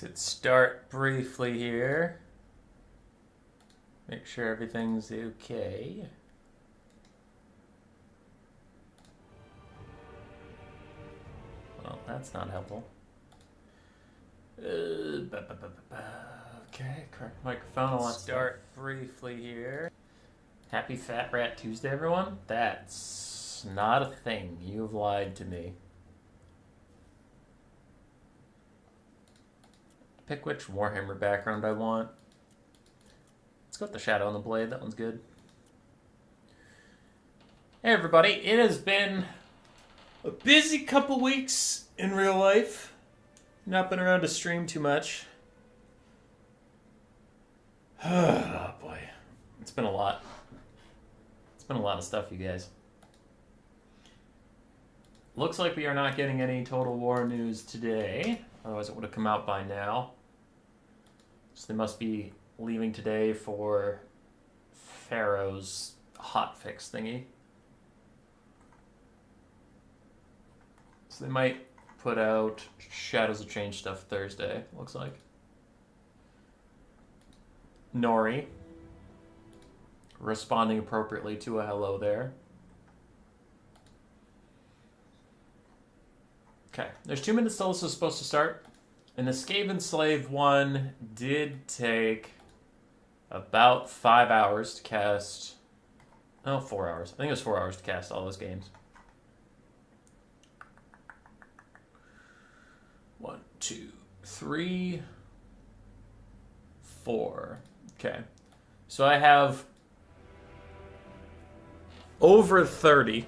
Let's start briefly here. Make sure everything's okay. Well, that's not helpful. Okay, correct microphone. I'll start briefly here. Happy Fat Rat Tuesday, everyone. That's not a thing. You've lied to me. Pick which Warhammer background I want. Let's go with the Shadow on the Blade. That one's good. Hey, everybody. It has been a busy couple weeks in real life. Not been around to stream too much. Oh, boy. It's been a lot. It's been a lot of stuff, you guys. Looks like we are not getting any Total War news today. Otherwise, it would have come out by now. So they must be leaving today for Pharaoh's hotfix thingy. So they might put out Shadows of Change stuff Thursday, looks like. Nori. Responding appropriately to a hello there. Okay, there's 2 minutes till this is supposed to start. And the Skaven Slave one did take about 5 hours to cast. Oh, 4 hours. I think it was 4 hours to cast all those games. 1, 2, 3, 4. Okay. So I have over 30.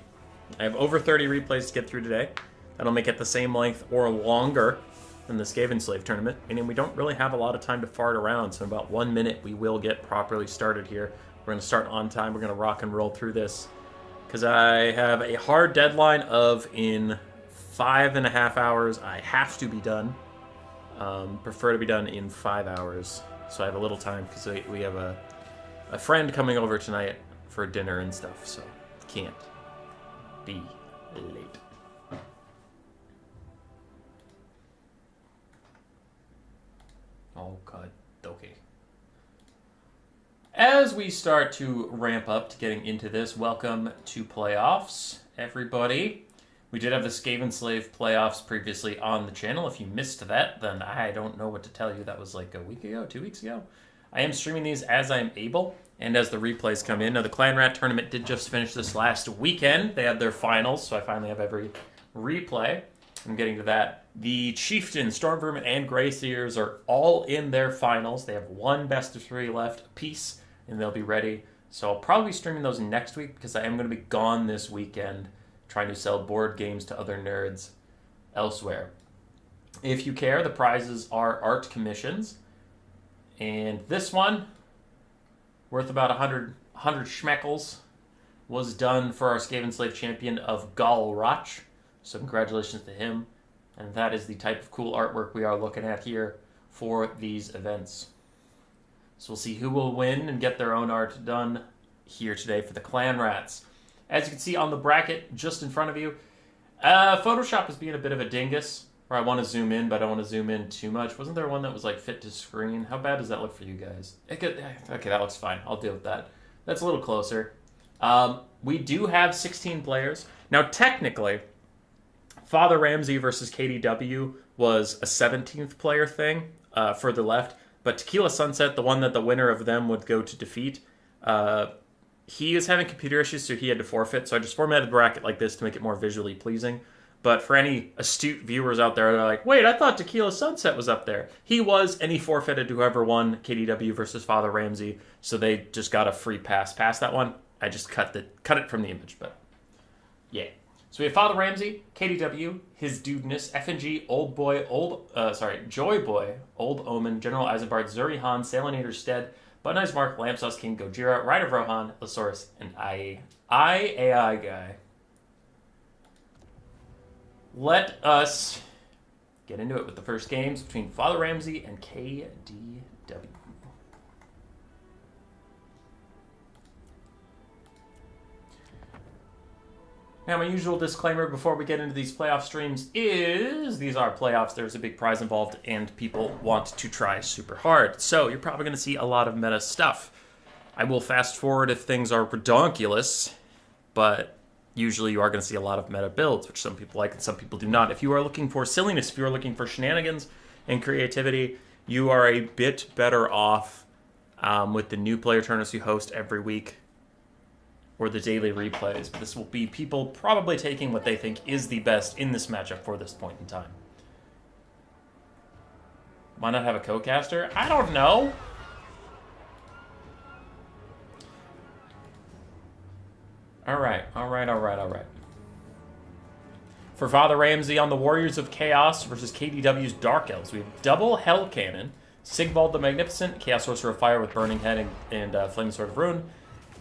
I have over 30 replays to get through today. That'll make it the same length or longer than the Skaven Slave tournament, meaning we don't really have a lot of time to fart around, so in about 1 minute we will get properly started here. We're going to start on time. We're going to rock and roll through this, because I have a hard deadline of in 5.5 hours. I have to be done. Prefer to be done in 5 hours, so I have a little time, because we have a friend coming over tonight for dinner and stuff, so can't be late. Oh, God. Okay. As we start to ramp up to getting into this, welcome to playoffs, everybody. We did have the Skaven Slave playoffs previously on the channel. If you missed that, then I don't know what to tell you. That was like a week ago, 2 weeks ago. I am streaming these as I'm able and as the replays come in. Now, the Clanrat tournament did just finish this last weekend. They had their finals, so I finally have every replay. I'm getting to that. The Chieftain, Stormvermin, and Greyseers are all in their finals. They have one best of 3 left apiece, and they'll be ready. So I'll probably be streaming those next week, because I am going to be gone this weekend trying to sell board games to other nerds elsewhere. If you care, the prizes are art commissions. And this one, worth about 100 schmeckles, was done for our Skaven Slave champion of Galrach. So congratulations to him. And that is the type of cool artwork we are looking at here for these events. So we'll see who will win and get their own art done here today for the Clanrats. As you can see on the bracket just in front of you, Photoshop is being a bit of a dingus, where I want to zoom in, but I don't want to zoom in too much. Wasn't there one that was like fit to screen? How bad does that look for you guys? Okay, that looks fine. I'll deal with that. That's a little closer. We do have 16 players. Now, technically, Father Ramsey versus KDW was a 17th player thing, further left. But Tequila Sunset, the one that the winner of them would go to defeat, he is having computer issues, so he had to forfeit. So I just formatted the bracket like this to make it more visually pleasing. But for any astute viewers out there, they're like, wait, I thought Tequila Sunset was up there. He was, and he forfeited to whoever won KDW versus Father Ramsey. So they just got a free pass past that one. I just cut it from the image, but yeah. So we have Father Ramsey, KDW, his dudeness, FNG, Joy Boy, Old Omen, General Eisenbart, Zuri Han, Salinator Stead, Button Eyes Mark, Lampsauce King, Gojira, Ride of Rohan, Lasaurus, and AI Guy. Let us get into it with the first games between Father Ramsey and KDW. Now, my usual disclaimer before we get into these playoff streams is these are playoffs. There's a big prize involved, and people want to try super hard. So you're probably going to see a lot of meta stuff. I will fast forward if things are redonkulous, but usually you are going to see a lot of meta builds, which some people like and some people do not. If you are looking for silliness, if you are looking for shenanigans and creativity, you are a bit better off with the new player tournaments we host every week, or the daily replays. But this will be people probably taking what they think is the best in this matchup for this point in time. Why not have a co-caster? I don't know. All right. For Father Ramsey on the Warriors of Chaos versus KDW's Dark Elves, we have double Hell Cannon, Sigvald the Magnificent, Chaos Sorcerer of Fire with Burning Head and Flaming Sword of Ruin,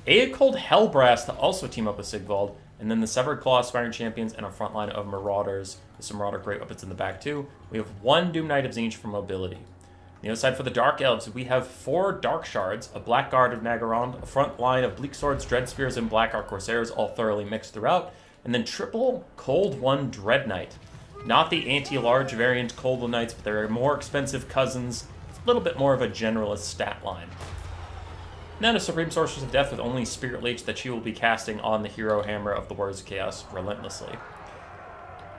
Aecold Hellbrass to also team up with Sigvald, and then the Severed Claw Aspiring Champions and a front line of Marauders with some Marauder Great Weapons in the back too. We have one Doom Knight of Tzeentch for mobility. On the other side for the Dark Elves, we have 4 Dark Shards, a Black Guard of Naggarond, a front line of Bleak Swords, Dread Spears, and Black Arc Corsairs, all thoroughly mixed throughout, and then triple Cold One Dread Knight. Not the anti-large variant Cold One Knights, but they're more expensive cousins, a little bit more of a generalist stat line. And then a Supreme Sorceress of Death with only Spirit Leech that she will be casting on the Hero Hammer of the Warriors of Chaos relentlessly.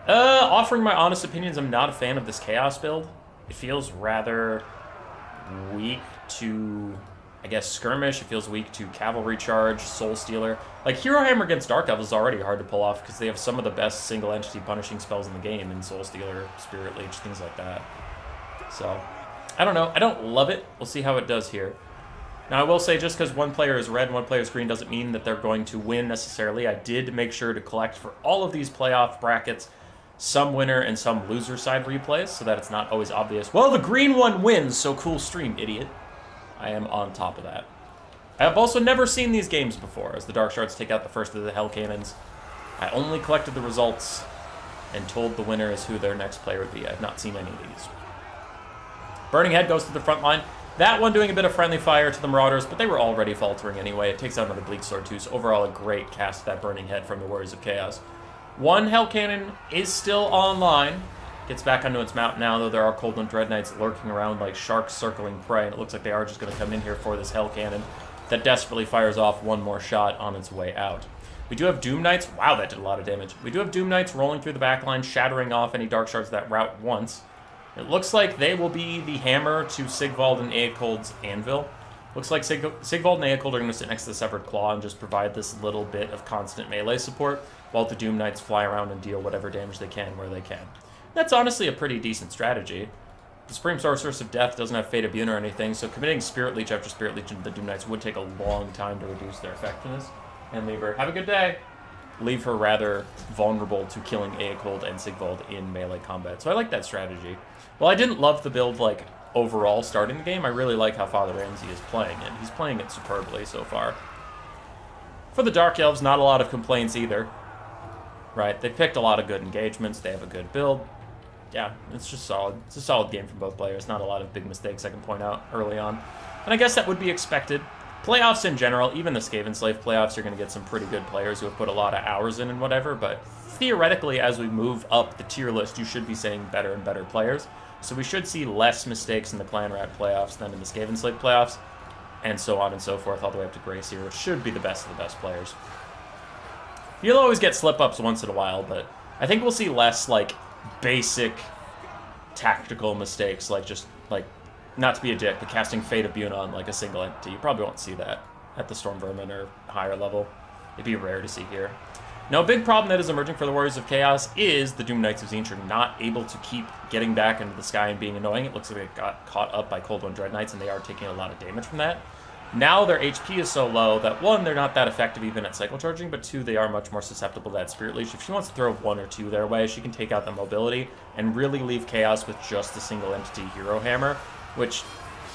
Offering my honest opinions, I'm not a fan of this Chaos build. It feels rather weak to, I guess, Skirmish. It feels weak to Cavalry Charge, Soul Stealer. Like, Hero Hammer against Dark Elves is already hard to pull off because they have some of the best single entity punishing spells in the game in Soul Stealer, Spirit Leech, things like that. So, I don't know. I don't love it. We'll see how it does here. Now, I will say, just because one player is red and one player is green doesn't mean that they're going to win necessarily. I did make sure to collect for all of these playoff brackets some winner and some loser side replays so that it's not always obvious, well, the green one wins, so cool stream, idiot. I am on top of that. I have also never seen these games before, as the Dark Shards take out the first of the Hell Cannons. I only collected the results and told the winners who their next player would be. I have not seen any of these. Burning Head goes to the front line. That one doing a bit of friendly fire to the Marauders, but they were already faltering anyway. It takes out another Bleak Sword too, so overall a great cast of that Burning Head from the Warriors of Chaos. One Hell Cannon is still online. Gets back onto its mount now, though there are Cold One Dread Knights lurking around like sharks circling prey, and it looks like they are just going to come in here for this Hell Cannon that desperately fires off one more shot on its way out. We do have Doom Knights. Wow, that did a lot of damage. We do have Doom Knights rolling through the backline, shattering off any Dark Shards that route once. It looks like they will be the hammer to Sigvald and Aecold's anvil. Looks like Sigvald and Aecold are going to sit next to the Severed Claw and just provide this little bit of constant melee support, while the Doom Knights fly around and deal whatever damage they can where they can. That's honestly a pretty decent strategy. The Supreme Sorceress of Death doesn't have Fate of Bune or anything, so committing Spirit Leech after Spirit Leech into the Doom Knights would take a long time to reduce their effectiveness. And leave her, have a good day, leave her rather vulnerable to killing Aecold and Sigvald in melee combat. So I like that strategy. Well, I didn't love the build, like, overall starting the game. I really like how Father Ramsey is playing it. He's playing it superbly so far. For the Dark Elves, not a lot of complaints either. Right, they picked a lot of good engagements. They have a good build. Yeah, it's just solid. It's a solid game from both players. Not a lot of big mistakes I can point out early on. And I guess that would be expected. Playoffs in general, even the Skaven Slave playoffs, you're going to get some pretty good players who have put a lot of hours in and whatever, but theoretically, as we move up the tier list, you should be seeing better and better players. So we should see less mistakes in the Clanrat playoffs than in the Skaven Slave playoffs, and so on and so forth, all the way up to Grace here, which should be the best of the best players. You'll always get slip-ups once in a while, but I think we'll see less, like, basic tactical mistakes, like just, like, not to be a dick, but casting Fate of Bune on, like, a single entity. You probably won't see that at the Storm Vermin or higher level. It'd be rare to see here. Now, a big problem that is emerging for the Warriors of Chaos is the Doom Knights of Tzeentch are not able to keep getting back into the sky and being annoying. It looks like they got caught up by Cold One Dread Knights, and they are taking a lot of damage from that. Now their HP is so low that, one, they're not that effective even at cycle charging, but two, they are much more susceptible to that Spirit Leech. If she wants to throw one or two their way, she can take out the mobility and really leave Chaos with just the single entity Hero Hammer, which,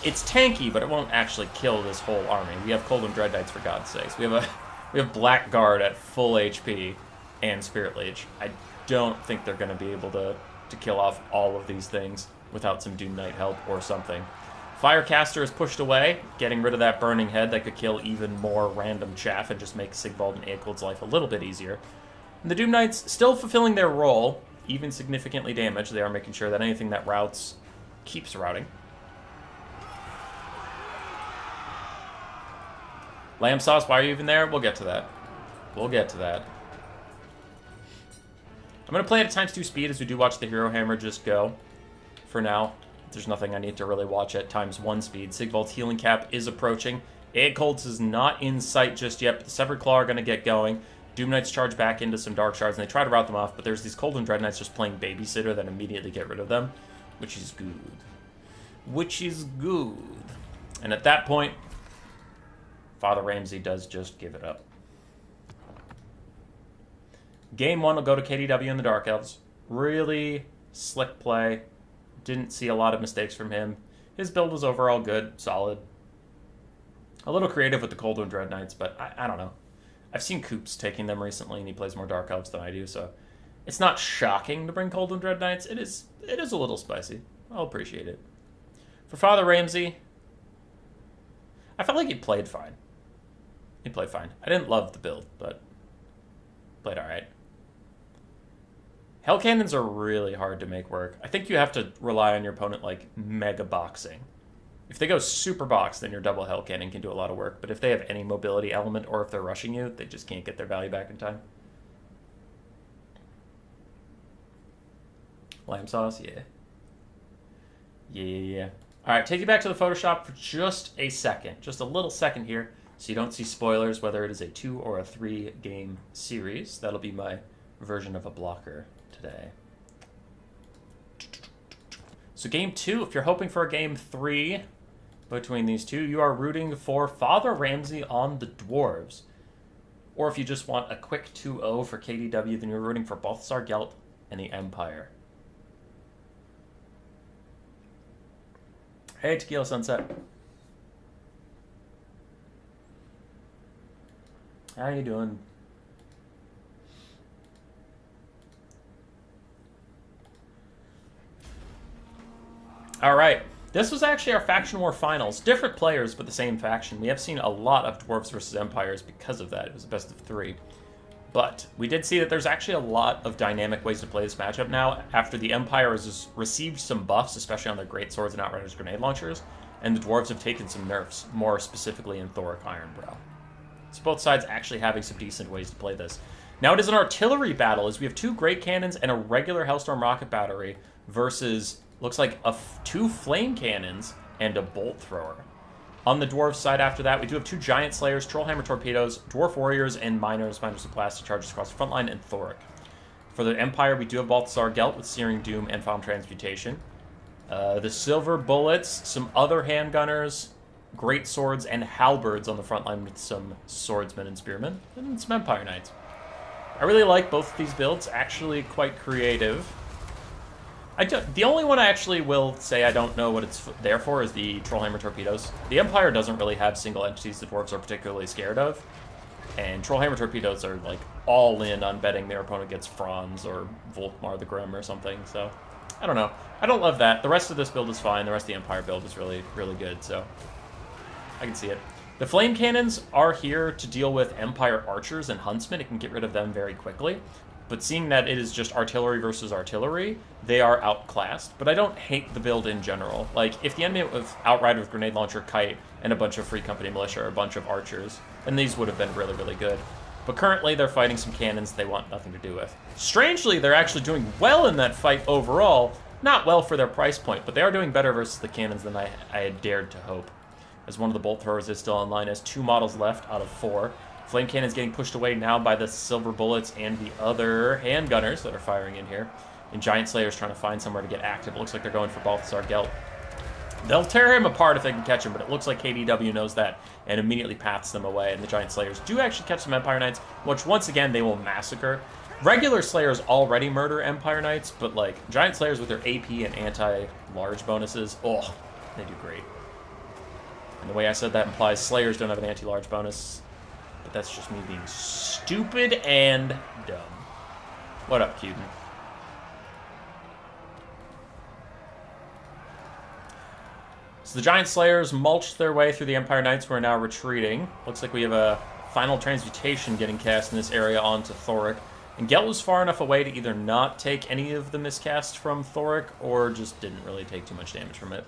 it's tanky, but it won't actually kill this whole army. We have Cold One Dread Knights, for God's sakes. We have Black Guard at full HP and Spirit Leech. I don't think they're going to be able to kill off all of these things without some Doom Knight help or something. Firecaster is pushed away, getting rid of that Burning Head that could kill even more random chaff and just make Sigvald and Aecold's life a little bit easier. And the Doom Knights still fulfilling their role, even significantly damaged. They are making sure that anything that routes keeps routing. Lamb Sauce, why are you even there? We'll get to that. We'll get to that. I'm going to play it at ×2 speed as we do watch the Hero Hammer just go. For now, there's nothing I need to really watch at ×1 speed. Sigvald's healing cap is approaching. Eggholtz is not in sight just yet, but the Severed Claw are going to get going. Doom Knights charge back into some Dark Shards, and they try to rout them off, but there's these Cold and Dread Knights just playing babysitter that immediately get rid of them, which is good. Which is good. And at that point, Father Ramsey does just give it up. Game 1 will go to KDW and the Dark Elves. Really slick play. Didn't see a lot of mistakes from him. His build was overall good, solid. A little creative with the Cold and Dread Knights, but I don't know. I've seen Coops taking them recently, and he plays more Dark Elves than I do, so it's not shocking to bring Cold and Dread Knights. It is a little spicy. I'll appreciate it. For Father Ramsey, I felt like he played fine. He played fine. I didn't love the build, but played all right. Hell Cannons are really hard to make work. I think you have to rely on your opponent, like, mega boxing. If they go super box, then your double Hell Cannon can do a lot of work. But if they have any mobility element, or if they're rushing you, they just can't get their value back in time. Lamb Sauce, yeah. Yeah. All right, take you back to the Photoshop for just a second. Just a little second here, so you don't see spoilers, whether it is a 2 or a 3 game series. That'll be my version of a blocker today. So game 2, if you're hoping for a game 3 between these two, you are rooting for Father Ramsey on the Dwarves. Or if you just want a quick 2-0 for KDW, then you're rooting for Balthasar Gelt and the Empire. Hey, Tequila Sunset. How you doing? All right, this was actually our Faction War Finals. Different players, but the same faction. We have seen a lot of Dwarves versus Empires because of that. It was a best of 3. But we did see that there's actually a lot of dynamic ways to play this matchup now after the Empire has received some buffs, especially on their Great Swords and Outriders grenade launchers, and the Dwarves have taken some nerfs, more specifically in Thoric Ironbrow. So both sides actually having some decent ways to play this. Now it is an artillery battle, as we have 2 Great Cannons and a regular Hellstorm Rocket Battery versus, looks like, 2 Flame Cannons and a Bolt Thrower. On the Dwarves side after that, we do have 2 Giant Slayers, Trollhammer Torpedoes, Dwarf Warriors, and Miners with Plastic Charges across the front line, and Thoric. For the Empire, we do have Balthasar Gelt with Searing Doom and Found Transmutation. The Silver Bullets, some other Handgunners, Great Swords, and Halberds on the front line with some Swordsmen and Spearmen, and some Empire Knights. I really like both of these builds, actually quite creative. The only one I actually will say I don't know what it's there for is the Trollhammer Torpedoes. The Empire doesn't really have single entities the Dwarves are particularly scared of. And Trollhammer Torpedoes are like all in on betting their opponent gets Franz or Volkmar the Grim or something. So, I don't know. I don't love that. The rest of this build is fine. The rest of the Empire build is really, really good. So, I can see it. The Flame Cannons are here to deal with Empire Archers and Huntsmen. It can get rid of them very quickly. But seeing that it is just artillery versus artillery, they are outclassed. But I don't hate the build in general. Like, if the enemy was Outrider with Grenade Launcher, Kite, and a bunch of Free Company Militia or a bunch of Archers, then these would have been really, really good. But currently, they're fighting some cannons they want nothing to do with. Strangely, they're actually doing well in that fight overall. Not well for their price point, but they are doing better versus the cannons than I had dared to hope. As one of the Bolt Throwers is still online, has 2 models left out of 4. Flame Cannon's getting pushed away now by the Silver Bullets and the other Handgunners that are firing in here. And Giant Slayer's trying to find somewhere to get active. It looks like they're going for Balthasar Gelt. They'll tear him apart if they can catch him, but it looks like KDW knows that and immediately paths them away. And the Giant Slayers do actually catch some Empire Knights, which once again they will massacre. Regular Slayers already murder Empire Knights, but like Giant Slayers with their AP and anti-large bonuses, oh, they do great. And the way I said that implies Slayers don't have an anti-large bonus. But that's just me being stupid and dumb. What up, Cuden? So the Giant Slayers mulched their way through the Empire Knights, who are now retreating. Looks like we have a final transmutation getting cast in this area onto Thoric. And Gelt was far enough away to either not take any of the miscast from Thoric, or just didn't really take too much damage from it.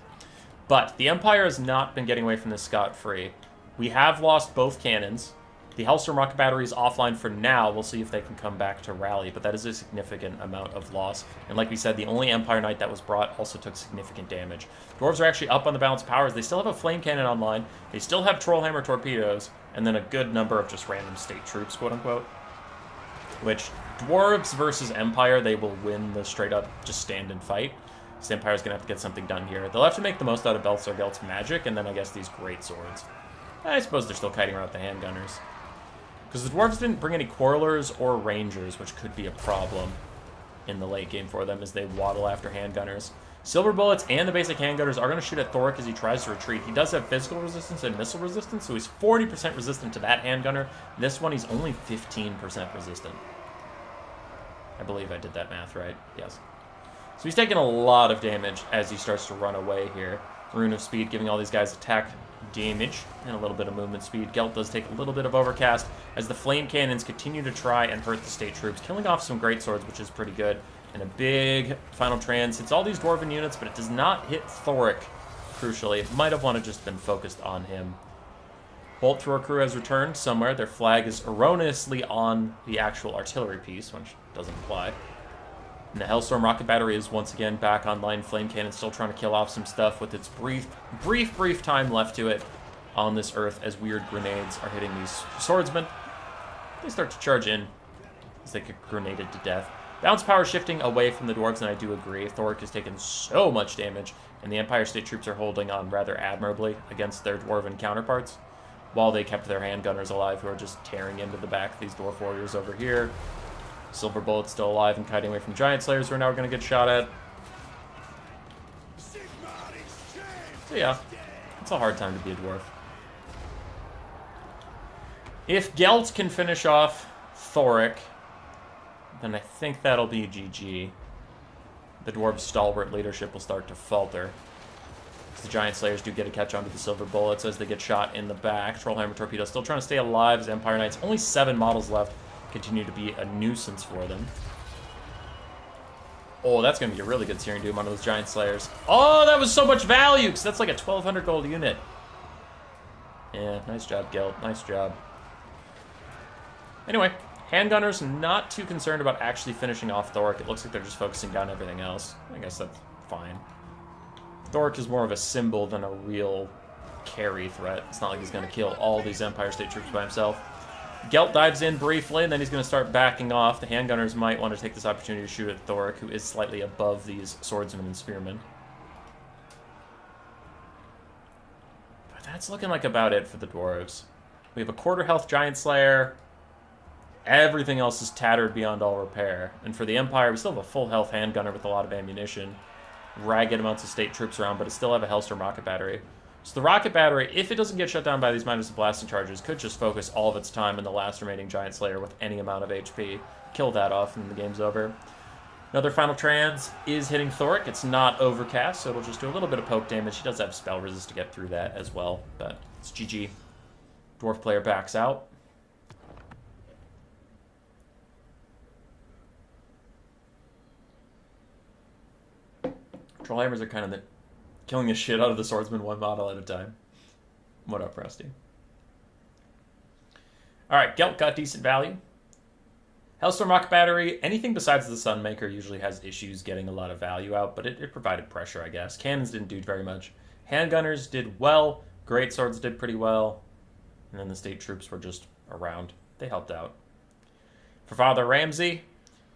But the Empire has not been getting away from this scot-free. We have lost both cannons. The Hellstorm Rocket Battery is offline for now. We'll see if they can come back to rally, but that is a significant amount of loss. And like we said, the only Empire Knight that was brought also took significant damage. Dwarves are actually up on the balance of powers. They still have a Flame Cannon online. They still have Trollhammer torpedoes, and then a good number of just random state troops, quote-unquote. Which, Dwarves versus Empire, they will win the straight-up just stand and fight. So Empire's going to have to get something done here. They'll have to make the most out of Balthasar Gelt's magic, and then I guess these great swords. I suppose they're still kiting around the handgunners. Because the Dwarves didn't bring any Quarrelers or Rangers, which could be a problem in the late game for them as they waddle after handgunners. Silver Bullets and the basic handgunners are going to shoot at Thoric as he tries to retreat. He does have physical resistance and missile resistance, so he's 40% resistant to that handgunner. This one, he's only 15% resistant. I believe I did that math right. Yes. So he's taking a lot of damage as he starts to run away here. Rune of Speed giving all these guys attack damage and a little bit of movement speed. Gelt does take a little bit of Overcast as the Flame Cannons continue to try and hurt the state troops, killing off some great swords, which is pretty good. And a big Final Trans hits all these Dwarven units, but it does not hit Thoric, crucially. It might have wanted just been focused on him. Bolt Thrower crew has returned somewhere. Their flag is erroneously on the actual artillery piece, which doesn't apply. And the Hellstorm Rocket Battery is once again back online. Flame Cannon still trying to kill off some stuff with its brief time left to it on this Earth as weird grenades are hitting these swordsmen. They start to charge in as they get grenaded to death. Bounce power shifting away from the Dwarves, and I do agree. Thoric has taken so much damage, and the Empire State troops are holding on rather admirably against their Dwarven counterparts, while they kept their handgunners alive, who are just tearing into the back of these Dwarf warriors over here. Silver Bullet's still alive and kiting away from Giant Slayers, who are now going to get shot at. So yeah, it's a hard time to be a Dwarf. If Gelt can finish off Thoric, then I think that'll be GG. The Dwarves' stalwart leadership will start to falter. The Giant Slayers do get a catch onto the Silver Bullets as they get shot in the back. Trollhammer Torpedo still trying to stay alive as Empire Knights. Only 7 models left. Continue to be a nuisance for them. Oh, that's going to be a really good Searing Doom on those Giant Slayers. Oh, that was so much value, because that's like a 1,200 gold unit. Yeah, nice job, Gelt. Nice job. Anyway, handgunners not too concerned about actually finishing off Thoric. It looks like they're just focusing down everything else. I guess that's fine. Thoric is more of a symbol than a real carry threat. It's not like he's going to kill all these Empire State troops by himself. Gelt dives in briefly, and then he's going to start backing off. The handgunners might want to take this opportunity to shoot at Thoric, who is slightly above these swordsmen and spearmen. But that's looking like about it for the Dwarves. We have a quarter health Giant Slayer. Everything else is tattered beyond all repair. And for the Empire, we still have a full health handgunner with a lot of ammunition. Ragged amounts of state troops around, but it still have a Hellstorm Rocket Battery. So the Rocket Battery, if it doesn't get shut down by these minus blasting charges, could just focus all of its time in the last remaining Giant Slayer with any amount of HP. Kill that off and the game's over. Another Final Trans is hitting Thoric. It's not Overcast, so it'll just do a little bit of poke damage. He does have spell resist to get through that as well, but it's GG. Dwarf player backs out. Trollhammers are kind of killing the shit out of the swordsman one model at a time. What up, Rusty? Alright, Gelt got decent value. Hellstorm Rocket Battery, anything besides the Sunmaker usually has issues getting a lot of value out, but it provided pressure, I guess. Cannons didn't do very much. Handgunners did well. Great Swords did pretty well. And then the state troops were just around. They helped out. For Father Ramsey,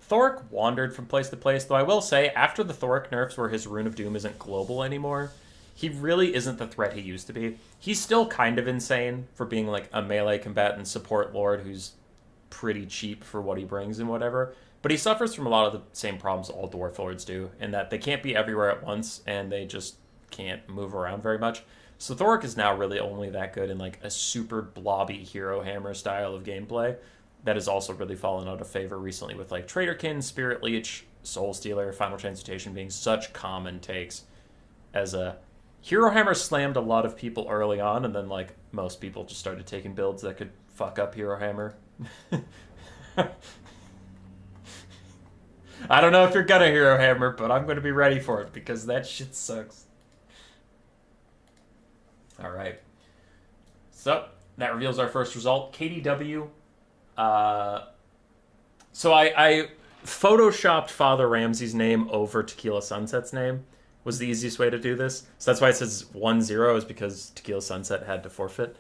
Thoric wandered from place to place, though I will say, after the Thoric nerfs where his Rune of Doom isn't global anymore, he really isn't the threat he used to be. He's still kind of insane for being like a melee combatant support lord who's pretty cheap for what he brings and whatever, but he suffers from a lot of the same problems all Dwarf lords do, in that they can't be everywhere at once, and they just can't move around very much. So Thoric is now really only that good in like a super blobby Hero Hammer style of gameplay, that has also really fallen out of favor recently with like Traitorkin, Spirit Leech, Soul Stealer, Final Transmutation being such common takes. As a Hero Hammer slammed a lot of people early on, and then like most people just started taking builds that could fuck up Hero Hammer. I don't know if you're gonna Hero Hammer, but I'm gonna be ready for it because that shit sucks. Alright. So, that reveals our first result. KDW. So I photoshopped Father Ramsey's name over Tequila Sunset's name. Was the easiest way to do this. So that's why it says 1-0 is because Tequila Sunset had to forfeit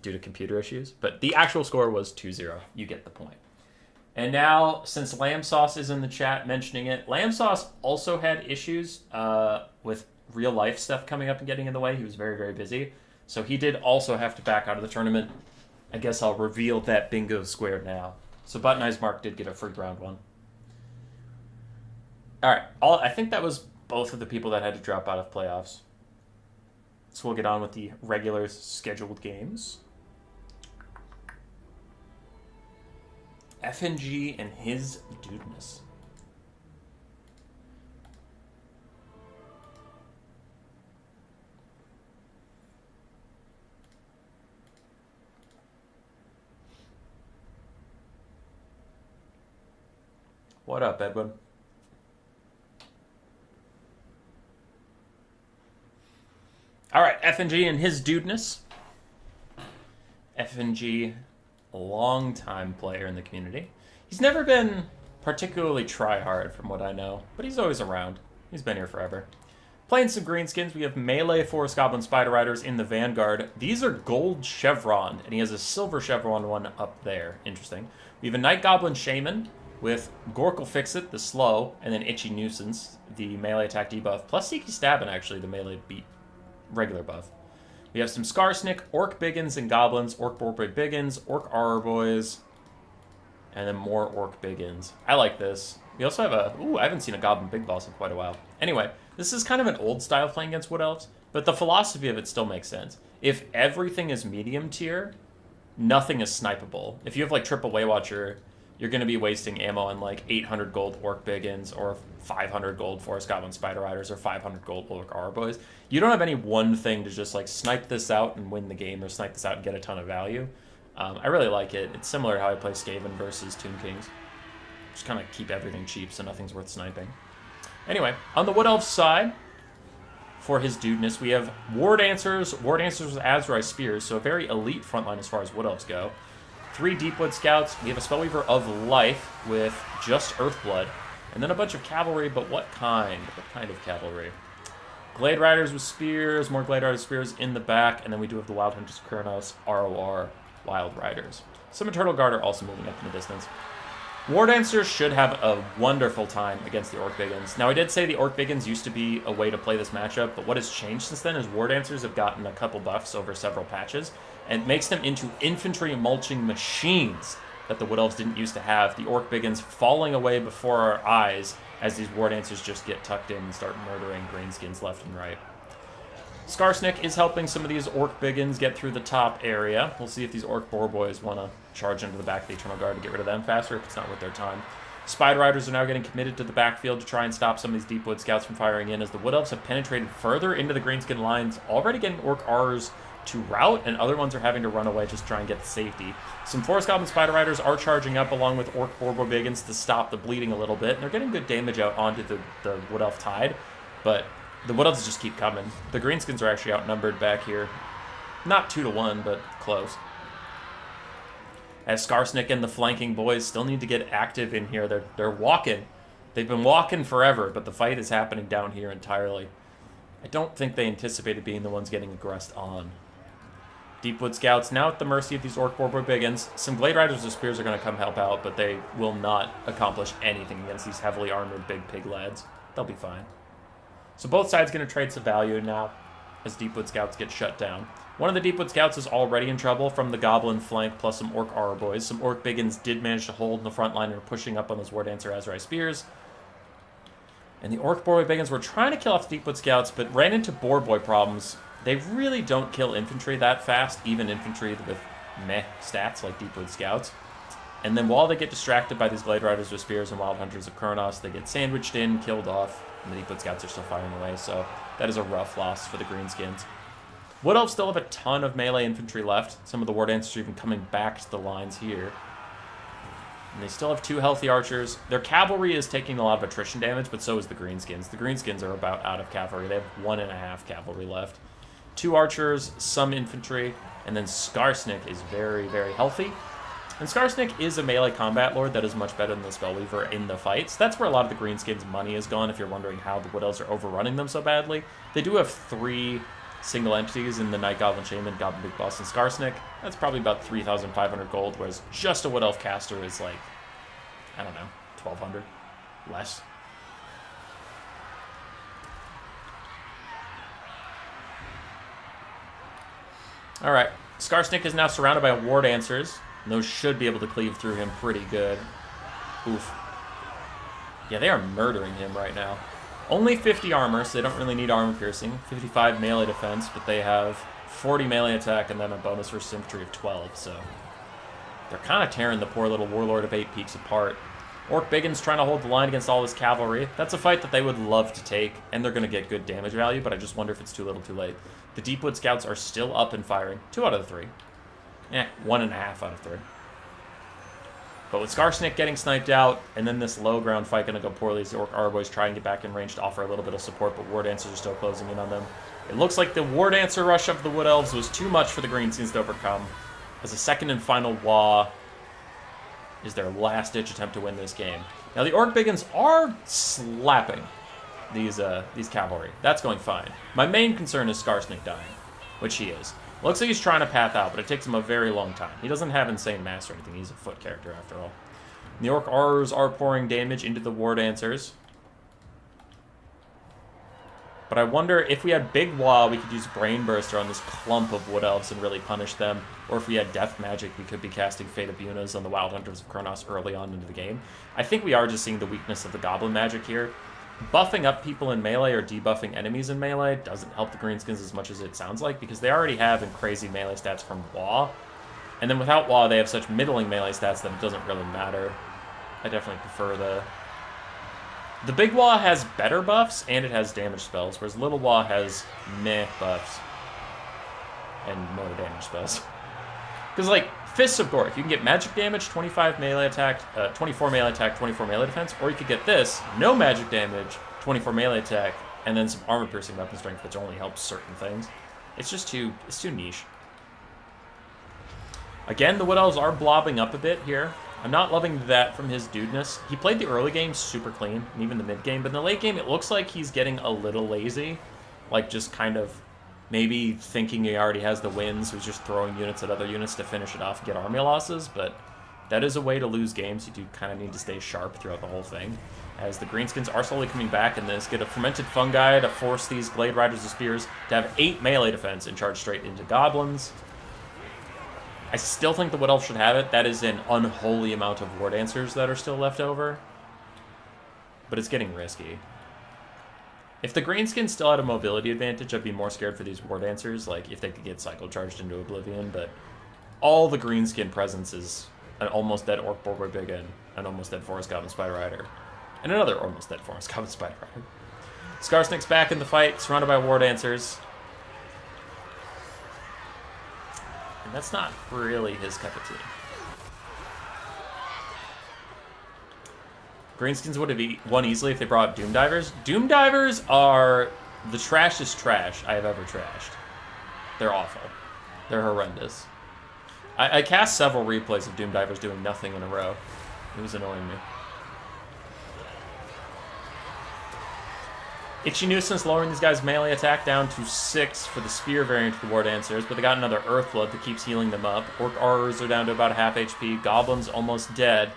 due to computer issues. But the actual score was 2-0. You get the point. And now, since Lamb Sauce is in the chat mentioning it, Lamb Sauce also had issues with real life stuff coming up and getting in the way. He was very, very busy. So he did also have to back out of the tournament. I guess I'll reveal that bingo square now. So Button Eyes Mark did get a free round one. Alright, I think that was both of the people that had to drop out of playoffs. So we'll get on with the regular scheduled games. FNG and his dudeness. What up, Edwin? All right, FNG and his dudeness. FNG, a long-time player in the community. He's never been particularly try-hard from what I know, but he's always around. He's been here forever. Playing some Greenskins, we have melee Forest Goblin Spider Riders in the Vanguard. These are gold chevron, and he has a silver chevron one up there. Interesting. We have a Night Goblin Shaman with Gorkle Fixit, the slow, and then Itchy Nuisance, the melee attack debuff, plus Seeky Stabbin', actually, the melee beat regular buff. We have some Skarsnik, Orc Biggins and Goblins, Orc Borbray Biggins, Orc Auror Boys, and then more Orc Biggins. I like this. We also have a... Ooh, I haven't seen a Goblin Big Boss in quite a while. Anyway, this is kind of an old style playing against Wood Elves, but the philosophy of it still makes sense. If everything is medium tier, nothing is snipeable. If you have, like, Triple Waywatcher, you're going to be wasting ammo on, like, 800 gold Orc Biggins, or 500 gold Forest Goblin Spider Riders, or 500 gold Orc Auror Boys. You don't have any one thing to just, like, snipe this out and win the game, or snipe this out and get a ton of value. I really like it. It's similar to how I play Skaven versus Tomb Kings. Just kind of keep everything cheap so nothing's worth sniping. Anyway, on the Wood Elf side, for his dudeness, we have War Dancers with Azrai Spears, so a very elite frontline as far as Wood Elves go. 3 Deepwood Scouts. We have a Spellweaver of Life with just Earthblood. And then a bunch of cavalry, but what kind? What kind of cavalry? Glade Riders with Spears, more Glade Riders Spears in the back, and then we do have the Wild Hunters of Kurnos, ROR, Wild Riders. Some Turtle Guard are also moving up in the distance. War Dancers should have a wonderful time against the Orc Biggins. Now, I did say the Orc Biggins used to be a way to play this matchup, but what has changed since then is War Dancers have gotten a couple buffs over several patches, and it makes them into infantry mulching machines that the Wood Elves didn't used to have. The Orc Biggins falling away before our eyes as these War Dancers just get tucked in and start murdering Greenskins left and right. Skarsnik is helping some of these Orc Biggins get through the top area. We'll see if these Orc Boar Boys want to charge into the back of the Eternal Guard to get rid of them faster, if it's not worth their time. Spider Riders are now getting committed to the backfield to try and stop some of these Deepwood Scouts from firing in, as the Wood Elves have penetrated further into the Greenskin lines, already getting Orc Aurors to rout, and other ones are having to run away just to try and get the safety. Some Forest Goblin Spider Riders are charging up along with Orc Boar Biggins to stop the bleeding a little bit, and they're getting good damage out onto the Wood Elf Tide, but the Wood Elves just keep coming. The Greenskins are actually outnumbered back here. Not 2-1, but close. As Skarsnik and the flanking boys still need to get active in here. They're walking. They've been walking forever, but the fight is happening down here entirely. I don't think they anticipated being the ones getting aggressed on. Deepwood Scouts now at the mercy of these Orc Boar Biggins. Some Glade Riders with Spears are going to come help out, but they will not accomplish anything against these heavily armored big pig lads. They'll be fine. So both sides going to trade some value now as Deepwood Scouts get shut down. One of the Deepwood Scouts is already in trouble from the Goblin flank plus some Orc Auror Boys. Some Orc Biggins did manage to hold in the front line and are pushing up on those War Dancer Azrai Spears. And the Orc Boar Biggins were trying to kill off the Deepwood Scouts, but ran into Boar Boy problems. They really don't kill infantry that fast, even infantry with meh stats like Deepwood Scouts. And then while they get distracted by these Glade Riders with Spears and Wild Hunters of Kurnos, they get sandwiched in, killed off, and the Deepwood Scouts are still firing away, so that is a rough loss for the Greenskins. Wood Elves still have a ton of melee infantry left. Some of the War Dancers are even coming back to the lines here. And they still have 2 healthy archers. Their cavalry is taking a lot of attrition damage, but so is the Greenskins. The Greenskins are about out of cavalry. They have 1.5 cavalry left. 2 archers, some infantry, and then Skarsnik is very, very healthy. And Skarsnik is a melee combat lord that is much better than the Spellweaver in the fights. That's where a lot of the Greenskins' money is gone, if you're wondering how the Wood Elves are overrunning them so badly. They do have 3 single entities in the Night Goblin Shaman, Goblin Big Boss, and Skarsnik. That's probably about 3,500 gold, whereas just a Wood Elf caster is like, I don't know, 1,200? Less. Alright, Skarsnik is now surrounded by War Dancers. And those should be able to cleave through him pretty good. Oof. Yeah, they are murdering him right now. Only 50 armor, so they don't really need armor piercing. 55 melee defense, but they have 40 melee attack and then a bonus versus infantry of 12, so they're kind of tearing the poor little Warlord of 8 Peaks apart. Orc Biggin's trying to hold the line against all this cavalry. That's a fight that they would love to take, and they're going to get good damage value, but I just wonder if it's too little too late. The Deepwood Scouts are still up and firing. 2 out of the 3. 1.5 out of 3. But with Skarsnik getting sniped out, and then this low ground fight going to go poorly as the Orc Arboys try and get back in range to offer a little bit of support, but War Dancers are still closing in on them. It looks like the War Dancer rush of the Wood Elves was too much for the Greenskins to overcome, as a second and final Wa is their last-ditch attempt to win this game. Now, the Orc Biggins are slapping these cavalry. That's going fine. My main concern is Skarsnik dying, which he is. Looks like he's trying to path out, but it takes him a very long time. He doesn't have insane mass or anything. He's a foot character, after all. And the Orc R's are pouring damage into the War Dancers. But I wonder if we had Big Wa, we could use Brain Burster on this clump of Wood Elves and really punish them. Or if we had Death Magic, we could be casting Fate of Bunas on the Wild Hunters of Kronos early on into the game. I think we are just seeing the weakness of the Goblin Magic here. Buffing up people in melee or debuffing enemies in melee doesn't help the Greenskins as much as it sounds like, because they already have crazy melee stats from Wa. And then without Wa, they have such middling melee stats that it doesn't really matter. I definitely prefer the Big Wa has better buffs, and it has damage spells, whereas Little Wa has meh buffs and no damage spells. Because, like, Fists of Gork, you can get magic damage, 25 melee attack, 24 melee attack, 24 melee defense, or you could get this, no magic damage, 24 melee attack, and then some armor-piercing weapon strength, which only helps certain things. It's just too niche. Again, the Wood Elves are blobbing up a bit here. I'm not loving that from his dudeness. He played the early game super clean, and even the mid game, but in the late game, it looks like he's getting a little lazy. Like, just kind of maybe thinking he already has the wins, so he's just throwing units at other units to finish it off and get army losses, but that is a way to lose games. You do kind of need to stay sharp throughout the whole thing. As the Greenskins are slowly coming back, and this get a Fermented Fungi to force these Glade Riders of Spears to have 8 melee defense and charge straight into Goblins. I still think the Wood Elf should have it. That is an unholy amount of War Dancers that are still left over. But it's getting risky. If the Greenskins still had a mobility advantage, I'd be more scared for these War Dancers, like if they could get cycle charged into Oblivion, but all the Greenskin presence is an almost dead Orc Boar Biggin, an almost dead Forest Goblin Spider Rider, and another almost dead Forest Goblin Spider Rider. Skarsnik's back in the fight, surrounded by War Dancers. And that's not really his cup of tea. Greenskins would have won easily if they brought Doom Divers. Doom Divers are the trashest trash I have ever trashed. They're awful. They're horrendous. I cast several replays of Doom Divers doing nothing in a row. It was annoying me. Itchy Nuisance lowering these guys' melee attack down to 6 for the Spear variant of the War Dancers, but they got another Earthblood that keeps healing them up. Orc Aurors are down to about half HP. Goblins almost dead.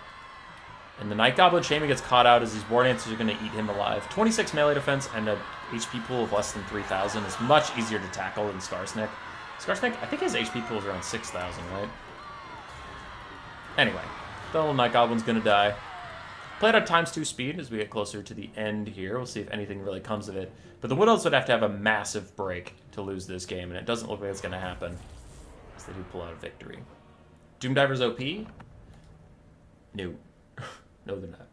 And the Night Goblin Shaman gets caught out as these War Dancers are going to eat him alive. 26 melee defense and a HP pool of less than 3,000 is much easier to tackle than Skarsnik. Skarsnik, I think his HP pool is around 6,000, right? Anyway, the little Night Goblin's going to die. Play it at ×2 speed as we get closer to the end here. We'll see if anything really comes of it. But the Wood Elves would have to have a massive break to lose this game, and it doesn't look like it's going to happen, as they do pull out a victory. Doom Divers OP? No. No, they're not.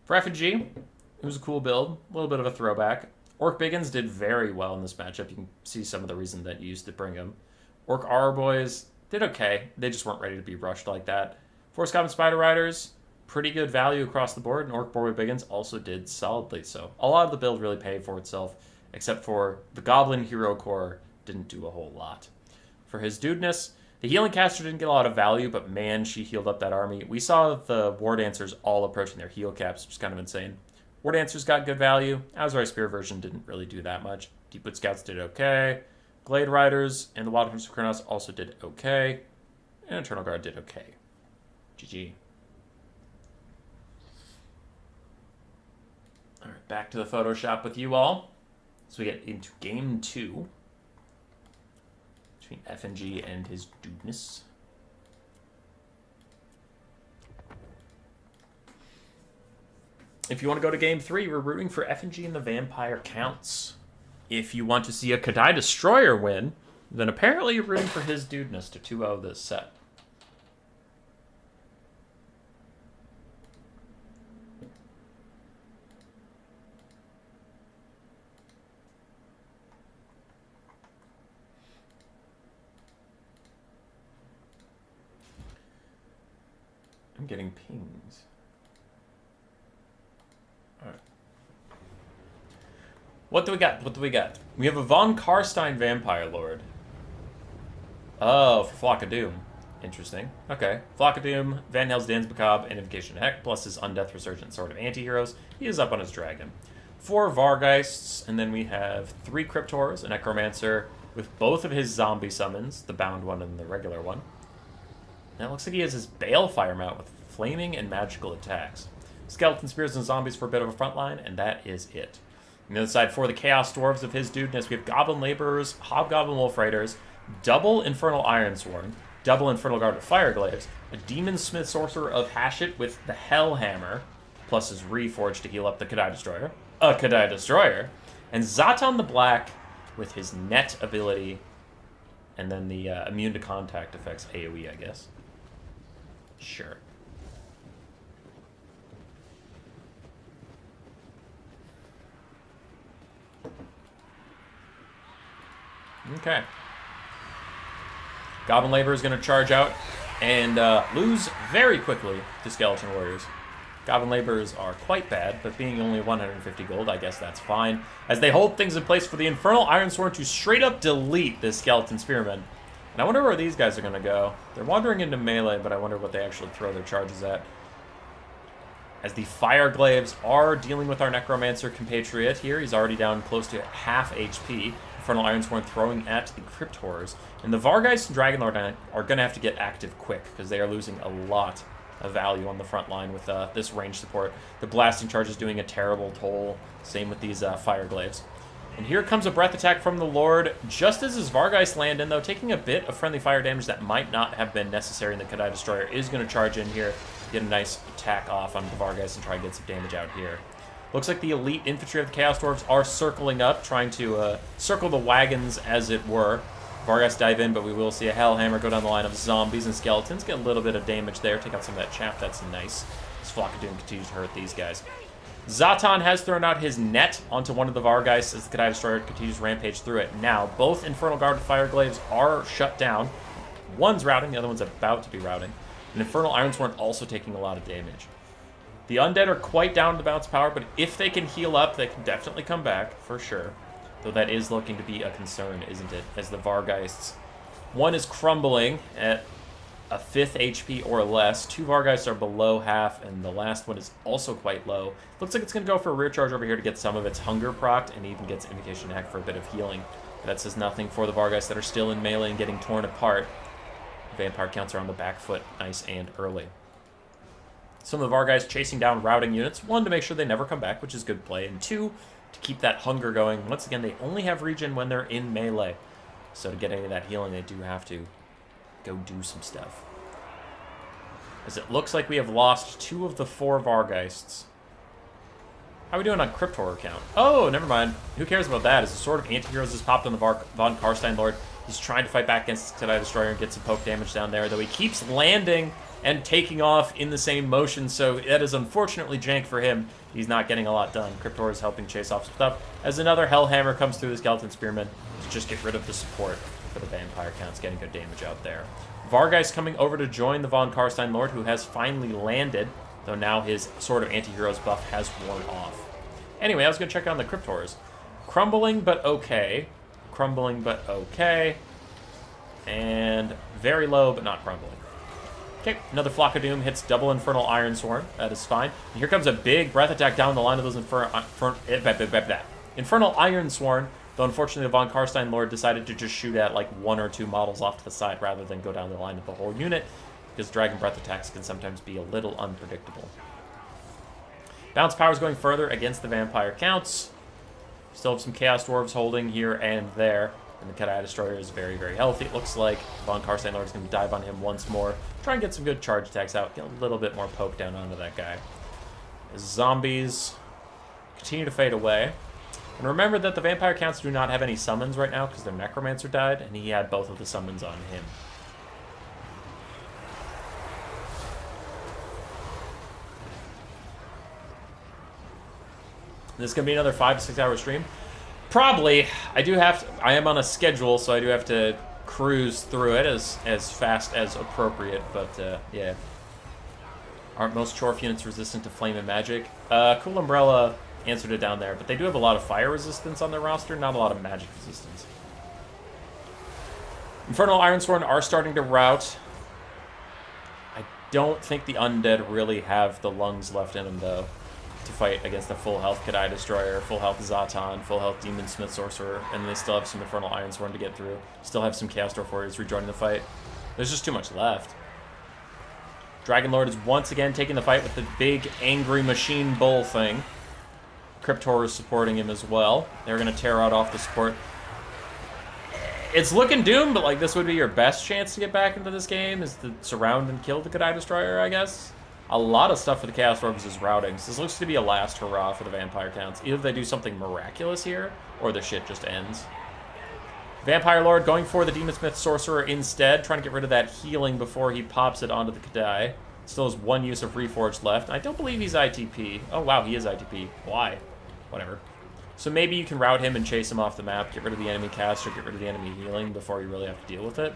For Effigy, it was a cool build. A little bit of a throwback. Orc Biggins did very well in this matchup. You can see some of the reason that you used to bring him. Orc Arboys did okay. They just weren't ready to be rushed like that. 4 Skaven Spider Riders, pretty good value across the board, and Orc Boar with Biggins also did solidly. So a lot of the build really paid for itself, except for the Goblin Hero Core didn't do a whole lot. For his dudeness, the Healing Caster didn't get a lot of value, but man, she healed up that army. We saw the War Dancers all approaching their heal caps, which is kind of insane. War Dancers got good value. Azrai Spear version didn't really do that much. Deepwood Scouts did okay. Glade Riders and the Wild Hunters of Kurnos also did okay. And Eternal Guard did okay. GG. Alright, back to the Photoshop with you all. So we get into Game 2. Between FNG and his dudeness. If you want to go to Game 3, we're rooting for FNG and the Vampire Counts. If you want to see a Cathay Destroyer win, then apparently you're rooting for his dudeness to 2-0 this set. I'm getting pings. Alright. What do we got? What do we got? We have a Von Karstein Vampire Lord. Oh, for Flock of Doom. Interesting. Okay. Flock of Doom, Van Hels's Dan's Macabre, and Invocation of Heck, plus his Undeath Resurgent Sword of Anti-Heroes. He is up on his dragon. 4 Vargheists, and then we have 3 Cryptors, a Necromancer, with both of his zombie summons, the bound one and the regular one. Now it looks like he has his Balefire mount with flaming and magical attacks. Skeleton Spears and Zombies for a bit of a front line, and that is it. On the other side, for the Chaos Dwarves of his dudeness, we have Goblin Laborers, Hobgoblin Wolf Raiders, double Infernal Ironsworn, double Infernal Guard with Fireglaves, a Demon Smith Sorcerer of Hashut with the Hellhammer, plus his Reforged to heal up the Cathay Destroyer, a Cathay Destroyer, and Zatan the Black with his Net ability, and then the Immune to Contact effects AoE, I guess. Sure. Okay. Goblin Labor is going to charge out and lose very quickly to Skeleton Warriors. Goblin Laborers are quite bad, but being only 150 gold, I guess that's fine. As they hold things in place for the Infernal Ironsworn to straight up delete this Skeleton Spearman. And I wonder where these guys are going to go. They're wandering into melee, but I wonder what they actually throw their charges at. As the Fireglaves are dealing with our Necromancer compatriot here. He's already down close to half HP. Infernal Ironsworn throwing at the Cryptors. And the Vargheist and Dragonlord are going to have to get active quick, because they are losing a lot of value on the front line with this range support. The Blasting Charge is doing a terrible toll. Same with these Fireglaves. And here comes a Breath Attack from the Lord, just as his Vargheist land in, though, taking a bit of friendly fire damage that might not have been necessary, and the Cathay Destroyer is going to charge in here, get a nice attack off on the Vargheist and try and get some damage out here. Looks like the elite infantry of the Chaos Dwarves are circling up, trying to circle the wagons, as it were. Vargheist dive in, but we will see a Hellhammer go down the line of zombies and skeletons. Get a little bit of damage there, take out some of that chaff, that's nice. This Flock of Doom continues to hurt these guys. Zatan has thrown out his net onto one of the Vargheists as the Cathay Destroyer continues to rampage through it. Now, both Infernal Guard and Fireglaves are shut down. One's routing, the other one's about to be routing. And Infernal Ironsworn also taking a lot of damage. The Undead are quite down to the bounce power, but if they can heal up, they can definitely come back, for sure. Though that is looking to be a concern, isn't it? As the Vargheists, one is crumbling at a 5th HP or less. 2 Vargheists are below half, and the last one is also quite low. Looks like it's going to go for a rear charge over here to get some of its hunger procced, and even gets Invocation Hack for a bit of healing. But that says nothing for the Vargheists that are still in melee and getting torn apart. Vampire counts are on the back foot, nice and early. Some of the Vargheists chasing down routing units. 1, to make sure they never come back, which is good play. And 2, to keep that hunger going. Once again, they only have regen when they're in melee. So to get any of that healing, they do have to go do some stuff. As it looks like we have lost 2 of the 4 Vargheists. How are we doing on Cryptor count? Oh, never mind. Who cares about that? As the Sword of Anti-Heroes has popped on the Von Karstein Lord. He's trying to fight back against the Cathay Destroyer and get some poke damage down there, though he keeps landing and taking off in the same motion, so that is unfortunately jank for him. He's not getting a lot done. Cryptor is helping chase off some stuff, as another Hellhammer comes through the Skeleton Spearman, just get rid of the support for the Vampire Counts, getting good damage out there. Vargheist coming over to join the Von Karstein Lord, who has finally landed, though now his Sword of Anti-Heroes buff has worn off. Anyway, I was going to check on the Cryptors. Crumbling, but okay. Crumbling, but okay. And very low, but not crumbling. Okay, another Flock of Doom hits double Infernal Ironsworn. That is fine. And here comes a big breath attack down the line of those Infernal Ironsworn, though unfortunately the Von Karstein Lord decided to just shoot at like 1 or 2 models off to the side rather than go down the line of the whole unit, because Dragon Breath attacks can sometimes be a little unpredictable. Bounce Power is going further against the Vampire Counts. Still have some Chaos Dwarves holding here and there. And the Cathay Destroyer is very, very healthy. It looks like Von Karstein Lord is going to dive on him once more. Try and get some good charge attacks out. Get a little bit more poke down onto that guy. As zombies continue to fade away. And remember that the Vampire Counts do not have any summons right now because their Necromancer died, and he had both of the summons on him. This is going to be another 5 to 6 hour stream. Probably. I am on a schedule, so I do have to cruise through it as fast as appropriate, but yeah. Aren't most Chorf units resistant to flame and magic? Cool Umbrella answered it down there, but they do have a lot of fire resistance on their roster, not a lot of magic resistance. Infernal Ironsworn are starting to rout. I don't think the undead really have the lungs left in them, though, to fight against a full health Cathay Destroyer, full health Zatan, full health Demon Smith Sorcerer, and they still have some Infernal Ironsworn to get through. Still have some Chaos Dwarf Warriors rejoining the fight. There's just too much left. Dragon Lord is once again taking the fight with the big angry machine bull thing. Cryptor is supporting him as well. They're going to tear out off the support. It's looking doomed, but like this would be your best chance to get back into this game, is to surround and kill the Cathay Destroyer, I guess. A lot of stuff for the Chaos Dwarves is routing, so this looks to be a last hurrah for the Vampire Counts. Either they do something miraculous here, or the shit just ends. Vampire Lord going for the Demon Smith Sorcerer instead, trying to get rid of that healing before he pops it onto the Cathay. Still has 1 use of Reforged left. I don't believe he's ITP. Oh wow, he is ITP. Why? Whatever. So maybe you can route him and chase him off the map, get rid of the enemy caster, get rid of the enemy healing before you really have to deal with it.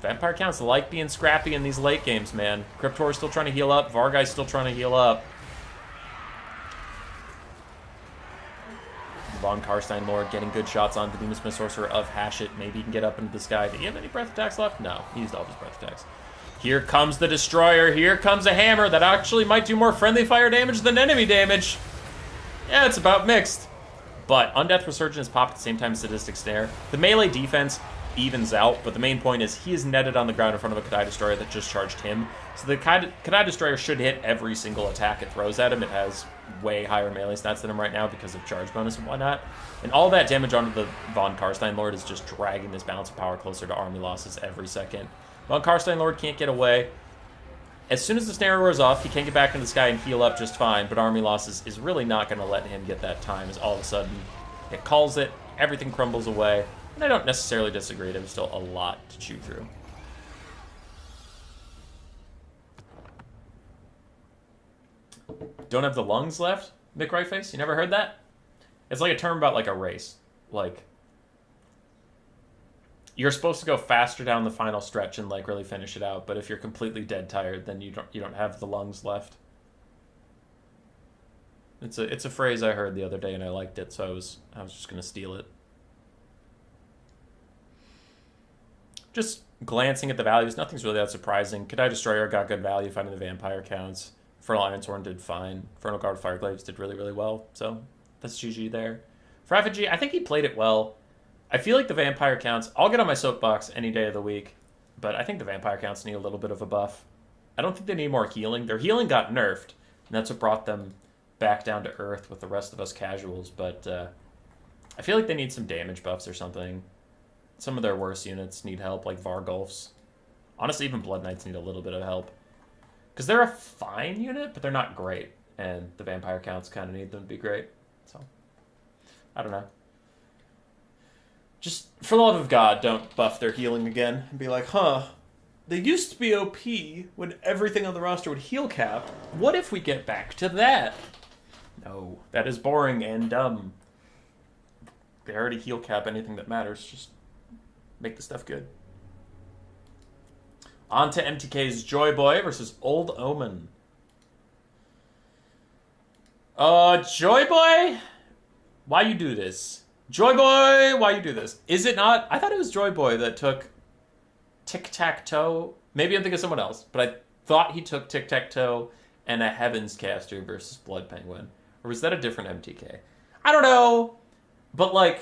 Vampire Counts like being scrappy in these late games, man. Cryptor's still trying to heal up. Varguy's still trying to heal up. Von Karstein Lord getting good shots on the Demon Smith Sorcerer of Hashit. Maybe he can get up into the sky. Did he have any breath attacks left? No, he used all of his breath attacks. Here comes the Destroyer. Here comes a hammer that actually might do more friendly fire damage than enemy damage. Yeah, it's about mixed. But Undeath Resurgence popped at the same time as Sadistic Snare. The melee defense evens out, but the main point is he is netted on the ground in front of a Cathay Destroyer that just charged him. So the Cathay Destroyer should hit every single attack it throws at him. It has way higher melee stats than him right now because of charge bonus and whatnot. And all that damage onto the Von Karstein Lord is just dragging this balance of power closer to army losses every second. Von Karstein Lord can't get away. As soon as the snare wears off, he can get back into the sky and heal up just fine, but army losses is really not going to let him get that time, as all of a sudden it calls it, everything crumbles away. And I don't necessarily disagree, there's still a lot to chew through. Don't have the lungs left? Mick Rightface? You never heard that? It's like a term about like a race. Like, you're supposed to go faster down the final stretch and like really finish it out, but if you're completely dead tired, then you don't have the lungs left. It's a phrase I heard the other day and I liked it, so I was just gonna steal it. Just glancing at the values, nothing's really that surprising. Cathay Destroyer got good value fighting the Vampire Counts. Infernal Ironsworn did fine. Infernal Guard Fireglaves did really, really well, so that's GG there. For Effigy, I think he played it well. I feel like the Vampire Counts, I'll get on my soapbox any day of the week, but I think the Vampire Counts need a little bit of a buff. I don't think they need more healing. Their healing got nerfed, and that's what brought them back down to earth with the rest of us casuals, but I feel like they need some damage buffs or something. Some of their worst units need help, like Vargulfs. Honestly, even Blood Knights need a little bit of help. Because they're a fine unit, but they're not great, and the Vampire Counts kind of need them to be great. So, I don't know. Just, for the love of God, don't buff their healing again and be like, huh, they used to be OP when everything on the roster would heal cap. What if we get back to that? No, that is boring and dumb. They already heal cap anything that matters. Just make the stuff good. On to MTK's Joy Boy versus Old Omen. Joy Boy? Why you do this? Joy Boy, why you do this? Is it not? I thought it was Joy Boy that took Tic-Tac-Toe. Maybe I'm thinking of someone else, but I thought he took Tic-Tac-Toe and a Heavens Caster versus Blood Penguin. Or was that a different MTK? I don't know. But, like,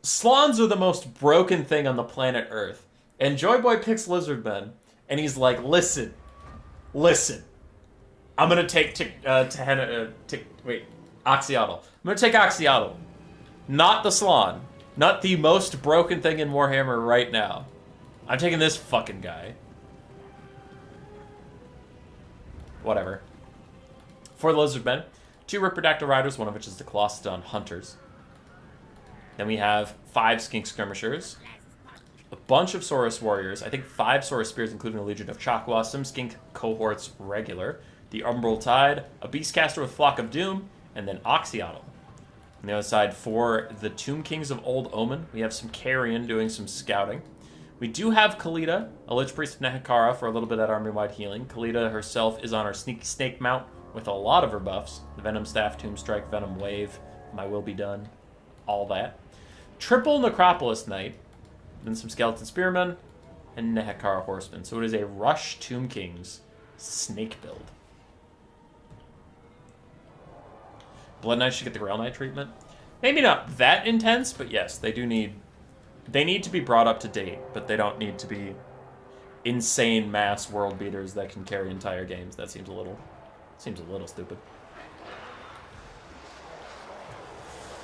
Slans are the most broken thing on the planet Earth. And Joy Boy picks Lizardmen, and he's like, listen. I'm going to take Oxyotl. I'm going to take Oxyotl. Not the Slan. Not the most broken thing in Warhammer right now. I'm taking this fucking guy. Whatever. For the Lizardmen, 2 Ripperdactyl Riders, one of which is the Colostodon Hunters. Then we have 5 Skink Skirmishers, a bunch of Saurus Warriors, I think 5 Saurus Spears, including a Legion of Chakwa, some Skink Cohorts regular, the Umbral Tide, a Beastcaster with Flock of Doom, and then Oxyotl. On the other side, for the Tomb Kings of Old Omen, we have some Carrion doing some scouting. We do have Khalida, a Lich Priest of Nehekara, for a little bit of that army-wide healing. Khalida herself is on our Sneaky Snake mount with a lot of her buffs. The Venom Staff, Tomb Strike, Venom Wave, My Will Be Done, all that. Triple Necropolis Knight, then some Skeleton Spearmen, and Nehekara Horsemen. So it is a Rush Tomb Kings Snake build. Blood Knight should get the Grail Knight treatment. Maybe not that intense, but yes, they need to be brought up to date, but they don't need to be insane mass world beaters that can carry entire games. That seems a little stupid.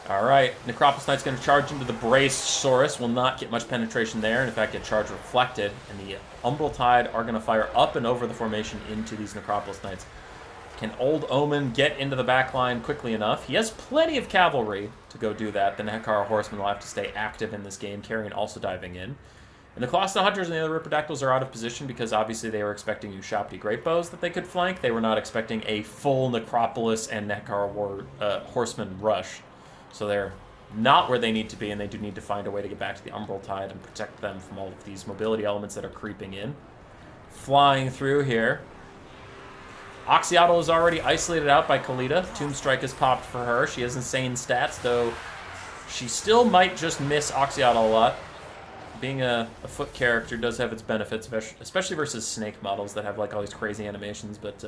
Alright, Necropolis Knight's going to charge into the Braced Saurus. Will not get much penetration there, and in fact get charge reflected. And the Umbral Tide are going to fire up and over the formation into these Necropolis Knights. Can Old Omen get into the backline quickly enough? He has plenty of cavalry to go do that. The Nehekara Horsemen will have to stay active in this game, Carrion also diving in. And the Colossus Hunters and the other Ripperdactyls are out of position because obviously they were expecting Ushabti Greatbows that they could flank. They were not expecting a full Necropolis and Nehekara Horseman rush. So they're not where they need to be, and they do need to find a way to get back to the Umbral Tide and protect them from all of these mobility elements that are creeping in. Flying through here. Oxyotl is already isolated out by Khalida. Tomb Strike is popped for her. She has insane stats, though she still might just miss Oxyotl a lot. Being a foot character does have its benefits, especially versus snake models that have like all these crazy animations, but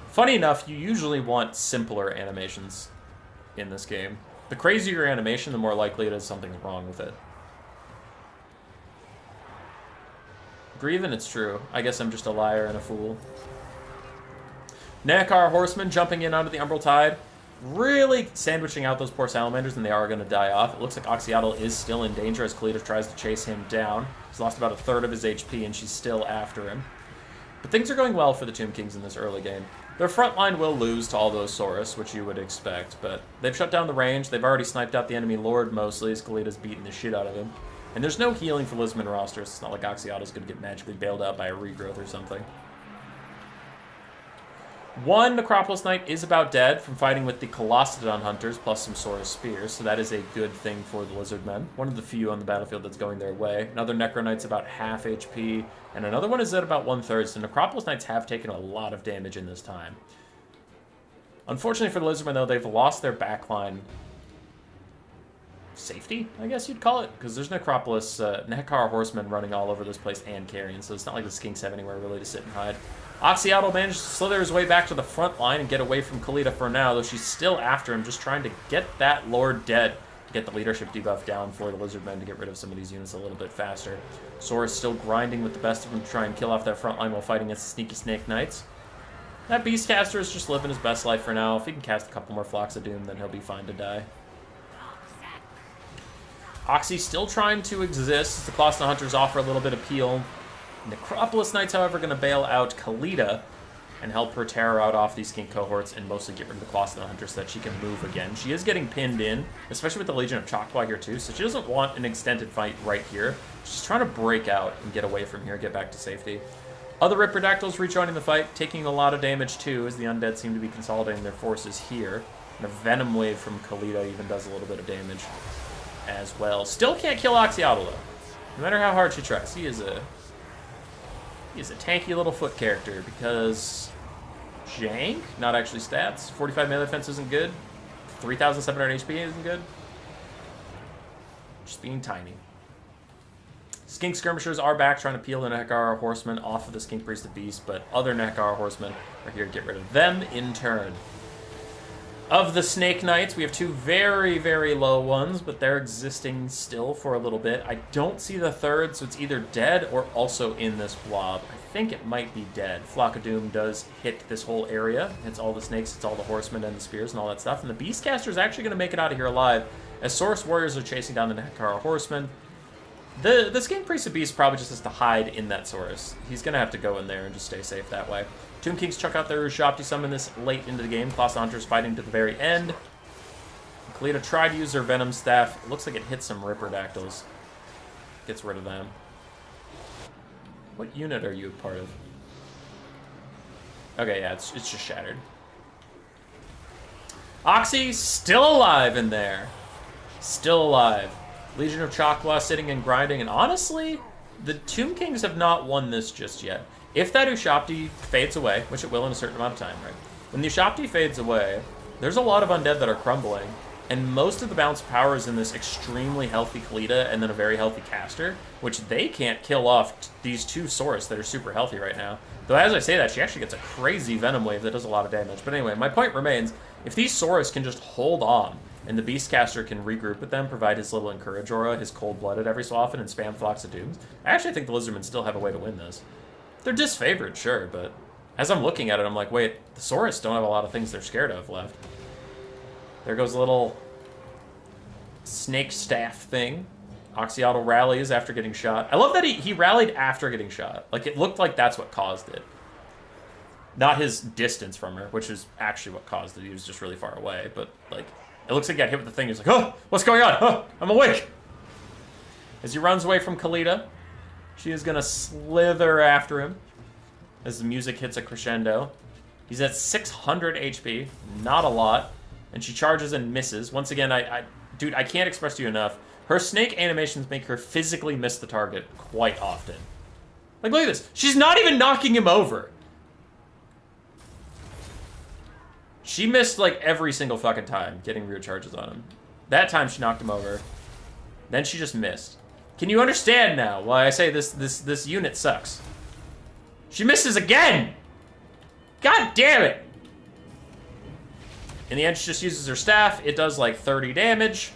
funny enough, you usually want simpler animations in this game. The crazier your animation, the more likely it is something wrong with it. Grievin', it's true. I guess I'm just a liar and a fool. Nehekara Horsemen jumping in onto the Umbral Tide. Really sandwiching out those poor Salamanders, and they are going to die off. It looks like Oxyotl is still in danger as Khalida tries to chase him down. He's lost about a third of his HP, and she's still after him. But things are going well for the Tomb Kings in this early game. Their front line will lose to all those Saurus, which you would expect, but they've shut down the range. They've already sniped out the enemy Lord mostly, as Khalida's beating the shit out of him. And there's no healing for Lizardmen rosters. It's not like Oxyotl is going to get magically bailed out by a regrowth or something. One Necropolis Knight is about dead from fighting with the Colostodon Hunters plus some Saurus Spears, so that is a good thing for the Lizardmen. One of the few on the battlefield that's going their way. Another Necro Knight's about half HP, and another one is at about 1/3, so Necropolis Knights have taken a lot of damage in this time. Unfortunately for the Lizardmen, though, they've lost their backline safety, I guess you'd call it, because there's Necropolis, Nehekara Horsemen running all over this place and Carrion, so it's not like the Skinks have anywhere really to sit and hide. Oxyotl managed to slither his way back to the front line and get away from Khalida for now, though she's still after him, just trying to get that Lord dead, to get the leadership debuff down for the Lizardmen to get rid of some of these units a little bit faster. Sora's still grinding with the best of them to try and kill off that front line while fighting against the Sneaky Snake Knights. That Beastcaster is just living his best life for now. If he can cast a couple more Flocks of Doom, then he'll be fine to die. Oxy still trying to exist. The Colostodon Hunters offer a little bit of peel. Necropolis Knights, however, are going to bail out Khalida and help her terror out off these Skink cohorts and mostly get rid of the Colostodon Hunters so that she can move again. She is getting pinned in, especially with the Legion of Chakwa here too, so she doesn't want an extended fight right here. She's trying to break out and get away from here, get back to safety. Other Ripperdactyls rejoining the fight, taking a lot of damage too, as the Undead seem to be consolidating their forces here. And a Venom Wave from Khalida even does a little bit of damage as well. Still can't kill Oxyotl, though. No matter how hard she tries. He is a tanky little foot character because jank, not actually stats. 45 melee defense isn't good. 3,700 HP isn't good. Just being tiny. Skink Skirmishers are back trying to peel the Nekara Horsemen off of the Skink Priest of Beast, but other Nekara Horsemen are here to get rid of them in turn. Of the Snake Knights, we have two very, very low ones, but they're existing still for a little bit. I don't see the third, so it's either dead or also in this blob. I think it might be dead. Flock of Doom does hit this whole area. Hits all the snakes, hits all the horsemen and the spears and all that stuff. And the Beastcaster is actually going to make it out of here alive, as Saurus Warriors are chasing down the Nekara Horsemen. The Skink Priest of Beast probably just has to hide in that Saurus. He's going to have to go in there and just stay safe that way. Tomb Kings chuck out their Ushopti summon this late into the game. Class Hunters fighting to the very end. Khalida tried to use her Venom Staff. It looks like it hits some Ripperdactyls. Gets rid of them. What unit are you a part of? Okay, yeah, it's just shattered. Oxy still alive in there. Still alive. Legion of Chakwa sitting and grinding. And honestly, the Tomb Kings have not won this just yet. If that Ushopti fades away, which it will in a certain amount of time, right? When the Ushopti fades away, there's a lot of undead that are crumbling, and most of the bounce power is in this extremely healthy Khalida and then a very healthy caster, which they can't kill off these two Saurus that are super healthy right now. Though as I say that, she actually gets a crazy Venom Wave that does a lot of damage. But anyway, my point remains, if these Saurus can just hold on, and the Beastcaster can regroup with them, provide his little Encourage Aura, his Cold-Blooded every so often, and spam Flocks of Dooms, I actually think the Lizardmen still have a way to win this. They're disfavored, sure, but as I'm looking at it, I'm like, wait, the Saurus don't have a lot of things they're scared of left. There goes a little snake staff thing. Oxyotl rallies after getting shot. I love that he rallied after getting shot. Like, it looked like that's what caused it. Not his distance from her, which is actually what caused it. He was just really far away, but, like, it looks like he got hit with the thing. He's like, oh, what's going on? Oh, I'm awake. As he runs away from Khalida, she is going to slither after him as the music hits a crescendo. He's at 600 HP, not a lot, and she charges and misses. Once again, dude, I can't express to you enough. Her snake animations make her physically miss the target quite often. Like, look at this. She's not even knocking him over. She missed, like, every single fucking time getting rear charges on him. That time she knocked him over. Then she just missed. Can you understand now why I say this unit sucks? She misses again! God damn it! In the end, she just uses her staff. It does like 30 damage.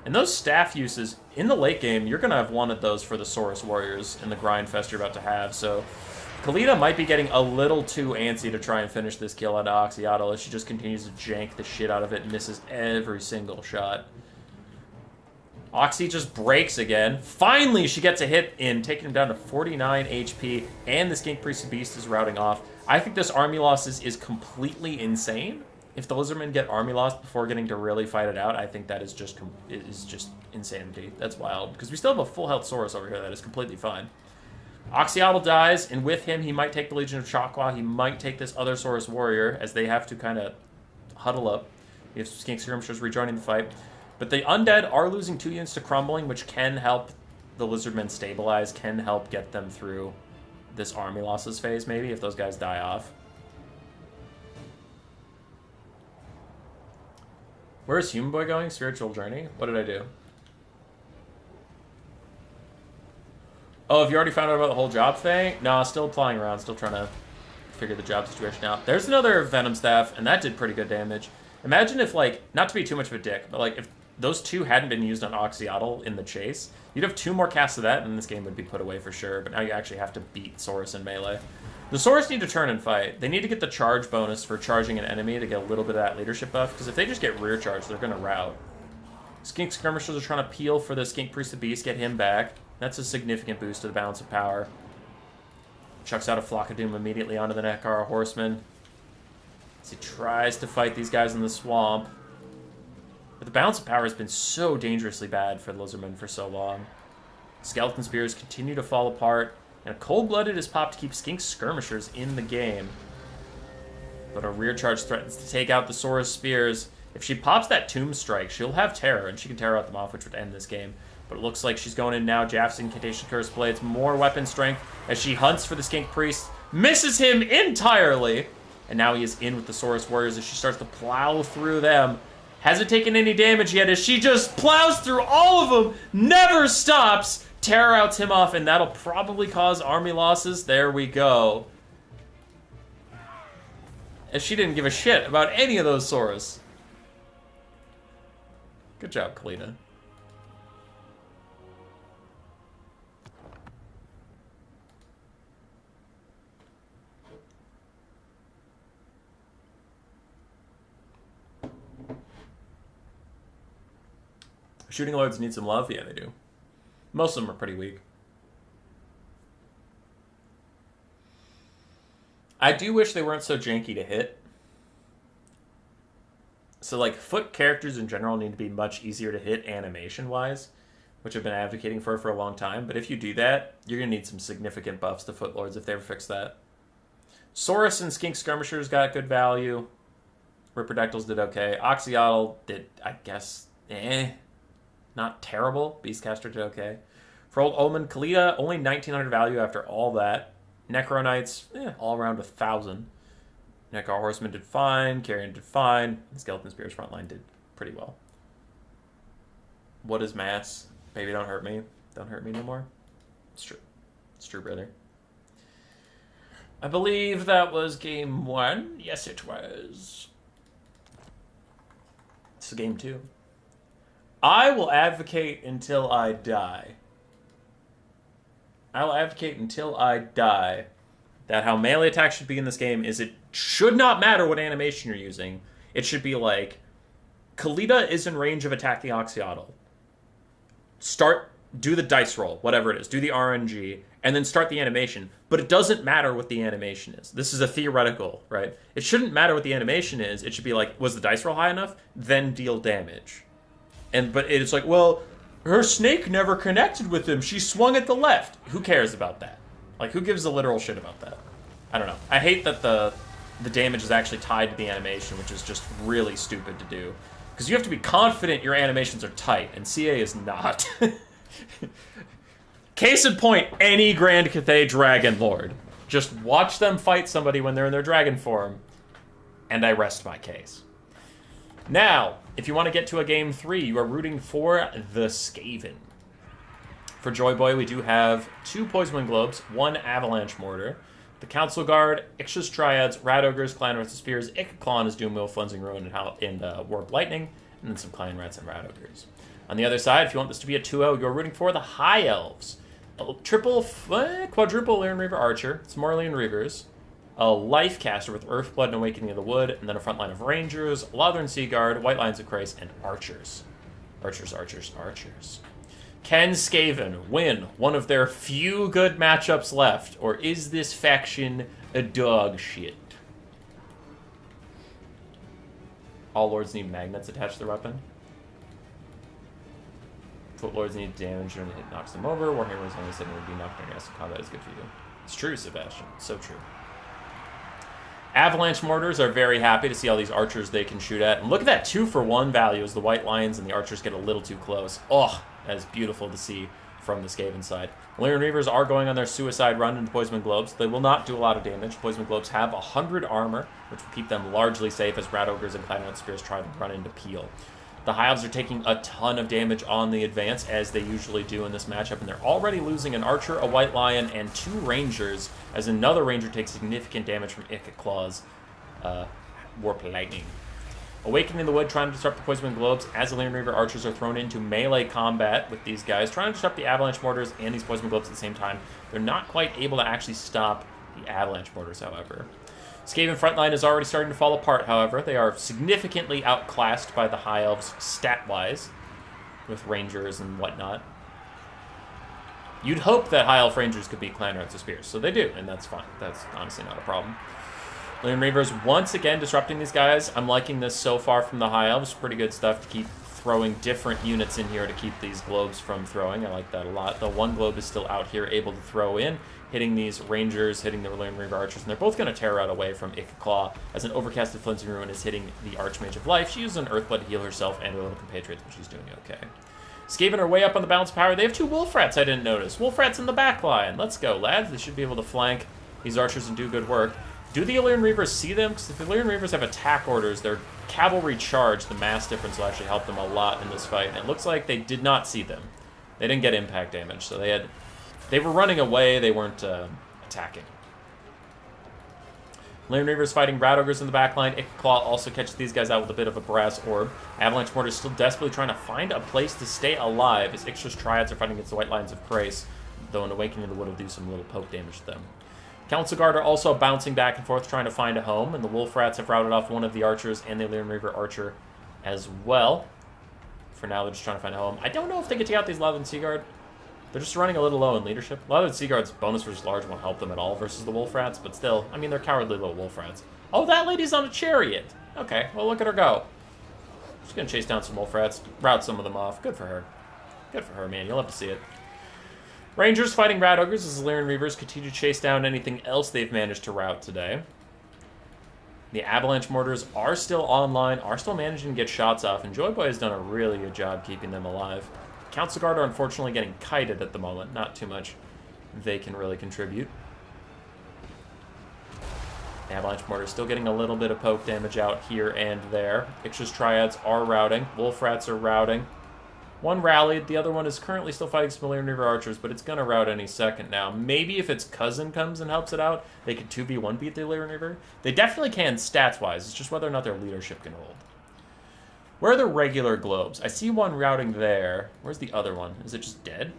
And those staff uses, in the late game, you're going to have wanted those for the Saurus Warriors in the grind fest you're about to have. So Khalida might be getting a little too antsy to try and finish this kill onto Oxyotl as she just continues to jank the shit out of it and misses every single shot. Oxy just breaks again. Finally, she gets a hit in, taking him down to 49 HP, and the Skink Priest of Beast is routing off. I think this army loss is completely insane. If the Lizardmen get army loss before getting to really fight it out, I think that is just insanity. That's wild, because we still have a full health Saurus over here that is completely fine. Oxyotl dies, and with him, he might take the Legion of Chakwa. He might take this other Saurus Warrior, as they have to kind of huddle up. We have Skink Skirmishers rejoining the fight. But the undead are losing 2 units to crumbling, which can help the Lizardmen stabilize, can help get them through this army losses phase, maybe, if those guys die off. Where's Human Boy going? Spiritual Journey? What did I do? Oh, have you already found out about the whole job thing? No, still applying around, still trying to figure the job situation out. There's another Venom Staff, and that did pretty good damage. Imagine if, like, not to be too much of a dick, but, like, if those two hadn't been used on Oxyotl in the chase, you'd have 2 more casts of that, and this game would be put away for sure. But now you actually have to beat Saurus in melee. The Saurus need to turn and fight. They need to get the charge bonus for charging an enemy to get a little bit of that leadership buff, because if they just get rear charge, they're going to rout. Skink Skirmishers are trying to peel for the Skink Priest of Beast, get him back. That's a significant boost to the balance of power. Chucks out a Flock of Doom immediately onto the Nekara Horseman as he tries to fight these guys in the swamp. But the balance of power has been so dangerously bad for the Lizardmen for so long. Skeleton Spears continue to fall apart, and a Cold-Blooded is popped to keep Skink Skirmishers in the game. But a rear charge threatens to take out the Saurus Spears. If she pops that Tomb Strike, she'll have Terror, and she can Terror out them off, which would end this game. But it looks like she's going in now. Jaff's Incantation Curse Blades, more weapon strength as she hunts for the Skink Priest. Misses him entirely. And now he is in with the Saurus Warriors as she starts to plow through them. Hasn't taken any damage yet as she just plows through all of them. Never stops. Terror outs him off, and that'll probably cause army losses. There we go. As she didn't give a shit about any of those Saurus. Good job, Kalina. Shooting Lords need some love? Yeah, they do. Most of them are pretty weak. I do wish they weren't so janky to hit. So, like, foot characters in general need to be much easier to hit animation-wise, which I've been advocating for a long time. But if you do that, you're going to need some significant buffs to foot lords if they ever fix that. Saurus and Skink Skirmishers got good value. Ripperdactyls did okay. Oxyotl did, I guess, not terrible. Beastcaster did okay. For old Omen, Kalita, only 1900 value after all that. Necro Knights, all around 1000. Necro Horsemen did fine. Carrion did fine. And Skeleton Spears Frontline did pretty well. What is mass? Baby, don't hurt me. Don't hurt me no more. It's true. It's true, brother. I believe that was game 1. Yes, it was. It's game 2. I will advocate until I die. I will advocate until I die that how melee attack should be in this game is it should not matter what animation you're using. It should be like, Kalita is in range of attacking Oxyotl. Do the dice roll, whatever it is. Do the RNG, and then start the animation. But it doesn't matter what the animation is. This is a theoretical, right? It shouldn't matter what the animation is. It should be like, was the dice roll high enough? Then deal damage. But it's like, well, her snake never connected with him. She swung at the left. Who cares about that? Like, who gives a literal shit about that? I don't know. I hate that the damage is actually tied to the animation, which is just really stupid to do. Because you have to be confident your animations are tight, and CA is not. Case in point, any Grand Cathay Dragon Lord. Just watch them fight somebody when they're in their dragon form, and I rest my case. Now, if you want to get to a game 3, you are rooting for the Skaven. For Joy Boy, we do have 2 Poison Wind Globes, 1 Avalanche Mortar, the Council Guard, Ixchia's Triads, Rat Ogres, Clanrats, Spears, Ikkaklon is Doom Wheel, Flensing Ruin, and Warp Lightning, and then some Clanrats and Rat Ogres. On the other side, if you want this to be a 2-0, you're rooting for the High Elves. A quadruple Lyran Reaver Archer, some more Lyran Reavers, a Life Caster with Earth, Blood, and Awakening of the Wood, and then a front line of Rangers, Lothern Sea Guard, White Lions of Christ, and Archers. Archers, Archers, Archers. Can Skaven win one of their few good matchups left, or is this faction a dog shit? All lords need magnets attached to their weapon. Foot lords need damage when it knocks them over. Warhammers only said would be knocked during acid combat is good for you. It's true, Sebastian. So true. Avalanche Mortars are very happy to see all these archers they can shoot at. And look at that 2-for-1 value as the White Lions and the archers get a little too close. Oh, that is beautiful to see from the Skaven side. Lyran Reavers are going on their suicide run into Poison Wind Globes. They will not do a lot of damage. Poison Wind Globes have 100 armor, which will keep them largely safe as Rat Ogres and Clanrats Spears try to run into Peel. The High Elves are taking a ton of damage on the advance, as they usually do in this matchup, and they're already losing an Archer, a White Lion, and 2 Rangers, as another Ranger takes significant damage from Ikkaklaw's Warp Lightning. Awakening in the Wood, trying to disrupt the Poison Wind Globes, as the Lyran Reaver Archers are thrown into melee combat with these guys, trying to disrupt the Avalanche Mortars and these Poison Wind Globes at the same time. They're not quite able to actually stop the Avalanche Mortars, however. Skaven frontline is already starting to fall apart, however. They are significantly outclassed by the High Elves stat-wise, with Rangers and whatnot. You'd hope that High Elf Rangers could beat Clanrats or Spears, so they do, and that's fine. That's honestly not a problem. Lyran Reavers once again disrupting these guys. I'm liking this so far from the High Elves. Pretty good stuff to keep throwing different units in here to keep these globes from throwing. I like that a lot. The one globe is still out here able to throw in, hitting these rangers, hitting the Lone Reaver archers, and they're both going to tear out away from Claw as an overcasted Flinting Ruin is hitting the Archmage of Life. She uses an Earthblood to heal herself and her little compatriots, but she's doing okay. Skaven are way up on the balance power. They have 2 Wolfrats I didn't notice. Wolfrats in the back line. Let's go, lads. They should be able to flank these archers and do good work. Do the Illyrian Reavers see them? Because if the Illyrian Reavers have attack orders, their cavalry charge, the mass difference, will actually help them a lot in this fight. And it looks like they did not see them. They didn't get impact damage, so they were running away. They weren't attacking. Illyrian Reavers fighting Rat Ogres in the back line. Claw also catches these guys out with a bit of a brass orb. Avalanche Mortar is still desperately trying to find a place to stay alive as Ixtra's Triads are fighting against the White Lions of Praise, though an Awakening of the Wood will do some little poke damage to them. Council Guard are also bouncing back and forth trying to find a home, and the Wolf Rats have routed off one of the archers and the Illyrian Reaver archer as well. For now, they're just trying to find a home. I don't know if they can take out these Loudon Sea Guard. They're just running a little low in leadership. Loudon Sea Guard's bonus versus large won't help them at all versus the Wolf Rats, but still, I mean, they're cowardly little Wolf Rats. Oh, that lady's on a chariot! Okay, well, look at her go. She's gonna chase down some Wolf Rats, route some of them off. Good for her. Good for her, man. You'll have to see it. Rangers fighting Rat Ogres as the Illyrian Reavers continue to chase down anything else they've managed to rout today. The Avalanche Mortars are still online, are still managing to get shots off, and Joy Boy has done a really good job keeping them alive. Council Guard are unfortunately getting kited at the moment. Not too much they can really contribute. The Avalanche Mortar is still getting a little bit of poke damage out here and there. Ixtra's Triads are routing. Wolf Rats are routing. One rallied. The other one is currently still fighting some Illyrian Reaver archers, but it's going to rout any second now. Maybe if its cousin comes and helps it out, they could 2v1 beat the Illyrian Reaver. They definitely can stats-wise. It's just whether or not their leadership can hold. Where are the regular globes? I see one routing there. Where's the other one? Is it just dead?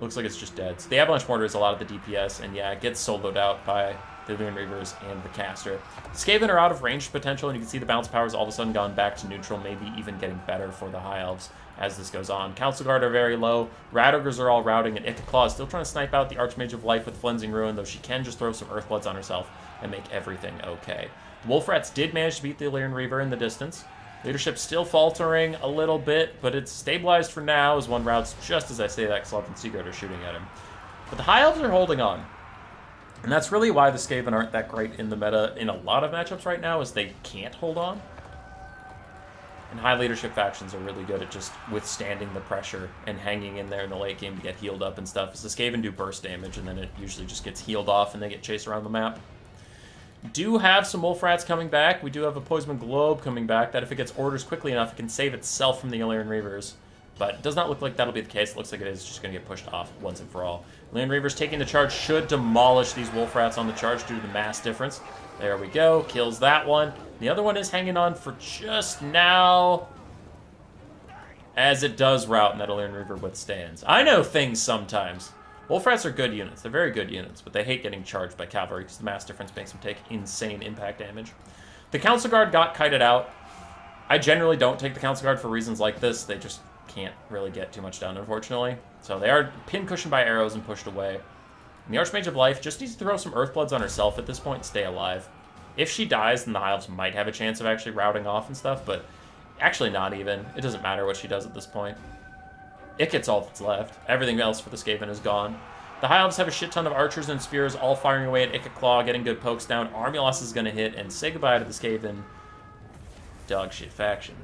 Looks like it's just dead. So the Avalanche Mortar is a lot of the DPS, and yeah, it gets soloed out by the Illyrian Reavers and the caster. Skaven are out of range potential, and you can see the bounce power has all of a sudden gone back to neutral, maybe even getting better for the High Elves as this goes on. Council Guard are very low. Rat Ogres are all routing, and Claw is still trying to snipe out the Archmage of Life with Cleansing Ruin, though she can just throw some Earthbloods on herself and make everything okay. The Wolf Rats did manage to beat the Illyrian Reaver in the distance. Leadership still faltering a little bit, but it's stabilized for now as one routes just as I say that, because Loudon Sea Guard are shooting at him. But the High Elves are holding on. And that's really why the Skaven aren't that great in the meta in a lot of matchups right now, is they can't hold on. And high leadership factions are really good at just withstanding the pressure and hanging in there in the late game to get healed up and stuff. As the Skaven do burst damage, and then it usually just gets healed off and they get chased around the map. Do have some Wolf Rats coming back. We do have a Poison Globe coming back that if it gets orders quickly enough, it can save itself from the Illyrian Reavers. But it does not look like that'll be the case. It looks like it is just going to get pushed off once and for all. Illyrian Reavers taking the charge should demolish these Wolf Rats on the charge due to the mass difference. There we go. Kills that one. The other one is hanging on for just now, as it does rout and that Illyrian Reaver withstands. I know things sometimes. Wolf Rats are good units. They're very good units, but they hate getting charged by cavalry because the mass difference makes them take insane impact damage. The Council Guard got kited out. I generally don't take the Council Guard for reasons like this. They just can't really get too much done, unfortunately. So they are pin-cushioned by arrows and pushed away. And the Archmage of Life just needs to throw some Earthbloods on herself at this point and stay alive. If she dies, then the High Elves might have a chance of actually routing off and stuff, but actually not even. It doesn't matter what she does at this point. It gets all that's left. Everything else for the Skaven is gone. The High Elves have a shit ton of archers and spears all firing away at Claw, getting good pokes down. Armulus is going to hit and say goodbye to the Skaven dogshit faction.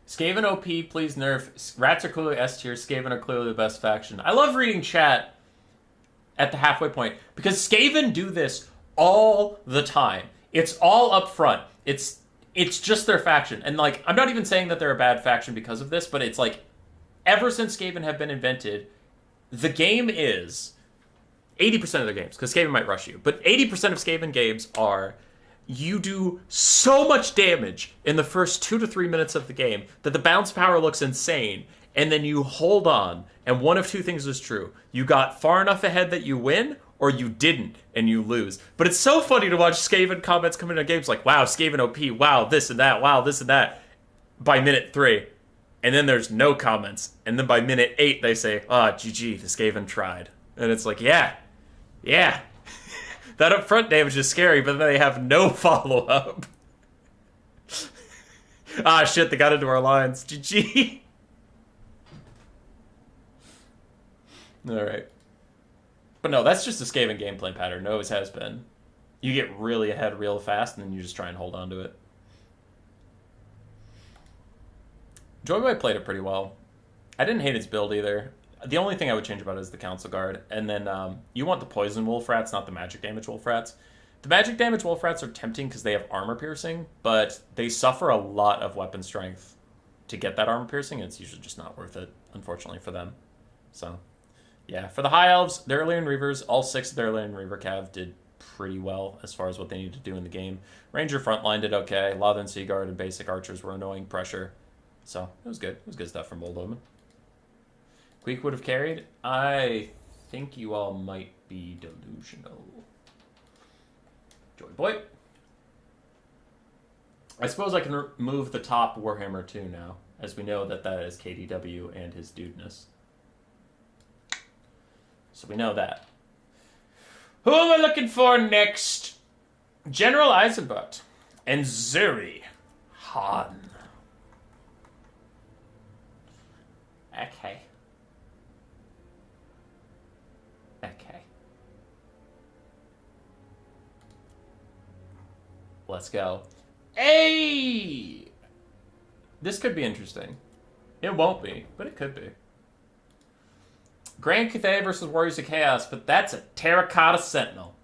Skaven OP, please nerf. Rats are clearly S tier. Skaven are clearly the best faction. I love reading chat at the halfway point because Skaven do this all the time. It's all up front. It's just their faction. And like, I'm not even saying that they're a bad faction because of this, but it's like, ever since Skaven have been invented, the game is 80% of their games, because Skaven might rush you, but 80% of Skaven games are you do so much damage in the first 2 to 3 minutes of the game that the bounce power looks insane, and then you hold on, and one of two things is true. You got far enough ahead that you win, or you didn't, and you lose. But it's so funny to watch Skaven comments come into games like, wow, Skaven OP, wow, this and that, wow, this and that, by minute 3. And then there's no comments. And then by minute 8, they say, ah, GG, the Skaven tried. And it's like, yeah. That upfront damage is scary, but then they have no follow-up. Ah, shit, they got into our lines. GG. Alright. But no, that's just a Skaven gameplay pattern. It always has been. You get really ahead real fast, and then you just try and hold on to it. Joyboy played it pretty well. I didn't hate its build either. The only thing I would change about it is the Council Guard. And then you want the Poison Wolf Rats, not the Magic Damage Wolf Rats. The Magic Damage Wolf Rats are tempting because they have armor piercing, but they suffer a lot of weapon strength to get that armor piercing, and it's usually just not worth it, unfortunately, for them. So, yeah. For the High Elves, their Illyrian Reavers, all 6 of their Illyrian Reaver cav did pretty well as far as what they needed to do in the game. Ranger Frontline did okay. Lothern Sea Guard and basic archers were annoying pressure. So, it was good. It was good stuff from Old Omen. Queek would have carried. I think you all might be delusional. Joy boy. I suppose I can remove the top Warhammer 2 now, as we know that that is KDW and his dudeness. So we know that. Who am I looking for next? General Eisenbart and Zuri Han. Okay. Let's go. Hey! This could be interesting. It won't be, but it could be. Grand Cathay versus Warriors of Chaos, but that's a Terracotta Sentinel.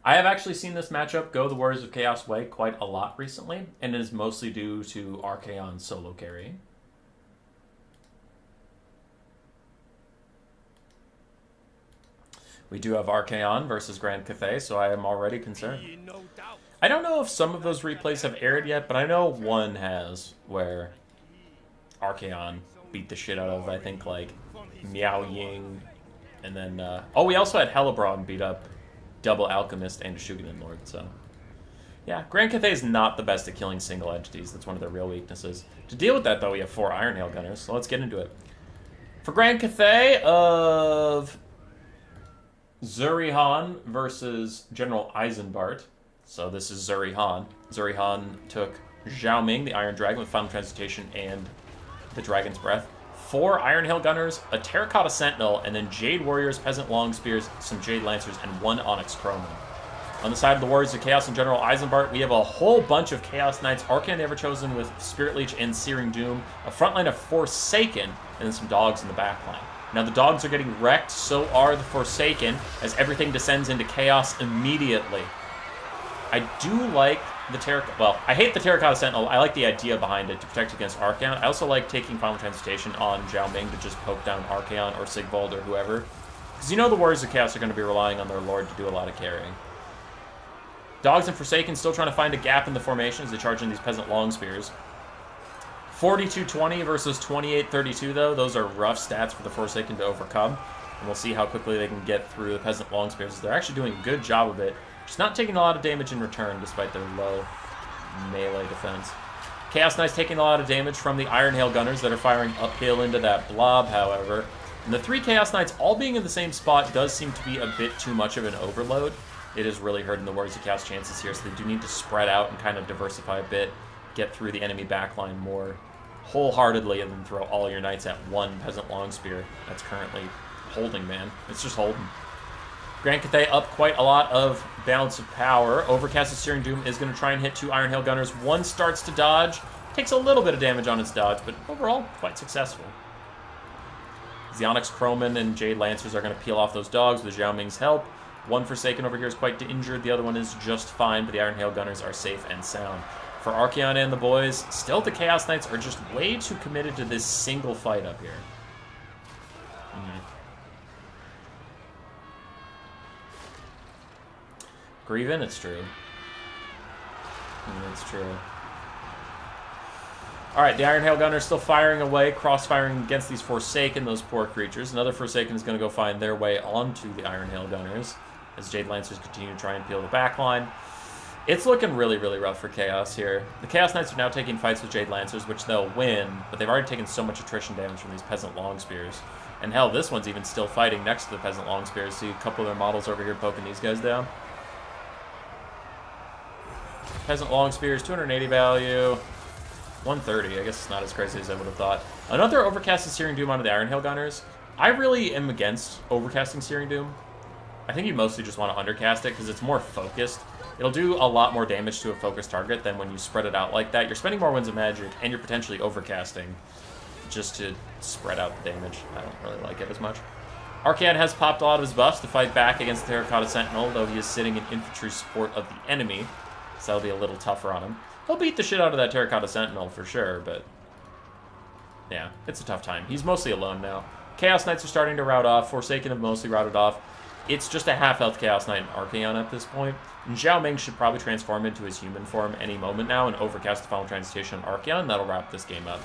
I have actually seen this matchup go the Warriors of Chaos way quite a lot recently, and it is mostly due to Archaon's solo carrying. We do have Archaon versus Grand Cathay, so I am already concerned. I don't know if some of those replays have aired yet, but I know one has, where Archaon beat the shit out of, I think, like, Miao Ying, and then, oh, we also had Hellebron beat up Double Alchemist and Shugenin Lord, so. Yeah, Grand Cathay is not the best at killing single entities. That's one of their real weaknesses. To deal with that, though, we have 4 Ironhail Gunners, so let's get into it. For Grand Cathay of Zuri Han versus General Eisenbart. So this is Zuri Han. Zuri Han took Zhao Ming, the Iron Dragon, with Final Transmutation and the Dragon's Breath. 4 Ironhail Gunners, a Terracotta Sentinel, and then Jade Warriors, Peasant Long Spears, some Jade Lancers, and 1 Onyx Cronin. On the side of the Warriors of Chaos and General Eisenbart, we have a whole bunch of Chaos Knights, Arcane the Everchosen with Spirit Leech and Searing Doom, a front line of Forsaken, and then some dogs in the back line. Now the dogs are getting wrecked, so are the Forsaken, as everything descends into chaos immediately. I do like the Terracotta... Well, I hate the Terracotta Sentinel. I like the idea behind it to protect against Archaon. I also like taking Final Transmutation on Zhao Ming to just poke down Archaon or Sigvald or whoever. Because you know the Warriors of Chaos are going to be relying on their Lord to do a lot of carrying. Dogs and Forsaken still trying to find a gap in the formation as they charge in these Peasant Long Spears. 42-20 versus 28-32, though. Those are rough stats for the Forsaken to overcome. And we'll see how quickly they can get through the Peasant Long Spears. They're actually doing a good job of it. Just not taking a lot of damage in return, despite their low melee defense. Chaos Knights taking a lot of damage from the Ironhail Gunners that are firing uphill into that blob, however. And the 3 Chaos Knights all being in the same spot does seem to be a bit too much of an overload. It is really hurting the Warriors of Chaos chances here, so they do need to spread out and kind of diversify a bit, get through the enemy backline more wholeheartedly, and then throw all your knights at 1 Peasant Long Spear that's currently holding, man. It's just holding. Grand Cathay up quite a lot of balance of power. Overcast's Searing Doom is going to try and hit 2 Ironhail Gunners. 1 starts to dodge. Takes a little bit of damage on its dodge, but overall, quite successful. The Onyx Cronin and Jade Lancers are going to peel off those dogs with Zhao Ming's help. 1 Forsaken over here is quite injured. The other one is just fine, but the Ironhail Gunners are safe and sound. For Archaon and the boys, still the Chaos Knights are just way too committed to this single fight up here. Grievin, it's true. It's true. Alright, the Iron Hail Gunner is still firing away, cross-firing against these Forsaken, those poor creatures. Another Forsaken is going to go find their way onto the Iron Hail Gunners as Jade Lancers continue to try and peel the backline. It's looking really, really rough for Chaos here. The Chaos Knights are now taking fights with Jade Lancers, which they'll win, but they've already taken so much attrition damage from these Peasant Long Spears. And hell, this one's even still fighting next to the Peasant Long Spears. See a couple of their models over here poking these guys down. Peasant Long Spears, 280 value. 130, I guess it's not as crazy as I would have thought. Another overcasted Searing Doom onto the Iron Hail Gunners. I really am against overcasting Searing Doom. I think you mostly just want to undercast it because it's more focused. It'll do a lot more damage to a focused target than when you spread it out like that. You're spending more Winds of Magic and you're potentially overcasting just to spread out the damage. I don't really like it as much. Archaon has popped a lot of his buffs to fight back against the Terracotta Sentinel, though he is sitting in infantry support of the enemy, so that'll be a little tougher on him. He'll beat the shit out of that Terracotta Sentinel for sure, but yeah, it's a tough time. He's mostly alone now. Chaos Knights are starting to rout off. Forsaken have mostly routed off. It's just a half-health Chaos Knight and Archaon at this point. And Zhao Ming should probably transform into his human form any moment now and overcast the Final Transmutation on Archaon. That'll wrap this game up.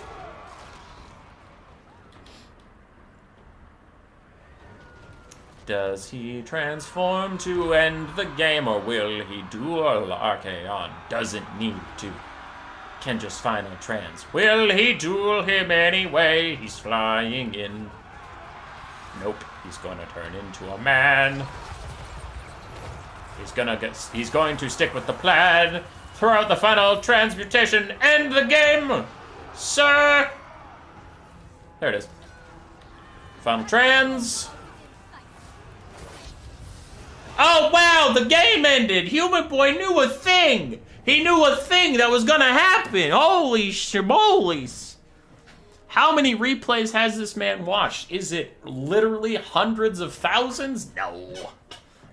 Does he transform to end the game, or will he duel Archaon? Doesn't need to. Can just final trans. Will he duel him anyway? He's flying in. Nope. He's going to turn into a man. He's going to stick with the plan. Throw out the final transmutation. End the game, sir. There it is. Final trans. Oh, wow, the game ended. Human Boy knew a thing. He knew a thing that was gonna happen. Holy shibolies. How many replays has this man watched? Is it literally hundreds of thousands? No.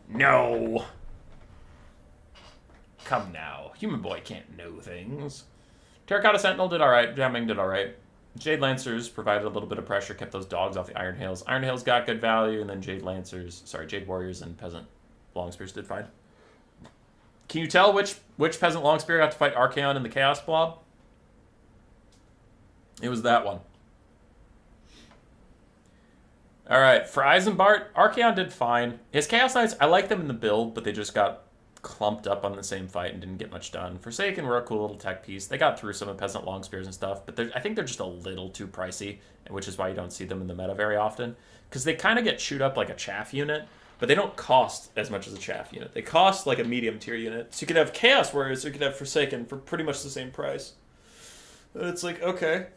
No. Come now. Human Boy can't know things. Terracotta Sentinel did alright. Jamming did alright. Jade Lancers provided a little bit of pressure, kept those dogs off the Iron Hails. Iron Hails got good value, and then Jade Warriors and Peasant Long Spears did fine. Can you tell which Peasant Long Spear got to fight Archaon in the Chaos Blob? It was that one. Alright, for Eisenbart, Archaon did fine. His Chaos Knights, I like them in the build, but they just got clumped up on the same fight and didn't get much done. Forsaken were a cool little tech piece. They got through some of Peasant Long Spears and stuff, but I think they're just a little too pricey, which is why you don't see them in the meta very often. Because they kind of get chewed up like a chaff unit, but they don't cost as much as a chaff unit. They cost like a medium tier unit. So you could have Chaos Warriors, or you could have Forsaken for pretty much the same price. And it's like, okay.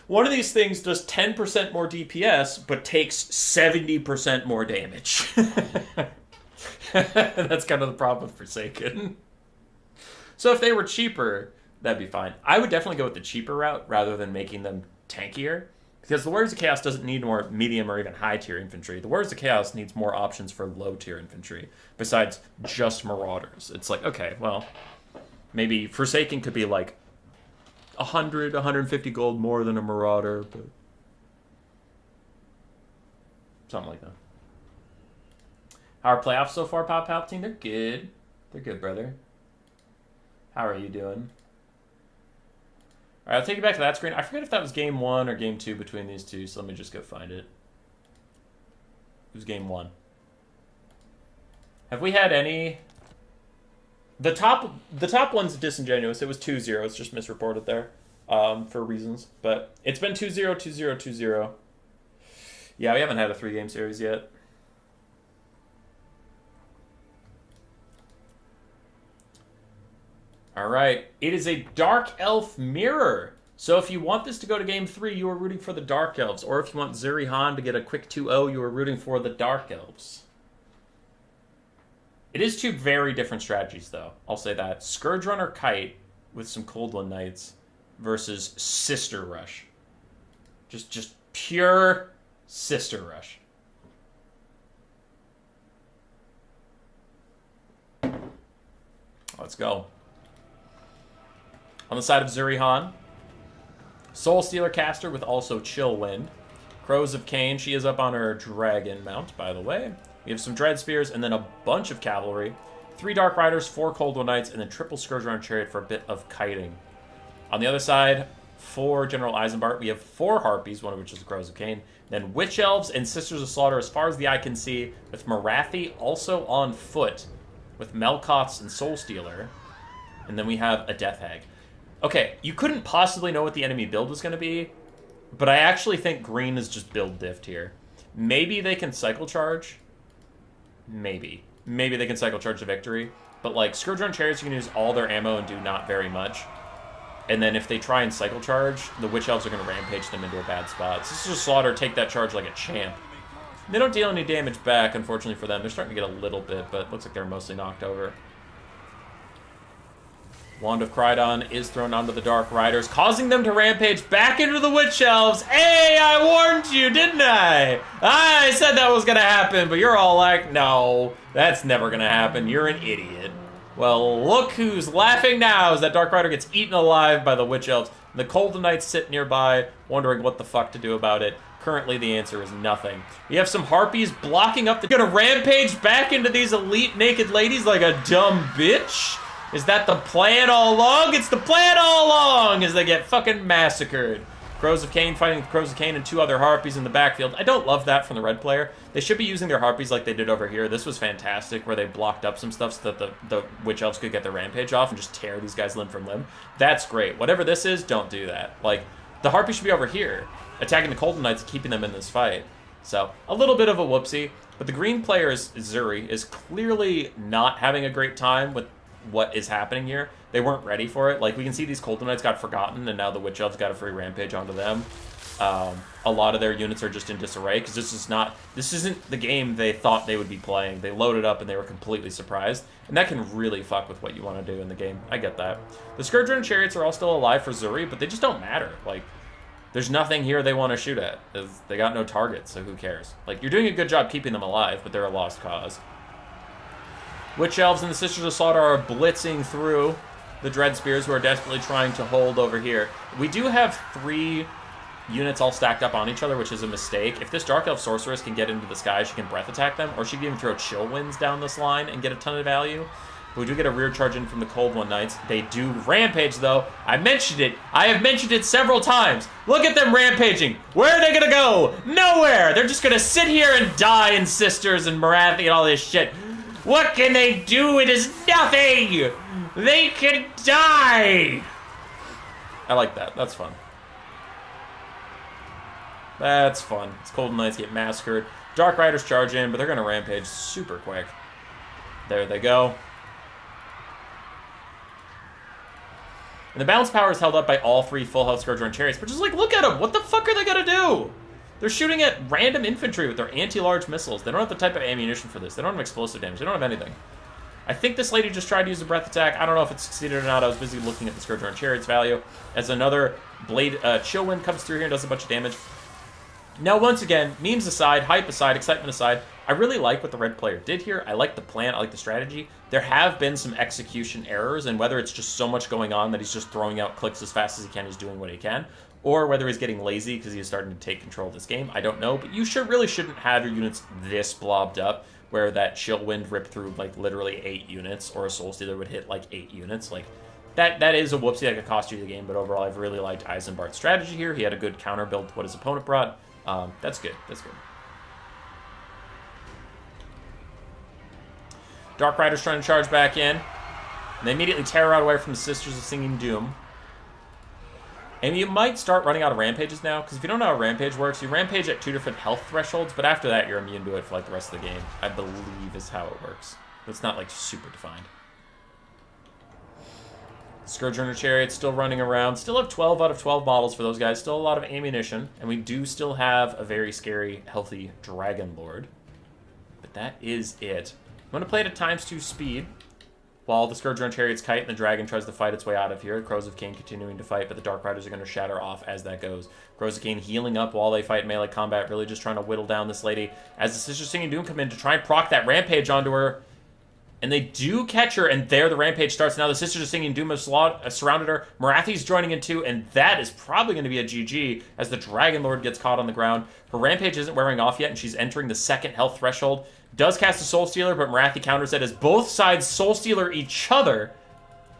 One of these things does 10% more DPS, but takes 70% more damage. That's kind of the problem with Forsaken. So if they were cheaper, that'd be fine. I would definitely go with the cheaper route rather than making them tankier. Because the Warriors of Chaos doesn't need more medium or even high tier infantry. The Warriors of Chaos needs more options for low tier infantry, besides just Marauders. It's like, okay, well, maybe Forsaken could be like 100, 150 gold more than a Marauder, but something like that. How are playoffs so far, Pop Palpatine? They're good. They're good, brother. How are you doing? All right, I'll take you back to that screen. I forget if that was game 1 or game 2 between these two, so let me just go find it. It was game 1. Have we had any... The top one's disingenuous. It was 2-0. It's just misreported there for reasons. But it's been 2-0, 2-0, 2-0. Yeah, we haven't had a 3-game series yet. All right. It is a Dark Elf mirror. So if you want this to go to game 3, you are rooting for the Dark Elves. Or if you want Zuri Han to get a quick 2-0, you are rooting for the Dark Elves. It is two very different strategies, though. I'll say that. Scourge Runner Kite with some Cold One Knights versus Sister Rush. Just pure Sister Rush. Let's go. On the side of Zuri Han, Soul Stealer Caster with also Chill Wind. Crows of Cain, she is up on her Dragon Mount, by the way. We have some Dread Spears, and then a bunch of Cavalry. 3 Dark Riders, 4 Cold One Knights, and then triple Scourge Runner Chariot for a bit of kiting. On the other side, for General Eisenbart, we have 4 Harpies, one of which is the Crows of Cain. Then Witch Elves and Sisters of Slaughter as far as the eye can see, with Morathi also on foot, with Melkoths and Soulstealer. And then we have a Death Hag. Okay, you couldn't possibly know what the enemy build was going to be, but I actually think green is just build diffed here. Maybe they can cycle charge. Maybe. Maybe they can cycle charge to victory. But, like, Scourge-Run Chariots, you can use all their ammo and do not very much. And then if they try and cycle charge, the Witch Elves are going to rampage them into a bad spot. Sisters of Slaughter take that charge like a champ. They don't deal any damage back, unfortunately for them. They're starting to get a little bit, but it looks like they're mostly knocked over. Wand of Crydon is thrown onto the Dark Riders, causing them to rampage back into the Witch Elves. Hey, I warned you, didn't I? I said that was going to happen, but you're all like, no, that's never going to happen. You're an idiot. Well, look who's laughing now as that Dark Rider gets eaten alive by the Witch Elves. The Golden Knights sit nearby, wondering what the fuck to do about it. Currently, the answer is nothing. We have some Harpies blocking up. They're gonna rampage back into these elite naked ladies like a dumb bitch? Is that the plan all along? It's the plan all along as they get fucking massacred. Crows of Cain fighting the Crows of Cain and 2 other Harpies in the backfield. I don't love that from the red player. They should be using their Harpies like they did over here. This was fantastic, where they blocked up some stuff so that the Witch Elves could get their rampage off and just tear these guys limb from limb. That's great. Whatever this is, don't do that. Like, the Harpy should be over here, attacking the Golden Knights and keeping them in this fight. So, a little bit of a whoopsie. But the green player, Zuri, is clearly not having a great time with what is happening here. They weren't ready for it. Like, we can see these Golden Knights got forgotten, and now the Witch Elves got a free rampage onto them. A lot of their units are just in disarray, because this isn't the game they thought they would be playing. They loaded up, and they were completely surprised. And that can really fuck with what you want to do in the game. I get that. The Scourge-Run Chariots are all still alive for Zuri, but they just don't matter. Like, there's nothing here they want to shoot at. They got no targets, so who cares? Like, you're doing a good job keeping them alive, but they're a lost cause. Witch Elves and the Sisters of Slaughter are blitzing through the Dread Spears, who are desperately trying to hold over here. We do have 3 units all stacked up on each other, which is a mistake. If this Dark Elf Sorceress can get into the sky, she can breath attack them, or she can even throw Chill Winds down this line and get a ton of value. But we do get a rear charge in from the Cold One Knights. They do rampage, though. I mentioned it. I have mentioned it several times. Look at them rampaging. Where are they going to go? Nowhere. They're just going to sit here and die in Sisters and Morathi and all this shit. What can they do? It is nothing! They can die! I like that. That's fun. That's fun. These Golden Knights get massacred. Dark Riders charge in, but they're going to rampage super quick. There they go. And the balance power is held up by all 3 full health Scourge-Run Chariots, but just like, look at them! What the fuck are they going to do? They're shooting at random infantry with their anti-large missiles. They don't have the type of ammunition for this. They don't have explosive damage. They don't have anything. I think this lady just tried to use a breath attack. I don't know if it succeeded or not. I was busy looking at the Scourge-Run Chariots value. As another blade, Chill Wind comes through here and does a bunch of damage. Now, once again, memes aside, hype aside, excitement aside, I really like what the red player did here. I like the plan. I like the strategy. There have been some execution errors, and whether it's just so much going on that he's just throwing out clicks as fast as he can, he's doing what he can, or whether he's getting lazy because he's starting to take control of this game, I don't know. But you really shouldn't have your units this blobbed up, where that Chill Wind ripped through, like, literally 8 units, or a Soul Stealer would hit, like, 8 units. Like, that is a whoopsie that could cost you the game, but overall, I've really liked Eisenbart's strategy here. He had a good counter build to what his opponent brought. That's good. That's good. Dark Rider's trying to charge back in. And they immediately tear out away from the Sisters of Singing Doom. And you might start running out of rampages now, because if you don't know how rampage works, you rampage at 2 different health thresholds, but after that, you're immune to it for like the rest of the game. I believe is how it works. It's not like super defined. Scourge-Runner Chariot still running around. Still have 12 out of 12 models for those guys. Still a lot of ammunition. And we do still have a very scary, healthy Dragon Lord. But that is it. I'm going to play it at ×2 speed. While the Scourge-Run Chariot's kite and the Dragon tries to fight its way out of here. Crows of Cain continuing to fight, but the Dark Riders are going to shatter off as that goes. Crows of Cain healing up while they fight melee combat, really just trying to whittle down this lady. As the Sisters of Singing Doom come in to try and proc that rampage onto her. And they do catch her, and there the rampage starts. Now the Sisters of Singing Doom have surrounded her. Morathi's joining in too, and that is probably going to be a GG as the Dragon Lord gets caught on the ground. Her rampage isn't wearing off yet, and she's entering the 2nd health threshold. Does cast a Soul Stealer, but Morathi counters it as both sides Soul Stealer each other.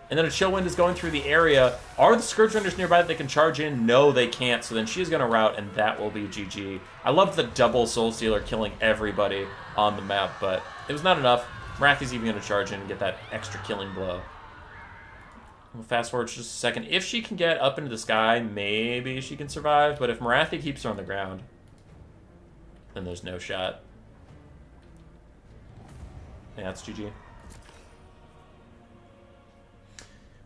And then a chill wind is going through the area. Are the Scourge Renders nearby that they can charge in? No, they can't. So then she's going to rout, and that will be GG. I love the double Soul Stealer killing everybody on the map, but it was not enough. Marathi's even going to charge in and get that extra killing blow. We'll fast forward just a second. If she can get up into the sky, maybe she can survive. But if Marathi keeps her on the ground, then there's no shot. Yeah, that's GG.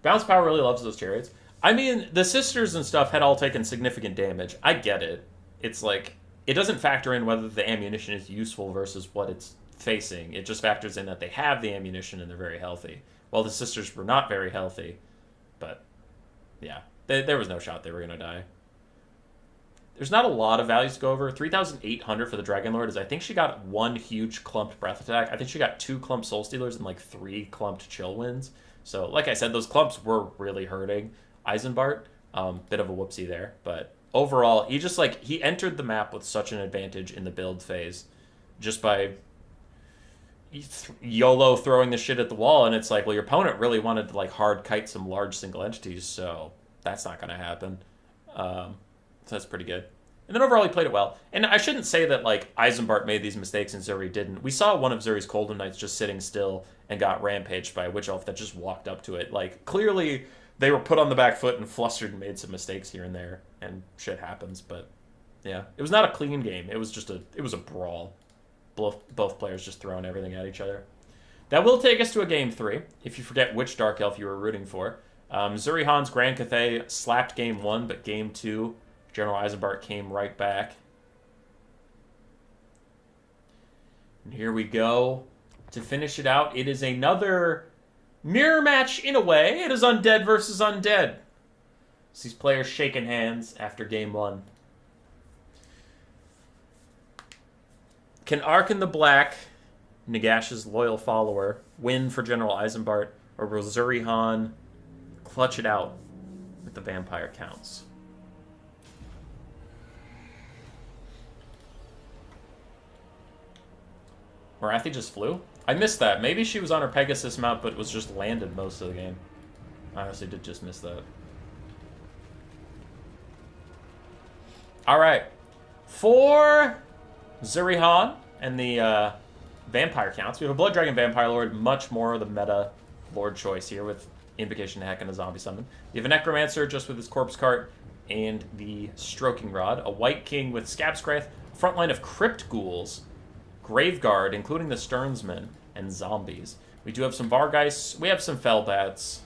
Bounce Power really loves those chariots. I mean, the sisters and stuff had all taken significant damage. I get it. It's like, it doesn't factor in whether the ammunition is useful versus what it's facing. It just factors in that they have the ammunition and they're very healthy. Well, the sisters were not very healthy. But, yeah. There was no shot they were going to die. There's not a lot of values to go over. 3,800 for the Dragon Lord is, I think she got 1 huge clumped breath attack. I think she got 2 clumped Soul Stealers and like 3 clumped Chill Winds. So, like I said, those clumps were really hurting Eisenbart. Bit of a whoopsie there. But overall, he entered the map with such an advantage in the build phase just by YOLO throwing the shit at the wall. And it's like, well, your opponent really wanted to like hard kite some large single entities, so that's not going to happen. So that's pretty good. And then overall, he played it well. And I shouldn't say that, like, Eisenbart made these mistakes and Zuri didn't. We saw one of Zuri's Colden Knights just sitting still and got rampaged by a Witch Elf that just walked up to it. Like, clearly, they were put on the back foot and flustered and made some mistakes here and there. And shit happens, but, yeah. It was not a clean game. It was just it was a brawl. Both players just throwing everything at each other. That will take us to a Game 3, if you forget which Dark Elf you were rooting for. Zuri Han's Grand Cathay slapped Game 1, but Game 2... General Eisenbart came right back. And here we go. To finish it out, it is another mirror match in a way. It is Undead versus Undead. It's these players shaking hands after Game 1. Can Ark in the Black, Nagash's loyal follower, win for General Eisenbart, or will Zuri Han clutch it out with the Vampire Counts? Marathi just flew? I missed that. Maybe she was on her Pegasus mount, but was just landed most of the game. I honestly did just miss that. Alright. For Zuri Han and the Vampire Counts, we have a Blood Dragon Vampire Lord, much more the meta Lord choice here with Invocation Heck and a Zombie Summon. You have a Necromancer just with his Corpse Cart and the Stroking Rod. A White King with Scabscrath, front line of Crypt Ghouls, Graveguard, including the Sternsmen, and Zombies. We do have some Vargeists. We have some Fellbats.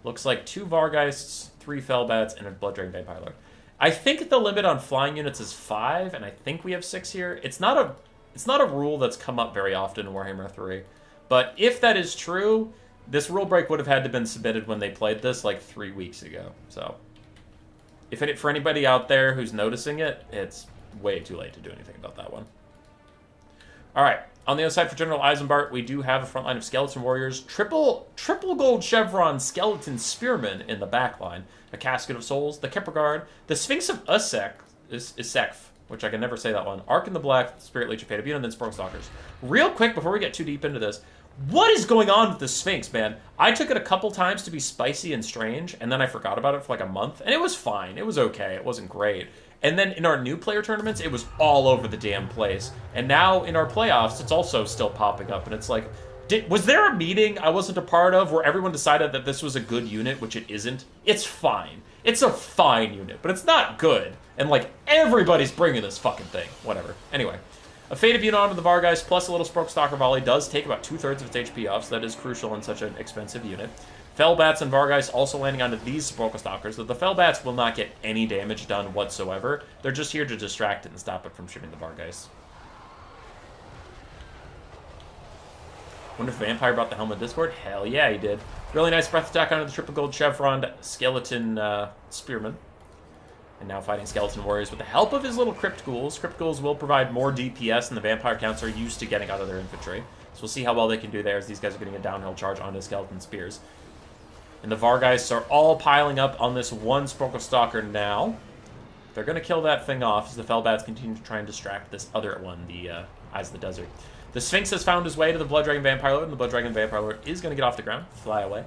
Looks like 2 Vargeists, 3 Fellbats, and a Blood Dragon Vampire Lord. I think the limit on flying units is 5, and I think we have 6 here. It's not a rule that's come up very often in Warhammer 3. But if that is true, this rule break would have had to been submitted when they played this like 3 weeks ago. So, for anybody out there who's noticing it, it's way too late to do anything about that one. Alright, on the other side for General Eisenbart, we do have a front line of Skeleton Warriors, triple gold chevron Skeleton Spearmen in the back line, a Casket of Souls, the Kepler Guard, the Sphinx of Isekf, which I can never say that one, Ark in the Black, Spirit Leech of Fate, and then Stalkers. Real quick, before we get too deep into this, what is going on with the Sphinx, man? I took it a couple times to be spicy and strange, and then I forgot about it for like a month, and it was fine. It was okay. It wasn't great. And then in our new player tournaments, it was all over the damn place. And now in our playoffs, it's also still popping up. And it's like, was there a meeting I wasn't a part of where everyone decided that this was a good unit, which it isn't? It's fine. It's a fine unit, but it's not good. And like, everybody's bringing this fucking thing. Whatever. Anyway, a Fated unit onto the Vargeist plus a little Stalker Volley does take about 2/3 of its HP off, so that is crucial in such an expensive unit. Fellbats and Vargeist also landing onto these Stalkers, though the Fellbats will not get any damage done whatsoever. They're just here to distract it and stop it from shooting the Vargeist. Wonder if Vampire brought the Helm of Discord? Hell yeah, he did. Really nice breath attack onto the triple gold chevron Skeleton Spearman. And now fighting Skeleton Warriors with the help of his little Crypt Ghouls. Crypt Ghouls will provide more DPS than the Vampire Counts are used to getting out of their infantry. So we'll see how well they can do there as these guys are getting a downhill charge onto Skeleton Spears. And the Vargeists are all piling up on this one Stalker now. They're going to kill that thing off as the Fellbats continue to try and distract this other one, the Eyes of the Desert. The Sphinx has found his way to the Blood Dragon Vampire Lord, and the Blood Dragon Vampire Lord is going to get off the ground, fly away.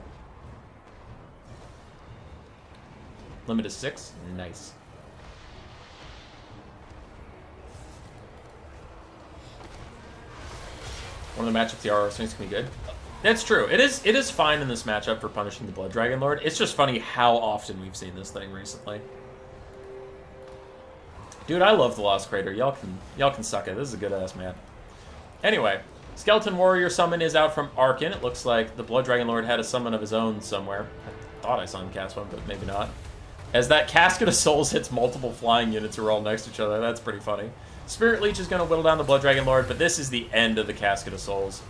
Limit is 6. Nice. One of the matchups, the RR Sphinx can be good. That's true. It is fine in this matchup for punishing the Blood Dragon Lord. It's just funny how often we've seen this thing recently. Dude, I love the Lost Crater. Y'all can suck it. This is a good-ass map. Anyway, Skeleton Warrior summon is out from Arkin. It looks like the Blood Dragon Lord had a summon of his own somewhere. I thought I saw him cast one, but maybe not. As that Casket of Souls hits multiple flying units who are all next to each other. That's pretty funny. Spirit Leech is going to whittle down the Blood Dragon Lord, but this is the end of the Casket of Souls.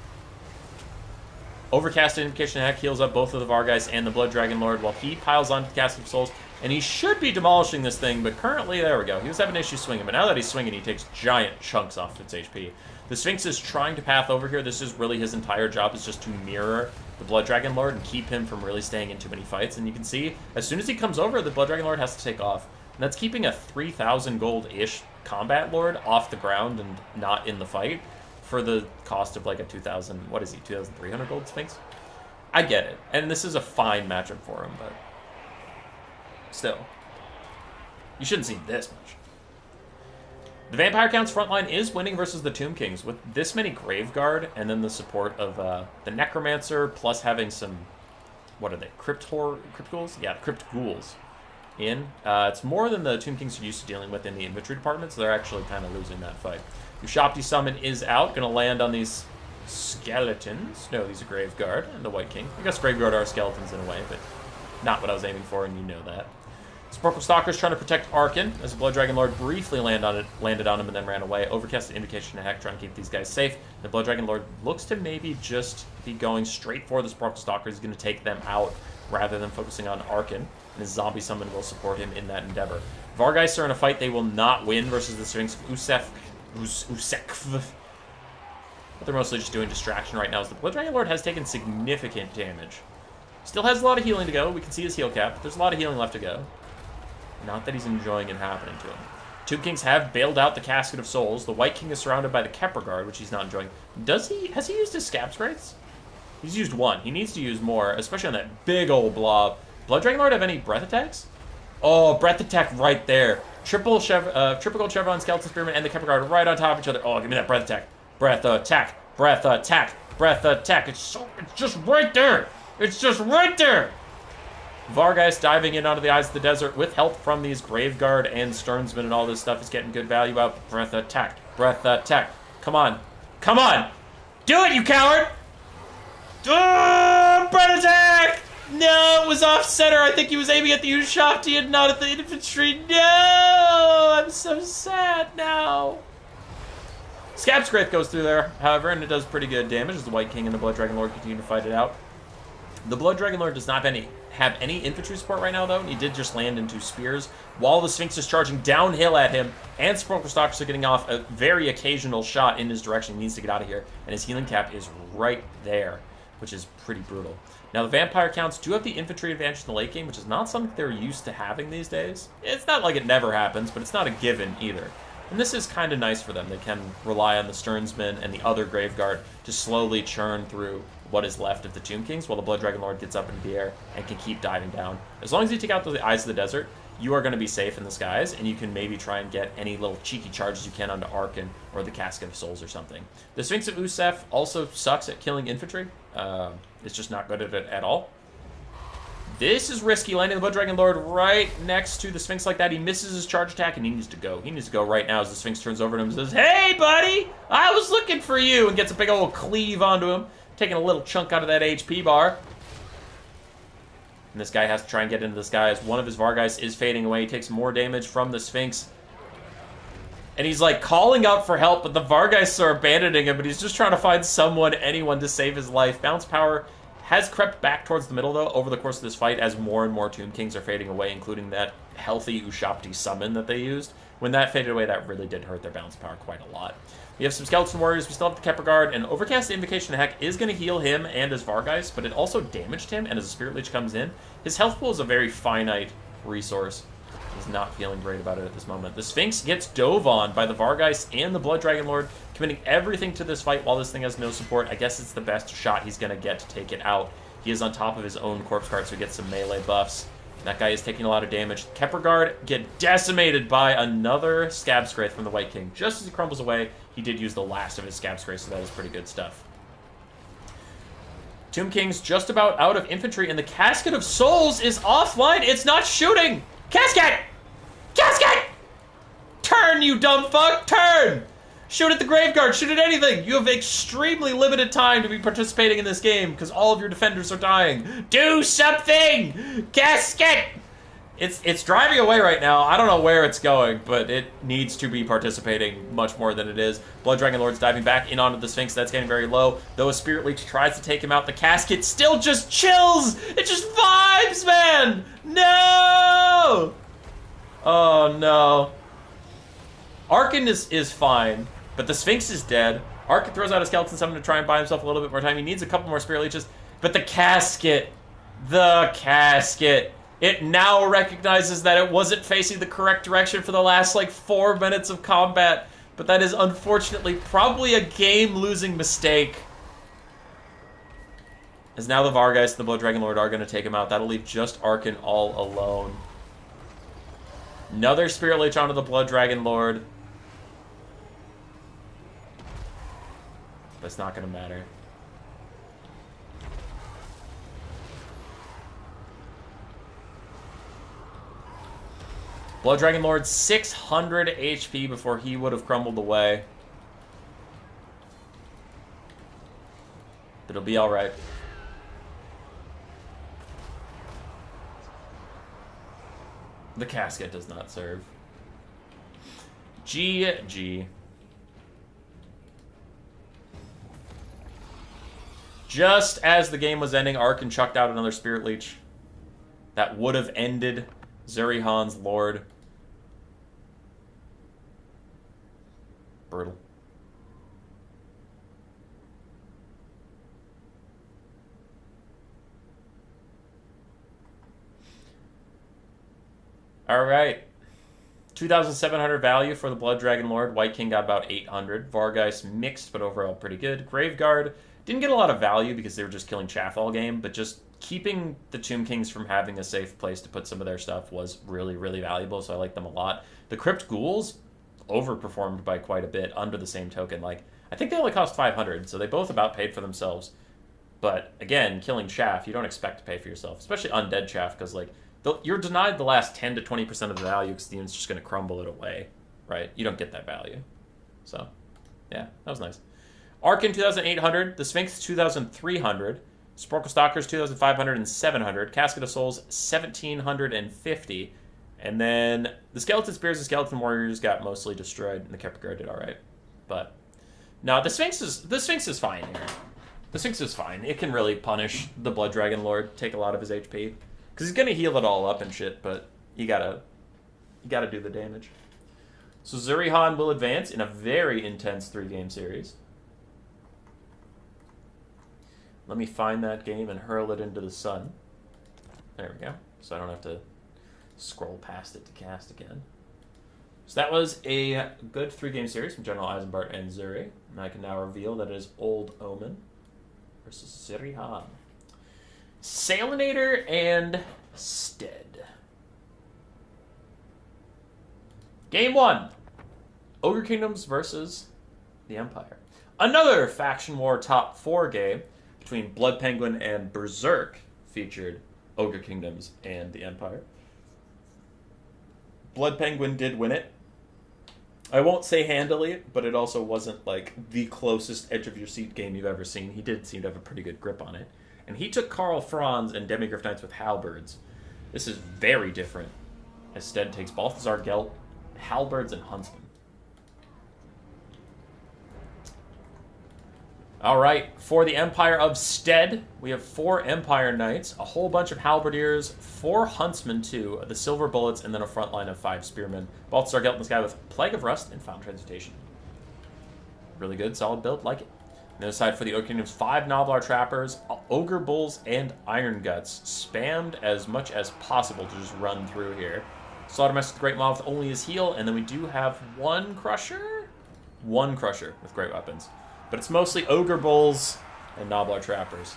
Overcast Invocation Heck heals up both of the Vargeist and the Blood Dragon Lord while he piles onto the Casket of Souls. And he should be demolishing this thing, but currently, there we go. He was having issues swinging, but now that he's swinging, he takes giant chunks off its HP. The Sphinx is trying to path over here. This is really his entire job, is just to mirror the Blood Dragon Lord and keep him from really staying in too many fights. And you can see, as soon as he comes over, the Blood Dragon Lord has to take off. And that's keeping a 3,000 gold-ish Combat Lord off the ground and not in the fight for the cost of like a 2,000, what is he, 2,300 gold Sphinx? I get it. And this is a fine matchup for him, but still. You shouldn't see this much. The Vampire Count's frontline is winning versus the Tomb Kings. With this many Graveguard and then the support of the Necromancer, plus having some, what are they, Crypt Ghouls? Yeah, Crypt Ghouls in. It's more than the Tomb Kings are used to dealing with in the infantry department, so they're actually kind of losing that fight. Ushapti Summon is out, going to land on these skeletons. No, these are Graveguard and the White King. I guess Graveguard are skeletons in a way, but not what I was aiming for, and you know that. Sporkle Stalker's trying to protect Arkin as the Blood Dragon Lord briefly landed on him and then ran away. Overcast Invocation of Heck trying to keep these guys safe. The Blood Dragon Lord looks to maybe just be going straight for the Sporkle Stalker. He's going to take them out rather than focusing on Arkin, and his Zombie Summon will support him in that endeavor. Vargeist are in a fight they will not win versus the Sphinx Usek. What they're mostly just doing distraction right now is the Blood Dragon Lord has taken significant damage. Still has a lot of healing to go. We can see his heal cap. There's a lot of healing left to go. Not that he's enjoying it happening to him. Tomb Kings have bailed out the Casket of Souls. The White King is surrounded by the Kepler Guard, which he's not enjoying. Has he used his Scab Sprites? He's used one. He needs to use more, especially on that big old blob. Blood Dragon Lord have any breath attacks? Oh, breath attack right there. Triple Gold Chevron, Skeleton Spearman, and the Kepler Guard right on top of each other. Oh, give me that breath attack. Breath attack. Breath attack. Breath attack. It's just right there. It's just right there. Vargeist diving in onto the Eyes of the Desert with help from these Graveguard and Sternsmen and all this stuff is getting good value out. Breath attack. Breath attack. Come on. Come on. Do it, you coward. Breath attack. No, it was off center. I think he was aiming at the Ushapti and not at the infantry. No, I'm so sad now. Scab Scrape goes through there, however, and it does pretty good damage as the White King and the Blood Dragon Lord continue to fight it out. The Blood Dragon Lord does not have any infantry support right now, though. He did just land into spears while the Sphinx is charging downhill at him, and Sporkle Stalkers are getting off a very occasional shot in his direction. He needs to get out of here, and his healing cap is right there, which is pretty brutal. Now, the Vampire Counts do have the infantry advantage in the late game, which is not something they're used to having these days. It's not like it never happens, but it's not a given either. And this is kind of nice for them. They can rely on the Sternsmen and the other Graveguard to slowly churn through what is left of the Tomb Kings while the Blood Dragon Lord gets up into the air and can keep diving down. As long as you take out the Eyes of the Desert, you are going to be safe in the skies, and you can maybe try and get any little cheeky charges you can onto Arkin or the Casket of Souls or something. The Sphinx of Usef also sucks at killing infantry. It's just not good at it at all. This is risky, landing the Blood Dragon Lord right next to the Sphinx like that. He misses his charge attack, and he needs to go. He needs to go right now as the Sphinx turns over to him and says, "Hey, buddy, I was looking for you," and gets a big old cleave onto him, taking a little chunk out of that HP bar. And this guy has to try and get into the sky as one of his Vargeist is fading away. He takes more damage from the Sphinx. And he's like calling out for help, but the Vargeists are abandoning him, but he's just trying to find anyone to save his life. Bounce power has crept back towards the middle, though, over the course of this fight as more and more Tomb Kings are fading away, including that healthy Ushapti summon that they used. When that faded away, that really did hurt their bounce power quite a lot. We have some Skeleton Warriors. We still have the Kepler Guard, and Overcast Invocation of Heck is going to heal him and his Vargeist, but it also damaged him, and as a Spirit Leech comes in, his health pool is a very finite resource. He's not feeling great about it at this moment. The Sphinx gets dove on by the Vargeist and the Blood Dragon Lord, committing everything to this fight while this thing has no support. I guess it's the best shot he's going to get to take it out. He is on top of his own corpse cart, so he gets some melee buffs. That guy is taking a lot of damage. Kepperguard get decimated by another Scab Scraith from the White King. Just as he crumbles away, he did use the last of his Scab Scraith, so that is pretty good stuff. Tomb King's just about out of infantry, and the Casket of Souls is offline. It's not shooting! Casket! Casket! Turn, you dumb fuck! Turn! Shoot at the Graveguard, shoot at anything! You have extremely limited time to be participating in this game, because all of your defenders are dying. Do something! Casket! It's driving away right now. I don't know where it's going, but it needs to be participating much more than it is. Blood Dragon Lord's diving back in onto the Sphinx. That's getting very low. Though a Spirit Leech tries to take him out, the Casket still just chills! It just vibes, man! No! Oh, no. Arkan is fine, but the Sphinx is dead. Arkan throws out a Skeleton Summon to try and buy himself a little bit more time. He needs a couple more Spirit Leeches, but the Casket, it now recognizes that it wasn't facing the correct direction for the last, 4 minutes of combat, but that is unfortunately probably a game-losing mistake. As now the Vargeist and the Blood Dragon Lord are going to take him out. That'll leave just Arkan all alone. Another Spirit Leech onto the Blood Dragon Lord. That's not going to matter. Blood Dragon Lord, 600 HP before he would have crumbled away. But it'll be alright. The Casket does not serve. GG. Just as the game was ending, Arkan chucked out another Spirit Leech. That would have ended Zurihan's Lord. Brutal. Alright. 2,700 value for the Blood Dragon Lord. White King got about 800. Vargeist mixed, but overall pretty good. Graveguard didn't get a lot of value because they were just killing chaff all game, but just keeping the Tomb Kings from having a safe place to put some of their stuff was really, really valuable, so I like them a lot. The Crypt Ghouls overperformed by quite a bit under the same token. I think they only cost 500, so they both about paid for themselves. But, again, killing chaff, you don't expect to pay for yourself, especially undead chaff, because, you're denied the last 10 to 20% of the value because the unit's just going to crumble it away, right? You don't get that value. So, yeah, that was nice. Arkan, 2,800. The Sphinx, 2,300. Sporkle Stalkers, 2,500 and 700. Casket of Souls, 1,750. And then the Skeleton Spears and Skeleton Warriors got mostly destroyed, and the Kepperguard did alright. But, no, the Sphinx is fine here. The Sphinx is fine. It can really punish the Blood Dragon Lord, take a lot of his HP. Because he's going to heal it all up and shit, but you gotta do the damage. So Zurihan will advance in a very intense 3-game series. Let me find that game and hurl it into the sun. There we go. So I don't have to scroll past it to cast again. So that was a good 3-game series from General Eisenbart and Zuri. And I can now reveal that it is Old Omen versus Zurihan. Salinator and Stead. Game 1. Ogre Kingdoms versus the Empire. Another Faction War Top 4 game between Blood Penguin and Berserk featured Ogre Kingdoms and the Empire. Blood Penguin did win it. I won't say handily, but it also wasn't the closest edge-of-your-seat game you've ever seen. He did seem to have a pretty good grip on it. And he took Karl Franz and Demigryph Knights with Halberds. This is very different, as Stead takes Balthazar Gelt, Halberds, and Huntsmen. Alright, for the Empire of Stead, we have 4 Empire Knights, a whole bunch of Halberdiers, 4 Huntsmen too, the Silver Bullets, and then a front line of 5 Spearmen. Balthazar Gelt in this guy with Plague of Rust and Found Transmutation. Really good, solid build, like it. On the other side for the Ogre Kingdoms, 5 Noblar Trappers, Ogre Bulls, and Iron Guts. Spammed as much as possible to just run through here. Slaughtermaster with Great Maw with only his heal, and then we do have one Crusher? One Crusher with great weapons. But it's mostly Ogre Bulls and Noblar Trappers.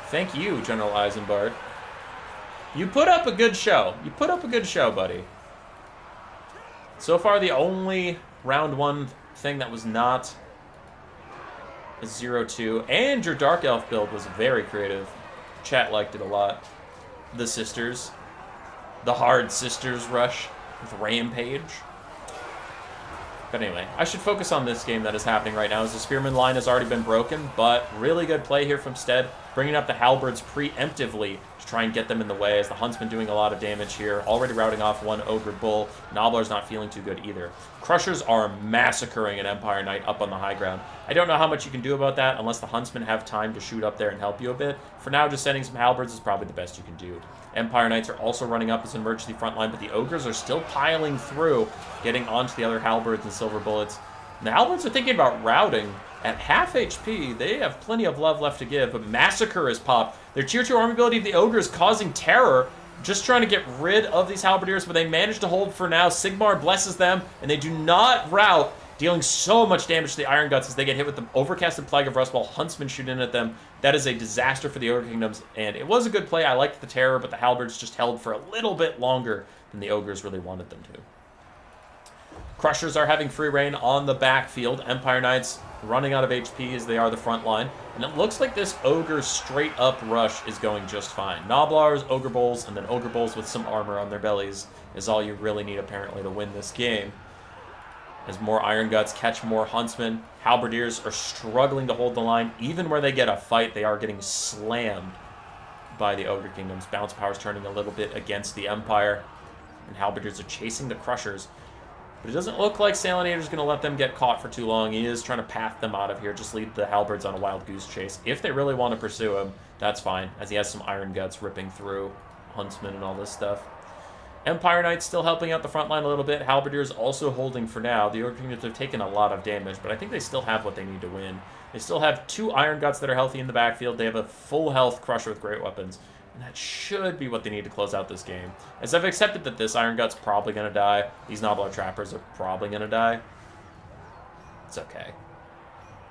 Thank you, General Eisenbart. You put up a good show. You put up a good show, buddy. So far, the only round 1 thing that was not a 0-2, and your Dark Elf build was very creative. Chat liked it a lot. The Sisters. The Hard Sisters rush with Rampage. But anyway, I should focus on this game that is happening right now, as the Spearman line has already been broken, but really good play here from Stead, bringing up the Halberds preemptively to try and get them in the way, as the Huntsman doing a lot of damage here, already routing off one Ogre Bull. Nobbler's not feeling too good either. Crushers are massacring an Empire Knight up on the high ground. I don't know how much you can do about that, unless the Huntsmen have time to shoot up there and help you a bit. For now, just sending some Halberds is probably the best you can do. Empire Knights are also running up as an emergency front line, but the Ogres are still piling through, getting onto the other Halberds and Silver Bullets. And the Halberds are thinking about routing. At half HP, they have plenty of love left to give, but Massacre is popped. Their Tier 2 army ability of the Ogre is causing terror, just trying to get rid of these Halberdiers, but they manage to hold for now. Sigmar blesses them, and they do not rout, dealing so much damage to the Iron Guts as they get hit with the Overcasted Plague of Rust while Huntsmen shoot in at them. That is a disaster for the Ogre Kingdoms, and it was a good play. I liked the terror, but the Halberds just held for a little bit longer than the Ogres really wanted them to. Crushers are having free reign on the backfield. Empire Knights running out of HP as they are the front line. And it looks like this Ogre straight-up rush is going just fine. Noblars, Ogre Bulls, and then Ogre Bulls with some armor on their bellies is all you really need, apparently, to win this game. As more Iron Guts catch more Huntsmen, Halberdiers are struggling to hold the line. Even where they get a fight, they are getting slammed by the Ogre Kingdoms. Bounce Power's turning a little bit against the Empire, and Halberdiers are chasing the Crushers. But it doesn't look like Salinator's going to let them get caught for too long. He is trying to path them out of here, just lead the Halberds on a wild goose chase. If they really want to pursue him, that's fine, as he has some Iron Guts ripping through Huntsmen and all this stuff. Empire Knights still helping out the front line a little bit. Halberdiers also holding for now. The Ogre Kingdoms have taken a lot of damage, but I think they still have what they need to win. They still have 2 Iron Guts that are healthy in the backfield. They have a full health Crusher with great weapons. And that should be what they need to close out this game. As I've accepted that this Iron Gut's probably going to die. These Noblar Trappers are probably going to die. It's okay.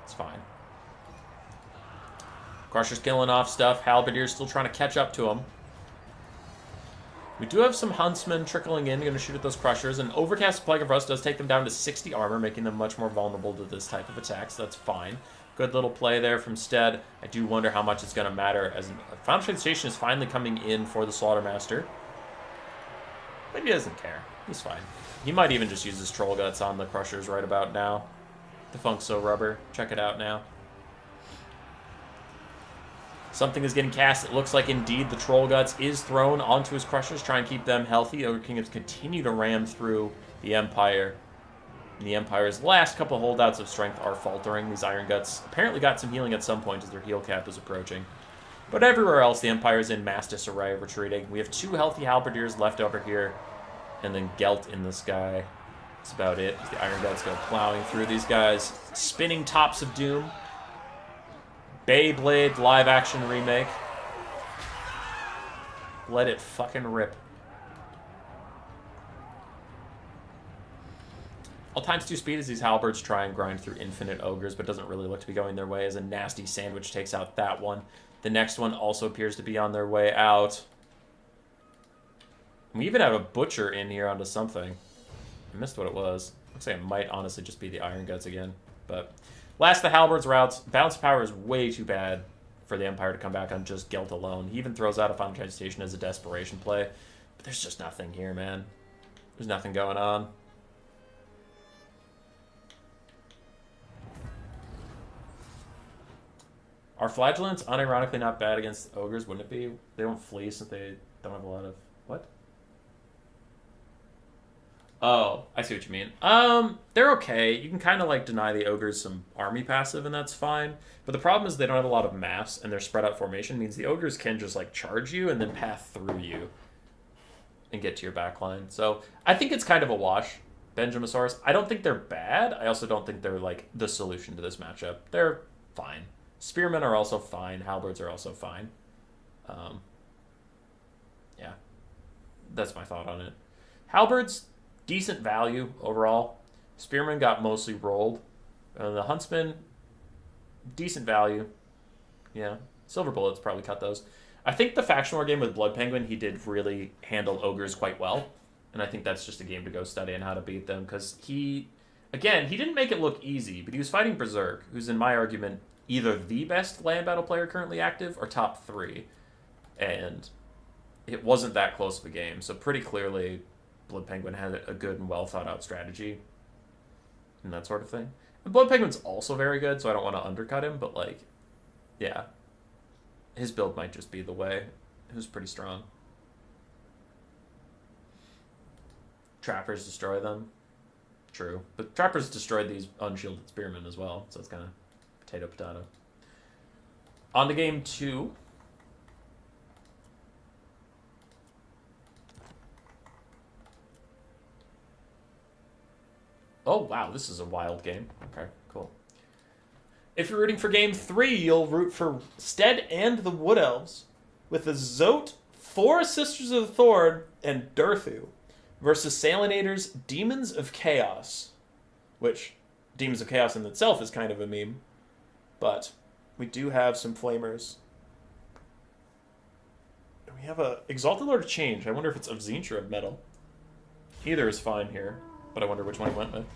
It's fine. Crusher's killing off stuff. Halberdier's still trying to catch up to him. We do have some Huntsmen trickling in, going to shoot at those Crushers, and Overcast Plague of Rust does take them down to 60 armor, making them much more vulnerable to this type of attack, so that's fine. Good little play there from Stead. I do wonder how much it's going to matter, as Final Translation is finally coming in for the Slaughtermaster. Maybe he doesn't care. He's fine. He might even just use his Troll Guts on the Crushers right about now. Defunct So Rubber. Check it out now. Something is getting cast. It looks like indeed the Troll Guts is thrown onto his Crushers, try and keep them healthy. Ogre Kingdoms continue to ram through the Empire. And the Empire's last couple holdouts of strength are faltering. These Iron Guts apparently got some healing at some point as their heal cap is approaching. But everywhere else, the Empire's in mass disarray, retreating. We have 2 healthy Halberdiers left over here, and then Gelt in the sky. That's about it. As the Iron Guts go plowing through these guys. Spinning Tops of Doom. Beyblade live action remake. Let it fucking rip. All times 2 speed as these Halberds try and grind through infinite Ogres, but doesn't really look to be going their way as a nasty sandwich takes out that one. The next one also appears to be on their way out. We even have a Butcher in here onto something. I missed what it was. Looks like it might honestly just be the Iron Guts again, but... Last the Halberds routes. Bounce power is way too bad for the Empire to come back on just Gelt alone. He even throws out a Final Transmutation as a desperation play. But there's just nothing here, man. There's nothing going on. Are Flagellants unironically not bad against Ogres? Wouldn't it be? They don't flee since they don't have a lot of... What? Oh, I see what you mean. They're okay. You can kind of like deny the Ogres some army passive, and that's fine. But the problem is they don't have a lot of mass, and their spread out formation means the Ogres can just like charge you and then path through you and get to your backline. So I think it's kind of a wash. Benjamasaurus. I don't think they're bad. I also don't think they're like the solution to this matchup. They're fine. Spearmen are also fine. Halberds are also fine. Yeah. that's my thought on it. Halberds, decent value overall. Spearmen got mostly rolled. The Huntsman, decent value. Yeah. Silver Bullets probably cut those. I think the Faction War game with Blood Penguin, he did really handle Ogres quite well. And I think that's just a game to go study on how to beat them. Because he didn't make it look easy, but he was fighting Berserk, who's in my argument either the best land battle player currently active or top 3. And it wasn't that close of a game. So pretty clearly, Blood Penguin had a good and well thought out strategy. And that sort of thing. And Blood Penguin's also very good, so I don't want to undercut him, but like, yeah. His build might just be the way. It was pretty strong. Trappers destroy them. True. But Trappers destroyed these unshielded spearmen as well, so it's kind of potato-potato. On to game 2. Oh, wow, this is a wild game. Okay, cool. If you're rooting for game 3, you'll root for Stead and the Wood Elves with the Zote, 4 Sisters of the Thorn, and Durthu versus Salinator's Demons of Chaos, which Demons of Chaos in itself is kind of a meme, but we do have some Flamers. And we have a Exalted Lord of Change. I wonder if it's of Tzeentch or of Metal. Either is fine here, but I wonder which one he went with.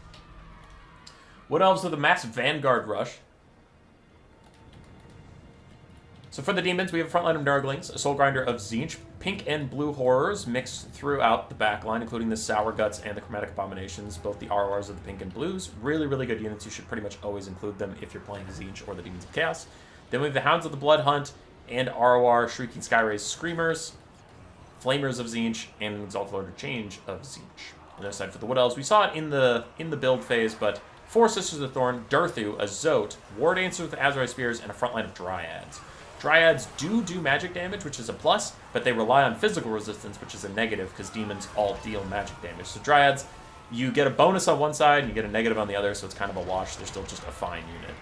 Wood Elves with a massive Vanguard rush. So for the demons, we have a frontline of Nurglings, a Soul Grinder of Tzeentch, pink and blue horrors mixed throughout the backline, including the Sour Guts and the Chromatic Abominations, both the RORs of the pink and blues. Really, really good units. You should pretty much always include them if you're playing Tzeentch or the Demons of Chaos. Then we have the Hounds of the Blood Hunt and ROR Shrieking Skyrays Screamers, Flamers of Tzeentch, and an Exalted Lord of Change of Tzeentch. On the other side for the Wood Elves, we saw it in the build phase, but 4 Sisters of the Thorn, Durthu, a Zote, War Dancer with Azrai Spears, and a frontline of Dryads. Dryads do magic damage, which is a plus, but they rely on physical resistance, which is a negative, because demons all deal magic damage. So Dryads, you get a bonus on one side, and you get a negative on the other, so it's kind of a wash. They're still just a fine unit.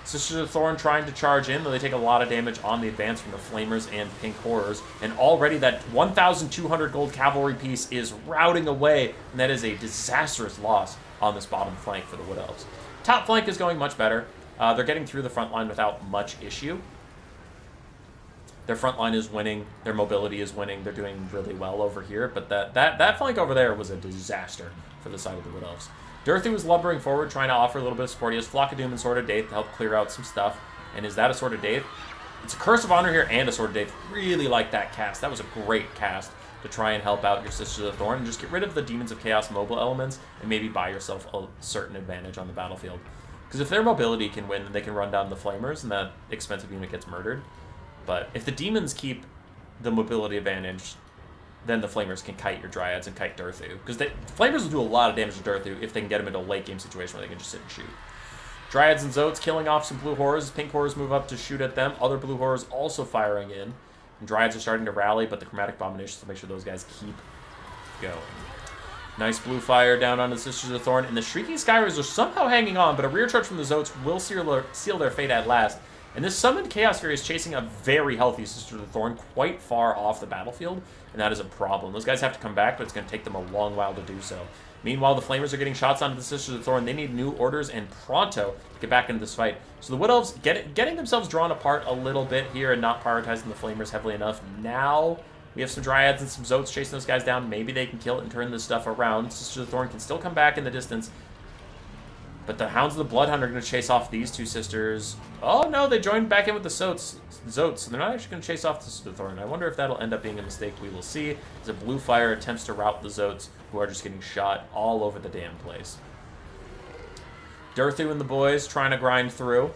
Sisters of the Thorn trying to charge in, though they take a lot of damage on the advance from the Flamers and Pink Horrors, and already that 1,200 gold cavalry piece is routing away, and that is a disastrous loss on this bottom flank for the Wood Elves. Top flank is going much better. They're getting through the front line without much issue. Their front line is winning. Their mobility is winning. They're doing really well over here. But that flank over there was a disaster for the side of the Wood Elves. Durthu was lumbering forward, trying to offer a little bit of support. He has Flock of Doom and Sword of Daith to help clear out some stuff. And is that a Sword of Daith? It's a Curse of Honor here and a Sword of Daith. Really like that cast. That was a great cast to try and help out your Sisters of the Thorn. And just get rid of the Demons of Chaos mobile elements and maybe buy yourself a certain advantage on the battlefield. Because if their mobility can win, then they can run down the Flamers and that expensive unit gets murdered. But if the demons keep the mobility advantage, then the Flamers can kite your Dryads and kite Durthu. Because Flamers will do a lot of damage to Durthu if they can get him into a late game situation where they can just sit and shoot. Dryads and Zotes killing off some blue horrors. Pink horrors move up to shoot at them. Other blue horrors also firing in. And Dryads are starting to rally, but the Chromatic Abominations will make sure those guys keep going. Nice blue fire down on the Sisters of the Thorn. And the Shrieking Skyrays are somehow hanging on, but a rear charge from the Zotes will seal their fate at last. And this summoned Chaos Fury is chasing a very healthy Sister of the Thorn quite far off the battlefield, and that is a problem. Those guys have to come back, but it's going to take them a long while to do so. Meanwhile, the Flamers are getting shots onto the Sisters of the Thorn. They need new orders and pronto to get back into this fight. So the Wood Elves getting themselves drawn apart a little bit here and not prioritizing the Flamers heavily enough. Now we have some Dryads and some Zotes chasing those guys down. Maybe they can kill it and turn this stuff around. Sisters of the Thorn can still come back in the distance. But the Hounds of the Blood Hunt are going to chase off these two sisters. Oh, no, they joined back in with the Zotes, so they're not actually going to chase off the Sister of the Thorn. I wonder if that'll end up being a mistake. We will see. As a blue fire attempts to rout the Zotes, who are just getting shot all over the damn place. Durthu and the boys trying to grind through.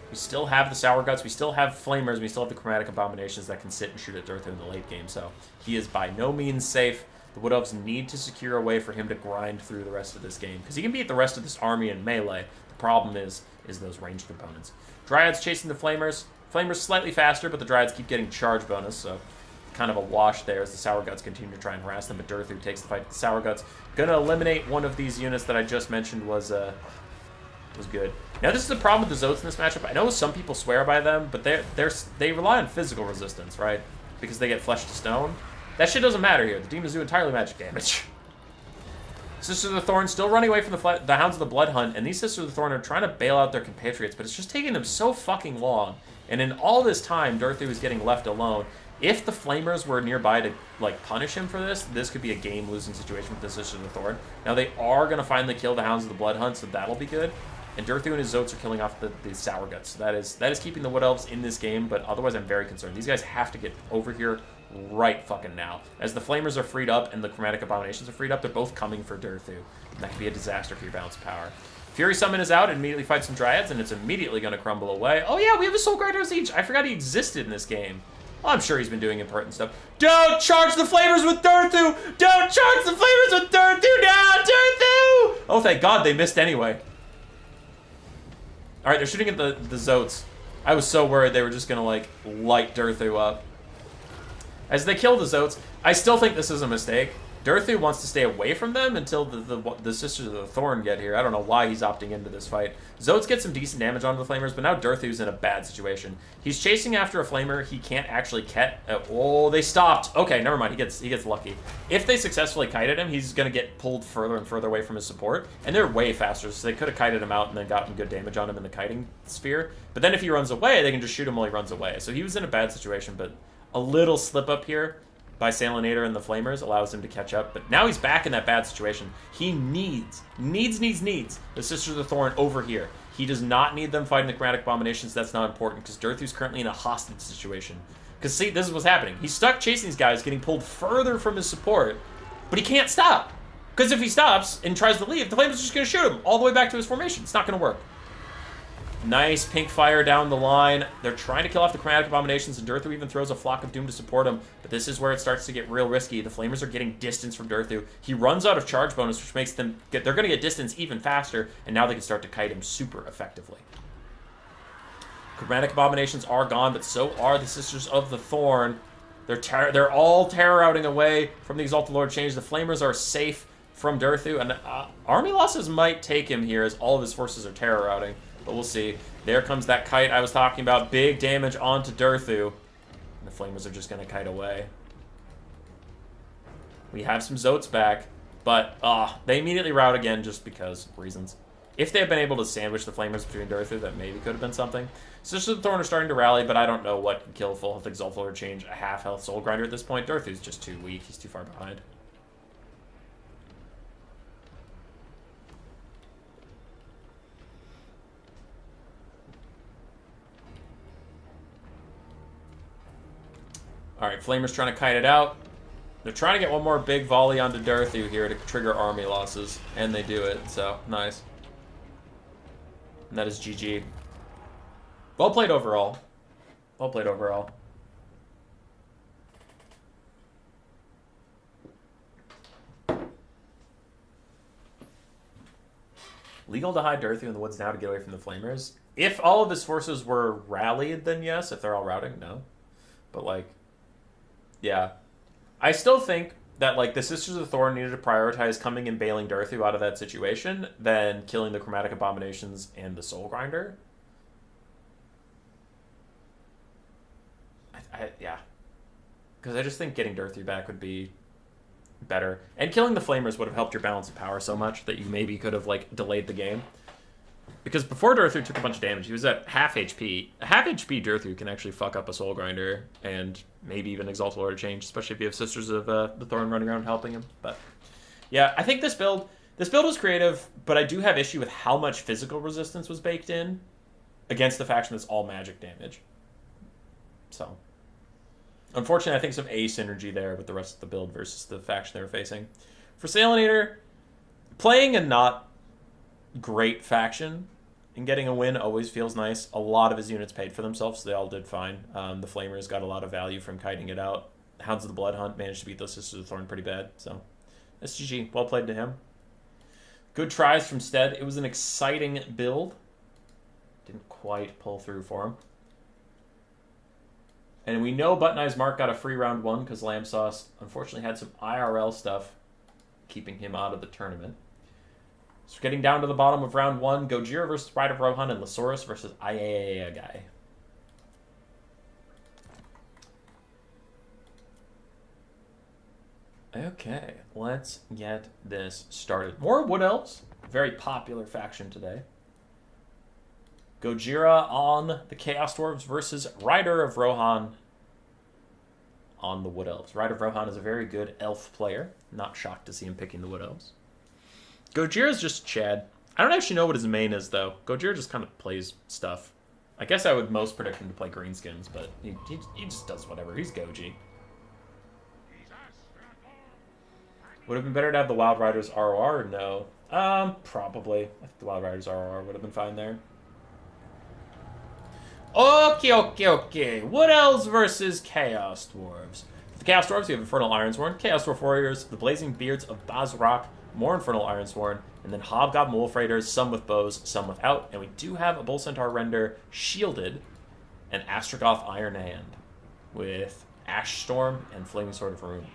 We still have the Sour Guts. We still have Flamers. We still have the Chromatic Abominations that can sit and shoot at Durthu in the late game. So he is by no means safe. The Wood Elves need to secure a way for him to grind through the rest of this game, because he can beat the rest of this army in melee. The problem is those ranged components. Dryads chasing the Flamers. Flamers slightly faster, but the Dryads keep getting charge bonus, so kind of a wash there as the Sour Guts continue to try and harass them, but Durthu takes the fight with the Sour Guts. Gonna eliminate one of these units that I just mentioned was good. Now this is the problem with the Zotes in this matchup. I know some people swear by them, but they rely on physical resistance, right? Because they get flesh to stone. That shit doesn't matter here. The demons do entirely magic damage. Sisters of the Thorn still running away from the Hounds of the Blood Hunt, and these Sisters of the Thorn are trying to bail out their compatriots, but it's just taking them so fucking long. And in all this time, Durthu is getting left alone. If the Flamers were nearby to, like, punish him for this could be a game-losing situation with the Sisters of the Thorn. Now, they are going to finally kill the Hounds of the Blood Hunt, so that'll be good. And Durthu and his Zotes are killing off the Sour Guts. So that is keeping the Wood Elves in this game, but otherwise I'm very concerned. These guys have to get over here right fucking now. As the Flamers are freed up and the Chromatic Abominations are freed up, they're both coming for Durthu. And that could be a disaster for your balance of power. Fury Summon is out, immediately fights some Dryads, and it's immediately going to crumble away. Oh yeah, we have a Soul Grinder Siege. I forgot he existed in this game. Well, I'm sure he's been doing important stuff. Don't charge the Flamers with Durthu! Don't charge the Flamers with Durthu! No, Durthu! Oh, thank God they missed anyway. Alright, they're shooting at the Zotes. I was so worried they were just going to, like, light Durthu up. As they kill the Zotes, I still think this is a mistake. Durthu wants to stay away from them until the Sisters of the Thorn get here. I don't know why he's opting into this fight. Zotes get some decent damage onto the Flamers, but now Durthu's in a bad situation. He's chasing after a Flamer. He can't actually ket. Oh, they stopped. Okay, never mind. He gets lucky. If they successfully kited him, he's going to get pulled further and further away from his support. And they're way faster, so they could have kited him out and then gotten good damage on him in the kiting sphere. But then if he runs away, they can just shoot him while he runs away. So he was in a bad situation, but a little slip up here by Salinator and the Flamers allows him to catch up, but now he's back in that bad situation. He needs the Sisters of the Thorn over here. He does not need them fighting the Chromatic Abominations. That's not important, because Durthu's currently in a hostage situation. Because, see, this is what's happening. He's stuck chasing these guys, getting pulled further from his support, but he can't stop. Because if he stops and tries to leave, the Flamers are just going to shoot him all the way back to his formation. It's not going to work. Nice pink fire down the line. They're trying to kill off the Chromatic Abominations, and Durthu even throws a Flock of Doom to support him. But this is where it starts to get real risky. The Flamers are getting distance from Durthu. He runs out of charge bonus, which makes them they're going to get distance even faster, and now they can start to kite him super effectively. Chromatic Abominations are gone, but so are the Sisters of the Thorn. They're all terror-outing away from the Exalted Lord Change. The Flamers are safe from Durthu, and army losses might take him here as all of his forces are terror-outing. But we'll see. There comes that kite I was talking about. Big damage onto Durthu. And the Flamers are just going to kite away. We have some Zotes back. But they immediately rout again just because reasons. If they had been able to sandwich the Flamers between Durthu, that maybe could have been something. Sisters of the Thorn are starting to rally, but I don't know what can kill full health Exalted Lord Change a half-health Soul Grinder at this point. Durthu's just too weak. He's too far behind. Alright, Flamer's trying to kite it out. They're trying to get one more big volley onto Durthu here to trigger army losses. And they do it, so nice. And that is GG. Well played overall. Well played overall. Legal to hide Durthu in the woods now to get away from the Flamers. If all of his forces were rallied, then yes. If they're all routing, no. But, like, yeah. I still think that, like, the Sisters of the Thorn needed to prioritize coming and bailing Durthu out of that situation than killing the Chromatic Abominations and the Soul Grinder. Yeah. Because I just think getting Durthu back would be better. And killing the Flamers would have helped your balance of power so much that you maybe could have, like, delayed the game. Because before Durthu took a bunch of damage, he was at half HP. A half HP Durthu can actually fuck up a Soul Grinder and maybe even Exalted Lord of Change, especially if you have Sisters of the Thorn running around helping him. But yeah, I think this build was creative, but I do have issue with how much physical resistance was baked in against the faction that's all magic damage. So, unfortunately, I think some asymmetry there with the rest of the build versus the faction they were facing. For Salinator, playing a not great faction and getting a win always feels nice. A lot of his units paid for themselves, so they all did fine. The Flamers got a lot of value from kiting it out. Hounds of the Blood Hunt managed to beat those Sisters of the Thorn pretty bad. So, SGG. Well played to him. Good tries from Stead. It was an exciting build. Didn't quite pull through for him. And we know Button Eye's Mark got a free round 1 because Lamb Sauce unfortunately had some IRL stuff keeping him out of the tournament. So getting down to the bottom of round 1, Gojira versus Pride of Rohan and Losaurus versus Ayayayaga guy. Okay, let's get this started. More Wood Elves. Very popular faction today. Gojira on the Chaos Dwarves versus Rider of Rohan on the Wood Elves. Rider of Rohan is a very good elf player. Not shocked to see him picking the Wood Elves. Gojira's just Chad. I don't actually know what his main is, though. Gojira just kind of plays stuff. I guess I would most predict him to play Greenskins, but he just does whatever. He's Goji. Would have been better to have the Wild Riders ROR or no? Probably. I think the Wild Riders ROR would have been fine there. Okay. Wood Elves versus Chaos Dwarves. For the Chaos Dwarves, we have Infernal Ironsworn, Chaos Dwarf Warriors, the Blazing Beards of Bazrak, more Infernal Ironsworn, and then Hobgoblin Wolf Raiders, some with bows, some without. And we do have a Bull Centaur Render shielded, and Astragoth Iron Hand with Ash Storm and Flaming Sword of Rune.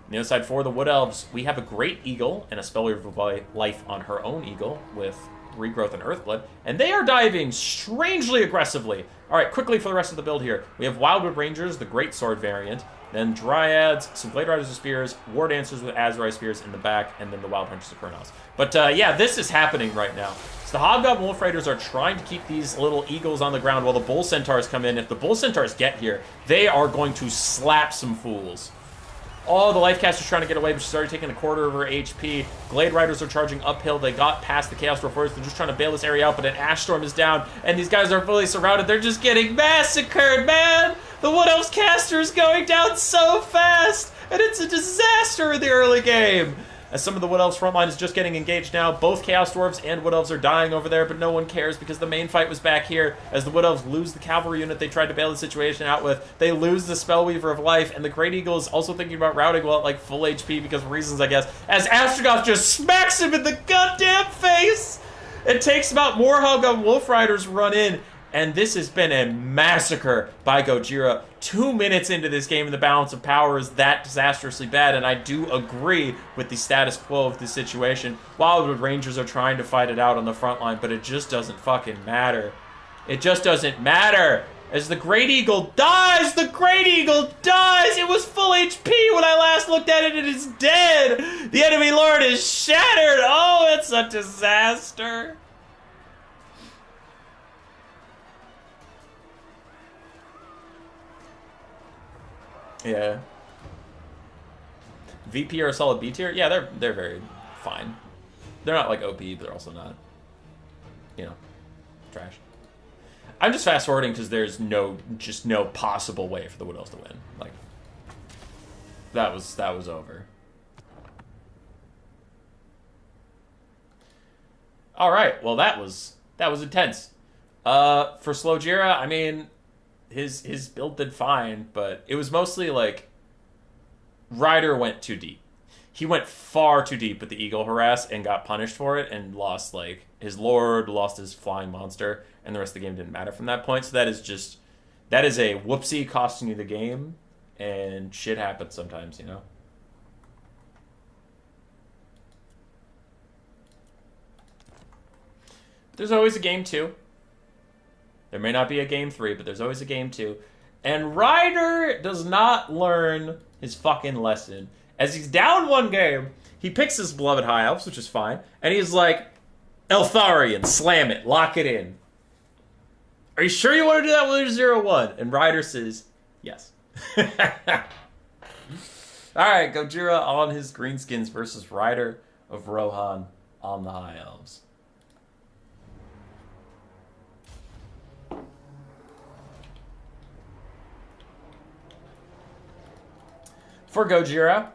On the other side, for the Wood Elves, we have a Great Eagle and a Spellweaver of Life on her own Eagle with Regrowth and Earthblood, and they are diving strangely aggressively. All right, quickly for the rest of the build here. We have Wildwood Rangers, the Great Sword variant, then Dryads, some Blade Riders with Spears, War Dancers with Azrai Spears in the back, and then the Wild Hunters of Kurnos. But yeah, this is happening right now. So the Hobgoblin Wolf Raiders are trying to keep these little eagles on the ground while the Bull Centaurs come in. If the Bull Centaurs get here, they are going to slap some fools. Oh, the Lifecaster's trying to get away, but she's already taken a quarter of her HP. Glade Riders are charging uphill. They got past the Chaos Dwarf Warriors. They're just trying to bail this area out, but an Ash Storm is down, and these guys are fully surrounded. They're just getting massacred, man! The Wood Elves caster is going down so fast, and it's a disaster in the early game. As some of the Wood Elves front line is just getting engaged now, both Chaos Dwarves and Wood Elves are dying over there, but no one cares because the main fight was back here. As the Wood Elves lose the cavalry unit they tried to bail the situation out with, they lose the Spellweaver of Life, and the Great Eagle is also thinking about routing well at like full HP because of reasons, I guess, as Astragoth just smacks him in the goddamn face! It takes about more Hobgoblin Wolf Riders run in, and this has been a massacre by Gojira. 2 minutes into this game, and the balance of power is that disastrously bad, and I do agree with the status quo of the situation. Wildwood Rangers are trying to fight it out on the front line, but it just doesn't fucking matter. It just doesn't matter. As the Great Eagle dies, the Great Eagle dies! It was full HP when I last looked at it, it is dead! The enemy lord is shattered! Oh, it's a disaster! Yeah. VP are a solid B tier? Yeah, they're very fine. They're not like OP, but they're also not, you know, trash. I'm just fast forwarding because there's just no possible way for the Wood Elves to win. Like, that was over. All right, well that was intense. For Slow Jira, I mean, his build did fine, but it was mostly like Ryder went too deep. He went far too deep with the Eagle Harass and got punished for it and lost like his Lord, lost his flying monster, and the rest of the game didn't matter from that point. So that is a whoopsie costing you the game, and shit happens sometimes, you know? There's always a game 2. There may not be a game 3, but there's always a game 2. And Ryder does not learn his fucking lesson. As he's down one game, he picks his beloved High Elves, which is fine, and he's like, Eltharion, slam it, lock it in. Are you sure you want to do that with your 0-1? And Ryder says, yes. Alright, Gojira on his Greenskins versus Rider of Rohan on the High Elves. For Gojira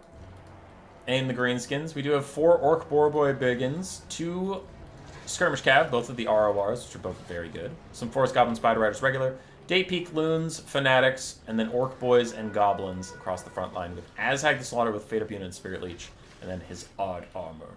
and the Greenskins, we do have 4 Orc Borboy Biggins, 2 Skirmish Cav, both of the RORs, which are both very good, some Forest Goblin Spider Riders regular, Day Peak Loons, Fanatics, and then Orc Boys and Goblins across the front line with Azhag the Slaughter with Fade Up Unit and Spirit Leech, and then his odd armor.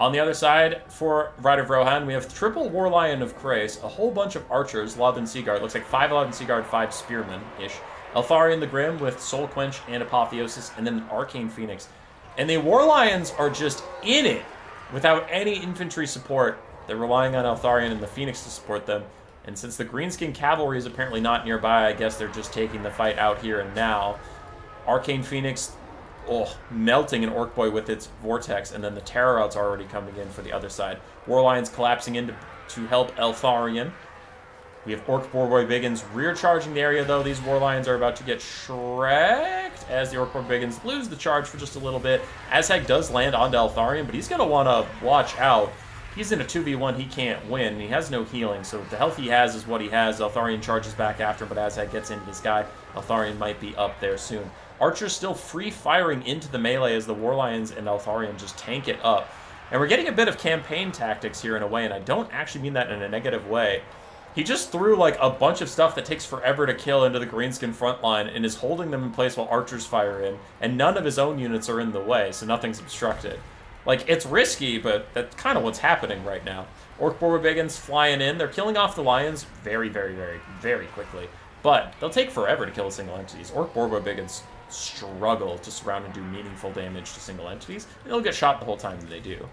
On the other side, for Rider of Rohan, we have triple Warlion of Krace, a whole bunch of archers, Lothden Seaguard, looks like 5 Lothden Seaguard, 5 Spearmen-ish, Eltharion the Grim with Soul Quench and Apotheosis, and then an Arcane Phoenix. And the Warlions are just in it without any infantry support. They're relying on Eltharion and the Phoenix to support them. And since the Greenskin Cavalry is apparently not nearby, I guess they're just taking the fight out here and now. Arcane Phoenix Oh, melting an Orc Boy with its Vortex, and then the Terror Outs are already coming in for the other side. War Lions collapsing in to help Eltharion. We have Orc Boy Biggins rear charging the area, though. These War Lions are about to get shreked as the Orc Boy Biggins lose the charge for just a little bit. Azhag does land onto Eltharion, but he's going to want to watch out. He's in a 2v1, he can't win, and he has no healing, so the health he has is what he has. Eltharion charges back after him, but Azhag gets into this guy. Eltharion might be up there soon. Archer's still free-firing into the melee as the War Lions and Eltharion just tank it up. And we're getting a bit of campaign tactics here in a way, and I don't actually mean that in a negative way. He just threw like a bunch of stuff that takes forever to kill into the Greenskin front line and is holding them in place while archers fire in, and none of his own units are in the way, so nothing's obstructed. Like, it's risky, but that's kind of what's happening right now. Orc Boar Biggins flying in. They're killing off the Lions very, very, very, very quickly. But they'll take forever to kill the single entities. Orc Boar Biggins struggle to surround and do meaningful damage to single entities, and they'll get shot the whole time that they do.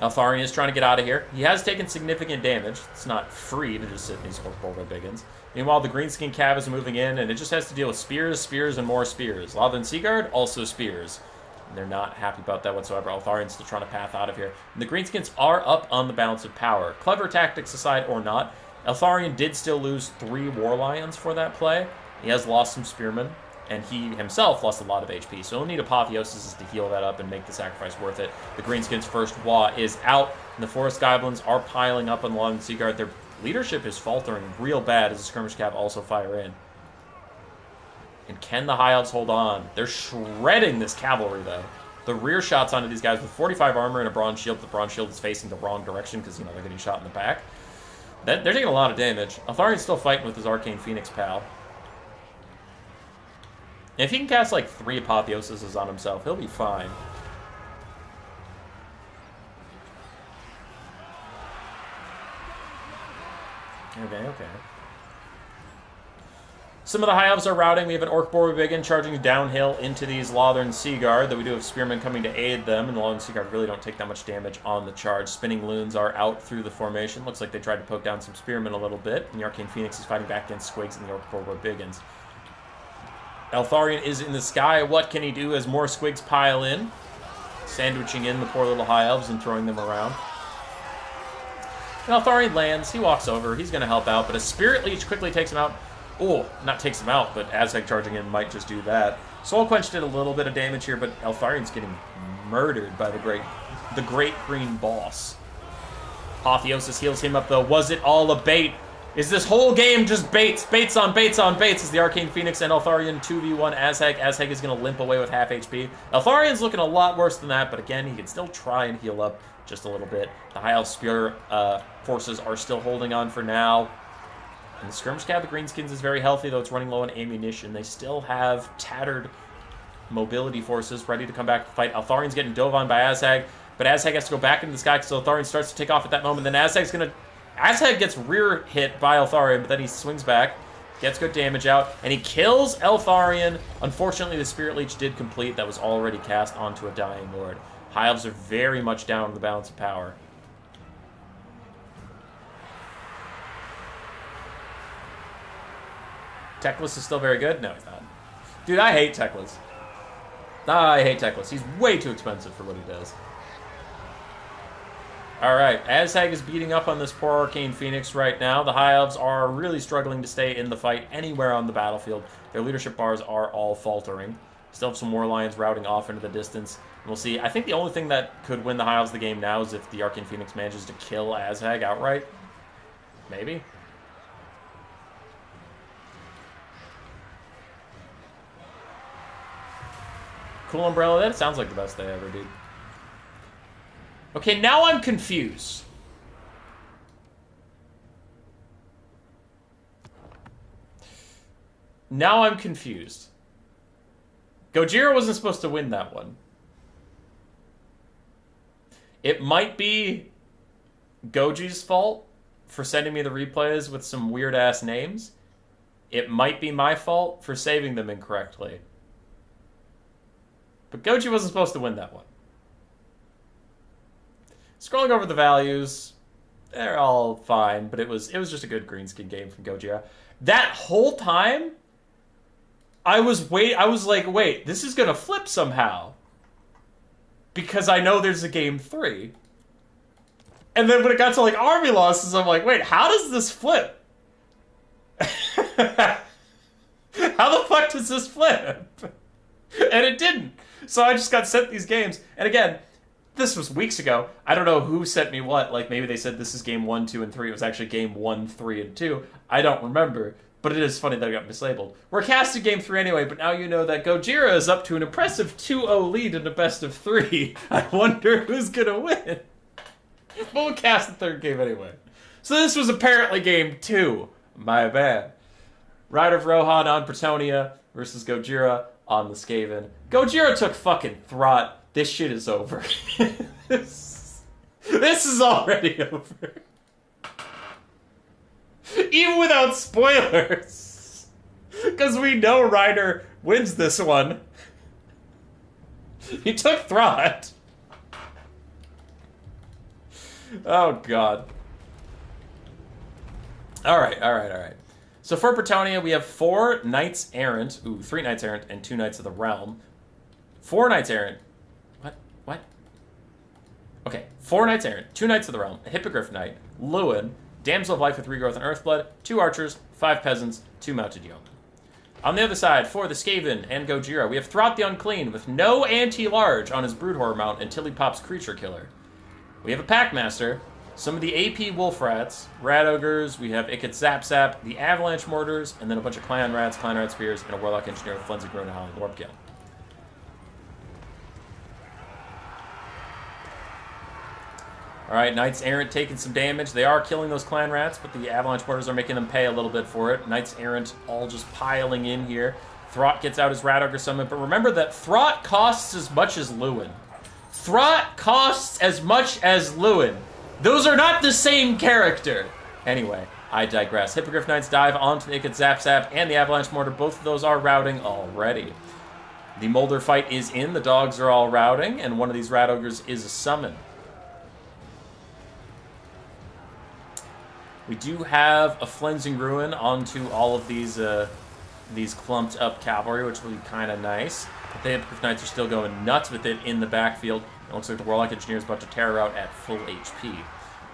Eltharion is trying to get out of here. He has taken significant damage. It's not free to just sit in these Orc Boar Biggins. Meanwhile, the Greenskin Cav is moving in, and it just has to deal with spears, spears, and more spears. Lathan Seaguard, also spears. And they're not happy about that whatsoever. Eltharion's still trying to path out of here. And the Greenskins are up on the balance of power. Clever tactics aside or not, Eltharion did still lose 3 War Lions for that play. He has lost some Spearmen, and he himself lost a lot of HP. So he'll need Apotheosis to heal that up and make the sacrifice worth it. The Greenskins' first Wa is out, and the Forest Goblins are piling up on the Lathan Seaguard. Their leadership is faltering real bad as the Skirmish Cav also fire in. And can the High Elves hold on? They're shredding this cavalry, though. The rear shots onto these guys with 45 armor and a bronze shield. The bronze shield is facing the wrong direction because, they're getting shot in the back. They're taking a lot of damage. Eltharion's still fighting with his Arcane Phoenix pal. And if he can cast, 3 Apotheoses on himself, he'll be fine. Okay. Some of the High Elves are routing. We have an Orc Boar Biggin charging downhill into these Lathan Seaguard, though we do have Spearmen coming to aid them, and the Lathan Seaguard really don't take that much damage on the charge. Spinning Loons are out through the formation. Looks like they tried to poke down some Spearmen a little bit, and the Arcane Phoenix is fighting back against Squigs and the Orc Boar Biggins. Eltharion is in the sky. What can he do as more Squigs pile in? Sandwiching in the poor little High Elves and throwing them around. And Eltharion lands. He walks over. He's going to help out, but a Spirit Leech quickly takes him out. Oh, not takes him out, but Azhag charging in might just do that. Soul Quench did a little bit of damage here, but Eltharion's getting murdered by the great green boss. Apotheosis heals him up, though. Was it all a bait? Is this whole game just baits? Baits on baits on baits as the Arcane Phoenix and Eltharion 2v1 Azhag. Azhag is going to limp away with half HP. Eltharion's looking a lot worse than that, but again, he can still try and heal up just a little bit. The High Elf Spear forces are still holding on for now. And the Skirmish Cav, the Greenskins, is very healthy, though it's running low on ammunition. They still have tattered mobility forces ready to come back to fight. Eltharion's getting dove on by Azhag, but Azhag has to go back into the sky because Eltharion starts to take off at that moment. Then Azhag gets rear hit by Eltharion, but then he swings back, gets good damage out, and he kills Eltharion. Unfortunately, the Spirit Leech did complete. That was already cast onto a dying lord. High Elves are very much down on the balance of power. Teclis is still very good? No, he's not. Dude, I hate Teclis. I hate Teclis. He's way too expensive for what he does. Alright, Azhag is beating up on this poor Arcane Phoenix right now. The High Elves are really struggling to stay in the fight anywhere on the battlefield. Their leadership bars are all faltering. Still have some War Lions routing off into the distance. And we'll see. I think the only thing that could win the High Elves the game now is if the Arcane Phoenix manages to kill Azhag outright. Maybe. Cool Umbrella, that sounds like the best they ever did. Okay, now I'm confused. Now I'm confused. Gojira wasn't supposed to win that one. It might be Goji's fault for sending me the replays with some weird-ass names. It might be my fault for saving them incorrectly. But Goji wasn't supposed to win that one. Scrolling over the values, they're all fine, but it was just a good Greenskin game from Gojira. That whole time, I was like, wait, this is gonna flip somehow. Because I know there's a game 3. And then when it got to like army losses, I'm like, wait, how does this flip? How the fuck does this flip? And it didn't. So I just got sent these games. And again, this was weeks ago. I don't know who sent me what. Like maybe they said this is game 1, 2, and 3. It was actually game 1, 3, and 2. I don't remember. But it is funny that I got mislabeled. We're casting game 3 anyway, but now you know that Gojira is up to an impressive 2-0 lead in a best of 3. I wonder who's gonna win. But we'll cast the third game anyway. So this was apparently game 2. My bad. Rider of Rohan on Brettonia versus Gojira on the Skaven. Gojira took fucking Throt. This shit is over. This is already over. Even without spoilers. Because we know Ryder wins this one. He took Throt. Oh, God. Alright. So for Brettonia, we have 4 Knights Errant. Ooh, 3 Knights Errant and 2 Knights of the Realm. 4 Knights Errant. What? Okay, 4 Knights Errant, 2 Knights of the Realm, a Hippogriff Knight, Lewin, Damsel of Life with Regrowth and Earthblood, 2 Archers, 5 Peasants, 2 Mounted Yeomen. On the other side, for the Skaven and Gojira, we have Throt the Unclean with no anti-large on his Broodhorror mount until he pops Creature Killer. We have a Packmaster, some of the AP Wolf Rats, Rat Ogres, we have Ikit Zap Zap, the Avalanche Mortars, and then a bunch of Clanrats Spears, and a Warlock Engineer with Flensy Groan and Howling Warpgale. Alright, Knights Errant taking some damage. They are killing those Clanrats, but the Avalanche Mortars are making them pay a little bit for it. Knights Errant all just piling in here. Throt gets out his Rat Ogre Summon, but remember that Throt costs as much as Lewin. Throt costs as much as Lewin. Those are not the same character. Anyway, I digress. Hippogriff Knights dive onto the Ikit Zap Zap and the Avalanche Mortar. Both of those are routing already. The Molder fight is in. The dogs are all routing, and one of these Rat Ogres is a summon. We do have a Flensing Ruin onto all of these clumped up cavalry, which will be kind of nice. But the Hippogriff Knights are still going nuts with it in the backfield. It looks like the Warlock Engineer is about to tear out at full HP.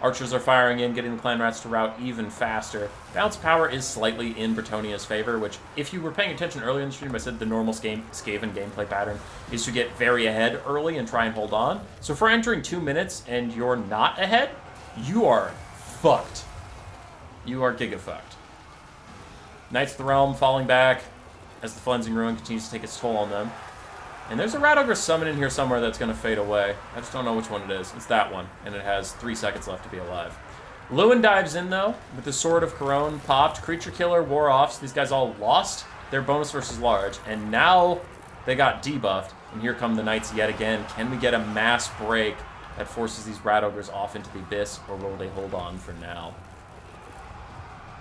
Archers are firing in, getting the Clanrats to rout even faster. Balance power is slightly in Brettonia's favor, which, if you were paying attention earlier in the stream, I said the normal Skaven gameplay pattern is to get very ahead early and try and hold on. So if we're entering 2 minutes and you're not ahead, you are fucked. You are giga-fucked. Knights of the Realm falling back as the Flensing Ruin continues to take its toll on them. And there's a Rat Ogre summon in here somewhere that's going to fade away. I just don't know which one it is. It's that one, and it has 3 seconds left to be alive. Lewin dives in, though, with the Sword of Corone popped. Creature Killer wore off, so these guys all lost their bonus versus large, and now they got debuffed. And here come the Knights yet again. Can we get a mass break that forces these Rat Ogres off into the abyss, or will they hold on for now?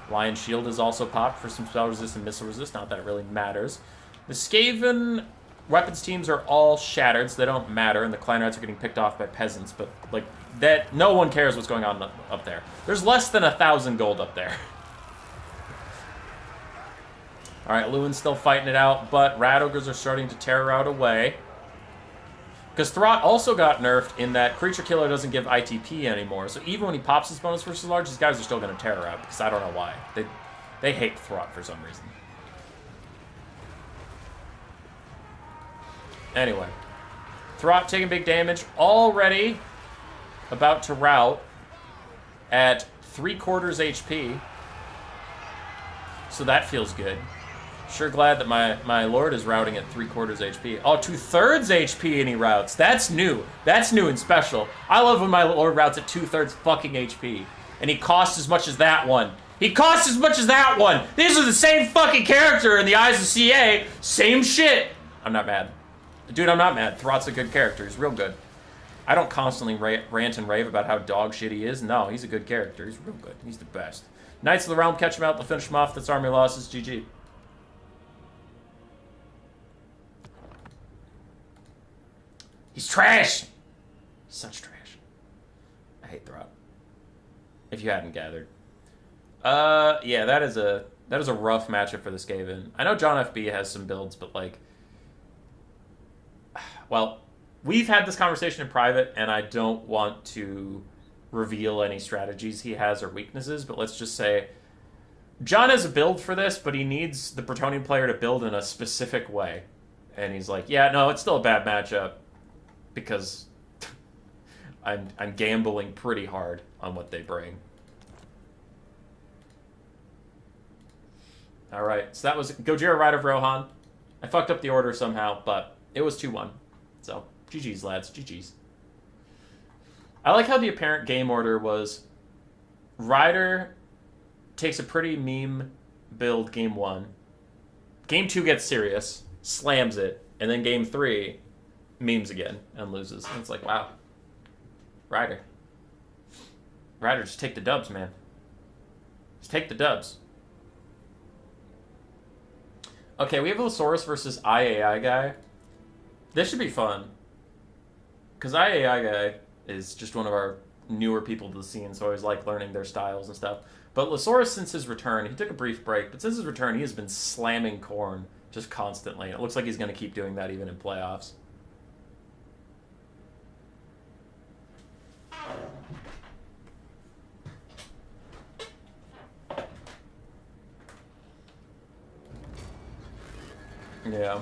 Lion Shield is also popped for some spell resist and missile resist. Not that it really matters. The Skaven weapons teams are all shattered, so they don't matter, and the Clanrats are getting picked off by peasants, but, like, that, no one cares what's going on up there. There's less than 1,000 gold up there. Alright, Lewin's still fighting it out, but Rat Ogres are starting to tear out away. Because Throt also got nerfed in that Creature Killer doesn't give ITP anymore, so even when he pops his bonus versus large, these guys are still going to tear out, because I don't know why. They hate Throt for some reason. Anyway, Throt taking big damage, already about to rout at 3/4 HP. So that feels good. Sure glad that my Lord is routing at 3/4 HP. Oh, 2/3 HP and he routs. That's new. That's new and special. I love when my Lord routs at 2/3 fucking HP. And he costs as much as that one. He costs as much as that one. These are the same fucking character in the eyes of CA. Same shit. I'm not mad. Dude, I'm not mad. Throt's a good character. He's real good. I don't constantly rant and rave about how dog shit he is. No, he's a good character. He's real good. He's the best. Knights of the Realm catch him out. They'll finish him off. That's army losses. GG. He's trash! Such trash. I hate Throt. If you hadn't gathered. Yeah, that is a That is a rough matchup for the Skaven. I know John FB has some builds, but like... Well, we've had this conversation in private, and I don't want to reveal any strategies he has or weaknesses, but let's just say John has a build for this, but he needs the Brettonian player to build in a specific way. And he's like, yeah, no, it's still a bad matchup because I'm gambling pretty hard on what they bring. All right, so that was Gojira Ride of Rohan. I fucked up the order somehow, but it was 2-1. So, GG's, lads, GG's. I like how the apparent game order was Ryder takes a pretty meme build game 1. Game 2 gets serious, slams it, and then game 3 memes again and loses. And it's like, wow. Ryder, just take the dubs, man. Just take the dubs. Okay, we have Losaurus versus IAI guy. This should be fun. Because IAI guy is just one of our newer people to the scene, so I always like learning their styles and stuff. But Losaurus, since his return, he took a brief break, but since his return, he has been slamming Khorne just constantly. And it looks like he's going to keep doing that even in playoffs. Yeah.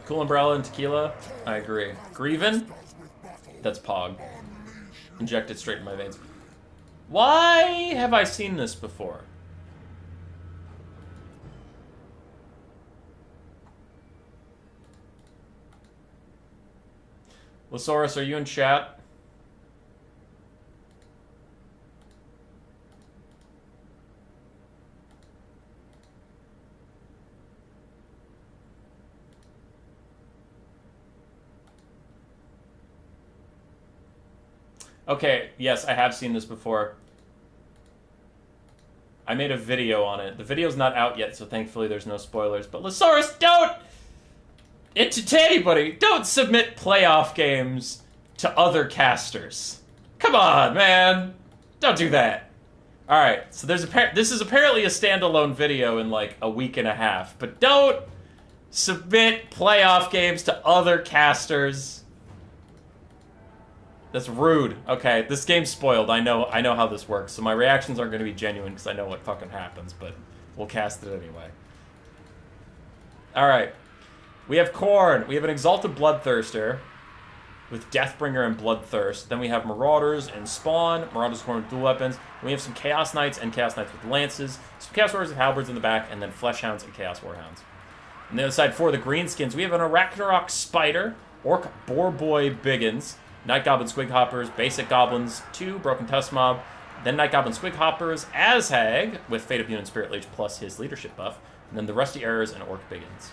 Cool Umbrella and Tequila? I agree. Grieven? That's Pog. Inject it straight in my veins. Why have I seen this before? Losaurus, are you in chat? Okay, yes, I have seen this before. I made a video on it. The video's not out yet, so thankfully there's no spoilers. But Losaurus, don't! To anybody, don't submit playoff games to other casters. Come on, man. Don't do that. Alright, so this is apparently a standalone video in like a week and a half. But don't submit playoff games to other casters. That's rude. Okay, this game's spoiled. I know how this works, so my reactions aren't going to be genuine because I know what fucking happens, but we'll cast it anyway. Alright. We have Khorne. We have an Exalted Bloodthirster with Deathbringer and Bloodthirst. Then we have Marauders and Spawn. Marauders, Khorne with dual weapons. And we have some Chaos Knights and Chaos Knights with Lances. Some Chaos Warriors with Halberds in the back, and then Fleshhounds and Chaos Warhounds. On the other side, for the Greenskins, we have an Arachnarok Spider, Orc Boarboy Biggins, Night Goblin Squighoppers, Basic Goblins, 2 Broken Tusk Mob, then Night Goblin Squighoppers, Azhag with Fate of Dune and Spirit Leech plus his leadership buff, and then the Rusty Arrows and Orc Biggins.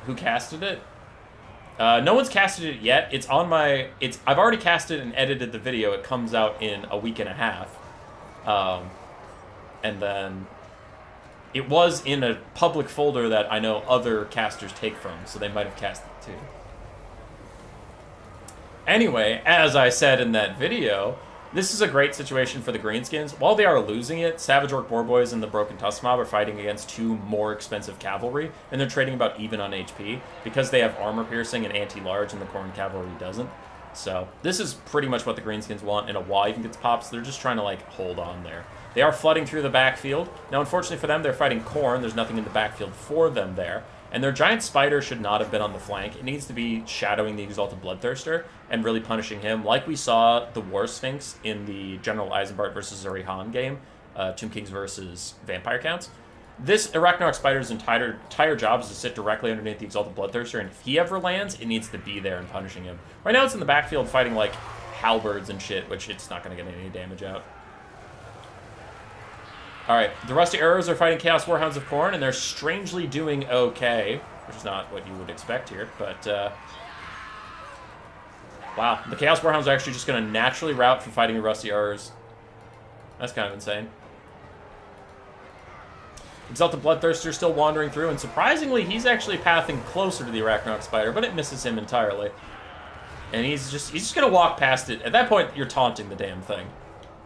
Who casted it? No one's casted it yet. It's on my... I've already casted and edited the video. It comes out in a week and a half. And then... It was in a public folder that I know other casters take from, so they might have cast it too. Anyway, as I said in that video, this is a great situation for the Greenskins. While they are losing it, Savage Orc Boarboys and the Broken Tusk Mob are fighting against 2 more expensive cavalry, and they're trading about even on HP, because they have armor piercing and anti-large, and the Khorne cavalry doesn't. So, this is pretty much what the Greenskins want in a while even gets pops. They're just trying to, like, hold on there. They are flooding through the backfield. Now, unfortunately for them, they're fighting Khorne. There's nothing in the backfield for them there. And their giant spider should not have been on the flank. It needs to be shadowing the Exalted Bloodthirster and really punishing him, like we saw the War Sphinx in the General Eisenbart versus Zuri-Han game, Tomb Kings versus Vampire Counts. This Arachnarok Spider's entire job is to sit directly underneath the Exalted Bloodthirster, and if he ever lands, it needs to be there and punishing him. Right now it's in the backfield fighting, like, halberds and shit, which it's not going to get any damage out. Alright, the Rusty Arrows are fighting Chaos Warhounds of Khorne, and they're strangely doing okay, which is not what you would expect here, but, wow, the Chaos Warhounds are actually just going to naturally route from fighting the Rusty Arrows. That's kind of insane. Exalted Bloodthirster still wandering through, and surprisingly, he's actually pathing closer to the Arachnarok Spider, but it misses him entirely. And he's just going to walk past it. At that point, you're taunting the damn thing.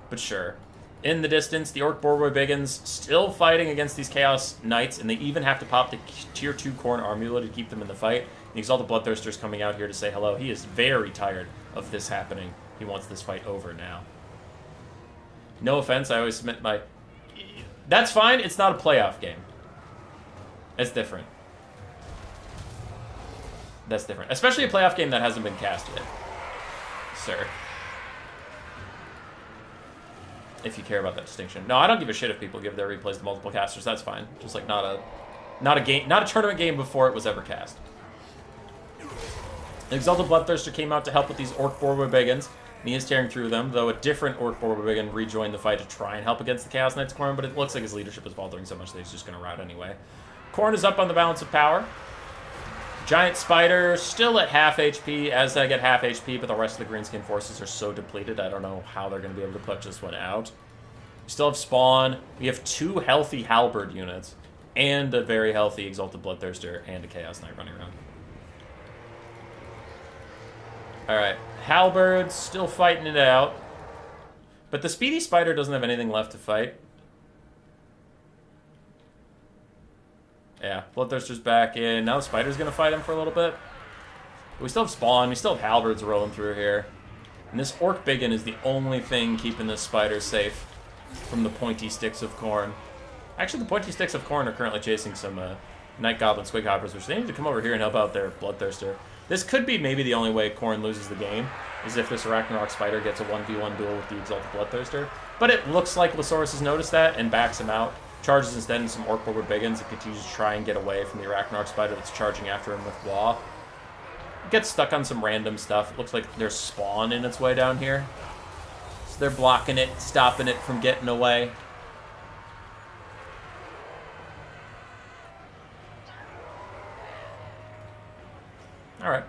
But sure. In the distance, the Orc Boar Biggins still fighting against these Chaos Knights, and they even have to pop the Tier 2 Khorne Amulet to keep them in the fight. The Exalted Bloodthirster's coming out here to say hello. He is very tired of this happening. He wants this fight over now. No offense, I always submit my... That's fine, it's not a playoff game. That's different. That's different. Especially a playoff game that hasn't been cast yet. Sir. If you care about that distinction. No, I don't give a shit if people give their replays to multiple casters. That's fine. Just like not a game, not a tournament game before it was ever cast. The Exalted Bloodthirster came out to help with these Orc Boar Biggins, and he is tearing through them, though a different Orc Boar Biggin rejoined the fight to try and help against the Chaos Knights Khorne, but it looks like his leadership is faltering so much that he's just going to rout anyway. Khorne is up on the balance of power. Giant Spider still at half HP, as I get half HP, but the rest of the Greenskin forces are so depleted, I don't know how they're going to be able to put this one out. We still have Spawn. We have 2 healthy Halberd units, and a very healthy Exalted Bloodthirster, and a Chaos Knight running around. Alright, Halberds still fighting it out, but the Speedy Spider doesn't have anything left to fight. Yeah, Bloodthirster's back in. Now the Spider's going to fight him for a little bit. But we still have Spawn. We still have Halberds rolling through here. And this Orc Biggin is the only thing keeping this Spider safe from the Pointy Sticks of Khorne. Actually, the Pointy Sticks of Khorne are currently chasing some Night Goblin Squig Hoppers, which they need to come over here and help out their Bloodthirster. This could be maybe the only way Khorne loses the game, is if this Arachnarok Spider gets a 1v1 duel with the Exalted Bloodthirster. But it looks like Losaurus has noticed that and backs him out. Charges instead in some Orc Boar Biggins and continues to try and get away from the Arachnarok Spider that's charging after him with Waw. Gets stuck on some random stuff. It looks like there's Spawn in its way down here. So they're blocking it, stopping it from getting away. Alright.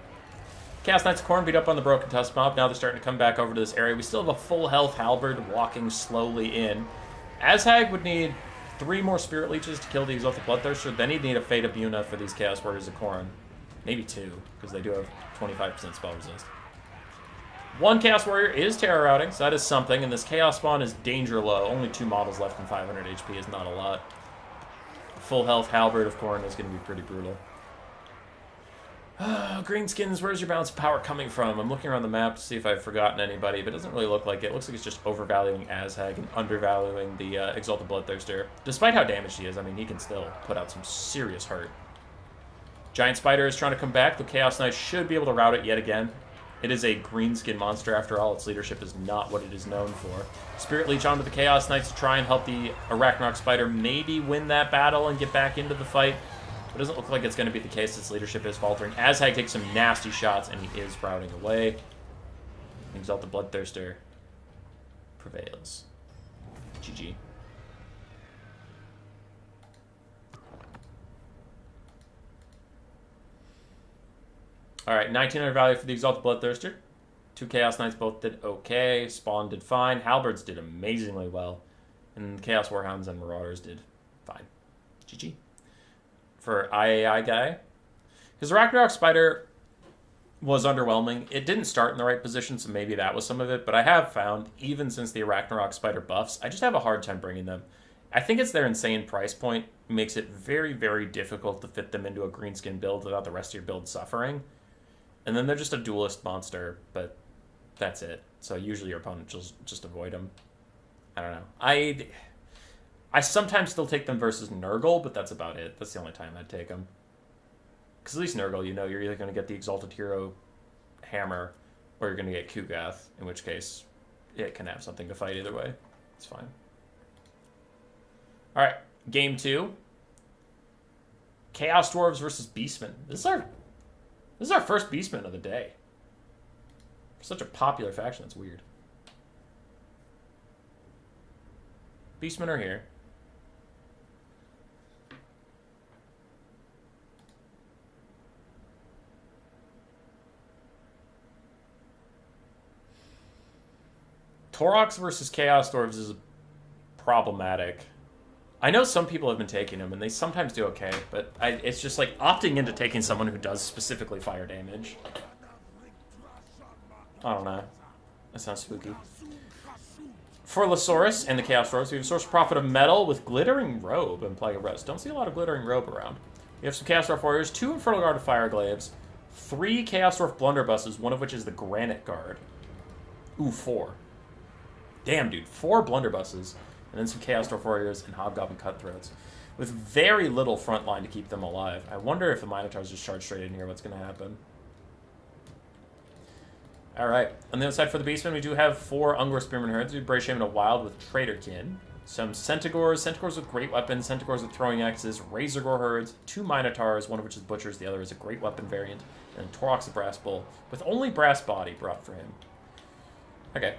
Chaos Knights of Khorne beat up on the Broken Tusk Mob. Now they're starting to come back over to this area. We still have a full health Halberd walking slowly in. Azhag would need 3 more Spirit Leeches to kill the Exalted Bloodthirster. Then he'd need a Fate of Buna for these Chaos Warriors of Khorne. Maybe 2, because they do have 25% spell resist. 1 Chaos Warrior is Terror Routing, so that is something. And this Chaos Spawn is Danger Low. Only 2 models left and 500 HP is not a lot. Full health Halberd of Khorne is going to be pretty brutal. Greenskins, where's your balance of power coming from? I'm looking around the map to see if I've forgotten anybody, but it doesn't really look like it. It looks like it's just overvaluing Azhag and undervaluing the Exalted Bloodthirster. Despite how damaged he is, I mean, he can still put out some serious hurt. Giant Spider is trying to come back. The Chaos Knight should be able to rout it yet again. It is a Greenskin monster after all. Its leadership is not what it is known for. Spirit Leech onto the Chaos Knights to try and help the Arachnarok Spider maybe win that battle and get back into the fight. It doesn't look like it's going to be the case. Its leadership is faltering. Azhag takes some nasty shots, and he is routing away. Exalted Bloodthirster prevails. GG. Alright, 1900 value for the Exalted Bloodthirster. 2 Chaos Knights both did okay. Spawn did fine. Halberds did amazingly well. And Chaos Warhounds and Marauders did fine. GG. For IAI guy. His Arachnarok Spider was underwhelming. It didn't start in the right position, so maybe that was some of it. But I have found, even since the Arachnarok Spider buffs, I just have a hard time bringing them. I think it's their insane price point. It makes it very, very difficult to fit them into a Greenskin build without the rest of your build suffering. And then they're just a duelist monster, but that's it. So usually your opponent just avoid them. I don't know. I sometimes still take them versus Nurgle, but that's about it. That's the only time I'd take them. Because at least Nurgle, you know, you're either going to get the Exalted Hero Hammer, or you're going to get Kugath, in which case it can have something to fight either way. It's fine. Alright, game 2. Chaos Dwarves versus Beastmen. This is our first Beastmen of the day. Such a popular faction, that's weird. Beastmen are here. Taurox versus Chaos Dwarves is problematic. I know some people have been taking them, and they sometimes do okay, but it's just like opting into taking someone who does specifically fire damage. I don't know. That sounds spooky. For Losaurus and the Chaos Dwarves, we have a Source of Profit of Metal with Glittering Robe and Plague of Rest. Don't see a lot of Glittering Robe around. We have some Chaos Dwarf Warriors, 2 Infernal Guard of Fire Glaives, 3 Chaos Dwarf Blunderbusses, one of which is the Granite Guard. Ooh, 4. Damn, dude. 4 Blunderbusses, and then some Chaos Dwarf Warriors and Hobgoblin Cutthroats, with very little front line to keep them alive. I wonder if the Minotaurs just charge straight in here, what's going to happen. Alright, on the other side for the Beastmen, we do have 4 Ungor Spearman Herds. We have Brave Shaman of Wild with Traderkin. Some Centaurs with great weapons, Centaurs with throwing axes, Razorgore Herds, 2 Minotaurs, one of which is Butchers, the other is a great weapon variant, and Torok's a Brass Bull, with only Brass Body brought for him. Okay.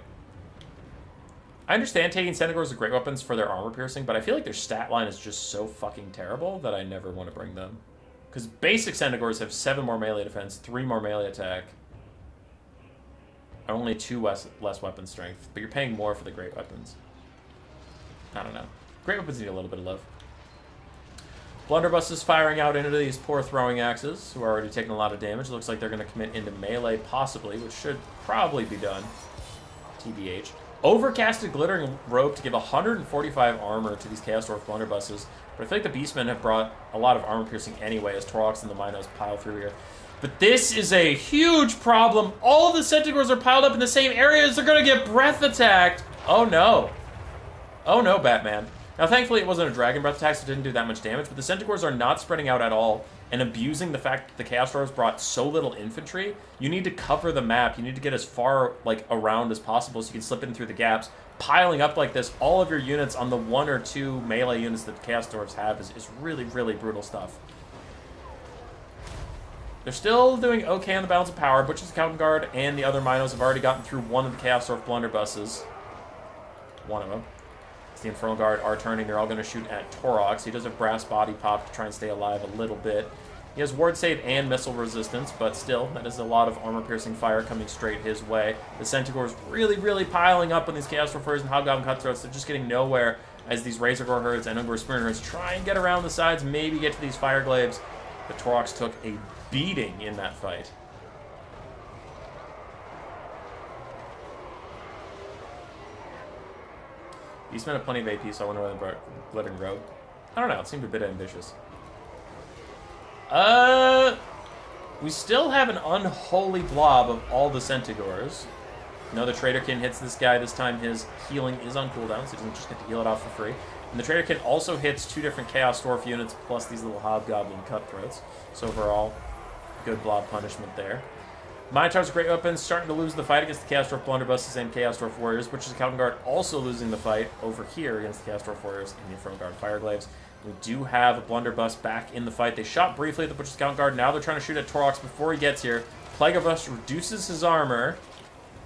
I understand taking Centaurs with great weapons for their armor piercing, but I feel like their stat line is just so fucking terrible that I never want to bring them. Because basic Centaurs have 7 more melee defense, 3 more melee attack, only 2 less weapon strength, but you're paying more for the great weapons. I don't know. Great weapons need a little bit of love. Blunderbuss is firing out into these poor throwing axes, who are already taking a lot of damage. Looks like they're going to commit into melee, possibly, which should probably be done. TBH. Overcasted Glittering Robe to give 145 armor to these Chaos Dwarf Blunderbusses, but I feel like the Beastmen have brought a lot of armor piercing anyway, as Toroks and the Minos pile through here. But this is a huge problem. All of the Centaurs are piled up in the same areas. They're going to get breath attacked. Oh, no. Oh, no, Batman. Now, thankfully, it wasn't a Dragon Breath attack, so it didn't do that much damage. But the Centaurs are not spreading out at all and abusing the fact that the Chaos Dwarves brought so little infantry. You need to cover the map. You need to get as far, like, around as possible so you can slip in through the gaps. Piling up like this, all of your units on the 1 or 2 melee units that the Chaos Dwarves have is really, really brutal stuff. They're still doing okay on the balance of power. Butcher's Accountant Guard and the other Minos have already gotten through one of the Chaos Dwarf Blunderbusses. One of them. As the Infernal Guard are turning, they're all going to shoot at Toroks. He does have Brass Body Pop to try and stay alive a little bit. He has Ward Save and Missile Resistance, but still, that is a lot of armor-piercing fire coming straight his way. The Centaurs really, really piling up on these Chaos Dwarfers and Hobgoblin Cutthroats. They're just getting nowhere as these Razorgore Herds and Ungor Spearman Herds try and get around the sides, maybe get to these Fire Glaives. The Toroks took a beating in that fight. Beastmen have plenty of AP, so I wonder why they brought Glittering Robe. I don't know, it seemed a bit ambitious. We still have an unholy blob of all the Centaurs. No, the Traderkin hits this guy. This time his healing is on cooldown, so he doesn't just get to heal it off for free. And the Traderkin also hits 2 different Chaos Dwarf units, plus these little Hobgoblin Cutthroats. So overall, good blob punishment there. Minotaurs are great weapons, starting to lose the fight against the Chaos Dwarf Blunderbusses and Chaos Dwarf Warriors, which is Accountant Guard also losing the fight over here against the Chaos Dwarf Warriors and the Infernal Guard Fire Glaives. We do have a Blunderbuss back in the fight. They shot briefly at the Butcher's Accountant Guard. Now they're trying to shoot at Toroks before he gets here. Plague of Us reduces his armor.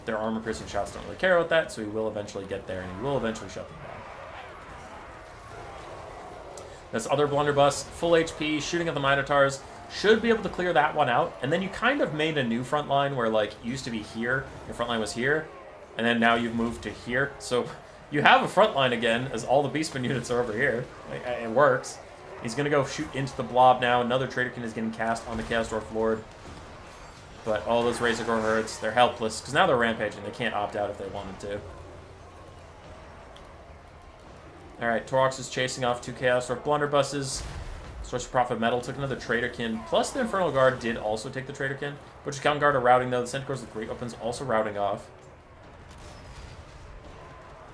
Their armor-piercing shots don't really care about that, so he will eventually get there, and he will eventually shut them down. This other Blunderbuss, full HP, shooting at the Minotaurs. Should be able to clear that one out. And then you kind of made a new front line where, like, it used to be here, your front line was here, and then now you've moved to here. So you have a front line again, as all the Beastmen units are over here. It works. He's going to go shoot into the blob now. Another Traderkin is getting cast on the Chaos Dwarf Lord. But all those Razorgore Herds, they're helpless, because now they're rampaging. They can't opt out if they wanted to. Alright, Toroks is chasing off 2 Chaos Dwarf Blunderbusses. Source of Profit Metal took another Traderkin, plus the Infernal Guard did also take the Traderkin. Butcher's Accountant Guard are routing, though. The Centaurs with great weapons also routing off.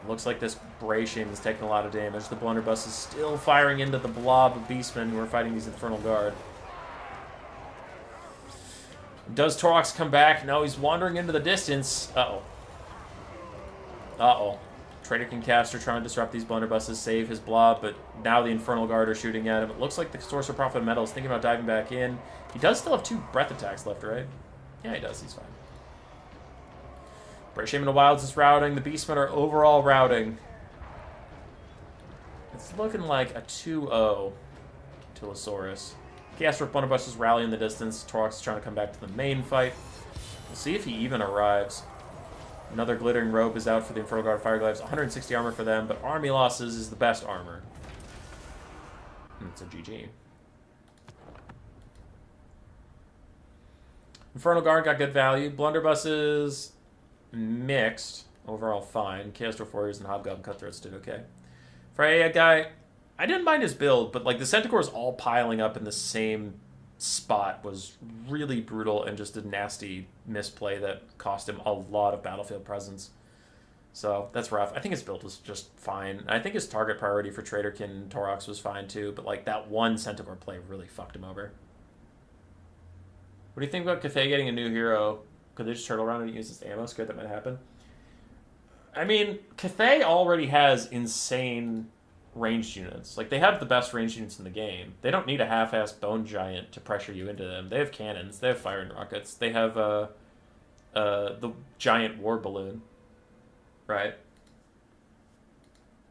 Looks like this Brave Shaman is taking a lot of damage. The Blunderbuss is still firing into the blob of Beastmen who are fighting these Infernal Guard. Does Toroks come back? No, he's wandering into the distance. Uh-oh. Uh-oh. Traderkin caster trying to disrupt these Blunderbusses, save his blob, but now the Infernal Guard are shooting at him. It looks like the Source of Profit Metal is thinking about diving back in. He does still have 2 breath attacks left, right? Yeah, he does. He's fine. Brave Shaman of Wilds is routing. The Beastmen are overall routing. It's looking like a 2-0 to Losaurus. Chaos Dwarf Blunderbuss is rallying in the distance. Toroks is trying to come back to the main fight. We'll see if he even arrives. Another Glittering Robe is out for the Infernal Guard Fire Glaives. 160 armor for them, but army losses is the best armor. It's a GG. Infernal Guard got good value. Blunderbusses, mixed. Overall fine. Chaos Dwarf Warriors and Hobgoblin Cutthroats did okay. Freya guy, I didn't mind his build, but like the Centaurs all piling up in the same spot was really brutal and just a nasty misplay that cost him a lot of battlefield presence. So that's rough. I think his build was just fine. I think his target priority for Traderkin and Torox was fine too, but like that one Centaur play really fucked him over. What do you think about Cathay getting a new hero? Could they just turtle around and use this ammo? Scared that might happen. I mean, Cathay already has insane ranged units. Like, they have the best ranged units in the game. They don't need a half-assed bone giant to pressure you into them. They have cannons. They have firing rockets. They have the giant war balloon. Right?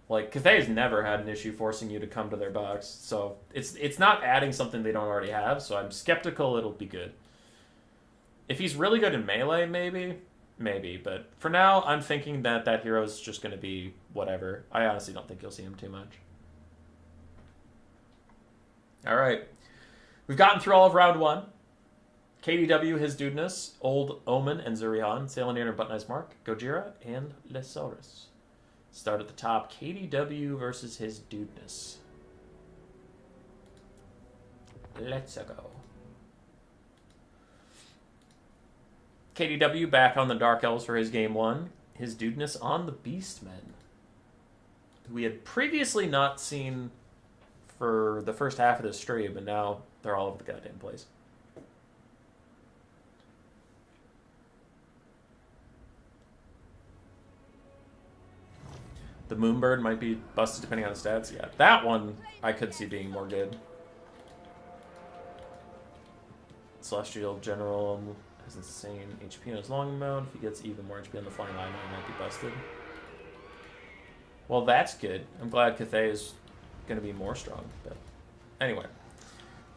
Like, Cathay's never had an issue forcing you to come to their box. So, it's not adding something they don't already have, so I'm skeptical it'll be good. If he's really good in melee, maybe. But for now, I'm thinking that that hero is just going to be whatever. I honestly don't think you'll see him too much. All right. We've gotten through all of round one. KDW, his dudeness, Old Omen and Zurihan, Salinator and Butnice Mark, Gojira, and Lesaurus. Start at the top. KDW versus his dudeness. Let's go. KDW back on the Dark Elves for his game one. His dudeness on the Beastmen, who we had previously not seen for the first half of this stream, and now they're all over the goddamn place. The Moonbird might be busted depending on the stats. Yeah, that one I could see being more good. Celestial General has insane HP on his long mount. If he gets even more HP on the flying line, he might be busted. Well, that's good. I'm glad Cathay is going to be more strong. But anyway.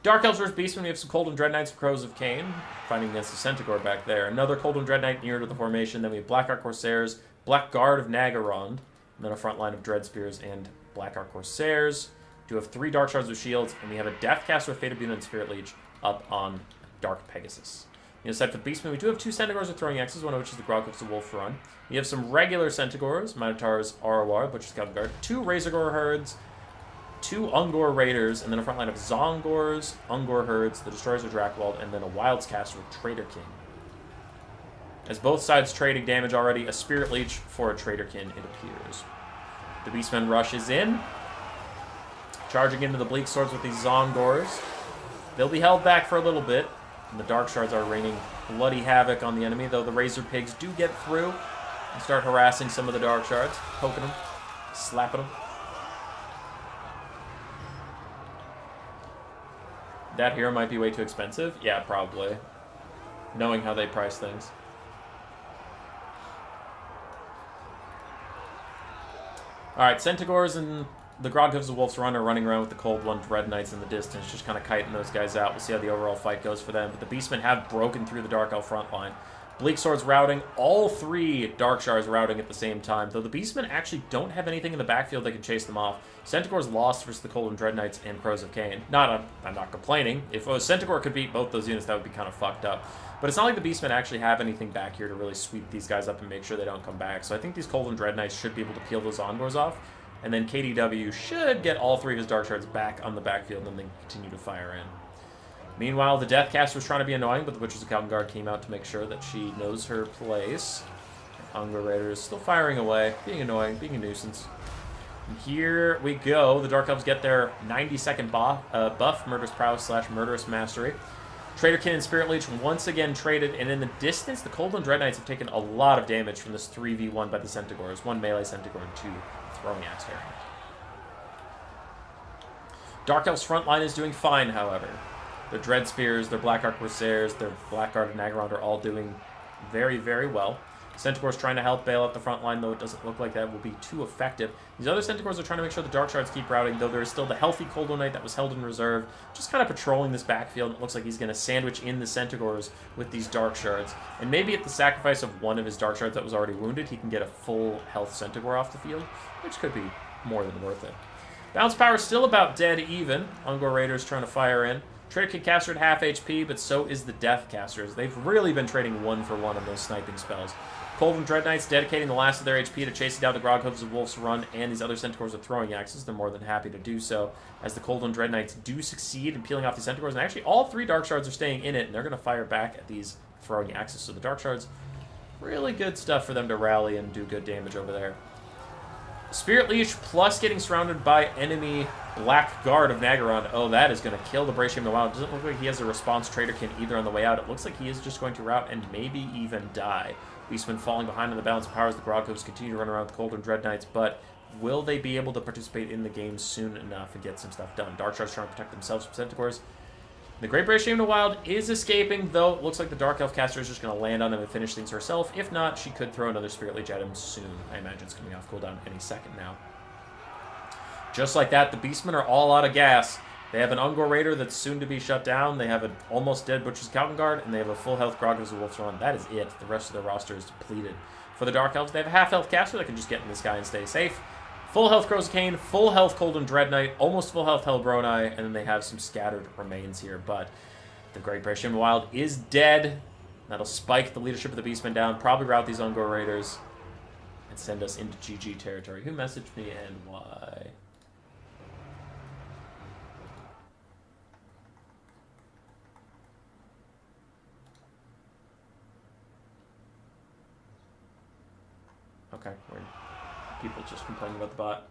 Dark Elves vs. Beastmen. We have some Cold and Dread Knights of Crows of Cain fighting against the Centaur back there. Another Cold and Dread Knight near to the formation. Then we have Blackheart Corsairs, Black Guard of Nagarond, and then a front line of Dread Spears and Blackheart Corsairs. We do have 3 Dark Shards with shields, and we have a Deathcaster with Fated Beam and Spirit Leech up on Dark Pegasus. Aside for the Beastmen, we do have 2 Centaurs with throwing axes, one of which is the Grogcliffs of Wolf Run. We have some regular Centaurs, Minotaurs, Arawar, Butcher's Scouting Guard, 2 Razorgore Herds, 2 Ungor Raiders, and then a front line of Zongors, Ungor Herds, the Destroyers of Drakewald, and then a Wildscaster with Traderkin. As both sides trading damage already, a Spirit Leech for a Traderkin, it appears. The Beastmen rushes in, charging into the Bleak Swords with these Zongors. They'll be held back for a little bit. And the Dark Shards are raining bloody havoc on the enemy, though the Razor Pigs do get through and start harassing some of the Dark Shards, poking them, slapping them. That hero might be way too expensive. Yeah, probably. Knowing how they price things. Alright, Centaurs and the Grogcliffs of Wolf's Run are running around with the Cold One Dread Knights in the distance, just kind of kiting those guys out. We'll see how the overall fight goes for them. But the Beastmen have broken through the Dark Elf front line. Bleak Swords routing, all 3 Dark Shards routing at the same time, though the Beastmen actually don't have anything in the backfield that can chase them off. Centaur's lost versus the Cold and Dread Knights and Crows of Cain. I'm not complaining. If a Centaur could beat both those units, that would be kind of fucked up. But it's not like the Beastmen actually have anything back here to really sweep these guys up and make sure they don't come back. So I think these Cold and Dread Knights should be able to peel those Ongors off. And then KDW should get all 3 of his Dark Shards back on the backfield and then continue to fire in. Meanwhile, the Deathcaster was trying to be annoying, but the Butcher's Accountant Guard came out to make sure that she knows her place. Hunger Raiders still firing away, being annoying, being a nuisance. And here we go. The Dark Elves get their 90-second buff, Murderous Prowess / Murderous Mastery. Traderkin and Spirit Leech once again traded, and in the distance, the Cold and Dread Knights have taken a lot of damage from this 3v1 by the Centaurs. 1 melee Centaur and 2 throwing axe variant. Dark Elf's front line is doing fine, however. Their Dread Spears, their Blackheart Corsairs, their Blackguard and Nagarond are all doing very, very well. Centaur's trying to help bail out the front line, though it doesn't look like that will be too effective. These other Centaurs are trying to make sure the Dark Shards keep routing, though there is still the healthy Cold Knight that was held in reserve, just kind of patrolling this backfield. It looks like he's going to sandwich in the Centaurs with these Dark Shards. And maybe at the sacrifice of one of his Dark Shards that was already wounded, he can get a full health Centaur off the field, which could be more than worth it. Bounce power is still about dead even. Ungor Raiders trying to fire in. Traderkin Caster at half HP, but so is the Deathcasters. They've really been trading 1-for-1 on those sniping spells. Cold and Dread Knights dedicating the last of their HP to chasing down the Grog Hooves of Wolf's Run and these other Centaurs with throwing axes. They're more than happy to do so, as the Cold and Dread Knights do succeed in peeling off these Centaurs. And actually, all 3 Dark Shards are staying in it, and they're going to fire back at these throwing axes. So the Dark Shards, really good stuff for them to rally and do good damage over there. Spirit Leash plus getting surrounded by enemy Black Guard of Nagaron. Oh, that is going to kill the Bratium in the Wild. It doesn't look like he has a response Traderkin either on the way out. It looks like he is just going to rout and maybe even die. Beastmen falling behind on the balance of powers. The Grog Hooves continue to run around with the Cold and Dread Knights, but will they be able to participate in the game soon enough and get some stuff done? Dark Shards trying to protect themselves from Centaurs. The Great British Shame in the Wild is escaping, though it looks like the Dark Elf caster is just going to land on him and finish things herself. If not, she could throw another Spirit Leech at him soon. I imagine it's coming off cooldown any second now. Just like that, the Beastmen are all out of gas. They have an Ungor Raider that's soon to be shut down. They have an almost dead Butcher's Calvin Guard, and they have a full health Grog Hooves of Wolf's Run. That is it. The rest of their roster is depleted. For the Dark Elves, they have a half-health caster that can just get in this guy and stay safe. Full health Crow's Cane, full health Cold and Dread Knight, almost full health Hellbroni, and then they have some scattered remains here. But the Great British Shame in the Wild is dead. That'll spike the leadership of the Beastmen down, probably rout these Ungor Raiders, and send us into GG territory. Who messaged me and why? Okay, weird. People just complaining about the bot.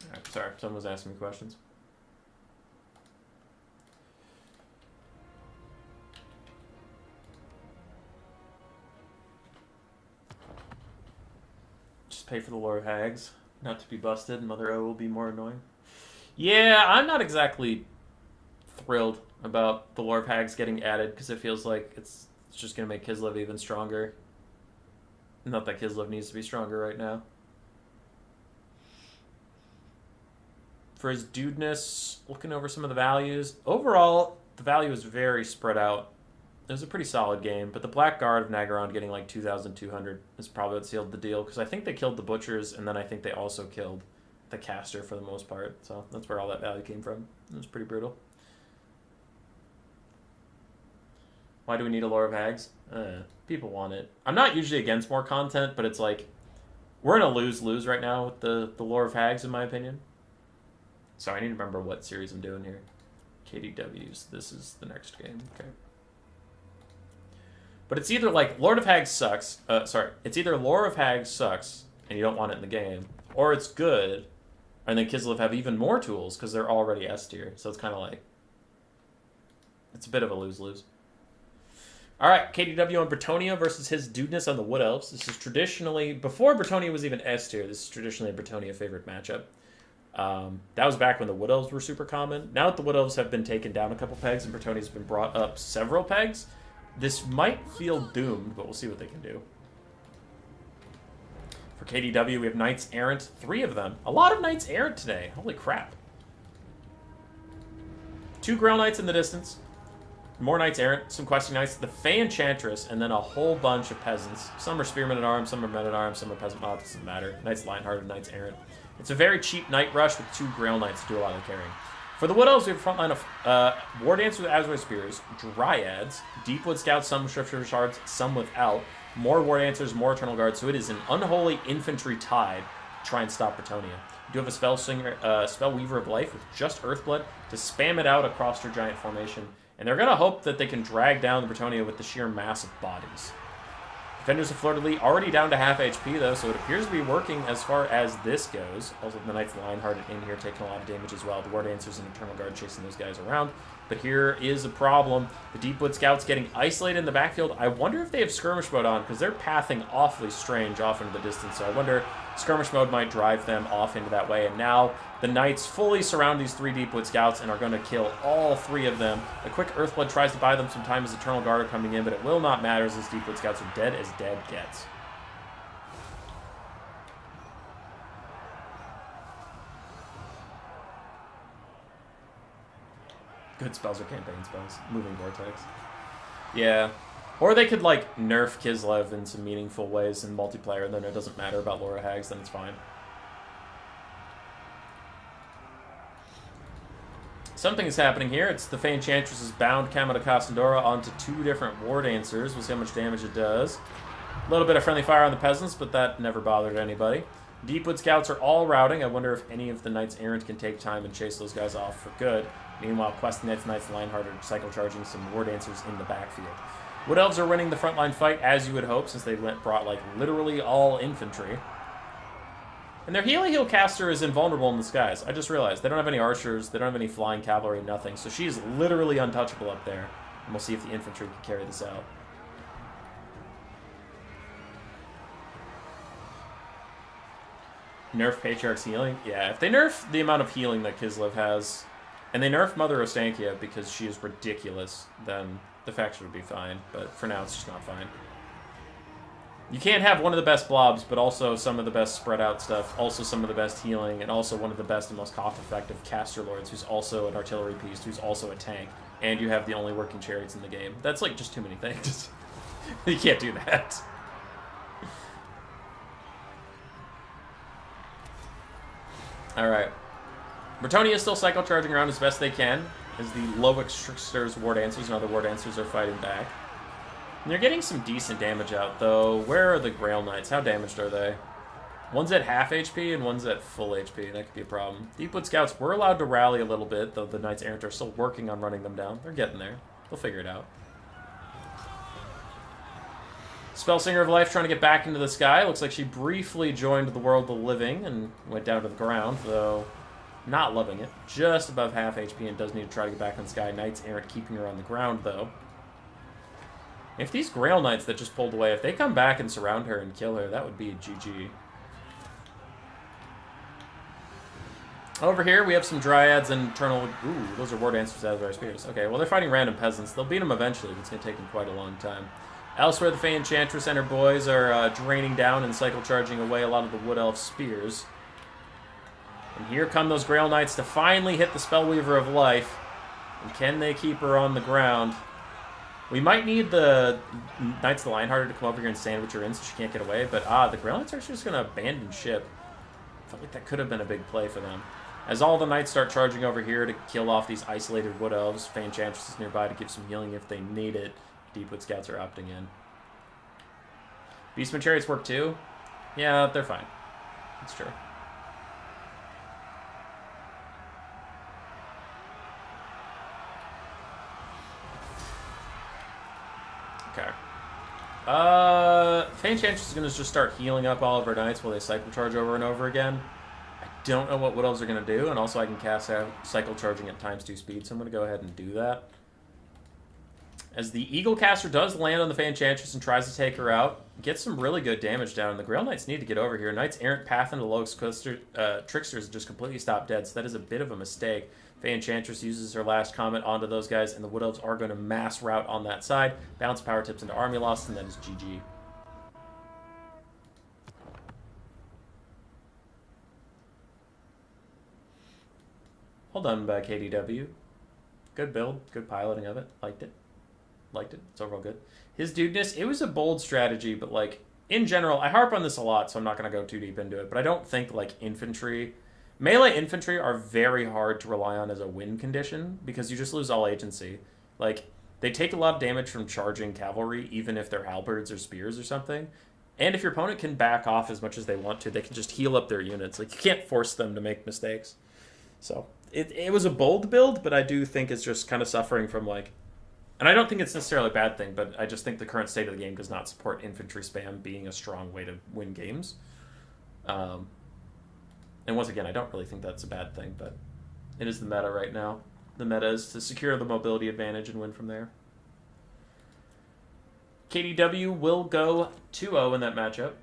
Alright, sorry, someone was asking me questions. Pay for the lore of hags, not to be busted. Mother O will be more annoying. Yeah, I'm not exactly thrilled about the lore of hags getting added because it feels like it's just going to make Kislev even stronger. Not that Kislev needs to be stronger right now. For his dudeness, looking over some of the values. Overall, the value is very spread out. It was a pretty solid game, but the Black Guard of Nagaron getting like 2,200 is probably what sealed the deal, because I think they killed the Butchers, and then I think they also killed the Caster for the most part, so that's where all that value came from. It was pretty brutal. Why do we need a lore of hags? People want it. I'm not usually against more content, but it's like, we're in a lose-lose right now with the lore of hags, in my opinion. So I need to remember what series I'm doing here. KDWs, this is the next game, okay. But it's either like Lord of Hags sucks. It's either Lore of Hags sucks and you don't want it in the game, or it's good, and then Kislev have even more tools because they're already S tier. So it's kind of like it's a bit of a lose-lose. All right, KDW on Brettonia versus his dudeness on the Wood Elves. This is traditionally before Brettonia was even S tier. This is traditionally a Brettonia favorite matchup. That was back when the Wood Elves were super common. Now that the Wood Elves have been taken down a couple pegs and Brettonia's been brought up several pegs, this might feel doomed, but we'll see what they can do. For KDW, we have Knights Errant, 3 of them. A lot of Knights Errant today. Holy crap. 2 Grail Knights in the distance. More Knights Errant, some Questing Knights, the Fey Enchantress, and then a whole bunch of peasants. Some are Spearmen at Arms, some are Men at Arms, some are Peasant Mobs, doesn't matter. Knights Lionhearted, Knights Errant. It's a very cheap Knight Rush with 2 Grail Knights to do a lot of the carrying. For the Wood Elves, we have a front line of War Dancers with Azure Spears, Dryads, Deepwood Scouts, some with Swift Shards, some without, more War Dancers, more Eternal Guard, so it is an unholy infantry tide to try and stop Brettonia. We do have a Spellweaver of Life with just Earthblood to spam it out across their giant formation, and they're going to hope that they can drag down the Brettonia with the sheer mass of bodies. Defenders of Fleur-de-Lis already down to half HP, though, so it appears to be working as far as this goes. Also, the Knights Lionhearted in here taking a lot of damage as well. The War Dancers and Eternal Guard chasing those guys around. But here is a problem. The Deepwood Scouts getting isolated in the backfield. I wonder if they have Skirmish Mode on, because they're pathing awfully strange off into the distance. So I wonder Skirmish Mode might drive them off into that way. And now the Knights fully surround these 3 Deepwood Scouts and are going to kill all 3 of them. A quick Earthblood tries to buy them some time as Eternal Guard are coming in, but it will not matter as these Deepwood Scouts are dead as dead gets. Good spells or campaign spells. Moving Vortex. Yeah. Or they could, like, nerf Kislev in some meaningful ways in multiplayer, and then it doesn't matter about Laura Hags, then it's fine. Something is happening here. It's the Fey Enchantress's bound Kamada Cassandora onto 2 different War Dancers. We'll see how much damage it does. A little bit of friendly fire on the peasants, but that never bothered anybody. Deepwood Scouts are all routing. I wonder if any of the Knights Errant can take time and chase those guys off for good. Meanwhile, Questing Knights, Lionheart are cycle charging some War Dancers in the backfield. Wood Elves are winning the frontline fight, as you would hope, since they brought, like, literally all infantry. And their Heal caster is invulnerable in the skies. I just realized. They don't have any archers, they don't have any flying cavalry, nothing. So she's literally untouchable up there. And we'll see if the infantry can carry this out. Nerf Patriarch's healing? Yeah, if they nerf the amount of healing that Kislev has, and they nerf Mother Ostankia because she is ridiculous, then the faction would be fine. But for now, it's just not fine. You can't have one of the best blobs, but also some of the best spread out stuff, also some of the best healing, and also one of the best and most cost-effective caster lords, who's also an artillery piece, who's also a tank, and you have the only working chariots in the game. That's, like, just too many things. You can't do that. Alright. Brettonia is still cycle charging around as best they can, as the Lowick Tricksters, War Dancers, and other War Dancers are fighting back. And they're getting some decent damage out, though. Where are the Grail Knights? How damaged are they? One's at half HP and one's at full HP. That could be a problem. Deepwood Scouts were allowed to rally a little bit, though the Knights Errant are still working on running them down. They're getting there. They'll figure it out. Spellsinger of Life trying to get back into the sky. Looks like she briefly joined the world of the living and went down to the ground, though not loving it. Just above half HP and does need to try to get back in the sky. Knights Errant keeping her on the ground, though. If these Grail Knights that just pulled away, if they come back and surround her and kill her, that would be a GG. Over here, we have some Dryads and Eternal... Ooh, those are War Dancers out of our spears. Okay, well, they're fighting random peasants. They'll beat them eventually, but it's going to take them quite a long time. Elsewhere, the Fey Enchantress and her boys are draining down and cycle charging away a lot of the Wood Elf spears. And here come those Grail Knights to finally hit the Spellweaver of Life. And can they keep her on the ground? We might need the Knights of the Lionhearted to come over here and sandwich her in so she can't get away, but the Grail Knights are just going to abandon ship. I felt like that could have been a big play for them. As all the Knights start charging over here to kill off these isolated Wood Elves, Fey Enchantress is nearby to give some healing if they need it. Deepwood Scouts are opting in. Beastmen Chariots work too? Yeah, they're fine. That's true. Okay. Fey Enchantress is going to just start healing up all of her Knights while they cycle charge over and over again. I don't know what Wood Elves are going to do, and also I can cast out cycle charging at ×2 speed, so I'm going to go ahead and do that. As the Eagle Caster does land on the Fey Enchantress and tries to take her out, gets some really good damage down, and the Grail Knights need to get over here. Knights Errant path into Lowick Tricksters just completely stop dead, so that is a bit of a mistake. Fey Enchantress uses her last comment onto those guys, and the Wood Elves are going to mass rout on that side. Bounce power tips into army loss, and that is GG. Well done by KDW. Good build, good piloting of it. Liked it. Liked it. It's overall good. His dudeness, it was a bold strategy, but, like, in general, I harp on this a lot, so I'm not going to go too deep into it, but I don't think, like, melee infantry are very hard to rely on as a win condition, because you just lose all agency. Like, they take a lot of damage from charging cavalry, even if they're halberds or spears or something, and if your opponent can back off as much as they want to, they can just heal up their units. Like, you can't force them to make mistakes. So, it was a bold build, but I do think it's just kind of suffering from, like, and I don't think it's necessarily a bad thing, but I just think the current state of the game does not support infantry spam being a strong way to win games. And once again, I don't really think that's a bad thing, but it is the meta right now. The meta is to secure the mobility advantage and win from there. KDW will go 2-0 in that matchup.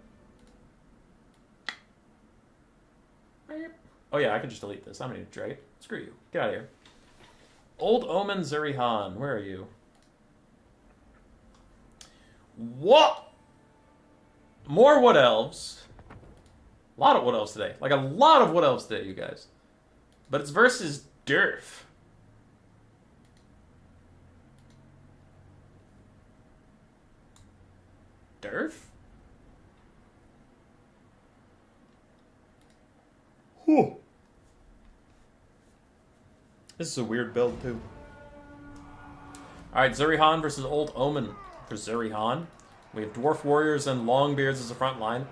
Oh yeah, I can just delete this. I'm going to drag it. Screw you. Get out of here. Old Omen Zurihan, where are you? What? More Wood Elves. A lot of Wood Elves today. Like, a lot of Wood Elves today, you guys. But it's versus Durf. Derf? Whew. This is a weird build, too. Alright, Zurihan versus Old Omen for Zurihan. We have Dwarf Warriors and Longbeards as the front line.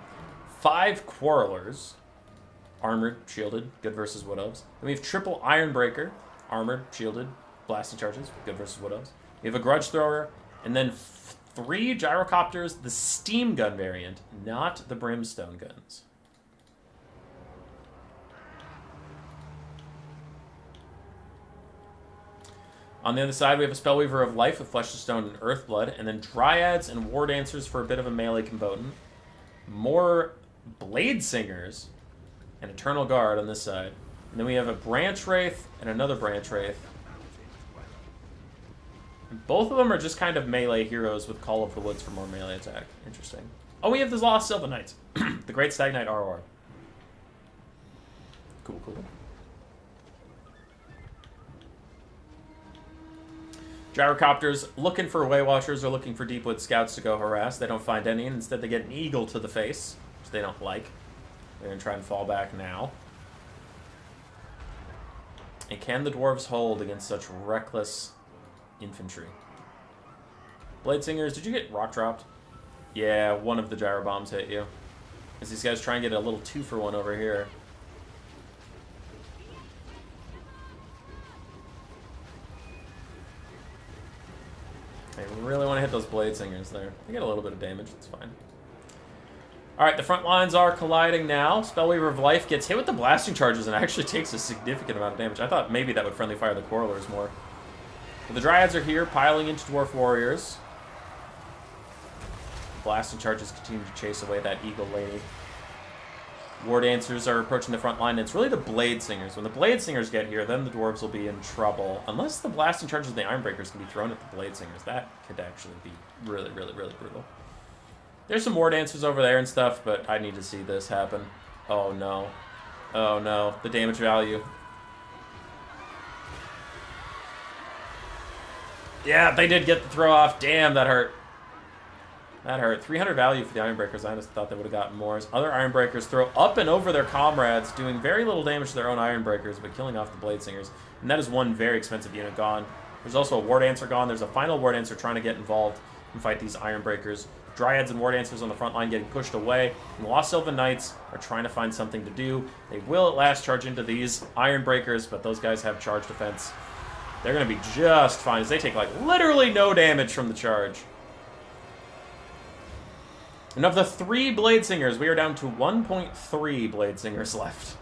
5 Quarrelers. Armored, shielded, good versus Wood Elves. Then we have triple Ironbreaker. Armored, shielded, blasting charges, good versus Wood Elves. We have a Grudge Thrower. And then 3 Gyrocopters, the Steam Gun variant, not the Brimstone Guns. On the other side, we have a Spellweaver of Life with Flesh to Stone and Earthblood, and then Dryads and War Dancers for a bit of a melee combatant. More Blade Singers and Eternal Guard on this side. And then we have a Branch Wraith and another Branch Wraith. And both of them are just kind of melee heroes with Call of the Woods for more melee attack. Interesting. Oh, we have the Lost Sylvan Knights. The Great Stag Knight RR. Cool, cool. Gyrocopters looking for Waywatchers or looking for Deepwood Scouts to go harass. They don't find any, and instead they get an eagle to the face, which they don't like. They're going to try and fall back now. And can the Dwarves hold against such reckless infantry? Blade Singers, did you get rock dropped? Yeah, one of the gyro bombs hit you. As these guys try and get a little 2-for-1 over here. I really want to hit those Blade Singers there. They get a little bit of damage, that's fine. Alright, the front lines are colliding now. Spellweaver of Life gets hit with the blasting charges and actually takes a significant amount of damage. I thought maybe that would friendly fire the Quarrelers more. But the Dryads are here, piling into Dwarf Warriors. Blasting charges continue to chase away that Eagle Lady. War Dancers are approaching the front line, and it's really the Blade Singers. When the Blade Singers get here, then the Dwarves will be in trouble. Unless the blasting charges and the Ironbreakers can be thrown at the Blade Singers. That could actually be really, really, really brutal. There's some War Dancers over there and stuff, but I need to see this happen. Oh, no. Oh, no. The damage value. Yeah, they did get the throw off. Damn, that hurt. That hurt. 300 value for the Ironbreakers. I just thought they would have gotten more. Other Ironbreakers throw up and over their comrades, doing very little damage to their own Ironbreakers, but killing off the Blade Singers. And that is one very expensive unit gone. There's also a War Dancer gone. There's a final War Dancer trying to get involved and fight these Ironbreakers. Dryads and War Dancers on the front line getting pushed away. And the Lost Sylvan Knights are trying to find something to do. They will at last charge into these Ironbreakers, but those guys have charge defense. They're going to be just fine, as they take, like, literally no damage from the charge. And of the 3 Blade Singers, we are down to 1.3 Blade Singers left.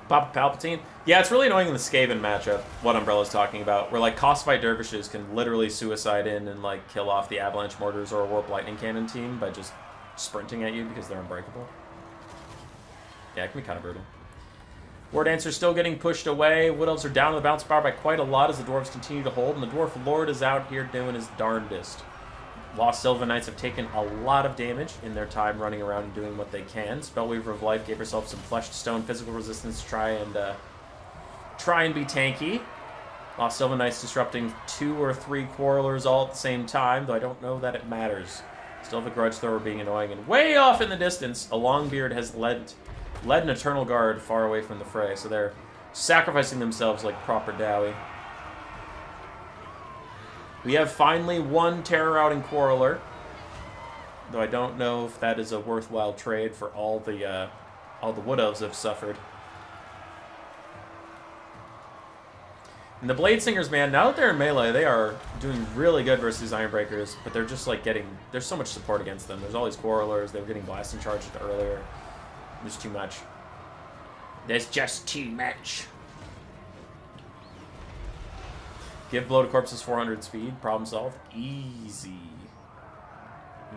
Papa Palpatine. Yeah, it's really annoying in the Skaven matchup, what Umbrella's talking about, where, like, Costified Dervishes can literally suicide in and, like, kill off the Avalanche Mortars or a Warp Lightning Cannon team by just sprinting at you because they're unbreakable. Yeah, it can be kind of brutal. War Dancer's still getting pushed away. Wood Elves are down to the bounce bar by quite a lot as the Dwarves continue to hold, and the Dwarf Lord is out here doing his darndest. Lost Sylvan Knights have taken a lot of damage in their time running around and doing what they can. Spellweaver of Life gave herself some Flesh to Stone physical resistance to try and be tanky. Lost Sylvan Knights disrupting 2 or 3 Quarrelers all at the same time, though I don't know that it matters. Still have a Grudge Thrower being annoying, and way off in the distance, a Longbeard has led an Eternal Guard far away from the fray, so they're sacrificing themselves like proper Dowie. We have finally one Terror Routing Quarreler, though I don't know if that is a worthwhile trade for all the Wood Elves have suffered. And the Blade Singers, man, now that they're in melee, they are doing really good versus these Ironbreakers, but they're just like there's so much support against them. There's all these Quarrelers, they were getting blasting charged earlier. There's too much. There's just too much. Give Blow to Corpses 400 speed. Problem solved. Easy.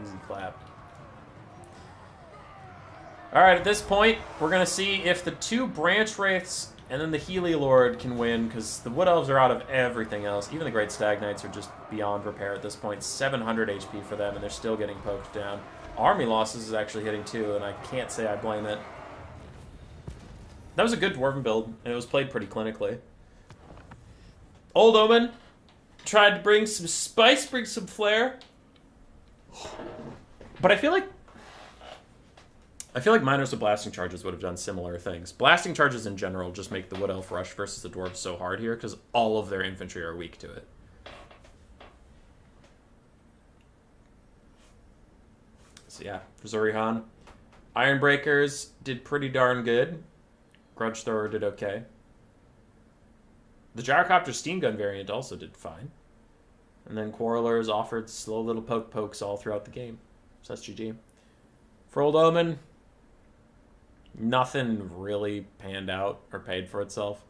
Easy clap. Alright, at this point, we're going to see if the 2 Branch Wraiths and then the Healy Lord can win, because the Wood Elves are out of everything else. Even the Great Stag Knights are just beyond repair at this point. 700 HP for them, and they're still getting poked down. Army losses is actually hitting too, and I can't say I blame it. That was a good Dwarven build, and it was played pretty clinically. Old Omen Tried to bring some spice, bring some flair. But I feel like Miners with Blasting Charges would have done similar things. Blasting Charges in general just make the Wood Elf Rush versus the Dwarves so hard here because all of their infantry are weak to it. So yeah, for Zurihan. Ironbreakers did pretty darn good. Grudge Thrower did okay. The Gyrocopter Steam Gun variant also did fine. And then Quarrelers offered slow little pokes all throughout the game. So that's GG. For Old Omen, nothing really panned out or paid for itself.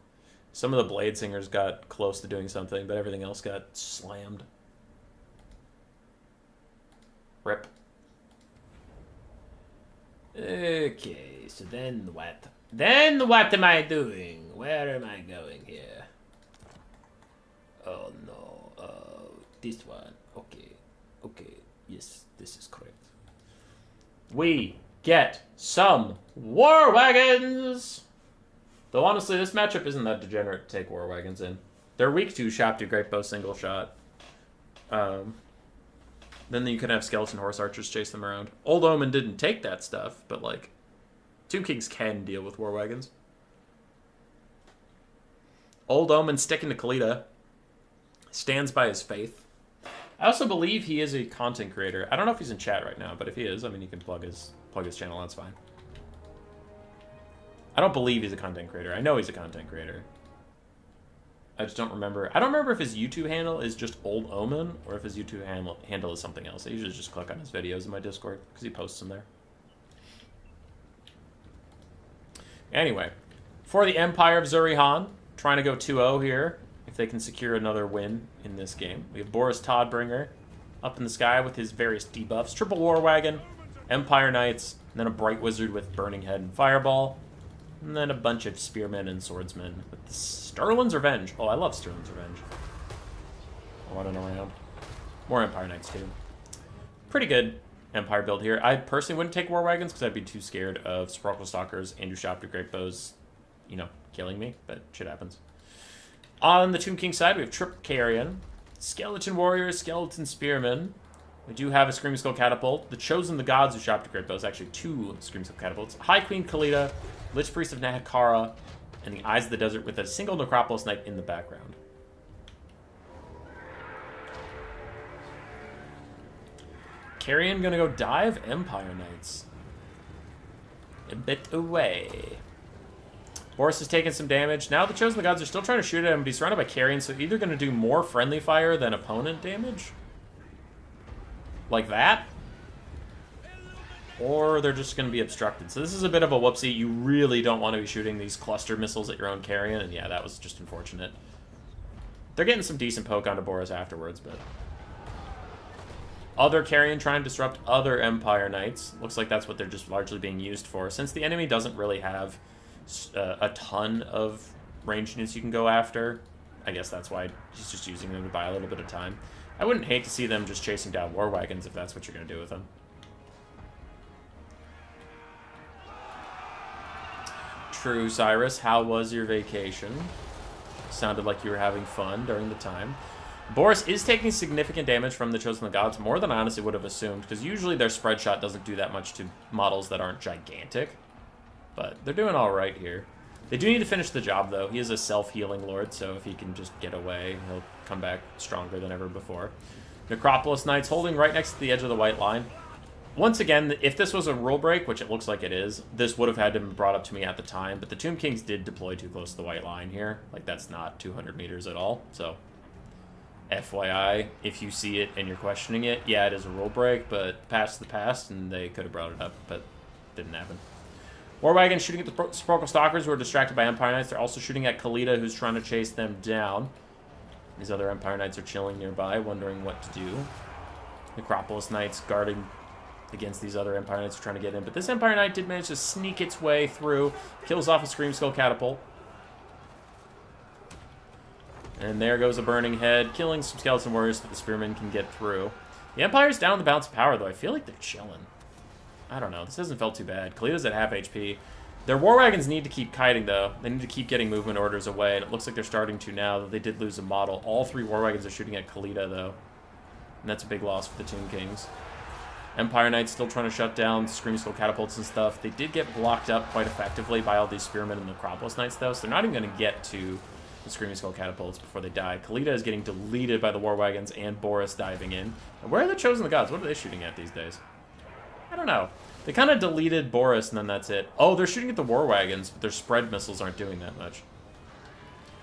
Some of the Blade Singers got close to doing something, but everything else got slammed. Rip. Okay, so then what? Then what am I doing? Where am I going here? Oh no, this one. Okay, yes, this is correct. We get some War Wagons! Though honestly, this matchup isn't that degenerate to take War Wagons in. They're weak to Shaptu Great Bow single shot. Then you can have Skeleton Horse Archers chase them around. Old Omen didn't take that stuff, but like, Tomb Kings can deal with War Wagons. Old Omen sticking to Khalida. Stands by his faith. I also believe he is a content creator. I don't know if he's in chat right now, but if he is, I mean, you can plug his channel. That's fine. I don't believe he's a content creator. I know he's a content creator. I just don't remember. I don't remember if his YouTube handle is just Old Omen or if his YouTube handle is something else. I usually just click on his videos in my Discord because he posts them there. Anyway, for the Empire of Zurihan, trying to go 2-0 here. If they can secure another win in this game. We have Boris Todbringer up in the sky with his various debuffs. Triple War Wagon, Empire Knights, and then a Bright Wizard with Burning Head and Fireball. And then a bunch of Spearmen and Swordsmen with the Sterling's Revenge. Oh, I love Sterling's Revenge. Running around. More Empire Knights, too. Pretty good Empire build here. I personally wouldn't take War Wagons because I'd be too scared of Sprockle Stalkers and Ushaptu Great Bows, you know, killing me, but shit happens. On the Tomb King side, we have Trip Carrion, Skeleton Warriors, Skeleton Spearmen. We do have a Screaming Skull Catapult. The Chosen the Gods who shop to Great Bows, actually 2 Screaming Skull Catapults. High Queen Khalida, Lich Priest of Nahakara, and the Eyes of the Desert with a single Necropolis Knight in the background. Carrion gonna go dive Empire Knights. A bit away. Boris is taking some damage. Now the Chosen Gods are still trying to shoot at him, but he's surrounded by Carrion, so either going to do more friendly fire than opponent damage. Like that. Or they're just going to be obstructed. So this is a bit of a whoopsie. You really don't want to be shooting these cluster missiles at your own Carrion, and yeah, that was just unfortunate. They're getting some decent poke onto Boris afterwards, but... Other Carrion trying to disrupt other Empire Knights. Looks like that's what they're just largely being used for. Since the enemy doesn't really have... a ton of ranged units you can go after. I guess that's why he's just using them to buy a little bit of time. I wouldn't hate to see them just chasing down War Wagons if that's what you're going to do with them. True, Cyrus. How was your vacation? Sounded like you were having fun during the time. Boris is taking significant damage from the Chosen of the Gods, more than I honestly would have assumed, because usually their spread shot doesn't do that much to models that aren't gigantic. But they're doing all right here. They do need to finish the job, though. He is a self-healing lord, so if he can just get away, he'll come back stronger than ever before. Necropolis Knights holding right next to the edge of the white line. Once again, if this was a rule break, which it looks like it is, this would have had to be brought up to me at the time, but the Tomb Kings did deploy too close to the white line here. Like, that's not 200 meters at all, so... FYI, if you see it and you're questioning it, yeah, it is a rule break, but past the past, and they could have brought it up, but didn't happen. War Wagon shooting at the Sprockle Stalkers who are distracted by Empire Knights. They're also shooting at Khalida, who's trying to chase them down. These other Empire Knights are chilling nearby, wondering what to do. Necropolis Knights guarding against these other Empire Knights who are trying to get in. But this Empire Knight did manage to sneak its way through. Kills off a Scream Skull Catapult. And there goes a Burning Head, killing some Skeleton Warriors so that the Spearmen can get through. The Empire's down the balance of power, though. I feel like they're chilling. I don't know. This hasn't felt too bad. Khalida's at half HP. Their war wagons need to keep kiting, though. They need to keep getting movement orders away, and it looks like they're starting to now, that they did lose a model. All 3 war wagons are shooting at Khalida, though. And that's a big loss for the Tomb Kings. Empire Knights still trying to shut down Screaming Skull catapults and stuff. They did get blocked up quite effectively by all these Spearmen and Necropolis Knights, though, so they're not even going to get to the Screaming Skull catapults before they die. Khalida is getting deleted by the war wagons and Boris diving in. And where are the Chosen of the Gods? What are they shooting at these days? I don't know. They kind of deleted Boris, and then that's it. Oh, they're shooting at the war wagons, but their spread missiles aren't doing that much.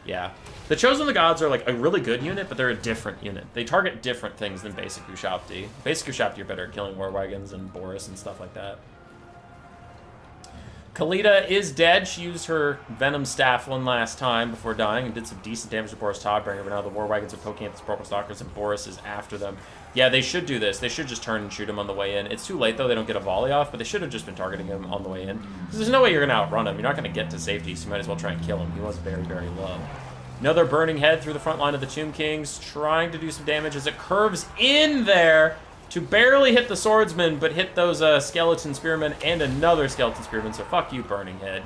Yeah. The Chosen of the Gods are, like, a really good unit, but they're a different unit. They target different things than Basic Ushabti. Basic Ushabti are better at killing war wagons and Boris and stuff like that. Khalida is dead. She used her Venom Staff one last time before dying and did some decent damage to Boris Todbringer, but now the war wagons are poking at the Purple Stalkers, and Boris is after them. Yeah, they should do this. They should just turn and shoot him on the way in. It's too late, though. They don't get a volley off, but they should have just been targeting him on the way in. Because there's no way you're going to outrun him. You're not going to get to safety, so you might as well try and kill him. He was very, very low. Another Burning Head through the front line of the Tomb Kings, trying to do some damage as it curves in there to barely hit the Swordsman, but hit those Skeleton Spearmen and another Skeleton Spearman, so fuck you, Burning Head.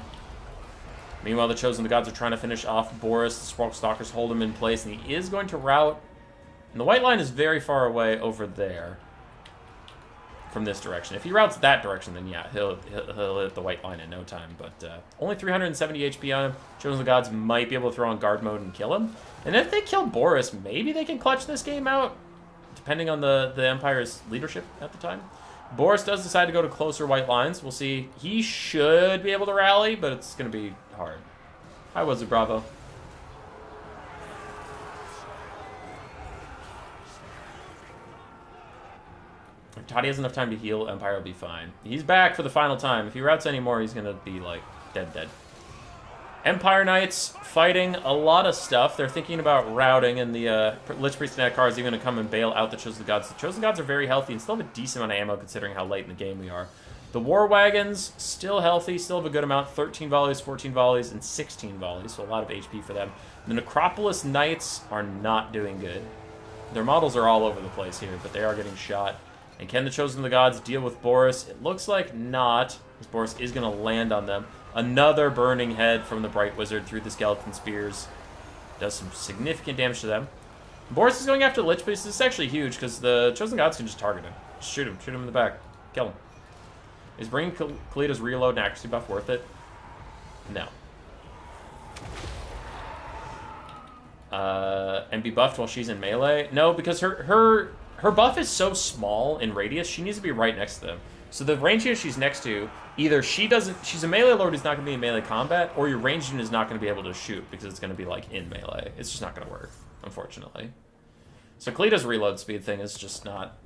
Meanwhile, the Chosen of the Gods are trying to finish off Boris. The Spark Stalkers hold him in place, and he is going to rout. And the white line is very far away over there from this direction. If he routes that direction, then yeah, he'll hit the white line in no time. But only 370 HP on him. Chosen of the Gods might be able to throw on guard mode and kill him. And if they kill Boris, maybe they can clutch this game out, depending on the Empire's leadership at the time. Boris does decide to go to closer white lines. We'll see. He should be able to rally, but it's going to be hard. Hi, Wizard Bravo. If Toddy has enough time to heal, Empire will be fine. He's back for the final time. If he routes anymore, he's going to be, like, dead. Empire Knights fighting a lot of stuff. They're thinking about routing, and the Lich Priest and Akar is even going to come and bail out the Chosen Gods. The Chosen Gods are very healthy and still have a decent amount of ammo considering how late in the game we are. The War Wagons, still healthy, still have a good amount. 13 volleys, 14 volleys, and 16 volleys, so a lot of HP for them. The Necropolis Knights are not doing good. Their models are all over the place here, but they are getting shot. And can the Chosen of the Gods deal with Boris? It looks like not, because Boris is going to land on them. Another Burning Head from the Bright Wizard through the Skeleton Spears. Does some significant damage to them. Boris is going after the Lich Priest. This is actually huge, because the Chosen Gods can just target him. Just shoot him in the back. Kill him. Is bringing Khalida's reload and accuracy buff worth it? No. And be buffed while she's in melee? No, because her buff is so small in radius, she needs to be right next to them. So the range unit she's next to, either she's a melee lord who's not going to be in melee combat, or your ranged unit is not going to be able to shoot because it's going to be like in melee. It's just not going to work, unfortunately. So Khalida's reload speed thing is just not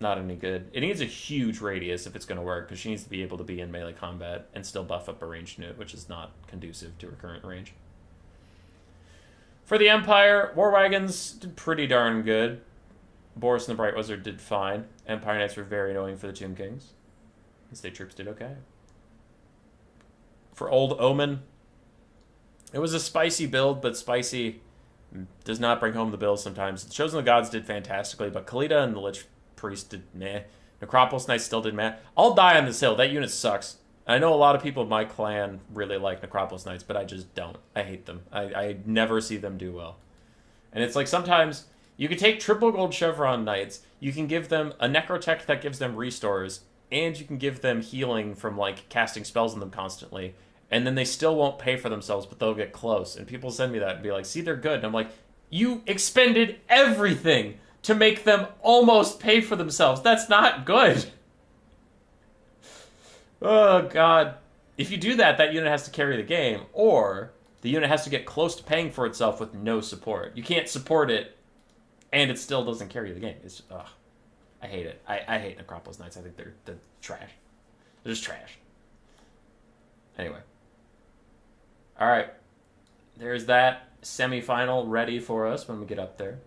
any good. It needs a huge radius if it's going to work, because she needs to be able to be in melee combat and still buff up a ranged unit, which is not conducive to her current range. For the Empire, War Wagons did pretty darn good. Boris and the Bright Wizard did fine. Empire Knights were very annoying for the Tomb Kings. The State Troops did okay. For Old Omen, it was a spicy build, but spicy does not bring home the bills sometimes. The Chosen of the Gods did fantastically, but Khalida and the Lich Priest did meh. Necropolis Knights still did meh. I'll die on this hill. That unit sucks. I know a lot of people in my clan really like Necropolis Knights, but I just don't. I hate them. I never see them do well. And it's like sometimes you can take triple gold chevron knights, you can give them a necrotech that gives them restores, and you can give them healing from like casting spells on them constantly, and then they still won't pay for themselves, but they'll get close. And people send me that and be like, see, they're good. And I'm like, you expended everything to make them almost pay for themselves. That's not good. Oh, God. If you do that, that unit has to carry the game, or the unit has to get close to paying for itself with no support. You can't support it, and it still doesn't carry the game. It's just, ugh. I hate it. I hate Necropolis Knights. I think they're trash. They're just trash. Anyway. All right. There's that semi-final ready for us when we get up there.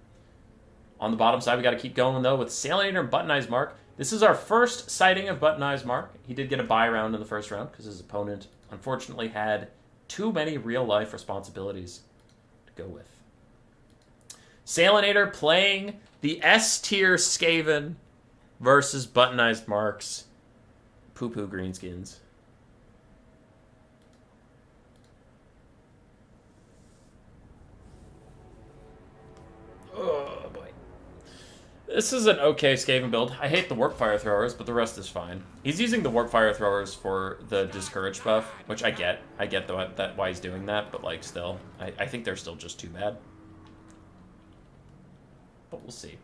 On the bottom side, we got to keep going, though, with Salinator and Button Eyes Mark. This is our first sighting of Button Eyes Mark. He did get a bye round in the first round because his opponent, unfortunately, had too many real-life responsibilities to go with. Salinator playing the S-tier Skaven versus Button Eyes Mark's poo-poo Greenskins. Oh, boy. This is an okay Skaven build. I hate the Warp Fire Throwers, but the rest is fine. He's using the Warp Fire Throwers for the Discourage buff, which I get. I get why he's doing that, but, like, still. I think they're still just too bad. But we'll see.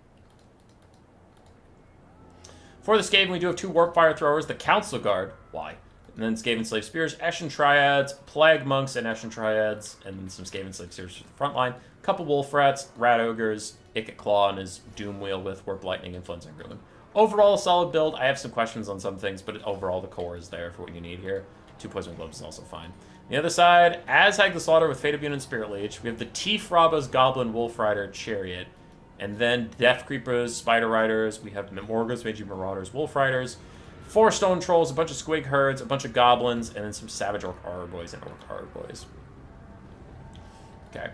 For the Skaven, we do have 2 Warp Fire Throwers, the Council Guard. Why? And then Skaven Slave Spears, Eshin Triads, Plague Monks, and Eshin Triads, and then some Skaven Slave Spears for the front line. Couple Wolf Rats, Rat Ogres, Icket Claw, and his Doom Wheel with Warp Lightning and Flensing Ruin. Overall, a solid build. I have some questions on some things, but overall, the core is there for what you need here. 2 Poison Globes is also fine. The other side, Azhag the Slaughter with Fate of Bune and Spirit Leech. We have the Teef Rabba's Goblin Wolf Rider Chariot. And then Death Creepers, Spider Riders. We have Morgos, Magi Marauders, Wolf Riders. 4 Stone Trolls, a bunch of Squig Herds, a bunch of Goblins, and then some Savage Orc Arboys and Orc Arboys. Okay.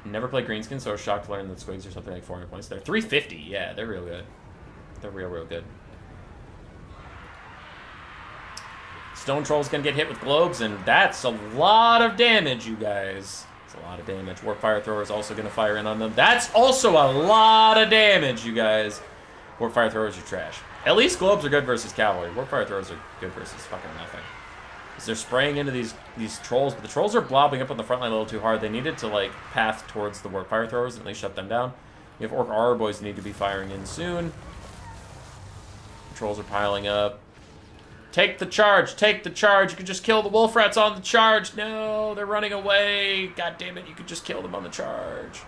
Never played Greenskins, so I was shocked to learn that Squigs are something like 400 points. They're 350. Yeah, they're real good. They're real good. Stone Troll's gonna get hit with globes, and that's a lot of damage, you guys. It's a lot of damage. Warp Fire Thrower is also gonna fire in on them. That's also a lot of damage, you guys. Warp Fire Throwers are trash. At least globes are good versus cavalry. Warp Fire Throwers are good versus fucking nothing. Because they're spraying into these trolls, but the trolls are blobbing up on the front line a little too hard. They needed to, like, path towards the Warp Fire Throwers and at least shut them down. You have Orc Arboys need to be firing in soon. The trolls are piling up. Take the charge! Take the charge! You can just kill the wolf rats on the charge! No, they're running away! God damn it, you could just kill them on the charge.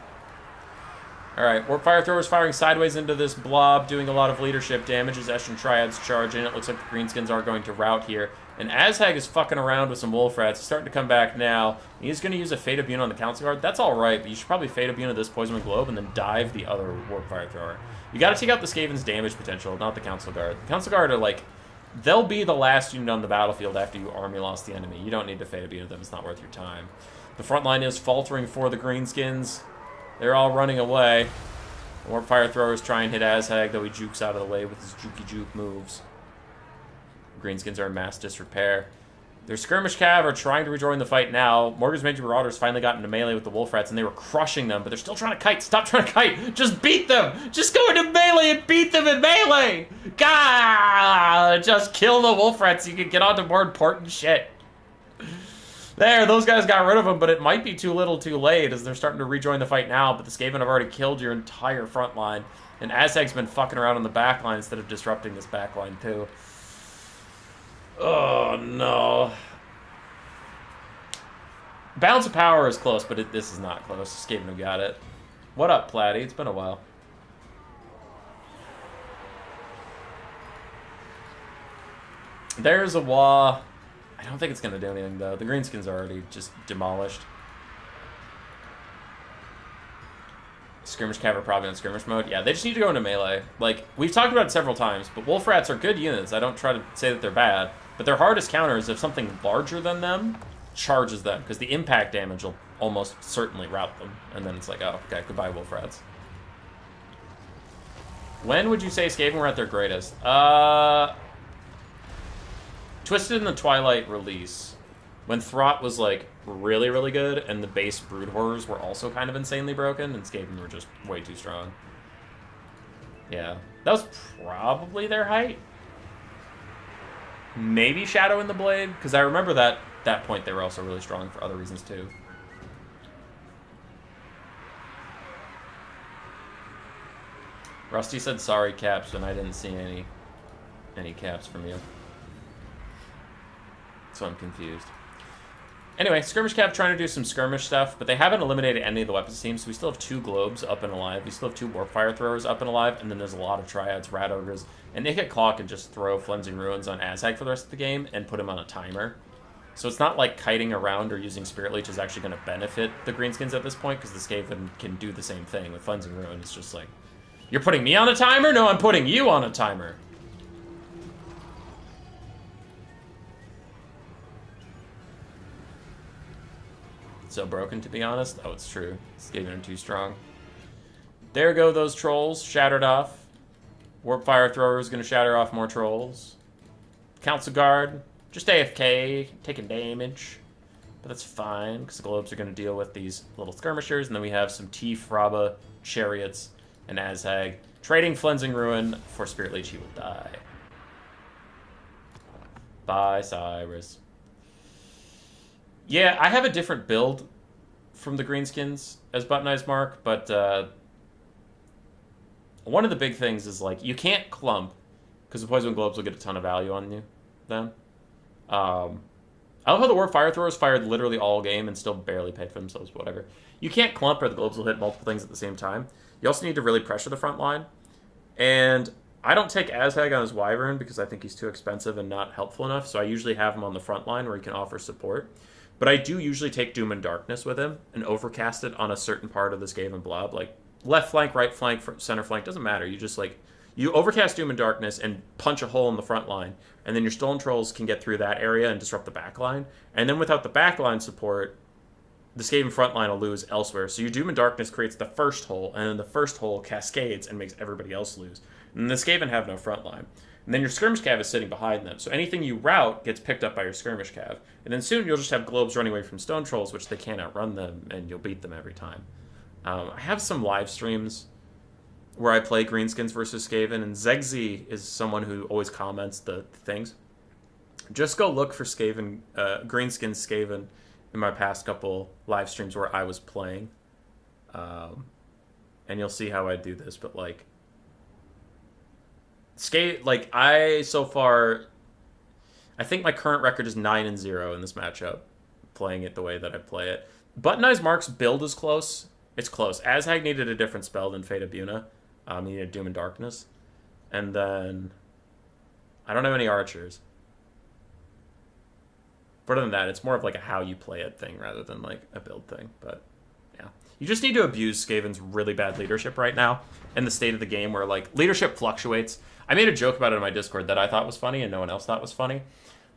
Alright, Warp Fire Throwers firing sideways into this blob, doing a lot of leadership damage as Eshin Triads charge in. It looks like the Greenskins are going to rout here. And Azhag is fucking around with some wolf rats. He's starting to come back now. He's going to use a Fate of Bune on the Council Guard. That's alright, but you should probably Fate of Bune this Poison Globe and then dive the other Warp Fire Thrower. You gotta take out the Skaven's damage potential, not the Council Guard. The Council Guard are like... They'll be the last unit on the battlefield after you army lost the enemy. You don't need to Fate of Bune them. It's not worth your time. The front line is faltering for the Greenskins. They're all running away. Warp Fire Throwers try and hit Azhag, though he jukes out of the way with his juke moves. Greenskins are in mass disrepair. Their Skirmish Cav are trying to rejoin the fight now. Morgans Magi Marauders finally got into melee with the Wolf Rats, and they were crushing them, but they're still trying to kite. Stop trying to kite! Just beat them! Just go into melee and beat them in melee! God! Just kill the Wolf Rats so you can get on to more important shit. There, those guys got rid of them, but it might be too little too late as they're starting to rejoin the fight now, but the Skaven have already killed your entire front line, and Azhag's been fucking around on the back line instead of disrupting this back line too. Oh, no. Balance of Power is close, but this is not close. Skaven have got it. What up, Platy? It's been a while. There's a Wah. I don't think it's going to do anything, though. The Greenskins are already just demolished. Skirmish Cav are probably in skirmish mode. Yeah, they just need to go into melee. Like, we've talked about it several times, but Wolf Rats are good units. I don't try to say that they're bad. But their hardest counter is if something larger than them charges them, because the impact damage will almost certainly rout them. And then it's like, oh, okay, goodbye, Wolf Rats. When would you say Skaven were at their greatest? Twisted in the Twilight release, when Throt was, like, really, really good, and the base Brood Horrors were also kind of insanely broken, and Skaven were just way too strong. Yeah. That was probably their height. Maybe Shadow in the Blade, because I remember that point they were also really strong for other reasons, too. Rusty said sorry, Caps, and I didn't see any caps from you. So I'm confused. Anyway, Skirmish Cav trying to do some skirmish stuff, but they haven't eliminated any of the weapons teams, so we still have 2 globes up and alive. We still have 2 Warp Fire Throwers up and alive, and then there's a lot of Triads, Rat Ogres, and Icket Claw can just throw Flensing Ruins on Azhag for the rest of the game and put him on a timer. So it's not like kiting around or using Spirit Leech is actually going to benefit the Greenskins at this point, because the Skaven can do the same thing. With Flensing Ruin, it's just like, you're putting me on a timer? No, I'm putting you on a timer. So broken, to be honest. Oh, it's true. Skaven are too strong. There go those trolls. Shattered off. Warp Fire Thrower is going to shatter off more trolls. Council Guard. Just AFK. Taking damage. But that's fine, because the globes are going to deal with these little skirmishers, and then we have some Tief, Rabba, Chariots, and Azhag. Trading Flensing Ruin for Spirit Leech, he will die. Bye, Cyrus. Yeah, I have a different build from the Greenskins as Buttonized Mark, but one of the big things is, like, you can't clump, because the Poison Globes will get a ton of value on you then. I love how the Warp Fire Throwers fired literally all game and still barely paid for themselves, whatever. You can't clump or the Globes will hit multiple things at the same time. You also need to really pressure the front line. And I don't take Azhag on his Wyvern because I think he's too expensive and not helpful enough, so I usually have him on the front line where he can offer support. But I do usually take Doom and Darkness with him and overcast it on a certain part of the Skaven blob. Like, left flank, right flank, center flank, doesn't matter. You just, like, you overcast Doom and Darkness and punch a hole in the front line, and then your Stolen Trolls can get through that area and disrupt the back line. And then without the back line support, the Skaven front line will lose elsewhere. So your Doom and Darkness creates the first hole, and then the first hole cascades and makes everybody else lose. And the Skaven have no front line. And then your Skirmish Cav is sitting behind them. So anything you route gets picked up by your Skirmish Cav. And then soon you'll just have Globes running away from Stone Trolls, which they can't outrun them, and you'll beat them every time. I have some live streams where I play Greenskins versus Skaven, and Zegzi is someone who always comments the things. Just go look for Skaven, Greenskins Skaven in my past couple live streams where I was playing. And you'll see how I do this, but, like, I think my current record is 9-0 in this matchup, playing it the way that I play it. Buttonized Mark's build is close. It's close. Azhag needed a different spell than Fate of Buna. He needed Doom and Darkness. And then I don't have any archers. But other than that, it's more of like a how you play it thing rather than like a build thing. But yeah. You just need to abuse Skaven's really bad leadership right now in the state of the game where, like, leadership fluctuates. I made a joke about it in my Discord that I thought was funny and no one else thought was funny.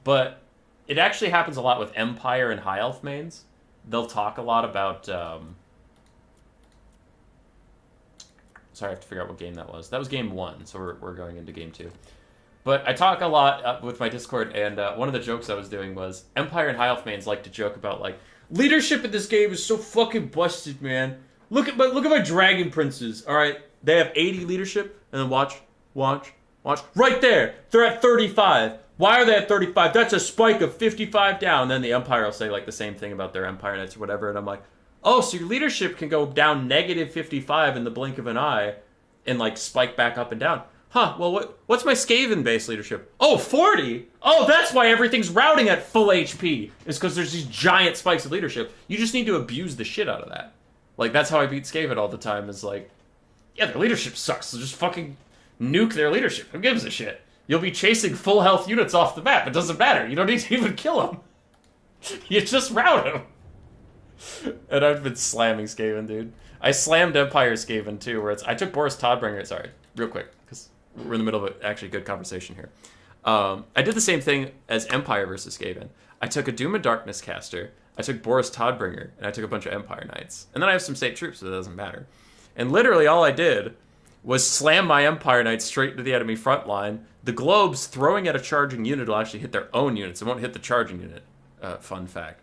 But it actually happens a lot with Empire and High Elf mains. They'll talk a lot about... Sorry, I have to figure out what game that was. That was game 1, so we're going into game 2. But I talk a lot with my Discord, and one of the jokes I was doing was Empire and High Elf mains like to joke about, like, leadership in this game is so fucking busted, man. Look at my Dragon Princes, all right? They have 80 leadership, and then watch. Right there, they're at 35. Why are they at 35? That's a spike of 55 down. And then the Empire will say, like, the same thing about their Empire Knights or whatever, and I'm like, oh, so your leadership can go down negative 55 in the blink of an eye and, like, spike back up and down. Huh, well, what's my Skaven base leadership? Oh, 40? Oh, that's why everything's routing at full HP. It's because there's these giant spikes of leadership. You just need to abuse the shit out of that. Like, that's how I beat Skaven all the time, is like, yeah, their leadership sucks, so just fucking nuke their leadership. Who gives a shit? You'll be chasing full health units off the map. It doesn't matter. You don't need to even kill them. You just route them. And I've been slamming Skaven, dude. I slammed Empire Skaven, too, where I took Boris Todbringer. Sorry, real quick, because we're in the middle of actually good conversation here. I did the same thing as Empire versus Skaven. I took a Doom and Darkness caster, I took Boris Todbringer, and I took a bunch of Empire Knights. And then I have some state troops, so it doesn't matter. And literally all I did was slam my Empire Knights straight into the enemy front line. The Globes throwing at a charging unit will actually hit their own units. It won't hit the charging unit. Fun fact.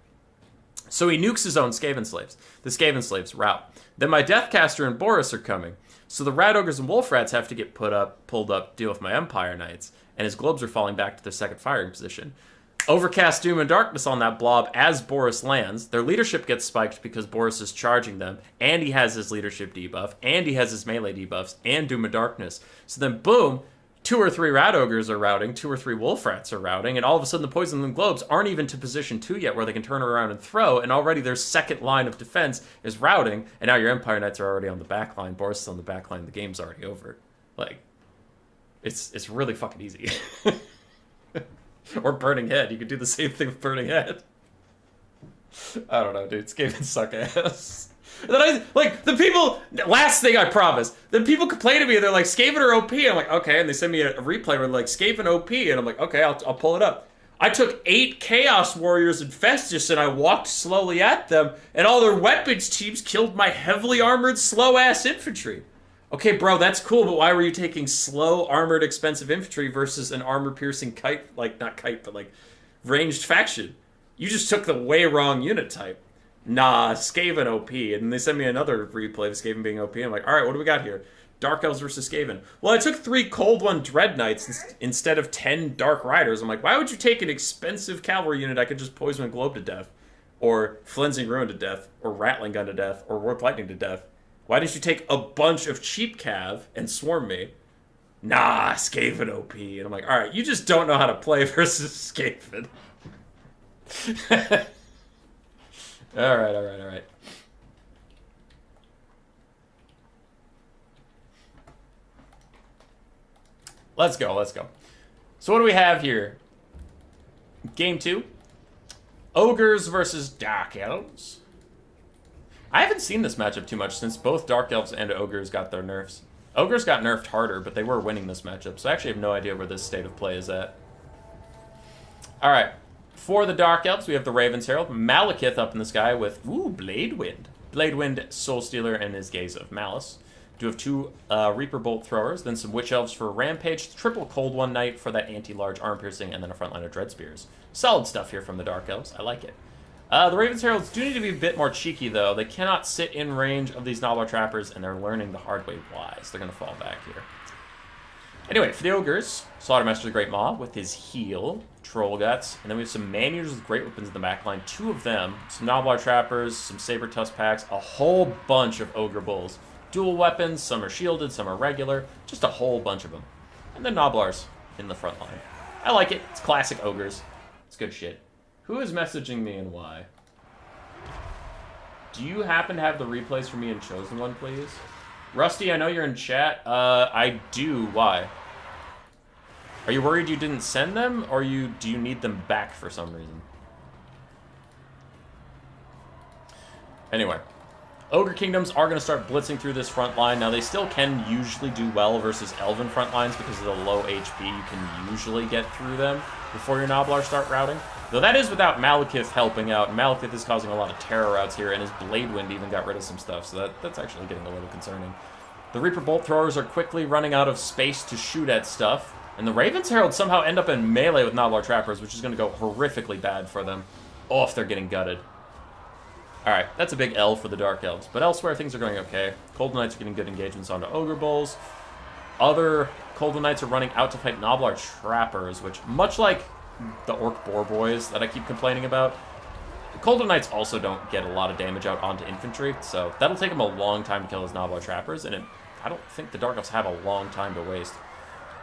So he nukes his own Skaven slaves. The Skaven slaves rout. Then my Deathcaster and Boris are coming. So the Rat Ogres and Wolf Rats have to get pulled up, deal with my Empire Knights. And his Globes are falling back to their second firing position. Overcast Doom and Darkness on that blob as Boris lands. Their leadership gets spiked because Boris is charging them. And he has his leadership debuff. And he has his melee debuffs. And Doom and Darkness. So then, boom, 2 or 3 Rat Ogres are routing, 2 or 3 Wolf Rats are routing, and all of a sudden the Poison and Globes aren't even to position 2 yet where they can turn around and throw, and already their second line of defense is routing, and now your Empire Knights are already on the back line, Boris is on the back line, the game's already over. Like, it's really fucking easy. Or Burning Head, you could do the same thing with Burning Head. I don't know, dude, Skaven suck ass. And then last thing I promise, then people complain to me, they're like, Skaven are OP, I'm like, okay, and they send me a replay where like, Skaven OP, and I'm like, okay, I'll pull it up. I took 8 Chaos Warriors and Festus, and I walked slowly at them, and all their weapons teams killed my heavily armored, slow-ass infantry. Okay, bro, that's cool, but why were you taking slow, armored, expensive infantry versus an armor-piercing kite, like, not kite, but like, ranged faction? You just took the way wrong unit type. Nah, Skaven OP. And they sent me another replay of Skaven being OP. I'm like, alright, what do we got here? Dark Elves versus Skaven. Well, I took 3 Cold One Dread Knights instead of 10 Dark Riders. I'm like, why would you take an expensive cavalry unit I could just Poison and Globe to death? Or Flensing Ruin to death? Or Rattling Gun to death? Or Warp Lightning to death? Why did you take a bunch of cheap cav and swarm me? Nah, Skaven OP. And I'm like, alright, you just don't know how to play versus Skaven. Alright. Let's go. So what do we have here? Game 2. Ogres versus Dark Elves. I haven't seen this matchup too much since both Dark Elves and Ogres got their nerfs. Ogres got nerfed harder, but they were winning this matchup, so I actually have no idea where this state of play is at. Alright, for the Dark Elves, we have the Raven's Herald, Malekith up in the sky with, Blade Wind. Blade Wind, Soul Stealer, and his Gaze of Malice. Do have 2 Reaper Bolt Throwers, then some Witch Elves for Rampage, triple Cold One Knight for that anti-large arm piercing, and then a front line of Dread Spears. Solid stuff here from the Dark Elves. I like it. The Raven's Heralds do need to be a bit more cheeky, though. They cannot sit in range of these Nobbler Trappers, and they're learning the hard way why, so they're going to fall back here. Anyway, for the Ogres, Slaughtermaster the Great Maw with his heal, Troll Guts, and then we have some Man-Eaters with Great Weapons in the back line, 2 of them, some Nobbler Trappers, some Saber Tusk packs, a whole bunch of Ogre Bulls. Dual weapons, some are shielded, some are regular, just a whole bunch of them. And then Nobblars in the front line. I like it. It's classic Ogres. It's good shit. Who is messaging me and why? Do you happen to have the replays for me in Chosen One, please? Rusty, I know you're in chat. I do. Why? Are you worried you didn't send them, or do you need them back for some reason? Anyway. Ogre Kingdoms are going to start blitzing through this front line. Now, they still can usually do well versus Elven front lines because of the low HP. You can usually get through them before your Nobblars start routing. Though that is without Malekith helping out. Malekith is causing a lot of terror routes here, and his Blade Wind even got rid of some stuff, so that's actually getting a little concerning. The Reaper Bolt Throwers are quickly running out of space to shoot at stuff, and the Raven's Herald somehow end up in melee with Nobbler Trappers, which is going to go horrifically bad for them. Oh, if they're getting gutted. Alright, that's a big L for the Dark Elves. But elsewhere, things are going okay. Cold Knights are getting good engagements onto Ogre Bulls. Other Cold Knights are running out to fight Nobbler Trappers, which, much like the Orc Boar Boys that I keep complaining about, the Cold Knights also don't get a lot of damage out onto infantry, so that'll take them a long time to kill those Nobbler Trappers, and I don't think the Dark Elves have a long time to waste.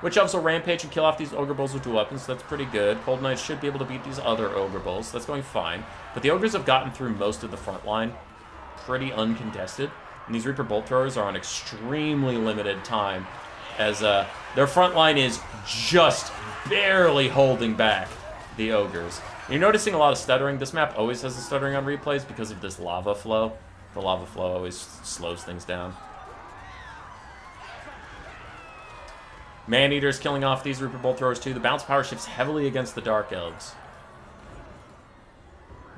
Witch Elves will rampage and kill off these Ogre Bulls with dual weapons, so that's pretty good. Cold Knights should be able to beat these other Ogre Bulls, so that's going fine. But the Ogres have gotten through most of the front line pretty uncontested, and these Reaper Bolt Throwers are on extremely limited time, as their front line is just barely holding back the Ogres. You're noticing a lot of stuttering. This map always has the stuttering on replays because of this lava flow. The lava flow always slows things down. Man-Eaters killing off these Reaper Bolt Throwers too. The bounce power shifts heavily against the Dark Elves.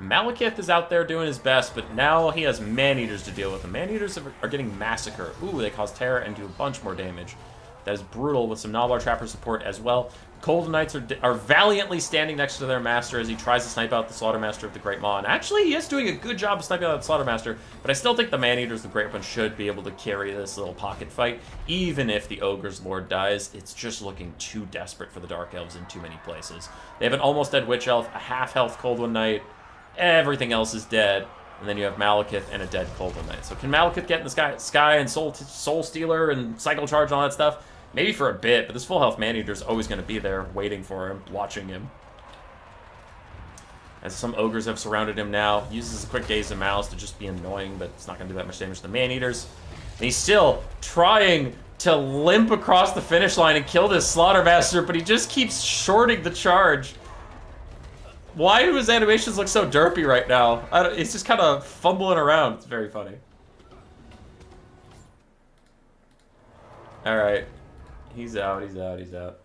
Malekith is out there doing his best, but now he has Man-Eaters to deal with. The Man-Eaters are getting massacred. Ooh, they cause terror and do a bunch more damage. That is brutal with some Nobbler Trapper support as well. Cold Knights are valiantly standing next to their master as he tries to snipe out the Slaughtermaster of the Great Maw. And actually, he is doing a good job of sniping out the Slaughtermaster, but I still think the Man-Eaters of the Great One should be able to carry this little pocket fight. Even if the Ogre's Lord dies, it's just looking too desperate for the Dark Elves in too many places. They have an almost dead Witch Elf, a half-health Cold One Knight, everything else is dead, and then you have Malekith and a dead Cold One Knight. So can Malekith get in the sky and Soul Stealer and Cycle Charge and all that stuff? Maybe for a bit, but this full health Man-Eater is always going to be there, waiting for him, watching him. As some Ogres have surrounded him now, uses a quick Gaze of Malice to just be annoying, but it's not going to do that much damage to the Man-Eaters. And he's still trying to limp across the finish line and kill this Slaughtermaster, but he just keeps shorting the charge. Why do his animations look so derpy right now? He's just kind of fumbling around. It's very funny. Alright. He's out, he's out, he's out.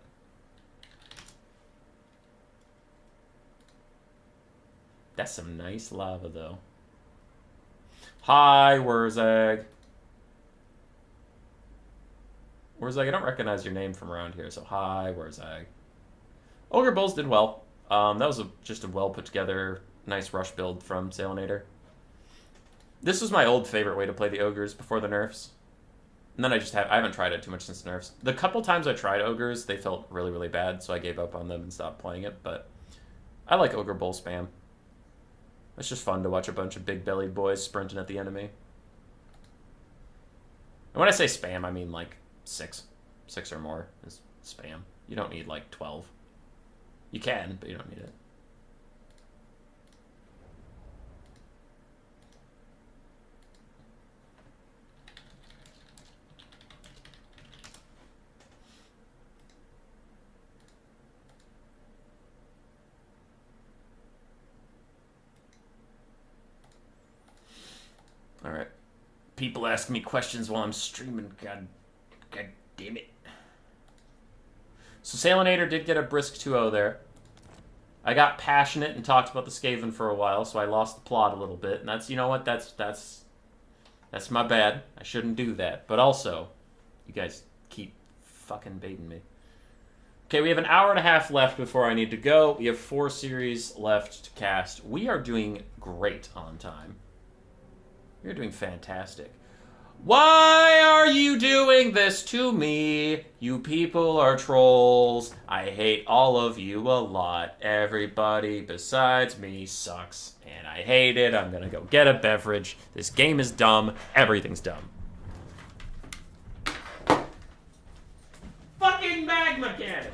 That's some nice lava, though. Hi, Wurzag. Wurzag, I don't recognize your name from around here, so hi, Wurzag. Ogre Bulls did well. That was just a well put together Nice rush build from Salinator. This was my old favorite way to play the Ogres before the nerfs. And then I haven't tried it too much since nerfs. The couple times I tried Ogres, they felt really, really bad, so I gave up on them and stopped playing it, but I like Ogre Bull spam. It's just fun to watch a bunch of big-bellied boys sprinting at the enemy. And when I say spam, I mean like 6. 6 or more is spam. You don't need like 12. You can, but you don't need it. All right. People ask me questions while I'm streaming. God damn it. So Salinator did get a brisk 2-0 there. I got passionate and talked about the Skaven for a while, so I lost the plot a little bit. And that's, you know what, that's my bad. I shouldn't do that. But also, you guys keep fucking baiting me. Okay, we have an hour and a half left before I need to go. We have 4 series left to cast. We are doing great on time. You're doing fantastic. Why are you doing this to me? You people are trolls. I hate all of you a lot. Everybody besides me sucks. And I hate it. I'm gonna go get a beverage. This game is dumb. Everything's dumb. Fucking magma cannon!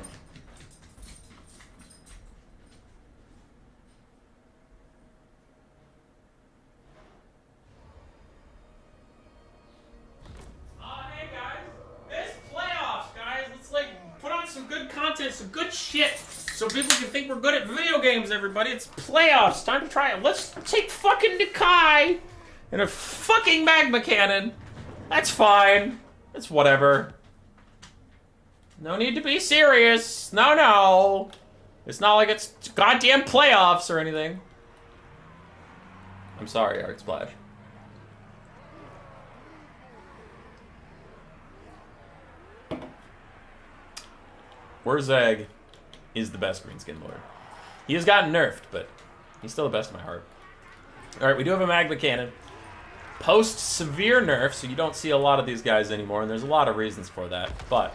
Some good content, some good shit, so people can think we're good at video games, everybody. It's playoffs. Time to try it. Let's take fucking Cathay and a fucking magma cannon. That's fine. That's whatever. No need to be serious. No. It's not like it's goddamn playoffs or anything. I'm sorry, Art Splash. Wurzag is the best Greenskin Lord. He has gotten nerfed, but he's still the best in my heart. Alright, we do have a magma cannon. Post-severe nerf, so you don't see a lot of these guys anymore, and there's a lot of reasons for that, but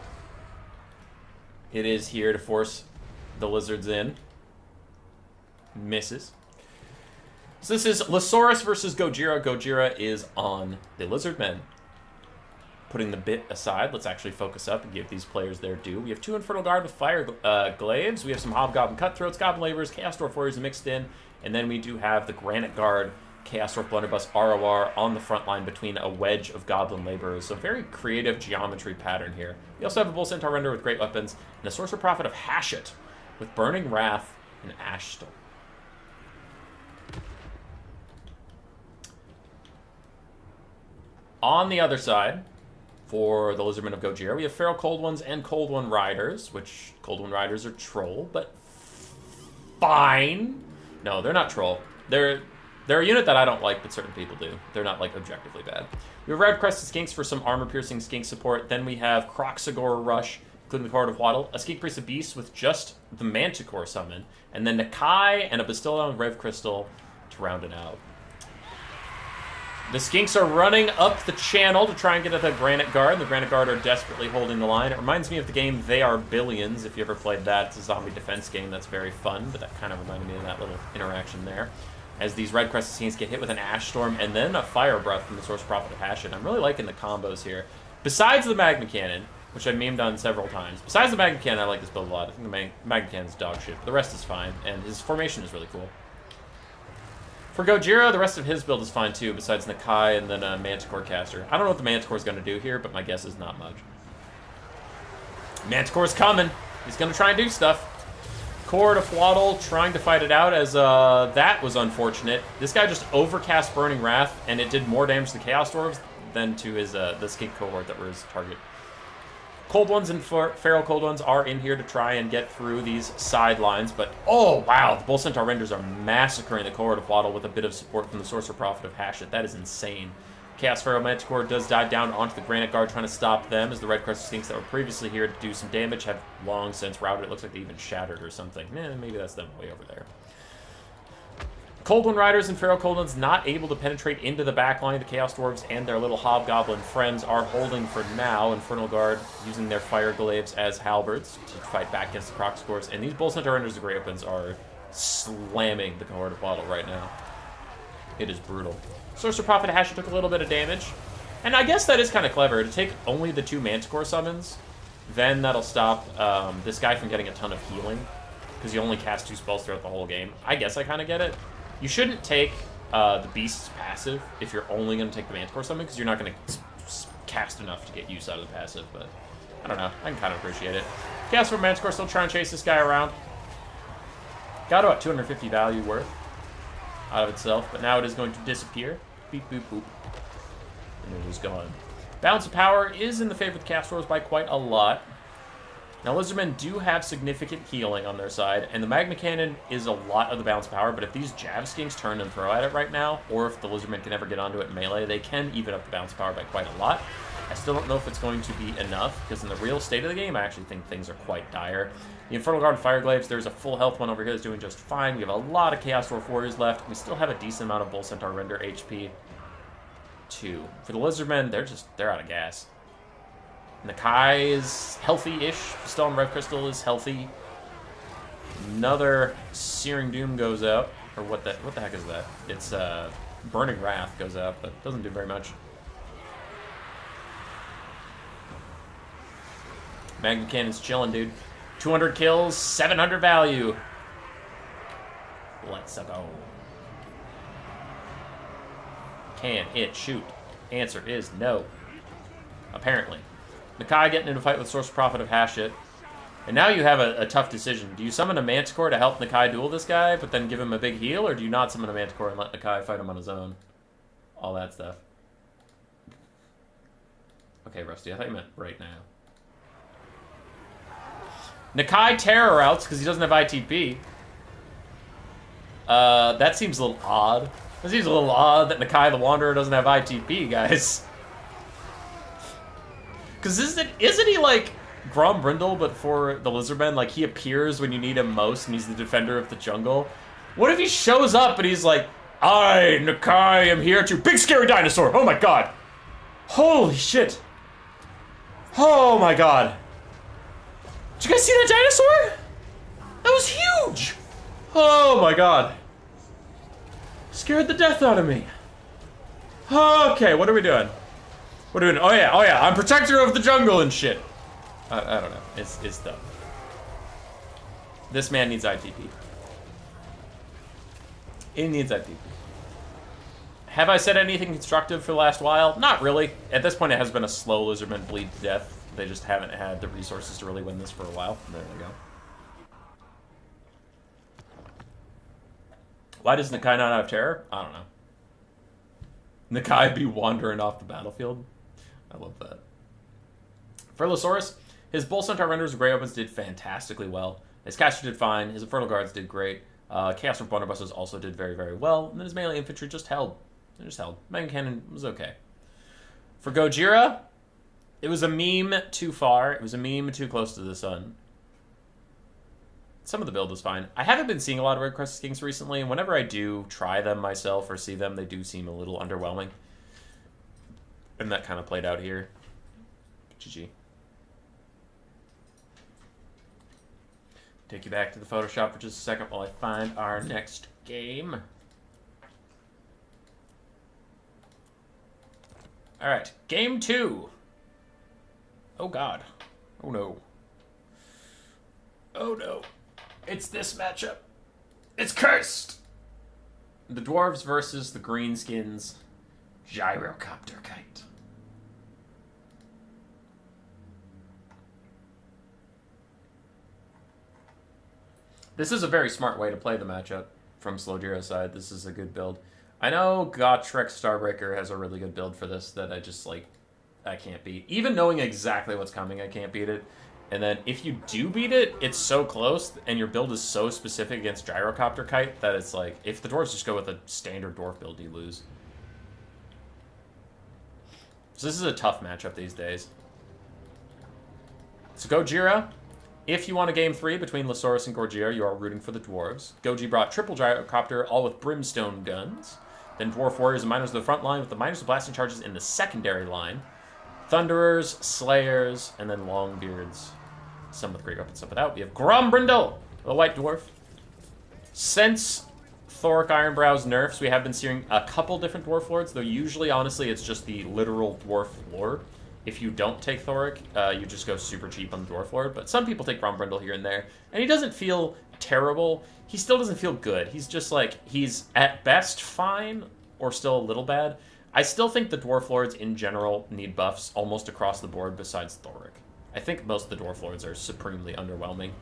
it is here to force the lizards in. Misses. So this is Losaurus versus Gojira. Gojira is on the Lizardmen. Putting the bit aside, let's actually focus up and give these players their due. We have 2 Infernal Guard with Fire Glaives. We have some Hobgoblin Cutthroats, Goblin Laborers, Chaos Dwarf Warriors mixed in. And then we do have the Granite Guard, Chaos Dwarf Blunderbuss, ROR on the front line between a wedge of Goblin Laborers. So very creative geometry pattern here. We also have a Bull Centaur Render with great weapons, and a Sorcerer Prophet of Hashut with Burning Wrath and Ash Storm. On the other side, for the Lizardmen of Gojira, we have Feral Cold Ones and Cold One Riders, which Cold One Riders are troll, but fine. No, they're not troll. They're a unit that I don't like, but certain people do. They're not, like, objectively bad. We have Red Crested Skinks for some armor-piercing skink support. Then we have Kroxagore Rush, including the Horde of Waddle, a Skink Priest of Beast with just the Manticore summon, and then Nakai and a Bastilla Rev Crystal to round it out. The Skinks are running up the channel to try and get at the Granite Guard. The Granite Guard are desperately holding the line. It reminds me of the game They Are Billions, if you ever played that. It's a zombie defense game that's very fun, but that kind of reminded me of that little interaction there. As these Red Crested Skinks get hit with an Ash Storm and then a Fire Breath from the Source Prophet of Hashut. I'm really liking the combos here. Besides the Magma Cannon, which I've memed on several times. Besides the Magma Cannon, I like this build a lot. I think the Magma Cannon's dog shit, but the rest is fine, and his formation is really cool. For Gojira, the rest of his build is fine too, besides Nakai and then a Manticore caster. I don't know what the Manticore's going to do here, but my guess is not much. Manticore's coming. He's going to try and do stuff. Horde of Waddle trying to fight it out, as that was unfortunate. This guy just overcast Burning Wrath, and it did more damage to the Chaos Dwarves than to his the Skink cohort that were his target. Cold Ones and Feral Cold Ones are in here to try and get through these sidelines, but oh wow, the Bull Centaur Renders are massacring the Cohort of Waddle with a bit of support from the Sorcerer Prophet of Hashut. That is insane. Chaos Feral Manticore does dive down onto the Granite Guard trying to stop them, as the Red Crested Skinks that were previously here to do some damage have long since routed. It looks like they even shattered or something. Maybe that's them way over there. Cold One Riders and Feral Cold Ones not able to penetrate into the backline. The Chaos Dwarves and their little Hobgoblin friends are holding for now. Infernal Guard using their Fire Glaives as halberds to fight back against the Croc Scores. And these Bull Centaur Renders the Grey Opens are slamming the Cohort of Bottle right now. It is brutal. Sorcerer Prophet Hash took a little bit of damage. And I guess that is kind of clever. To take only the 2 Manticore summons, then that'll stop this guy from getting a ton of healing. Because you only cast 2 spells throughout the whole game. I guess I kind of get it. You shouldn't take the Beast's passive if you're only going to take the Manticore summon, because you're not going to cast enough to get use out of the passive, but I don't know. I can kind of appreciate it. Chaos for Manticore still trying to chase this guy around. Got about 250 value worth out of itself, but now it is going to disappear. Beep, boop, boop. And it is gone. Balance of Power is in the favor of the Chaos Dwarves by quite a lot. Now, Lizardmen do have significant healing on their side, and the Magma Cannon is a lot of the balance of power, but if these Jav Skinks turn and throw at it right now, or if the Lizardmen can ever get onto it in melee, they can even up the balance of power by quite a lot. I still don't know if it's going to be enough, because in the real state of the game, I actually think things are quite dire. The Infernal Guard and Fire Glaives, there's a full health one over here that's doing just fine. We have a lot of Chaos Dwarf Warriors left. We still have a decent amount of Bull Centaur Render HP, too. For the Lizardmen, they're out of gas. Nakai is healthy-ish. Stone Red Crystal is healthy. Another Searing Doom goes out. Or what the heck is that? It's Burning Wrath goes out, but doesn't do very much. Magma Cannon's chilling, dude. 200 kills, 700 value. Let's go. Can it shoot? Answer is no. Apparently. Nakai getting into a fight with Sorcerer Prophet of Hashit. And now you have a tough decision. Do you summon a Manticore to help Nakai duel this guy, but then give him a big heal, or do you not summon a Manticore and let Nakai fight him on his own? All that stuff. Okay, Rusty, I thought you meant right now. Nakai Terror Routes, because he doesn't have ITP. That seems a little odd. It seems a little odd that Nakai the Wanderer doesn't have ITP, guys. Because isn't he like Grom Brindle, but for the Lizardmen? Like, he appears when you need him most, and he's the defender of the jungle. What if he shows up and he's like, I, Nakai, am here to... Big scary dinosaur! Oh my god! Holy shit! Oh my god! Did you guys see that dinosaur? That was huge! Oh my god. Scared the death out of me. Okay, what are we doing? What are we doing? Oh yeah, I'm protector of the jungle and shit. I don't know. It's dumb. This man needs ITP. He needs ITP. Have I said anything constructive for the last while? Not really. At this point, it has been a slow Lizardman bleed to death. They just haven't had the resources to really win this for a while. There we go. Why does Nakai not have terror? I don't know. Nakai be wandering off the battlefield? I love that. For Losaurus, his Bull Centaur Renders of Grey Opens did fantastically well. His Caster did fine. His Infernal Guards did great. Chaos Dwarf Blunderbusses also did very, very well. And then his melee infantry just held. They just held. Magma Cannon was okay. For Gojira, it was a meme too far. It was a meme too close to the sun. Some of the build was fine. I haven't been seeing a lot of Red Crested Kings recently, and whenever I do try them myself or see them, they do seem a little underwhelming. And that kind of played out here. GG. Take you back to the Photoshop for just a second while I find our next game. Alright, game 2. Oh god. Oh no. Oh no. It's this matchup. It's cursed! The Dwarves versus the Greenskins. Gyrocopter Kite. This is a very smart way to play the matchup from Slowjiro's side. This is a good build. I know Gotrek Starbreaker has a really good build for this that I just, like, I can't beat. Even knowing exactly what's coming, I can't beat it. And then if you do beat it, it's so close, and your build is so specific against Gyrocopter Kite that it's like, if the Dwarves just go with a standard Dwarf build, you lose. So this is a tough matchup these days. So Gojira, If you want a game 3 between Losaurus and Gorgier, you are rooting for the Dwarves. Goji brought triple gyrocopter, all with brimstone guns. Then Dwarf Warriors and Miners in the front line, with the Miners with blasting charges in the secondary line. Thunderers, Slayers, and then Longbeards. Some with great weapons, some without. We have Grombrindle, the White Dwarf. Since Thoric Ironbrow's nerfs, we have been seeing a couple different Dwarf Lords, though usually, honestly, it's just the literal Dwarf Lord. If you don't take Thoric, you just go super cheap on the Dwarf Lord. But some people take Grombrindle here and there. And he doesn't feel terrible. He still doesn't feel good. He's just like, he's at best fine or still a little bad. I still think the Dwarf Lords in general need buffs almost across the board besides Thoric. I think most of the Dwarf Lords are supremely underwhelming.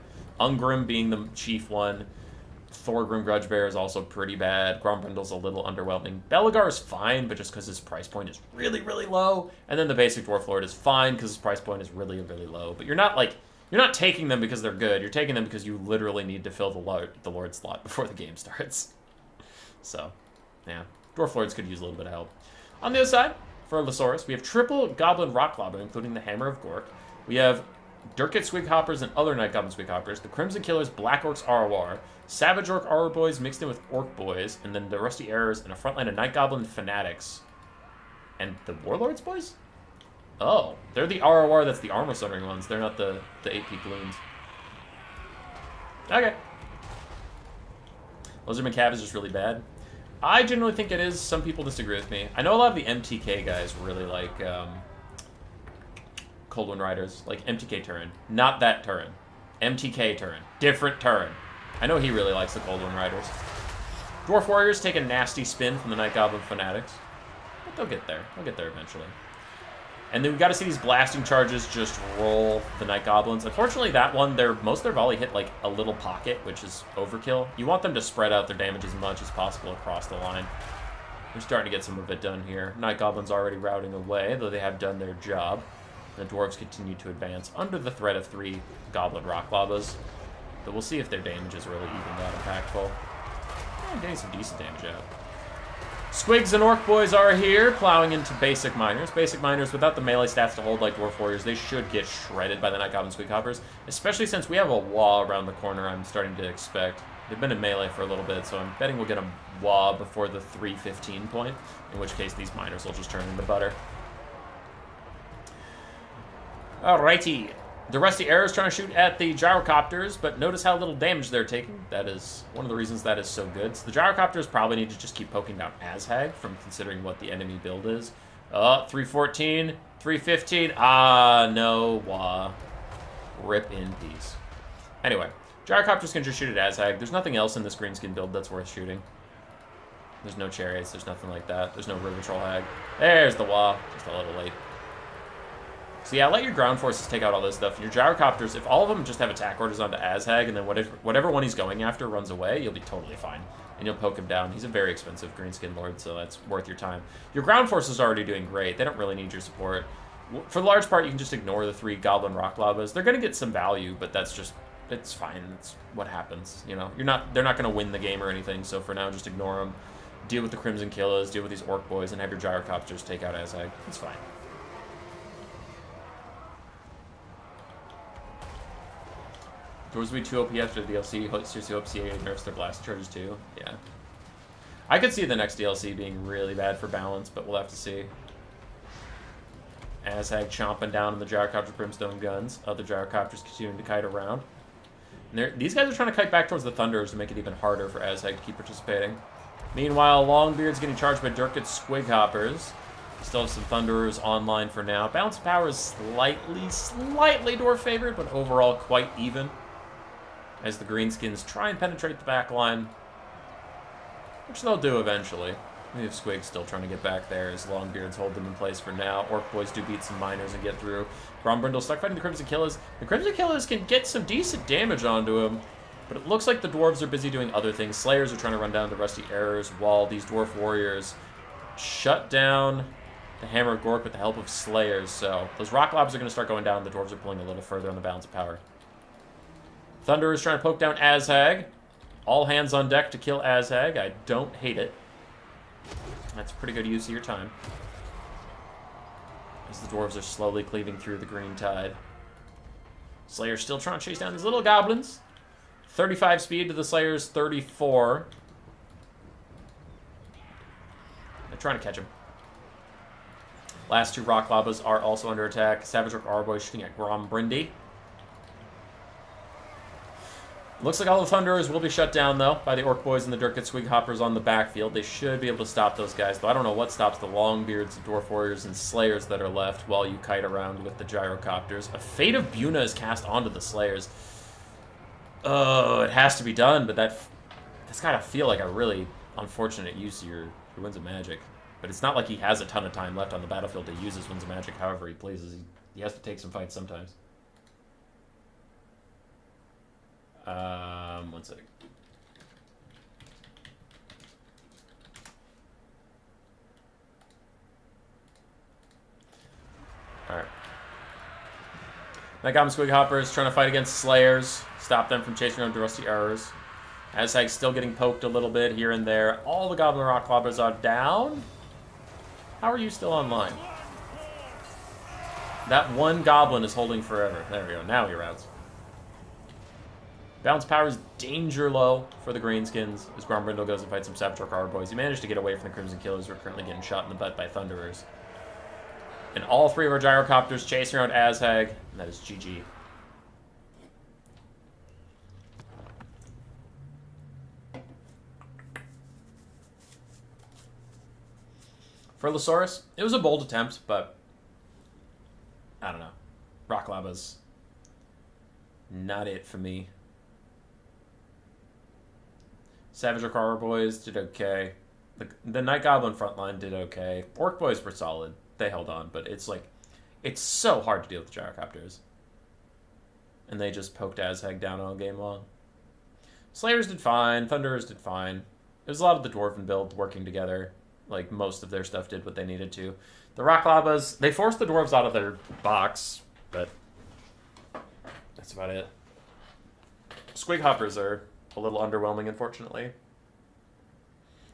Ungrim being the chief one. Thorgrim Grudgebearer is also pretty bad. Grombrindle's a little underwhelming. Belagar is fine, but just because his price point is really, really low. And then the basic Dwarf Lord is fine because his price point is really, really low. But you're not taking them because they're good. You're taking them because you literally need to fill the Lord slot before the game starts. So, yeah. Dwarf Lords could use a little bit of help. On the other side, for Losaurus, we have triple Goblin Rock Lobber, including the Hammer of Gork. We have Durkit Swighoppers and other Night Goblin Swighoppers, the Crimson Killers, Black Orcs, ROR, Savage Orc ROR Boys mixed in with Orc Boys, and then the Rusty Errors and a frontline of Night Goblin Fanatics. And the Warlords Boys? Oh, they're the ROR that's the armor sundering ones. They're not the 8-peak balloons. Okay. Lizardmen Cav is just really bad. I generally think it is. Some people disagree with me. I know a lot of the MTK guys really like Cold Wind Riders, like MTK Turin. Not that Turin. MTK Turin. Different Turin. I know he really likes the Cold Wind Riders. Dwarf Warriors take a nasty spin from the Night Goblin Fanatics. But they'll get there. They'll get there eventually. And then we've got to see these blasting charges just roll the Night Goblins. Unfortunately, that one, most of their volley hit like a little pocket, which is overkill. You want them to spread out their damage as much as possible across the line. We're starting to get some of it done here. Night Goblins already routing away, though they have done their job. The Dwarves continue to advance under the threat of 3 Goblin Rock Labas. But we'll see if their damage is really even that impactful. Yeah, getting some decent damage out. Squigs and Orc Boys are here, plowing into Basic Miners. Basic Miners, without the melee stats to hold like Dwarf Warriors, they should get shredded by the Night Goblin Swighoppers, especially since we have a wall around the corner I'm starting to expect. They've been in melee for a little bit, so I'm betting we'll get a wall before the 3:15 point, in which case these Miners will just turn into butter. Alrighty. The Rusty Arrow is trying to shoot at the gyrocopters, but notice how little damage they're taking. That is one of the reasons that is so good. So the gyrocopters probably need to just keep poking down Azhag from considering what the enemy build is. 314, 315. Ah, no. Wah. Rip in peace. Anyway, gyrocopters can just shoot at Azhag. There's nothing else in this Greenskin build that's worth shooting. There's no chariots. There's nothing like that. There's no River Troll Hag. There's the Wah. Just a little late. So yeah, let your ground forces take out all this stuff. Your gyrocopters, if all of them just have attack orders onto Azhag, and then whatever one he's going after runs away, you'll be totally fine. And you'll poke him down. He's a very expensive Greenskin Lord, so that's worth your time. Your ground forces are already doing great. They don't really need your support. For the large part, you can just ignore the 3 Goblin Rock Labas. They're going to get some value, but that's just, it's fine. It's what happens, you know. They're not going to win the game or anything, so for now, just ignore them. Deal with the Crimson Killers, deal with these Orc Boys, and have your gyrocopters take out Azhag. It's fine. Dwarves will be 2 OP after the DLC. Seriously hope CA nerfs their blast charges too. Yeah. I could see the next DLC being really bad for balance, but we'll have to see. Azhag chomping down on the gyrocopter brimstone guns. Other gyrocopters continuing to kite around. And these guys are trying to kite back towards the Thunderers to make it even harder for Azhag to keep participating. Meanwhile, Longbeard's getting charged by Durkit Swighoppers. Still have some Thunderers online for now. Balance of power is slightly Dwarf favored, but overall quite even. As the Greenskins try and penetrate the back line, which they'll do eventually. We have Squig still trying to get back there as Longbeards hold them in place for now. Orc Boys do beat some Miners and get through. Grombrindle stuck fighting the Crimson Killers. The Crimson Killers can get some decent damage onto him, but it looks like the Dwarves are busy doing other things. Slayers are trying to run down the Rusty Arrows while these Dwarf Warriors shut down the Hammer of Gork with the help of Slayers. So those Rock Lobs are going to start going down. The Dwarves are pulling a little further on the balance of power. Thunderers trying to poke down Azhag. All hands on deck to kill Azhag. I don't hate it. That's pretty good use of your time. As the Dwarves are slowly cleaving through the green tide. Slayer's still trying to chase down these little goblins. 35 speed to the Slayer's 34. They're trying to catch him. Last two Rock Labas are also under attack. Savage Orc Arboy shooting at Grombrindi. Looks like all the Thunderers will be shut down, though, by the Orc Boys and the Dirkit Swig Hoppers on the backfield. They should be able to stop those guys, though I don't know what stops the Longbeards, Dwarf Warriors, and Slayers that are left while you kite around with the Gyrocopters. A Fate of Buna is cast onto the Slayers. Oh, it has to be done, but that's gotta feel like a really unfortunate use of your Winds of Magic. But it's not like he has a ton of time left on the battlefield to use his Winds of Magic however he pleases. He has to take some fights sometimes. One sec. Alright. That Goblin Squig Hopper is trying to fight against Slayers. Stop them from chasing around the Rusty Arrows. Azhag's still getting poked a little bit here and there. All the Goblin Rock Clobbers are down. How are you still online? That one Goblin is holding forever. There we go. Now he routes. Balance power is danger low for the Greenskins as Grombrindle goes and fights some Savage Orc Arboys. He managed to get away from the Crimson Killers who are currently getting shot in the butt by Thunderers. And all three of our Gyrocopters chasing around Azhag, and that is GG. For Losaurus, it was a bold attempt, but I don't know. Rock Lava's not it for me. Savage Orc Arboys did okay. The Night Goblin frontline did okay. Orc Boys were solid. They held on, but it's like, it's so hard to deal with the Gyrocopters. And they just poked Azhag down all game long. Slayers did fine. Thunderers did fine. There's a lot of the Dwarven build working together. Like, most of their stuff did what they needed to. The Rock Labas, they forced the Dwarves out of their box, but that's about it. Squig Hoppers are a little underwhelming, unfortunately.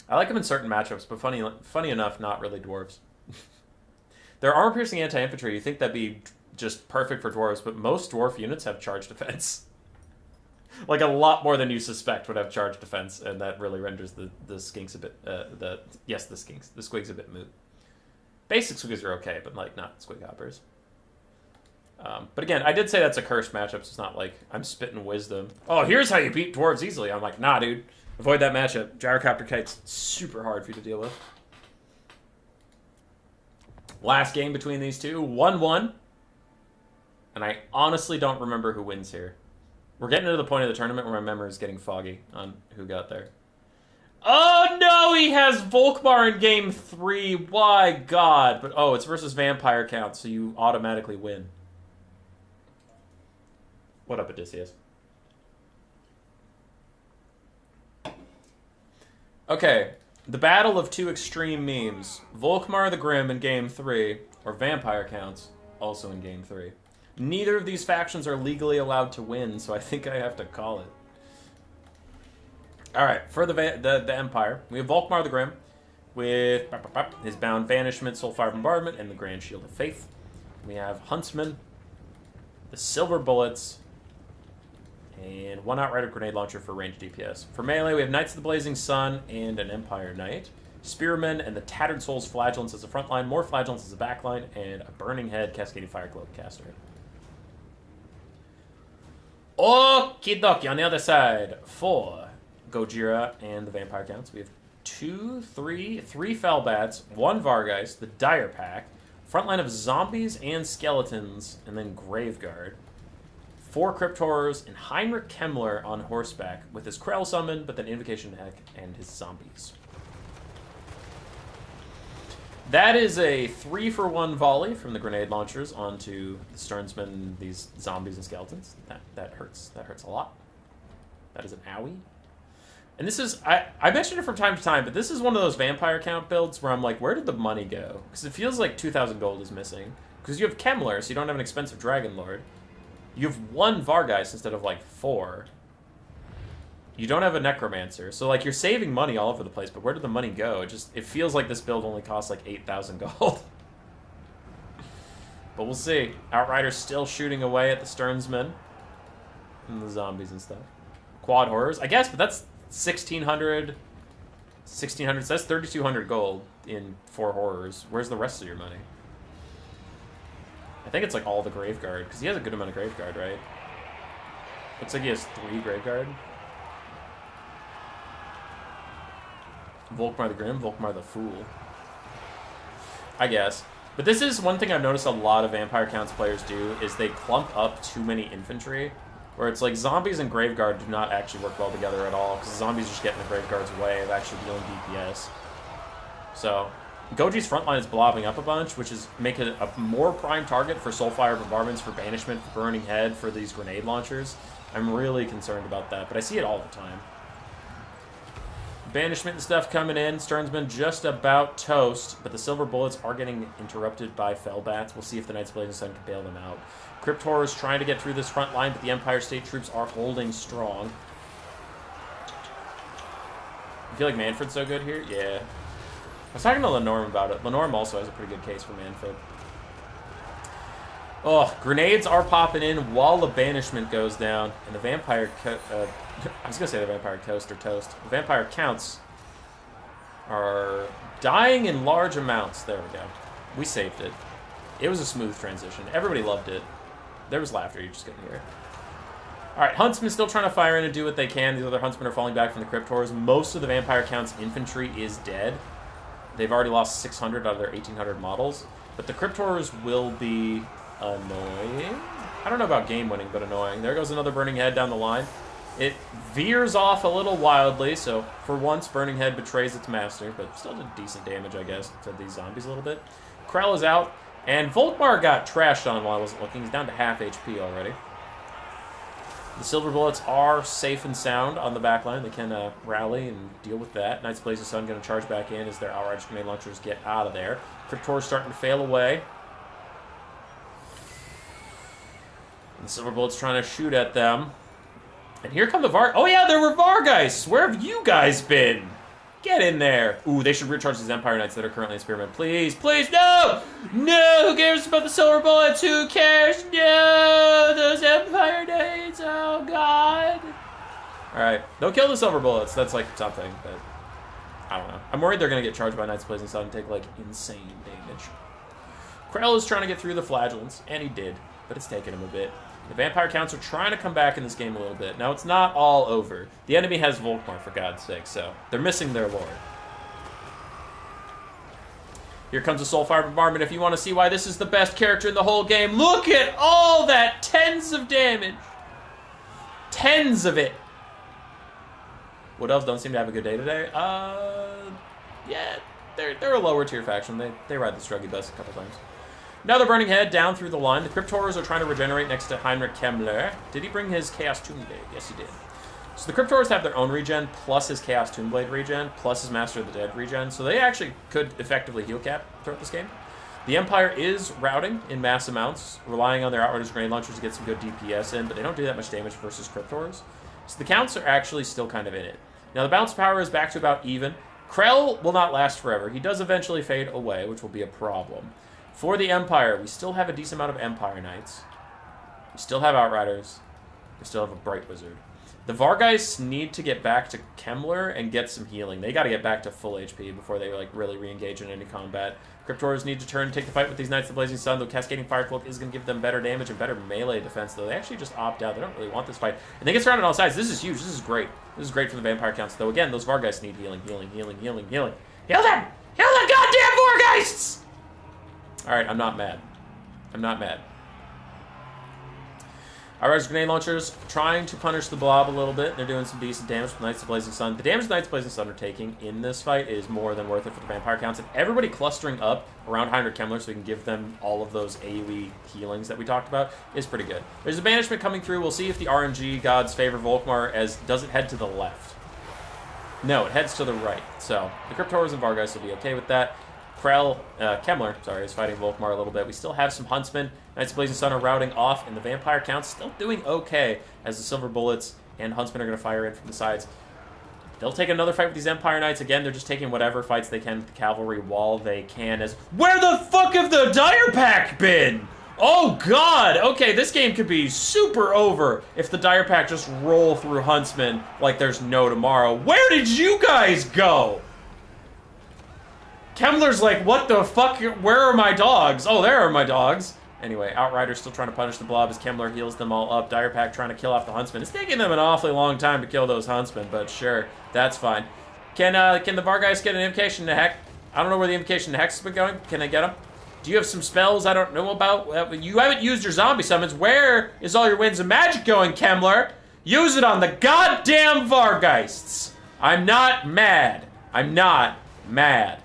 I like them in certain matchups, but funny enough, not really Dwarves. Their armor-piercing anti-infantry, you think that'd be just perfect for Dwarves, but most Dwarf units have charge defense. Like, a lot more than you suspect would have charge defense, and that really renders the skinks a bit, the squigs a bit moot. Basic squigs are okay, but, like, not squig hoppers. But again, I did say that's a cursed matchup, so it's not like I'm spitting wisdom. Oh, here's how you beat Dwarves easily. I'm like, nah, dude. Avoid that matchup. Gyrocopter Kite's super hard for you to deal with. Last game between these two, 1-1. And I honestly don't remember who wins here. We're getting to the point of the tournament where my memory is getting foggy on who got there. Oh no, he has Volkmar in game 3. Why God? But oh, it's versus Vampire Count, so you automatically win. What up, Odysseus? Okay, the battle of two extreme memes. Volkmar the Grim in game 3, or Vampire Counts also in game 3. Neither of these factions are legally allowed to win, so I think I have to call it. Alright, for the Empire, we have Volkmar the Grim with his Bound Banishment, Soulfire Bombardment, and the Grand Shield of Faith. We have Huntsman, the Silver Bullets, and one Outrider Grenade Launcher for ranged DPS. For melee, we have Knights of the Blazing Sun and an Empire Knight. Spearmen and the Tattered Souls Flagellants as a frontline, more Flagellants as a backline, and a Burning Head Cascading Fire Cloak caster. Okie dokie, on the other side, for Gojira and the Vampire Counts, we have three Felbats, one Vargeist, the Dire Pack, frontline of zombies and skeletons, and then Graveguard. 4 Crypt Horrors, and Heinrich Kemmler on horseback with his Krell summon, but then Invocation Heck and his zombies. That is a 3-for-1 volley from the grenade launchers onto the Sternsmen, these zombies and skeletons. That hurts. That hurts a lot. That is an owie. And this is, I mentioned it from time to time, but this is one of those Vampire Count builds where I'm like, where did the money go? Because it feels like 2,000 gold is missing. Because you have Kemmler, so you don't have an expensive Dragon Lord. You have 1 Vargeist instead of, like, 4. You don't have a Necromancer. So, like, you're saving money all over the place, but where did the money go? It feels like this build only costs, like, 8,000 gold. But we'll see. Outriders still shooting away at the Sternsmen. And the zombies and stuff. Quad horrors, I guess, but that's 1,600. 1,600, so that's 3,200 gold in 4 horrors. Where's the rest of your money? I think it's like all the Graveguard, because he has a good amount of Graveguard, right? Looks like he has 3 Graveguard. Volkmar the Grim, Volkmar the Fool. I guess. But this is one thing I've noticed a lot of Vampire Counts players do, is they clump up too many infantry, where it's like zombies and Graveguard do not actually work well together at all, because zombies just get in the Graveguard's way of actually dealing DPS. So, Goji's front line is blobbing up a bunch, which is making it a more prime target for Soulfire bombardments, for Banishment, for Burning Head, for these grenade launchers. I'm really concerned about that, but I see it all the time. Banishment and stuff coming in. Sternsmen just about toast, but the Silver Bullets are getting interrupted by Fellbats. We'll see if the Knights of Blazing Sun can bail them out. Crypt Horror is trying to get through this front line, but the Empire State troops are holding strong. I feel like Manfred's so good here? Yeah. I was talking to Lenorm about it. Lenorm also has a pretty good case for Manfred. Oh, grenades are popping in while the Banishment goes down, and the Vampire... I was going to say the Vampire Coast or Toast. The Vampire Counts are dying in large amounts. There we go. We saved it. It was a smooth transition. Everybody loved it. There was laughter. You just couldn't hear it. Alright, Huntsmen still trying to fire in and do what they can. The other Huntsmen are falling back from the Crypt Horrors. Most of the Vampire Counts' infantry is dead. They've already lost 600 out of their 1,800 models. But the Crypt Horrors will be annoying. I don't know about game winning, but annoying. There goes another Burning Head down the line. It veers off a little wildly, so for once, Burning Head betrays its master, but still did decent damage, I guess, to these zombies a little bit. Krell is out, and Volkmar got trashed on while I wasn't looking. He's down to half HP already. The Silver Bullets are safe and sound on the back line. They can rally and deal with that. Knights of Blazing Sun going to charge back in as their Outrage grenade launchers get out of there. Cryptor's starting to fail away. And the Silver Bullets trying to shoot at them. And here come the Var... Oh yeah, there were Vargeists! Where have you guys been? Get in there! Ooh, they should recharge these Empire Knights that are currently in Spearmen. Please, please, no! No! Who cares about the Silver Bullets? Who cares? No! Those Empire Knights! Oh, God! Alright, don't kill the Silver Bullets. That's, like, something, but... I don't know. I'm worried they're going to get charged by Knights of Blazing Sun and take, like, insane damage. Krell is trying to get through the Flagellants, and he did, but it's taken him a bit. The Vampire Counts are trying to come back in this game a little bit. Now, it's not all over. The enemy has Volkmar, for God's sake, so they're missing their lord. Here comes a Soulfire Bombardment. If you want to see why this is the best character in the whole game, look at all that tens of damage. Tens of it. Wood Elves don't seem to have a good day today. Yeah, they're a lower tier faction. They ride the Struggy bus a couple times. Another Burning Head down through the line. The Crypt Horrors are trying to regenerate next to Heinrich Kemmler. Did he bring his Chaos Tombblade? Yes, he did. So the Crypt Horrors have their own regen, plus his Chaos Tombblade regen, plus his Master of the Dead regen. So they actually could effectively heal cap throughout this game. The Empire is routing in mass amounts, relying on their Outriders grenade launchers to get some good DPS in, but they don't do that much damage versus Crypt Horrors. So the Counts are actually still kind of in it. Now the bounce power is back to about even. Krell will not last forever. He does eventually fade away, which will be a problem. For the Empire, we still have a decent amount of Empire Knights. We still have Outriders. We still have a Bright Wizard. The Vargeists need to get back to Kemmler and get some healing. They got to get back to full HP before they like really re-engage in any combat. Cryptors need to turn and take the fight with these Knights of the Blazing Sun, though Cascading Fire Cloak is going to give them better damage and better melee defense, though they actually just opt out. They don't really want this fight. And they get surrounded on all sides. This is huge. This is great. This is great for the Vampire Counts, though. Again, those Vargeists need healing, healing, healing, healing, healing. Heal them! Heal the goddamn Vargeists! Alright, I'm not mad. I'm not mad. Outrider's grenade launchers trying to punish the blob a little bit. They're doing some decent damage with Knights of Blazing Sun. The damage the Knights of Blazing Sun are taking in this fight is more than worth it for the Vampire Counts. And everybody clustering up around Heinrich Kemmler so we can give them all of those AoE healings that we talked about is pretty good. There's a banishment coming through. We'll see if the RNG gods favor Volkmar, as does it head to the left? No, it heads to the right. So the Cryptors and Vargeists will be okay with that. Kemmler, is fighting Volkmar a little bit. We still have some Huntsmen. Knights of Blazing Sun are routing off, and the Vampire Counts still doing okay as the Silver Bullets and Huntsmen are going to fire in from the sides. They'll take another fight with these Empire Knights. Again, they're just taking whatever fights they can with the cavalry while they can. Where the fuck have the Dire Pack been? Oh, God! Okay, this game could be super over if the Dire Pack just roll through Huntsmen like there's no tomorrow. Where did you guys go? Kemmler's like, what the fuck? Where are my dogs? Oh, there are my dogs. Anyway, Outrider's still trying to punish the blob as Kemmler heals them all up. Dire Pack trying to kill off the Huntsmen. It's taking them an awfully long time to kill those Huntsmen, but sure, that's fine. Can the Vargeist get an invocation to Heck? I don't know where the invocation to Hex has been going. Can I get them? Do you have some spells I don't know about? You haven't used your zombie summons. Where is all your winds of magic going, Kemmler? Use it on the goddamn Vargeists. I'm not mad. I'm not mad.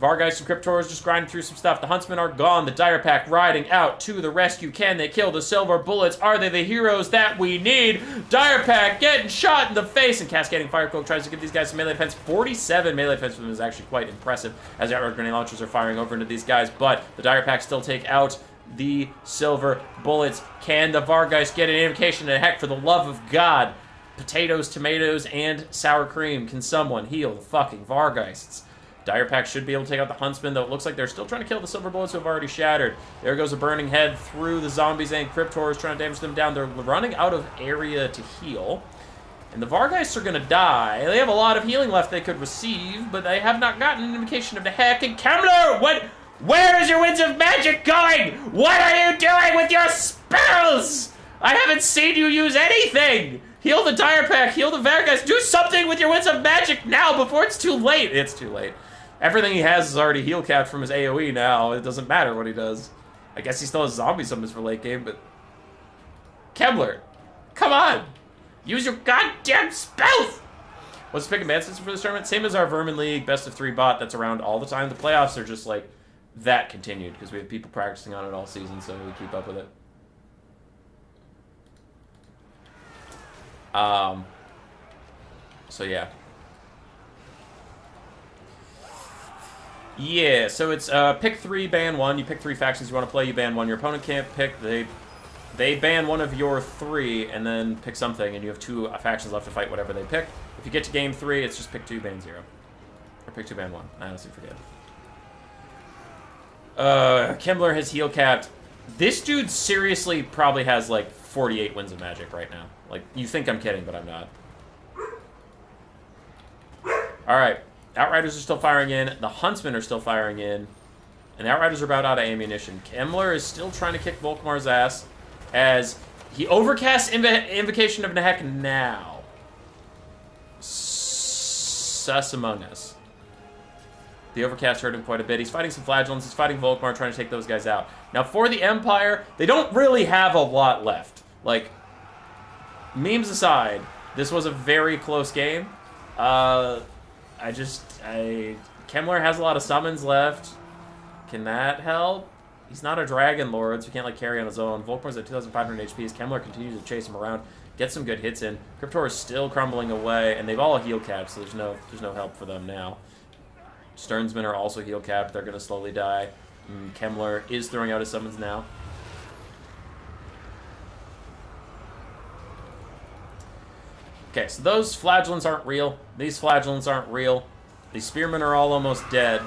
Vargeist and Cryptors just grinding through some stuff. The Huntsmen are gone. The Dire Pack riding out to the rescue. Can they kill the Silver Bullets? Are they the heroes that we need? Dire Pack getting shot in the face. And Cascading Fire Cloak tries to give these guys some melee defense. 47 melee defense for them is actually quite impressive as the outright grenade launchers are firing over into these guys. But the Dire Pack still take out the Silver Bullets. Can the Vargeist get an invocation to Heck for the love of God? Potatoes, tomatoes, and sour cream. Can someone heal the fucking Vargeists? Dire Pack should be able to take out the Huntsmen, though it looks like they're still trying to kill the Silver Bullets who have already shattered. There goes a Burning Head through the zombies and Cryptors trying to damage them down. They're running out of area to heal. And the Vargeists are going to die. They have a lot of healing left they could receive, but they have not gotten an indication of the Heck. And Kemmler, where is your Winds of Magic going? What are you doing with your spells? I haven't seen you use anything. Heal the Dire Pack, heal the Vargeist. Do something with your Winds of Magic now before it's too late. It's too late. Everything he has is already heal capped from his AoE now. It doesn't matter what he does. I guess he still has zombie summons for late game, but... Kemmler, come on! Use your goddamn spells! What's the pick and ban system for this tournament? Same as our Vermin League best of 3 bot that's around all the time. The playoffs are just like that continued because we have people practicing on it all season, so we keep up with it. So yeah. Yeah, so it's pick 3, ban 1. You pick 3 factions you want to play, you ban 1. Your opponent can't pick. They ban one of your 3 and then pick something, and you have 2 factions left to fight whatever they pick. If you get to game 3, it's just pick 2, ban 0. Or pick 2, ban 1. I honestly forget. Kemmler has heal capped. This dude seriously probably has like 48 Winds of Magic right now. Like, you think I'm kidding, but I'm not. Alright. Outriders are still firing in. The Huntsmen are still firing in. And the Outriders are about out of ammunition. Kemmler is still trying to kick Volkmar's ass as he overcasts Invocation of Nehek now. Sus among us. The overcast hurt him quite a bit. He's fighting some Flagellants. He's fighting Volkmar, trying to take those guys out. Now, for the Empire, they don't really have a lot left. Like, memes aside, this was a very close game. Kemmler has a lot of summons left. Can that help? He's not a Dragon Lord, so he can't, like, carry on his own. Volkmar's at 2,500 HP as Kemmler continues to chase him around, get some good hits in. Cryptor is still crumbling away, and they've all heal capped, so there's no help for them now. Sternsmen are also heal capped. They're going to slowly die. Kemmler is throwing out his summons now. Okay, so those Flagellants aren't real. These Flagellants aren't real. These Spearmen are all almost dead.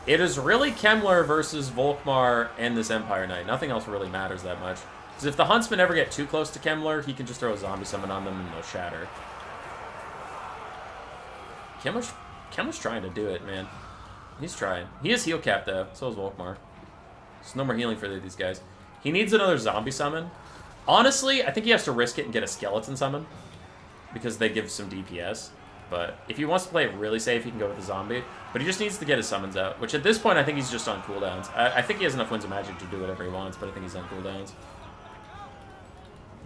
It is really Kemmler versus Volkmar and this Empire Knight. Nothing else really matters that much. Because if the Huntsmen ever get too close to Kemmler, he can just throw a zombie summon on them and they'll shatter. Kemmler's trying to do it, man. He's trying. He is heal capped, though. So is Volkmar. There's no more healing for these guys. He needs another zombie summon. Honestly, I think he has to risk it and get a skeleton summon. Because they give some DPS. But if he wants to play it really safe, he can go with the zombie. But he just needs to get his summons out. Which at this point, I think he's just on cooldowns. I think he has enough Winds of Magic to do whatever he wants, but I think he's on cooldowns.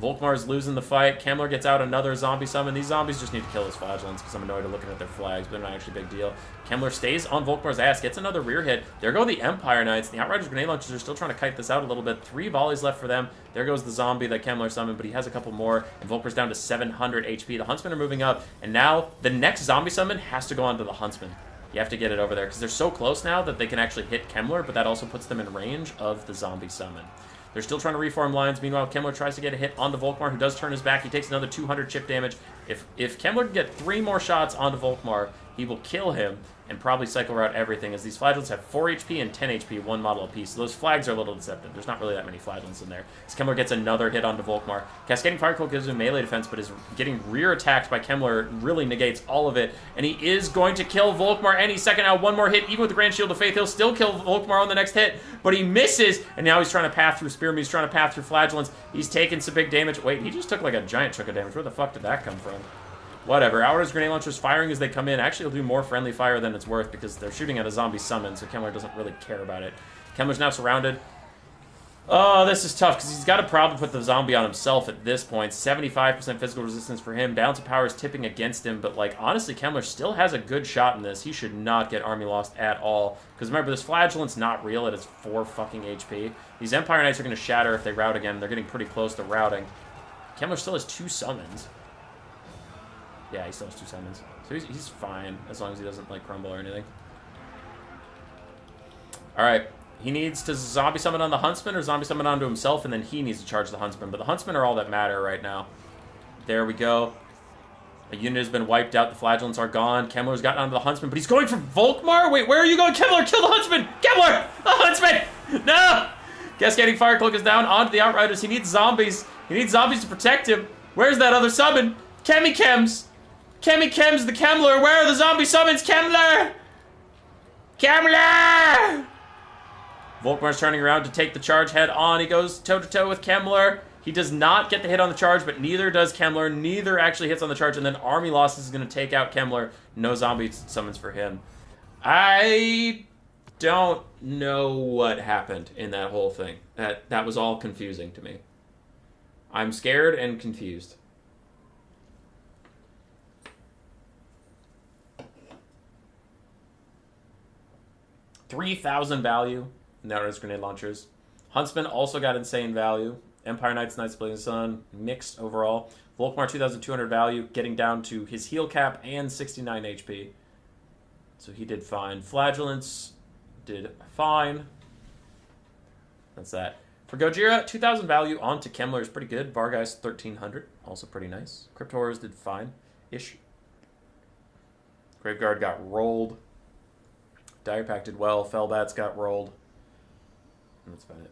Volkmar's losing the fight. Kemmler gets out another zombie summon. These zombies just need to kill his Flagellants because I'm annoyed at looking at their flags, but they're not actually a big deal. Kemmler stays on Volkmar's ass, gets another rear hit. There go the Empire Knights. The Outriders grenade launchers are still trying to kite this out a little bit. 3 volleys left for them. There goes the zombie that Kemmler summoned, but he has a couple more, and Volkmar's down to 700 HP. The Huntsmen are moving up, and now the next zombie summon has to go onto the Huntsmen. You have to get it over there because they're so close now that they can actually hit Kemmler, but that also puts them in range of the zombie summon. They're still trying to reform lines. Meanwhile, Kemmler tries to get a hit onto Volkmar, who does turn his back. He takes another 200 chip damage. If Kemmler can get 3 more shots onto Volkmar, he will kill him and probably cycle route everything, as these flagellants have 4 HP and 10 HP, one model apiece. So those flags are a little deceptive. There's not really that many flagellants in there. As Kemmler gets another hit onto Volkmar. Cascading Fire Cloak gives him melee defense, but his getting rear attacked by Kemmler really negates all of it. And he is going to kill Volkmar any second now. One more hit, even with the Grand Shield of Faith. He'll still kill Volkmar on the next hit, but he misses. And now he's trying to path through Spearmen. He's trying to path through flagellants. He's taking some big damage. Wait, he just took like a giant chunk of damage. Where the fuck did that come from? Whatever. Outriders, grenade launchers firing as they come in. Actually, he'll do more friendly fire than it's worth because they're shooting at a zombie summon, so Kemmler doesn't really care about it. Kemmler's now surrounded. Oh, this is tough because he's got to probably put the zombie on himself at this point. 75% physical resistance for him. Balance of power is tipping against him, but like honestly, Kemmler still has a good shot in this. He should not get army lost at all. Because remember, this flagellant's not real. It is 4 fucking HP. These Empire Knights are going to shatter if they rout again. They're getting pretty close to routing. Kemmler still has 2 summons. Yeah, he still has 2 summons. So he's fine, as long as he doesn't, like, crumble or anything. Alright. He needs to zombie summon on the Huntsman or zombie summon onto himself, and then he needs to charge the Huntsman. But the Huntsmen are all that matter right now. There we go. A unit has been wiped out. The flagellants are gone. Kemmler's gotten onto the Huntsman, but he's going for Volkmar? Wait, where are you going? Kemmler, kill the Huntsman! Kemmler! The Huntsman! No! Cascading Fire Cloak is down onto the Outriders. He needs zombies. He needs zombies to protect him. Where's that other summon? Chems! Chems, the Kemmler! Where are the zombie summons? Kemmler! Kemmler! Volkmar's turning around to take the charge head on. He goes toe-to-toe with Kemmler. He does not get the hit on the charge, but neither does Kemmler. Neither actually hits on the charge, and then Army Loss is going to take out Kemmler. No zombie summons for him. I don't know what happened in that whole thing. That was all confusing to me. I'm scared and confused. $3,000 value. Now there's grenade launchers. Huntsman also got insane value. Empire Knights, Knights of Blazing Sun, mixed overall. Volkmar, 2,200 value, getting down to his heal cap and 69 HP. So he did fine. Flagellants did fine. That's that. For Gojira, 2,000 value onto Kemmler is pretty good. Vargeist, 1,300, also pretty nice. Crypt Horrors did fine-ish. Graveguard got rolled. Dire Pact did well. Fellbats got rolled. And that's about it.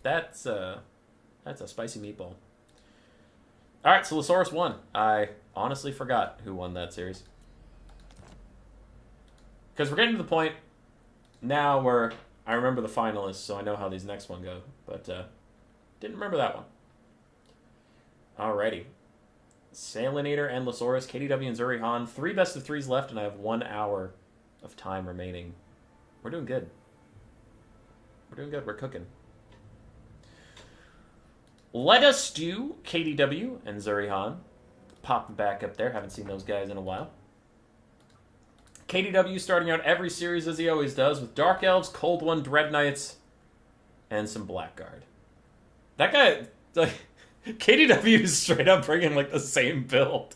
That's a spicy meatball. Alright, so Losaurus won. I honestly forgot who won that series. Because we're getting to the point now where I remember the finalists, so I know how these next one go. But didn't remember that one. Alrighty. Salinator and Losaurus, KDW and Zurihan. 3 best of 3s left, and I have 1 hour of time remaining. We're doing good. We're doing good. We're cooking. Let us do KDW and Zurihan. Popping back up there. Haven't seen those guys in a while. KDW starting out every series as he always does with Dark Elves, Cold One, Dread Knights, and some Blackguard. That guy, like, KDW is straight up bringing like the same build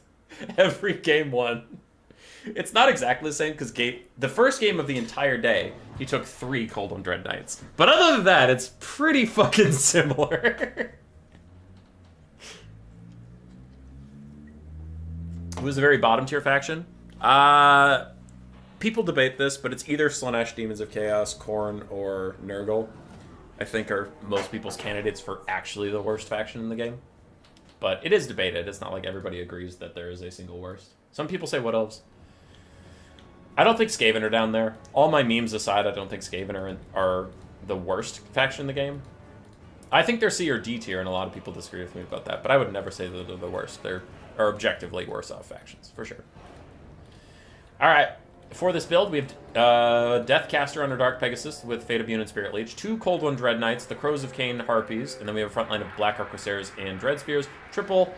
every game one. It's not exactly the same because the first game of the entire day, he took 3 Cold One Dread Knights. But other than that, it's pretty fucking similar. Who's a very bottom tier faction? People debate this, but it's either Slaanesh, Demons of Chaos, Khorne, or Nurgle. I think are most people's candidates for actually the worst faction in the game. But it is debated. It's not like everybody agrees that there is a single worst. Some people say Wood Elves. I don't think Skaven are down there. All my memes aside, I don't think Skaven are the worst faction in the game. I think they're C or D tier, and a lot of people disagree with me about that, but I would never say that they're the worst. They're objectively worse off factions, for sure. Alright, for this build, we have Deathcaster under Dark Pegasus with Fate of Bune and Spirit Leech, 2 Cold One Dread Knights, the Crows of Cain Harpies, and then we have a front line of Black Arquebusiers and Dread Spears, triple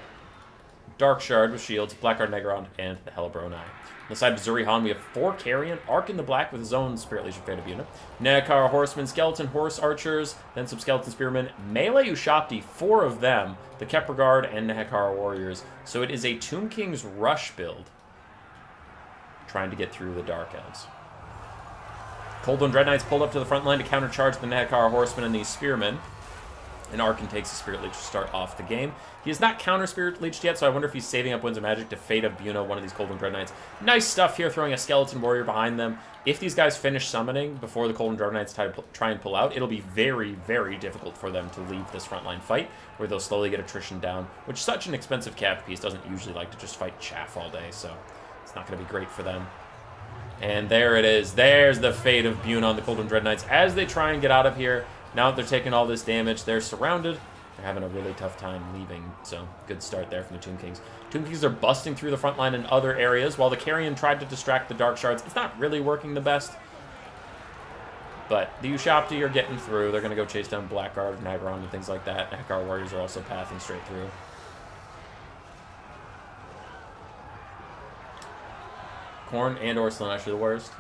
Dark Shard with shields, Blackguard Negron, and the Hellebronai. On the side of Zurihan, we have 4 Carrion, Arc in the Black with his own Spirit Legion Fate of Bune, Nehekara Horsemen, Skeleton Horse Archers, then some Skeleton Spearmen, Melee Ushapti, 4 of them, the Kepler Guard, and Nehekara Warriors. So it is a Tomb King's Rush build, trying to get through the Dark Elves. Cold One Dread Knights pulled up to the front line to countercharge the Nehekara Horsemen and these Spearmen. And Arkin takes a Spirit Leech to start off the game. He has not counter Spirit Leeched yet, so I wonder if he's saving up Winds of Magic to Fate of Buna, one of these Golden Dread Knights. Nice stuff here, throwing a Skeleton Warrior behind them. If these guys finish summoning before the Golden Dread Knights try and pull out, it'll be very, very difficult for them to leave this frontline fight, where they'll slowly get attrition down, which such an expensive cap piece doesn't usually like to just fight chaff all day, so it's not going to be great for them. And there it is. There's the Fate of Buna on the Golden Dread Knights as they try and get out of here. Now that they're taking all this damage, they're surrounded. They're having a really tough time leaving, so good start there from the Tomb Kings. Tomb Kings are busting through the front line in other areas, while the Carrion tried to distract the Dark Shards. It's not really working the best, but the Ushabti are getting through. They're going to go chase down Blackguard, Nagron, and things like that. Hekar Warriors are also pathing straight through. Khorne and or Slaanesh are the worst.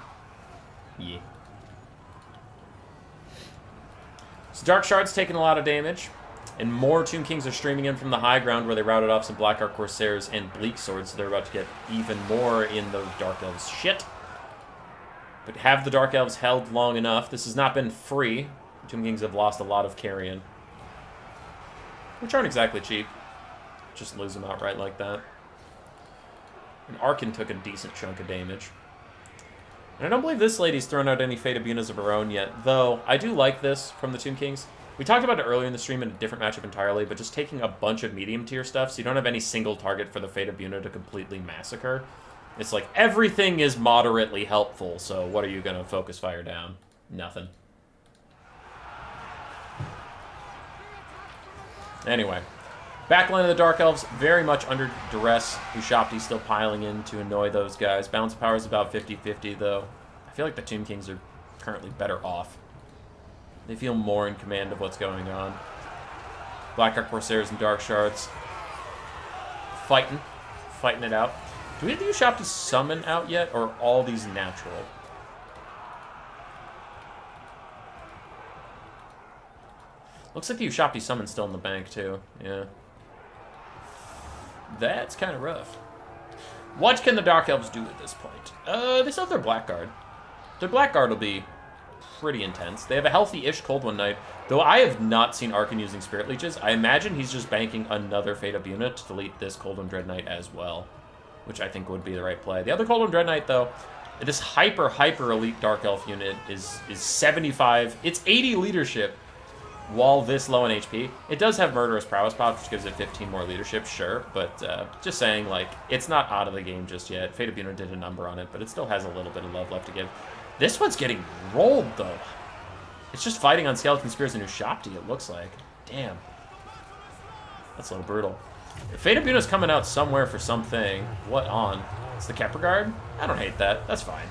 Yeah. So Dark Shard's taking a lot of damage, and more Tomb Kings are streaming in from the high ground where they routed off some Blackguard Corsairs and Bleak Swords, so they're about to get even more in the Dark Elves' shit. But have the Dark Elves held long enough? This has not been free. Tomb Kings have lost a lot of Carrion, which aren't exactly cheap. Just lose them outright like that. And Arkin took a decent chunk of damage. And I don't believe this lady's thrown out any Fate of Bunas of her own yet, though I do like this from the Tomb Kings. We talked about it earlier in the stream in a different matchup entirely, but just taking a bunch of medium tier stuff so you don't have any single target for the Fate of Buna to completely massacre. It's like everything is moderately helpful, so what are you going to focus fire down? Nothing. Anyway. Backline of the Dark Elves, very much under duress. Ushabti still piling in to annoy those guys. Balance of power is about 50-50, though. I feel like the Tomb Kings are currently better off. They feel more in command of what's going on. Blackguard Corsairs and Dark Shards. Fighting it out. Do we have the Ushabti summon out yet, or are all these natural? Looks like the Ushabti summon's still in the bank, too. Yeah. That's kind of rough. What can the Dark Elves do at this point? They still have their Blackguard. Their Blackguard will be pretty intense. They have a healthy-ish Cold One Knight, though I have not seen Arkin using Spirit Leeches. I imagine he's just banking another Fate of Buna to delete this Cold One Dread Knight as well, which I think would be the right play. The other Cold One Dread Knight, though, this hyper elite Dark Elf unit is 75. It's 80 leadership, while this low in HP. It does have Murderous Prowess pops, which gives it 15 more leadership, sure, but just saying, like, it's not out of the game just yet. Fate of Buna did a number on it, but it still has a little bit of love left to give. This one's getting rolled, though. It's just fighting on Skeleton Spears and Ushabti, it looks like. Damn. That's a little brutal. Fate of Buna's coming out somewhere for something. What on? It's the Kepler Guard? I don't hate that. That's fine.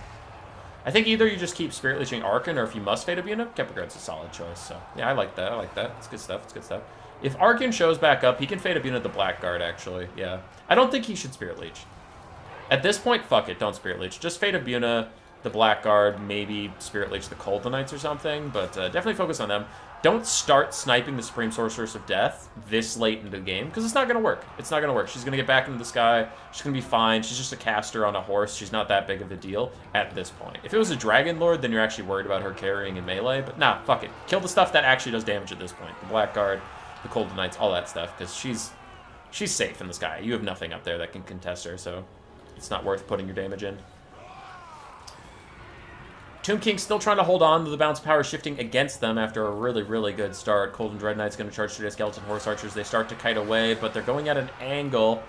I think either you just keep Spirit Leeching Arkin, or if you must Fate of Buna, Kepler Guard's a solid choice. So, yeah, I like that. I like that. It's good stuff. It's good stuff. If Arkin shows back up, he can Fate of Buna the Blackguard, actually. Yeah. I don't think he should Spirit Leech. At this point, fuck it. Don't Spirit Leech. Just Fate of Buna the Blackguard, maybe Spirit Leech the Cold Knights or something, but definitely focus on them. Don't start sniping the Supreme Sorceress of Death this late into the game, because it's not going to work. It's not going to work. She's going to get back into the sky. She's going to be fine. She's just a caster on a horse. She's not that big of a deal at this point. If it was a Dragon Lord, then you're actually worried about her carrying in melee, but nah, fuck it. Kill the stuff that actually does damage at this point. The Blackguard, the Cold Knights, all that stuff, because she's safe in the sky. You have nothing up there that can contest her, so it's not worth putting your damage in. Tomb King's still trying to hold on to the bounce power shifting against them after a really, really good start. Cold and Dread Knight's going to charge through the Skeleton Horse Archers. They start to kite away, but they're going at an angle.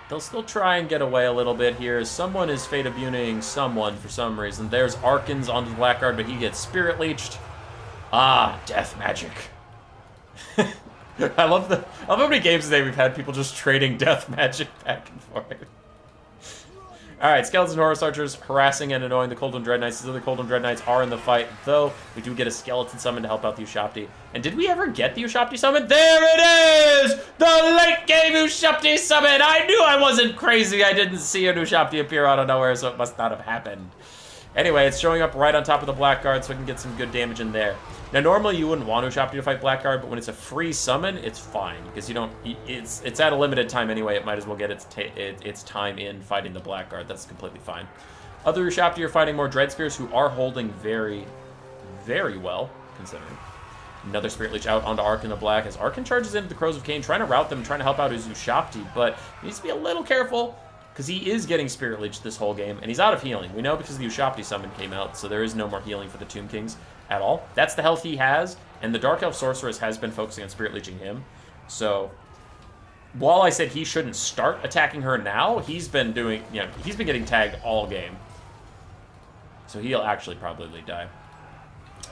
They'll still try and get away a little bit here. Someone is Fate of Buning someone for some reason. There's Arkins onto the Blackguard, but he gets Spirit Leeched. Ah, death magic. I love how many games today we've had people just trading death magic back and forth. Alright, Skeleton Horus Archers harassing and annoying the Cold One Dread Knights. These other Cold One Dread Knights are in the fight, though we do get a Skeleton Summon to help out the Ushabti. And did we ever get the Ushabti Summon? There it is! The late game Ushabti Summon! I knew I wasn't crazy. I didn't see an Ushabti appear out of nowhere, so it must not have happened. Anyway, it's showing up right on top of the Blackguard, so we can get some good damage in there. Now, normally you wouldn't want Ushabti to fight Blackguard, but when it's a free summon, it's fine, because you don't. It's at a limited time anyway. It might as well get its time in fighting the Blackguard. That's completely fine. Other Ushabti are fighting more Dread Spears, who are holding very, very well, considering. Another Spirit Leech out onto Arkin the Black as Arkin charges into the Crows of Cain, trying to route them, trying to help out his Ushapti, but he needs to be a little careful because he is getting Spirit Leech this whole game, and he's out of healing. We know because the Ushapti summon came out, so there is no more healing for the Tomb Kings at all. That's the health he has, and the Dark Elf Sorceress has been focusing on Spirit Leeching him. So while I said he shouldn't start attacking her now, he's been doing, he's been getting tagged all game. So he'll actually probably die.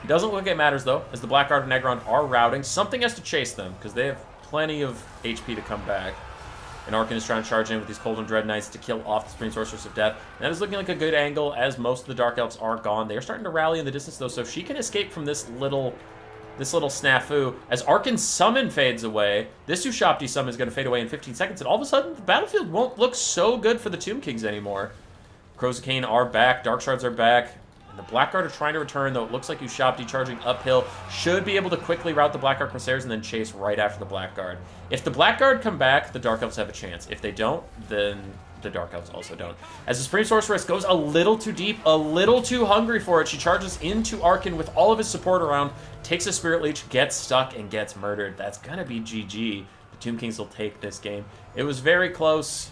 It doesn't look like it matters, though, as the Blackguard and Negron are routing. Something has to chase them, because they have plenty of HP to come back. And Arkin is trying to charge in with these Cold and Dread Knights to kill off the Supreme Sorceress of Death. And that is looking like a good angle, as most of the Dark Elves are gone. They are starting to rally in the distance, though, so if she can escape from this little snafu, as Arkin's summon fades away, this Ushapti summon is going to fade away in 15 seconds, and all of a sudden, the battlefield won't look so good for the Tomb Kings anymore. Crows of Cain are back, Dark Shards are back, and the Blackguard are trying to return, though it looks like Ushapti charging uphill should be able to quickly route the Blackguard Corsairs and then chase right after the Blackguard. If the Blackguard come back, the Dark Elves have a chance. If they don't, then the Dark Elves also don't. As the Supreme Sorceress goes a little too deep, a little too hungry for it, she charges into Arkin with all of his support around, takes a Spirit Leech, gets stuck, and gets murdered. That's gonna be GG. The Tomb Kings will take this game. It was very close.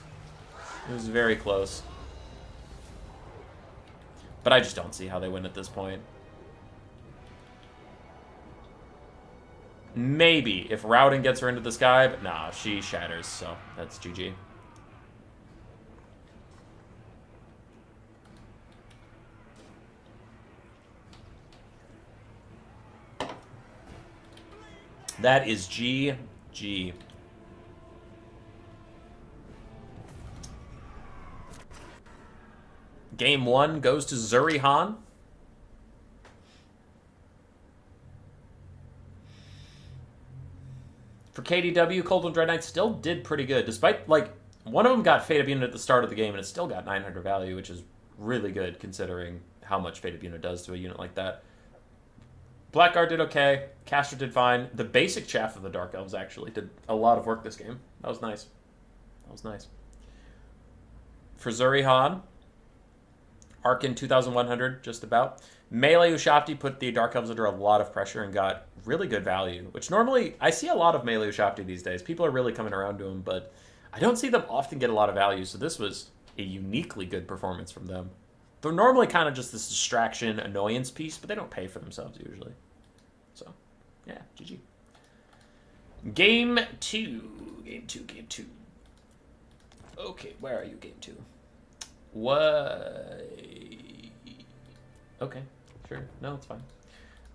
It was very close. But I just don't see how they win at this point. Maybe if Rowden gets her into the sky, but nah, she shatters, so that's GG. That is GG. Game 1 goes to Zurihan. For KDW, Cold and Dread Knights still did pretty good. Despite, one of them got Fate of Unit at the start of the game, and it still got 900 value, which is really good considering how much Fate of Unit does to a unit like that. Blackguard did okay. Caster did fine. The basic chaff of the Dark Elves actually did a lot of work this game. That was nice. That was nice. For Zurihan, Arkin 2,100, just about. Melee Ushapti put the Dark Elves under a lot of pressure and got really good value, which normally, I see a lot of Melee Ushapti these days. People are really coming around to them, but I don't see them often get a lot of value, so this was a uniquely good performance from them. They're normally kind of just this distraction, annoyance piece, but they don't pay for themselves usually. So, yeah, GG. Game 2. Game 2. Okay, where are you, Game 2? What? Okay, sure. No, it's fine.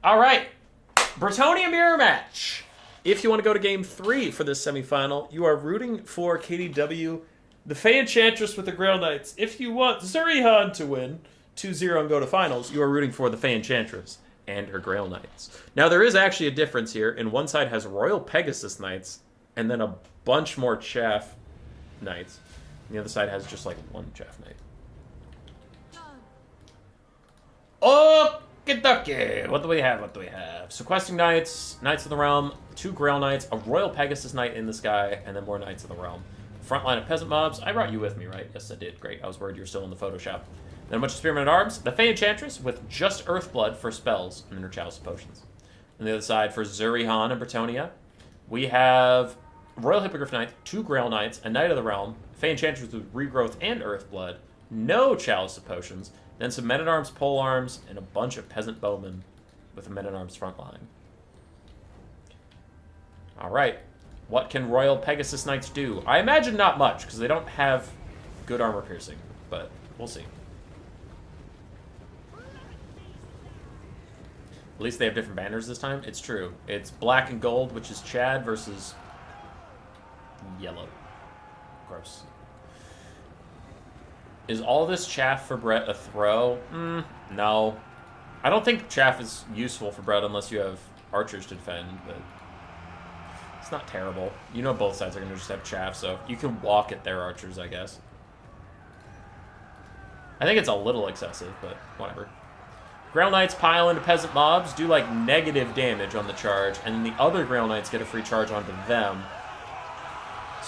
All right. Brettonia mirror match. If you want to go to Game 3 for this semifinal, you are rooting for KDW, the Fey Enchantress with the Grail Knights. If you want Zurihan to win 2-0 and go to finals, you are rooting for the Fey Enchantress and her Grail Knights. Now, there is actually a difference here, and one side has Royal Pegasus Knights and then a bunch more Chaff Knights. And the other side has just one Chaff Knight. Okie What do we have? Sequestering Knights, Knights of the Realm, 2 Grail Knights, a Royal Pegasus Knight in the sky, and then more Knights of the Realm. Front line of Peasant Mobs. I brought you with me, right? Yes, I did. Great. I was worried you were still in the Photoshop. Then a bunch of Spearmen at Arms. The Fey Enchantress with just Earthblood for spells and her Chalice of Potions. On the other side, for Zurihan and Brettonia, we have Royal Hippogriff Knight, 2 Grail Knights, a Knight of the Realm, Fey Enchantress with Regrowth and Earthblood, no Chalice of Potions, then some Men-at-Arms, Polearms, and a bunch of Peasant Bowmen with a Men-at-Arms front line. All right. What can Royal Pegasus Knights do? I imagine not much, because they don't have good armor piercing, but we'll see. At least they have different banners this time. It's true. It's black and gold, which is Chad, versus yellow. Gross. Is all this chaff for Brett a throw? No. I don't think chaff is useful for Brett unless you have archers to defend, but it's not terrible. You know both sides are going to just have chaff, so you can walk at their archers, I guess. I think it's a little excessive, but whatever. Grail Knights pile into Peasant Mobs, do negative damage on the charge, and then the other Grail Knights get a free charge onto them.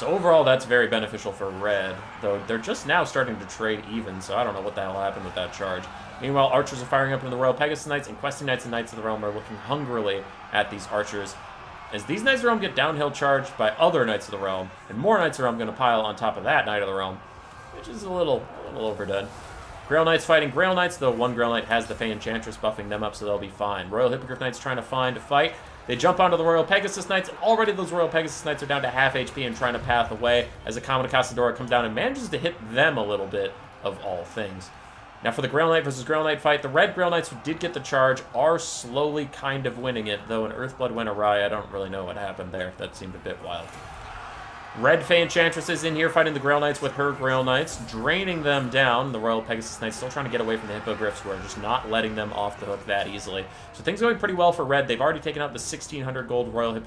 So overall, that's very beneficial for red, though they're just now starting to trade even, so I don't know what the hell happened with that charge. Meanwhile, archers are firing up into the Royal Pegasus Knights, and questing knights and Knights of the Realm are looking hungrily at these archers. As these Knights of the Realm get downhill charged by other Knights of the Realm, and more Knights of the Realm going to pile on top of that Knight of the Realm, which is a little overdone. Grail Knights fighting Grail Knights, though one Grail Knight has the Fey Enchantress buffing them up, so they'll be fine. Royal Hippogriff Knights trying to find a fight. They jump onto the Royal Pegasus Knights, and already those Royal Pegasus Knights are down to half HP and trying to path away as the Common Casadora comes down and manages to hit them a little bit, of all things. Now for the Grail Knight versus Grail Knight fight, the Red Grail Knights who did get the charge are slowly kind of winning it, though an Earthblood went awry. I don't really know what happened there. That seemed a bit wild. Red Fey Enchantress is in here fighting the Grail Knights with her Grail Knights, draining them down. The Royal Pegasus Knights still trying to get away from the Hippogriffs, who are just not letting them off the hook that easily. So things are going pretty well for Red. They've already taken out the 1,600 gold Royal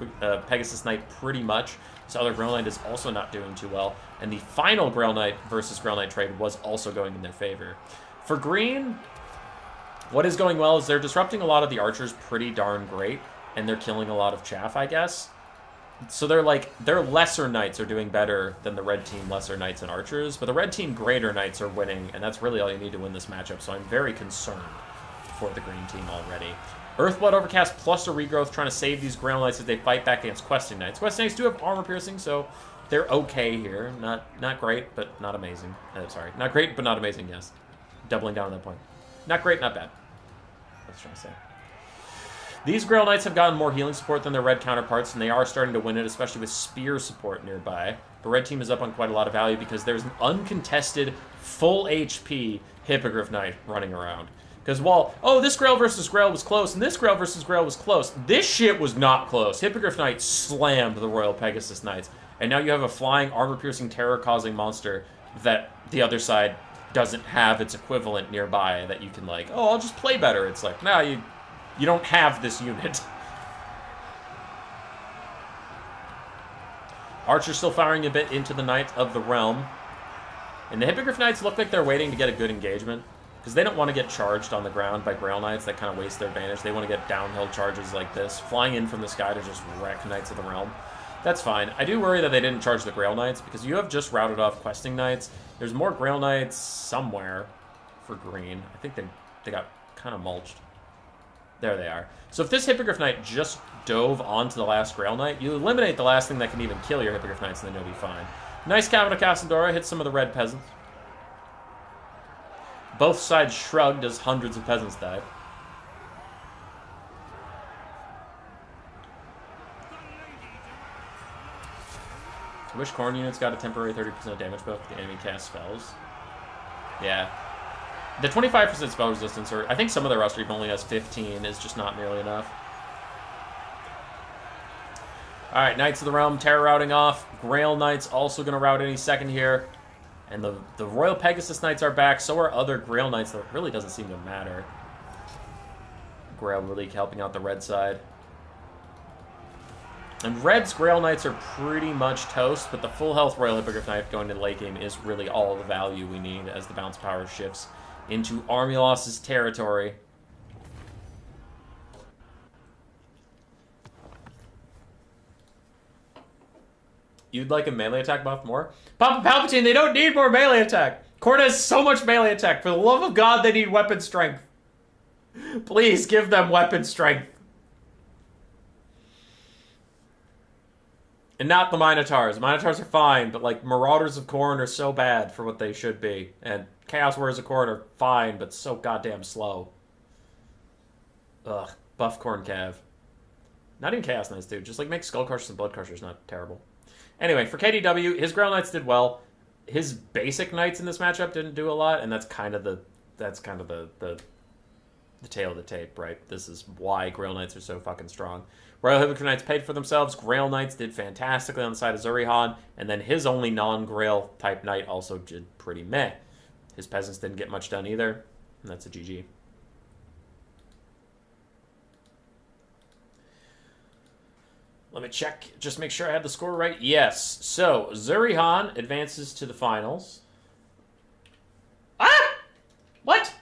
Pegasus Knight pretty much. This other Grail Knight is also not doing too well. And the final Grail Knight versus Grail Knight trade was also going in their favor. For Green, what is going well is they're disrupting a lot of the archers pretty darn great, and they're killing a lot of chaff, I guess. So their lesser knights are doing better than the red team lesser knights and archers, but the red team greater knights are winning, and that's really all you need to win this matchup, so I'm very concerned for the green team already. Earthblood Overcast plus a regrowth trying to save these Grail Knights as they fight back against Questing Knights. Questing Knights do have armor piercing, so they're okay here. Not great, but not amazing. Sorry, not great, but not amazing, yes. Doubling down on that point. Not great, not bad. That's what I was trying to say. These Grail Knights have gotten more healing support than their red counterparts, and they are starting to win it, especially with spear support nearby. The red team is up on quite a lot of value because there's an uncontested, full HP Hippogriff Knight running around. Because while, oh, this Grail versus Grail was close, and this Grail versus Grail was close, this shit was not close. Hippogriff Knight slammed the Royal Pegasus Knights, and now you have a flying, armor-piercing, terror-causing monster that the other side doesn't have its equivalent nearby that you can, like, oh, I'll just play better. It's like, nah, you don't have this unit. Archer's still firing a bit into the Knight of the Realm. And the Hippogriff Knights look like they're waiting to get a good engagement, because they don't want to get charged on the ground by Grail Knights. That kind of wastes their advantage. They want to get downhill charges like this, flying in from the sky to just wreck Knights of the Realm. That's fine. I do worry that they didn't charge the Grail Knights, because you have just routed off Questing Knights. There's more Grail Knights somewhere for green. I think they got kind of mulched. There they are. So if this Hippogriff Knight just dove onto the last Grail Knight, you eliminate the last thing that can even kill your Hippogriff Knights, and then you'll be fine. Nice Covenant Casadora hits some of the red peasants. Both sides shrugged as hundreds of peasants died. I wish Corn units got a temporary 30% damage buff if the enemy cast spells. Yeah. The 25% spell resistance, or I think some of their roster even only has 15, is just not nearly enough. Alright, Knights of the Realm, terror routing off. Grail Knights also going to rout any second here. And the Royal Pegasus Knights are back, so are other Grail Knights, though it really doesn't seem to matter. Grail really helping out the red side. And Red's Grail Knights are pretty much toast, but the full health Royal Hippogriff Knight going to the late game is really all the value we need as the bounce power shifts into Armulos's territory. You'd like a melee attack buff more? Papa Palpatine, they don't need more melee attack. Corn has so much melee attack. For the love of God, they need weapon strength. Please give them weapon strength. And not the Minotaurs. Minotaurs are fine, but like Marauders of Khorne are so bad for what they should be. And Chaos Warriors of Khorne are fine, but so goddamn slow. Ugh. Buff Khorne Cav. Not even Chaos Knights, dude. Just like make Skull Crushers and Blood Crushers not terrible. Anyway, for KDW, his Grail Knights did well. His basic Knights in this matchup didn't do a lot, and that's kind of the tail of the tape, right? This is why Grail Knights are so fucking strong. Royal Hippogriff Knights paid for themselves. Grail Knights did fantastically on the side of Zurihan, and then his only non-Grail type Knight also did pretty meh. His peasants didn't get much done either, and that's a GG. Let me check, just make sure I had the score right. Yes. So, Zurihan advances to the finals. Ah! What?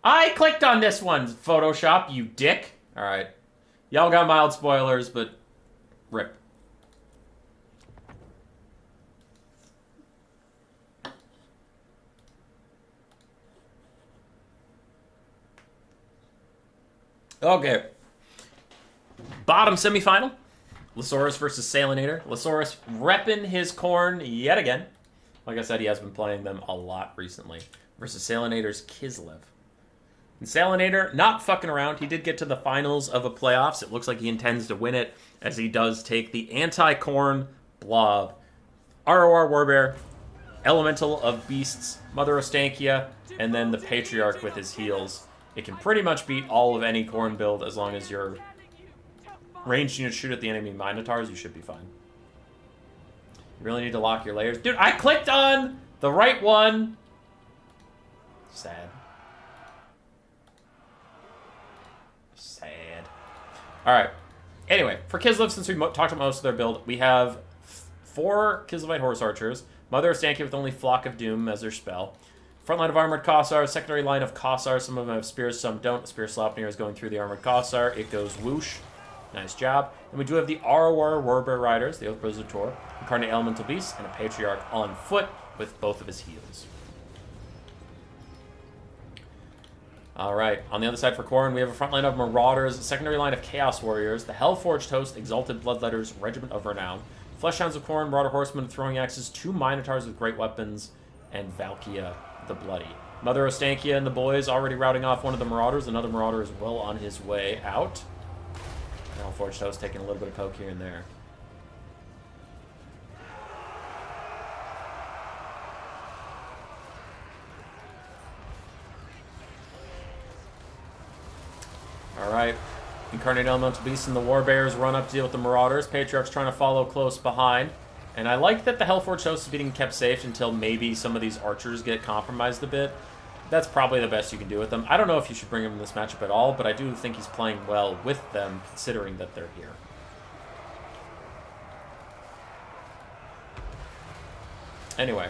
I clicked on this one, Photoshop, you dick. Alright. Y'all got mild spoilers, but rip. Okay. Bottom semifinal. Lasaurus versus Salinator. Lasaurus repping his corn yet again. Like I said, he has been playing them a lot recently. Versus Salinator's Kislev. And Salinator, not fucking around. He did get to the finals of a playoffs. It looks like he intends to win it, as he does take the anti-corn blob. ROR Warbear, Elemental of Beasts, Mother Ostankia, and then the Patriarch with his heals. It can pretty much beat all of any corn build as long as your ranged units shoot at the enemy Minotaurs. You should be fine. You really need to lock your layers. Dude, I clicked on the right one. Sad. Sad. Alright. Anyway, for Kislev, since we talked about most of their build, we have 4 Kislevite Horse Archers. Mother of Stankia with only Flock of Doom as their spell. Front line of Armored Kossar, secondary line of Kossar. Some of them have Spears, some don't. The Spear Slopnir is going through the Armored Kossar. It goes whoosh. Nice job. And we do have the ROR Warbear Riders, the Oath Tour, Incarnate Elemental Beasts, and a Patriarch on foot with both of his heals. Alright, on the other side for Khorne, we have a front line of Marauders, a secondary line of Chaos Warriors, the Hellforged Host, Exalted Bloodletters, Regiment of Renown, Fleshhounds of Khorne, Marauder Horsemen, Throwing Axes, 2 Minotaurs with great weapons, and Valkia the Bloody. Mother Ostankia and the boys already routing off one of the Marauders. Another Marauder is well on his way out. Hellforged Host taking a little bit of poke here and there. Alright. Incarnate Elemental Beasts and the Warbears run up to deal with the Marauders. Patriarch's trying to follow close behind. And I like that the Hellforged Host is being kept safe until maybe some of these archers get compromised a bit. That's probably the best you can do with them. I don't know if you should bring him in this matchup at all, but I do think he's playing well with them, considering that they're here. Anyway.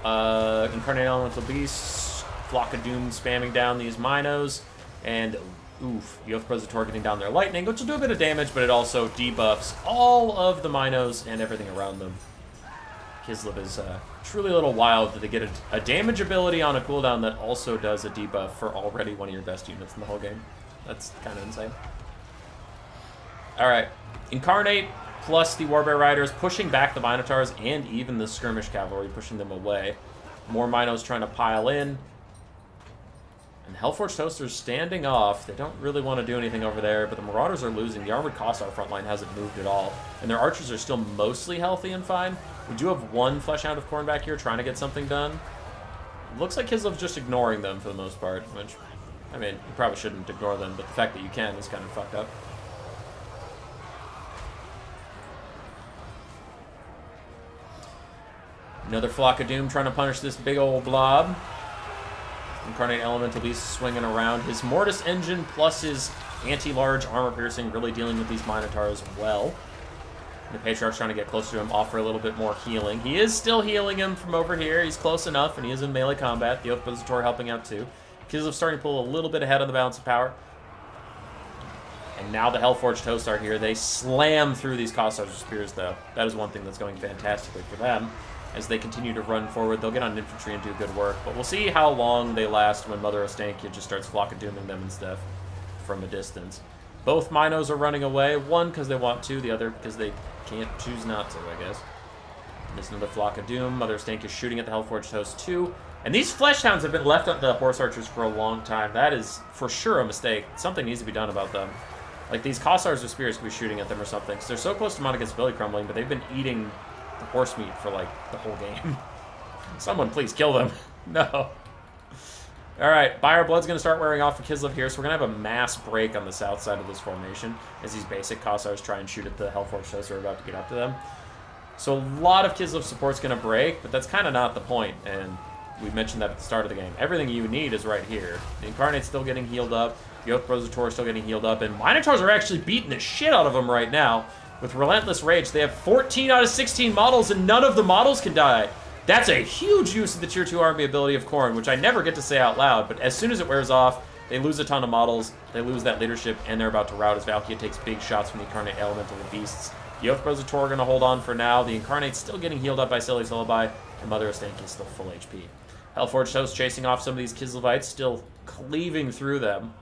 Incarnate Elemental Beasts, Flock of Doom spamming down these Minos, and oof, you have Predator getting down their lightning, which will do a bit of damage, but it also debuffs all of the Minos and everything around them. Kislev is truly a little wild that they get a damage ability on a cooldown that also does a debuff for already one of your best units in the whole game. That's kind of insane. Alright, Incarnate plus the Warbear Riders pushing back the Minotaurs and even the Skirmish Cavalry, pushing them away. More Minos trying to pile in. And Hellforged Toasters standing off. They don't really want to do anything over there, but the Marauders are losing. The Armored Kossar front line hasn't moved at all. And their archers are still mostly healthy and fine. We do have one Fleshhound of Khorne back here trying to get something done. Looks like Kislev's just ignoring them for the most part, which, I mean, you probably shouldn't ignore them, but the fact that you can is kind of fucked up. Another Flock of Doom trying to punish this big old blob. Incarnate Elemental Beast swinging around. His Mortis Engine plus his anti-large armor piercing really dealing with these Minotaurs well. The Patriarch's trying to get closer to him, offer a little bit more healing. He is still healing him from over here. He's close enough, and he is in melee combat. The Oath Visitor helping out too. Kislev's starting to pull a little bit ahead on the balance of power. And now the Hellforged Hosts are here. They slam through these Kossars with spears, though. That is one thing that's going fantastically for them. As they continue to run forward, they'll get on infantry and do good work. But we'll see how long they last when Mother Ostankia just starts Flock of Dooming them and stuff from a distance. Both Minos are running away. One because they want to, the other because they can't choose not to, I guess. There's another Flock of Doom. Mother Ostankia is shooting at the Hellforged Host too. And these Fleshhounds have been left on the Horse Archers for a long time. That is for sure a mistake. Something needs to be done about them. Like, these Kossars with spears could be shooting at them or something. Because they're so close to Monaghan's Billy Crumbling, but they've been eating the horse meat for, like, the whole game. Someone please kill them. No. Alright, Buyer Blood's going to start wearing off for Kislev here, so we're going to have a mass break on the south side of this formation as these basic Kossars try and shoot at the Hellforged Hosts who are about to get up to them. So a lot of Kislev support's going to break, but that's kind of not the point, and we mentioned that at the start of the game. Everything you need is right here. The Incarnate's still getting healed up, the Oath Brosator is still getting healed up, and Minotaurs are actually beating the shit out of them right now. With Relentless Rage, they have 14 out of 16 models, and none of the models can die. That's a huge use of the Tier 2 army ability of Khorne, which I never get to say out loud, but as soon as it wears off, they lose a ton of models, they lose that leadership, and they're about to rout as Valkia takes big shots from the Incarnate Elemental Beasts. The Oath Brosator are going to hold on for now. The Incarnate's still getting healed up by Silly's Lullaby, and Mother Ostankia is still full HP. Hellforged Host chasing off some of these Kislevites, still cleaving through them.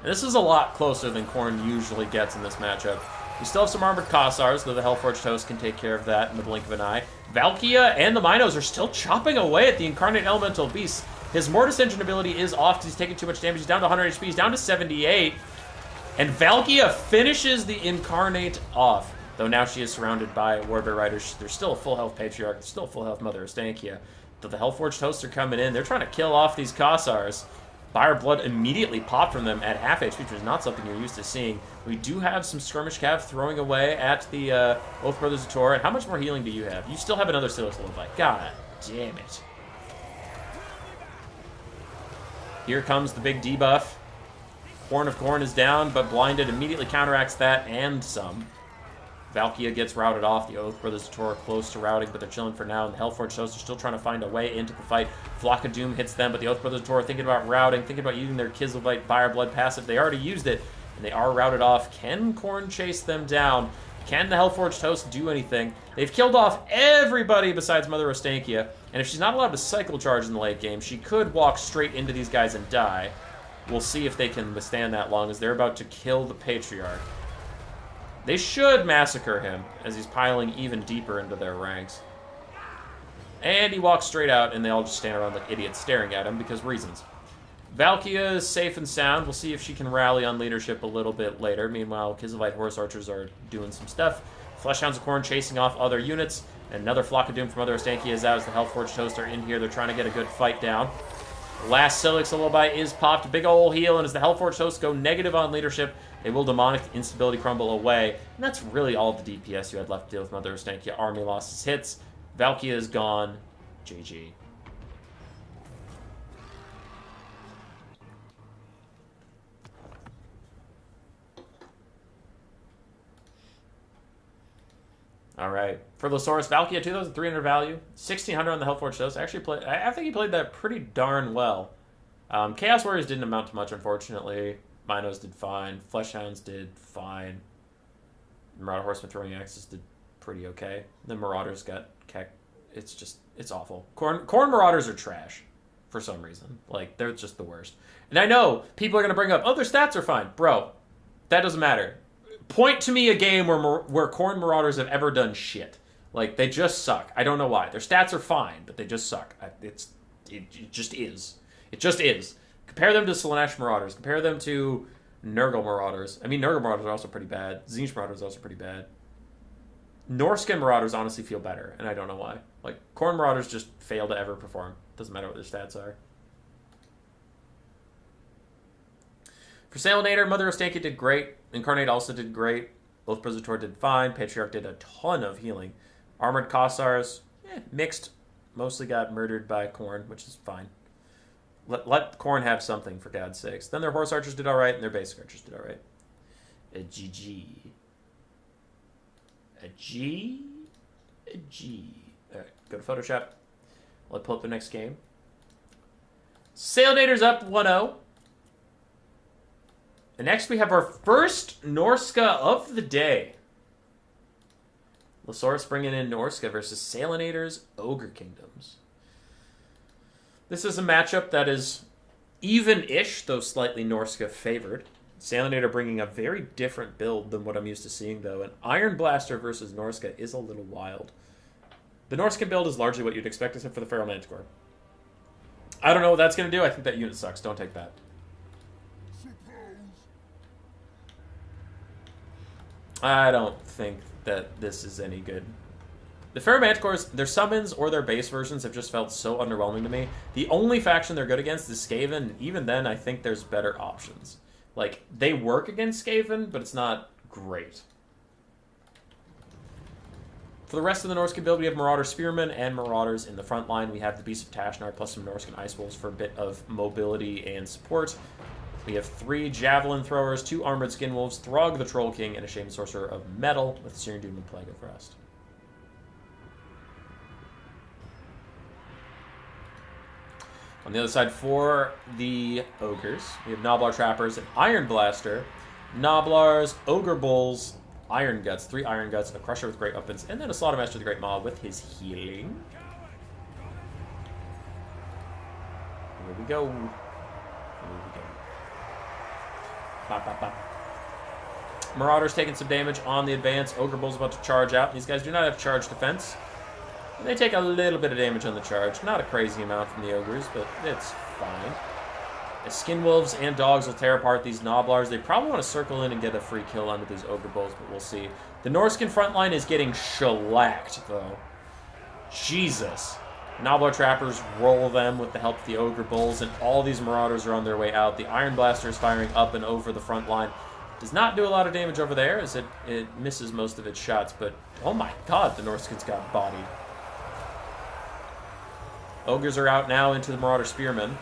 And this is a lot closer than Khorne usually gets in this matchup. We still have some armored Kossars, though the Hellforged Host can take care of that in the blink of an eye. Valkia and the Minos are still chopping away at the Incarnate Elemental Beast. His Mortis Engine ability is off because he's taking too much damage. He's down to 100 HP. He's down to 78. And Valkia finishes the Incarnate off. Though now she is surrounded by Warbear Riders. There's still a full health Patriarch. There's still a full health Mother Ostankia. Though the Hellforged Hosts are coming in. They're trying to kill off these Kossars. Fire Blood immediately popped from them at half HP, which is not something you're used to seeing. We do have some Skirmish Cav throwing away at the Oath Brothers of Tor. And how much more healing do you have? You still have another Silas Levite. God damn it. Here comes the big debuff. Horn of Khorne is down, but Blinded immediately counteracts that and some. Valkia gets routed off. The Oath Brothers of Tor are close to routing, but they're chilling for now. And the Hellforged Hosts are still trying to find a way into the fight. Flock of Doom hits them, but the Oath Brothers of Tor are thinking about routing, thinking about using their Kizilvite Fire Blood passive. They already used it, and they are routed off. Can Khorne chase them down? Can the Hellforged Hosts do anything? They've killed off everybody besides Mother Ostankia, and if she's not allowed to cycle charge in the late game, she could walk straight into these guys and die. We'll see if they can withstand that long, as they're about to kill the Patriarch. They should massacre him, as he's piling even deeper into their ranks. And he walks straight out, and they all just stand around like idiots staring at him, because reasons. Valkia is safe and sound. We'll see if she can rally on leadership a little bit later. Meanwhile, Kizilvite Horse Archers are doing some stuff. Fleshhounds of Khorne chasing off other units. And another Flock of Doom from Mother Ostankia is out as the Hellforged Hosts are in here. They're trying to get a good fight down. Last Silix Lullaby is popped. Big ol' heal, and as the Hellforged Hosts go negative on leadership, they will Demonic Instability crumble away. And that's really all the DPS you had left to deal with Mother Ostankia. Army losses hits. Valkia is gone. GG. All right. For Losaurus, Valkia, 2,300 value, 1,600 on the Hellforged Host. I think he played that pretty darn well. Chaos Warriors didn't amount to much, unfortunately. Minos did fine. Fleshhounds did fine. Marauder Horsemen throwing axes did pretty okay. The Marauders got kecked. It's awful. Khorne Marauders are trash for some reason. Like, they're just the worst. And I know people are going to bring up, oh, their stats are fine. Bro, that doesn't matter. Point to me a game where Khorne Marauders have ever done shit. Like, they just suck. I don't know why. Their stats are fine, but they just suck. It just is. It just is. Compare them to Slaanesh Marauders. Compare them to Nurgle Marauders. I mean, Nurgle Marauders are also pretty bad. Tzeentch Marauders are also pretty bad. Norska Marauders honestly feel better, and I don't know why. Like, Khorne Marauders just fail to ever perform. Doesn't matter what their stats are. For Salinator, Mother Ostankia did great. Incarnate also did great. Both Preservator did fine. Patriarch did a ton of healing. Armored Kossars, mixed. Mostly got murdered by Khorne, which is fine. Let Khorne have something, for God's sakes. Then their Horse Archers did alright, and their Basic Archers did alright. A GG. A G? A G. Alright, go to Photoshop. Let's pull up the next game. Salinator's up 1-0. And next we have our first Norska of the day. Losaurus bringing in Norska versus Salinator's Ogre Kingdoms. This is a matchup that is even-ish, though slightly Norska favored. Salinator bringing a very different build than what I'm used to seeing, though. An Iron Blaster versus Norska is a little wild. The Norscan build is largely what you'd expect, except for the Feral Manticore. I don't know what that's going to do. I think that unit sucks. Don't take that. I don't think that this is any good. The Feral Manticores, their summons or their base versions have just felt so underwhelming to me. The only faction they're good against is Skaven, and even then, I think there's better options. Like, they work against Skaven, but it's not great. For the rest of the Norscan build, we have Marauder Spearmen and Marauders in the front line. We have the Beast of Tashnar plus some Norscan Ice Wolves for a bit of mobility and support. We have 3 Javelin Throwers, 2 Armored Skin Wolves, Throg the Troll King, and a Shaman Sorcerer of Metal with Searing Doom and Plague of Frost. On the other side, for the Ogres, we have Gnoblar Trappers and Iron Blaster, Gnoblars, Ogre Bulls, Iron Guts, 3 Iron Guts, a Crusher with Great Weapons, and then a Slaughtermaster the Great Maw with his healing. Here we go. Here we go. Bop, bop, bop. Marauders taking some damage on the advance. Ogre Bull's about to charge out. These guys do not have charge defense. And they take a little bit of damage on the charge. Not a crazy amount from the Ogres, but it's fine. As Skin Wolves and Dogs will tear apart these Gnoblars, they probably want to circle in and get a free kill onto these Ogre Bulls, but we'll see. The Norskan front line is getting shellacked, though. Jesus. Gnoblar Trappers roll them with the help of the Ogre Bulls, and all these Marauders are on their way out. The Iron Blaster is firing up and over the front line. Does not do a lot of damage over there, as it misses most of its shots, but oh my god, the Norskins got bodied. Ogres are out now into the Marauder Spearmen.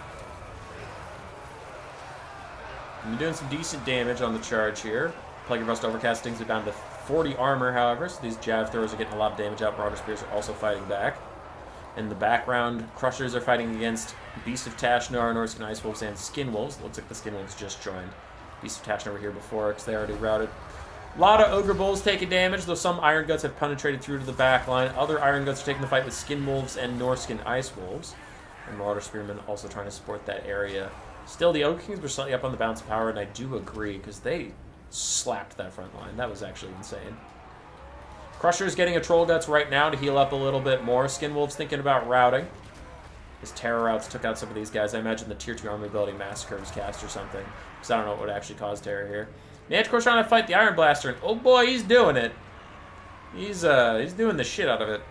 And they're doing some decent damage on the charge here. Plague of Rust Overcast stings are down to 40 armor, however, so these Jav throwers are getting a lot of damage out. Marauder Spears are also fighting back. In the background, Crushers are fighting against Beast of Tashnar, Norskan Ice Wolves, and Skin Wolves. Looks like the Skin Wolves just joined. Beast of Tashnar were here before because they already routed. A lot of Ogre Bulls taking damage, though some Iron Guts have penetrated through to the back line. Other Iron Guts are taking the fight with Skin Wolves and Norskan Ice Wolves. And Marauder Spearmen also trying to support that area. Still, the Ogre Kings were slightly up on the bounce of power, and I do agree, because they slapped that front line. That was actually insane. Crusher's getting a Troll Guts right now to heal up a little bit more. Skin Wolves thinking about routing. His Terror Routes took out some of these guys. I imagine the Tier 2 Army Ability Massacre was cast or something, because I don't know what would actually cause terror here. Manticore's trying to fight the Iron Blaster, and oh boy, he's doing it. He's doing the shit out of it.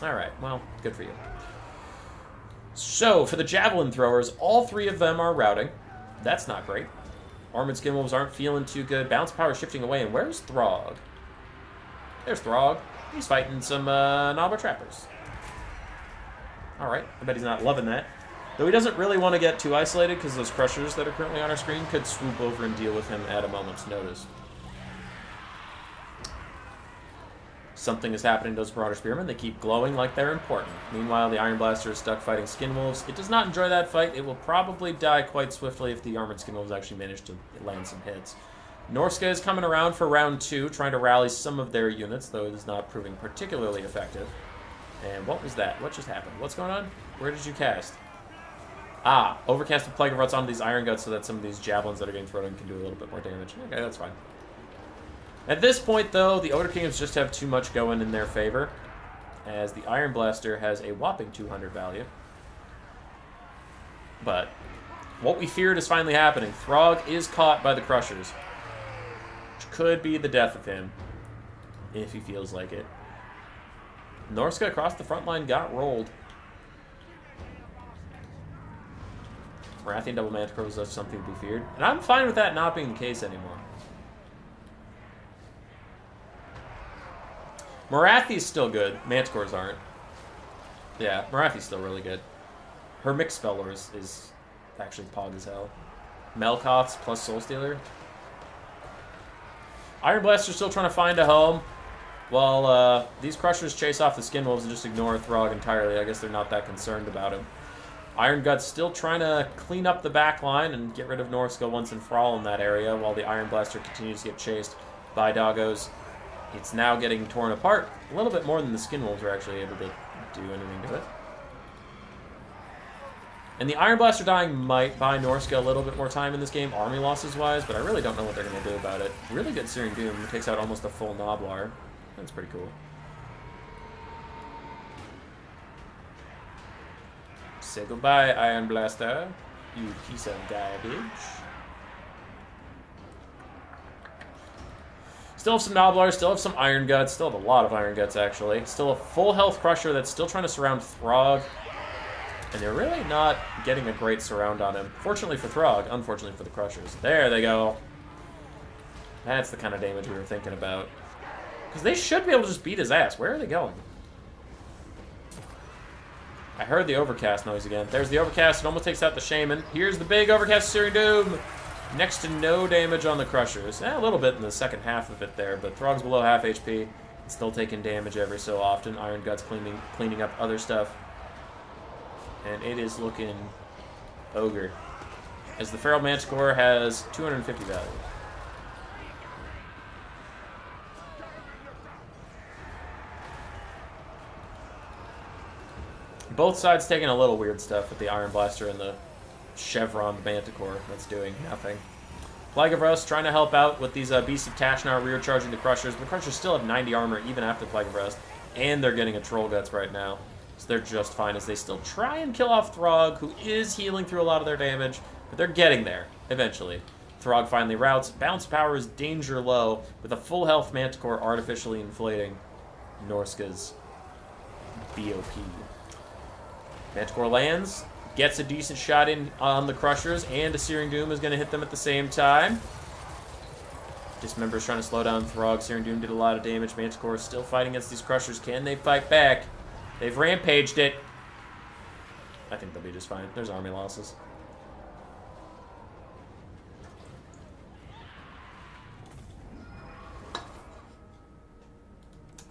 Alright, well, good for you. So, for the Javelin Throwers, all three of them are routing. That's not great. Armored Skin Wolves aren't feeling too good. Bounce power shifting away, and where's Throg? There's Throg. He's fighting some Gnoblar Trappers. Alright, I bet he's not loving that. Though he doesn't really want to get too isolated, because those Crushers that are currently on our screen could swoop over and deal with him at a moment's notice. Something is happening to those Marauder Spearmen. They keep glowing like they're important. Meanwhile, the Iron Blaster is stuck fighting Skin Wolves. It does not enjoy that fight. It will probably die quite swiftly if the Armored Skin Wolves actually manage to land some hits. Norska is coming around for round 2, trying to rally some of their units, though it is not proving particularly effective. And what was that? What just happened? What's going on? Where did you cast? Ah, overcast a Plague of Ruts onto these Iron Guts so that some of these Javelins that are getting thrown in can do a little bit more damage. Okay, that's fine. At this point, though, the Ogre Kings just have too much going in their favor, as the Iron Blaster has a whopping 200 value. But what we feared is finally happening. Throg is caught by the Crushers, which could be the death of him, if he feels like it. Norska across the front line got rolled. Marathian Double Manticore was something to be feared, and I'm fine with that not being the case anymore. Marathi's still good. Manticores aren't. Yeah, Marathi's still really good. Her mixed spell lore is actually pog as hell. Melkoth's plus Soul Stealer. Iron Blaster's still trying to find a home. While these Crushers chase off the Skin Wolves and just ignore Throg entirely. I guess they're not that concerned about him. Iron Gut's still trying to clean up the back line and get rid of Norska once and for all in that area, while the Iron Blaster continues to get chased by Doggos. It's now getting torn apart a little bit more than the Skin Wolves are actually able to do anything to it. And the Iron Blaster dying might buy Norska a little bit more time in this game, army losses wise, but I really don't know what they're going to do about it. Really good Searing Doom. It takes out almost a full Gnoblar. That's pretty cool. Say goodbye, Iron Blaster, you piece of garbage. Still have some Gnoblars, still have some Iron Guts, still have a lot of Iron Guts, actually. Still a full health Crusher that's still trying to surround Throg. And they're really not getting a great surround on him. Fortunately for Throg, unfortunately for the Crushers. There they go. That's the kind of damage we were thinking about. Because they should be able to just beat his ass. Where are they going? I heard the Overcast noise again. There's the Overcast. It almost takes out the Shaman. Here's the big Overcast Searing Doom. Next to no damage on the Crushers. A little bit in the second half of it there, but Throg's below half HP. Still taking damage every so often. Iron Guts cleaning up other stuff. And it is looking ogre. As the Feral Manticore has 250 value. Both sides taking a little weird stuff with the Iron Blaster and the Chevron the Manticore that's doing nothing. Plague of Rust trying to help out with these Beasts of Tashnar rear charging the Crushers, but the Crushers still have 90 armor even after Plague of Rust, and they're getting a Troll Guts right now. So they're just fine as they still try and kill off Throg, who is healing through a lot of their damage, but they're getting there, eventually. Throg finally routs. Bounce power is danger low, with a full health Manticore artificially inflating Norska's BOP. Manticore lands, gets a decent shot in on the Crushers, and a Searing Doom is going to hit them at the same time. Dismember's trying to slow down Throg. Searing Doom did a lot of damage. Manticore is still fighting against these Crushers. Can they fight back? They've rampaged it. I think they'll be just fine. There's army losses.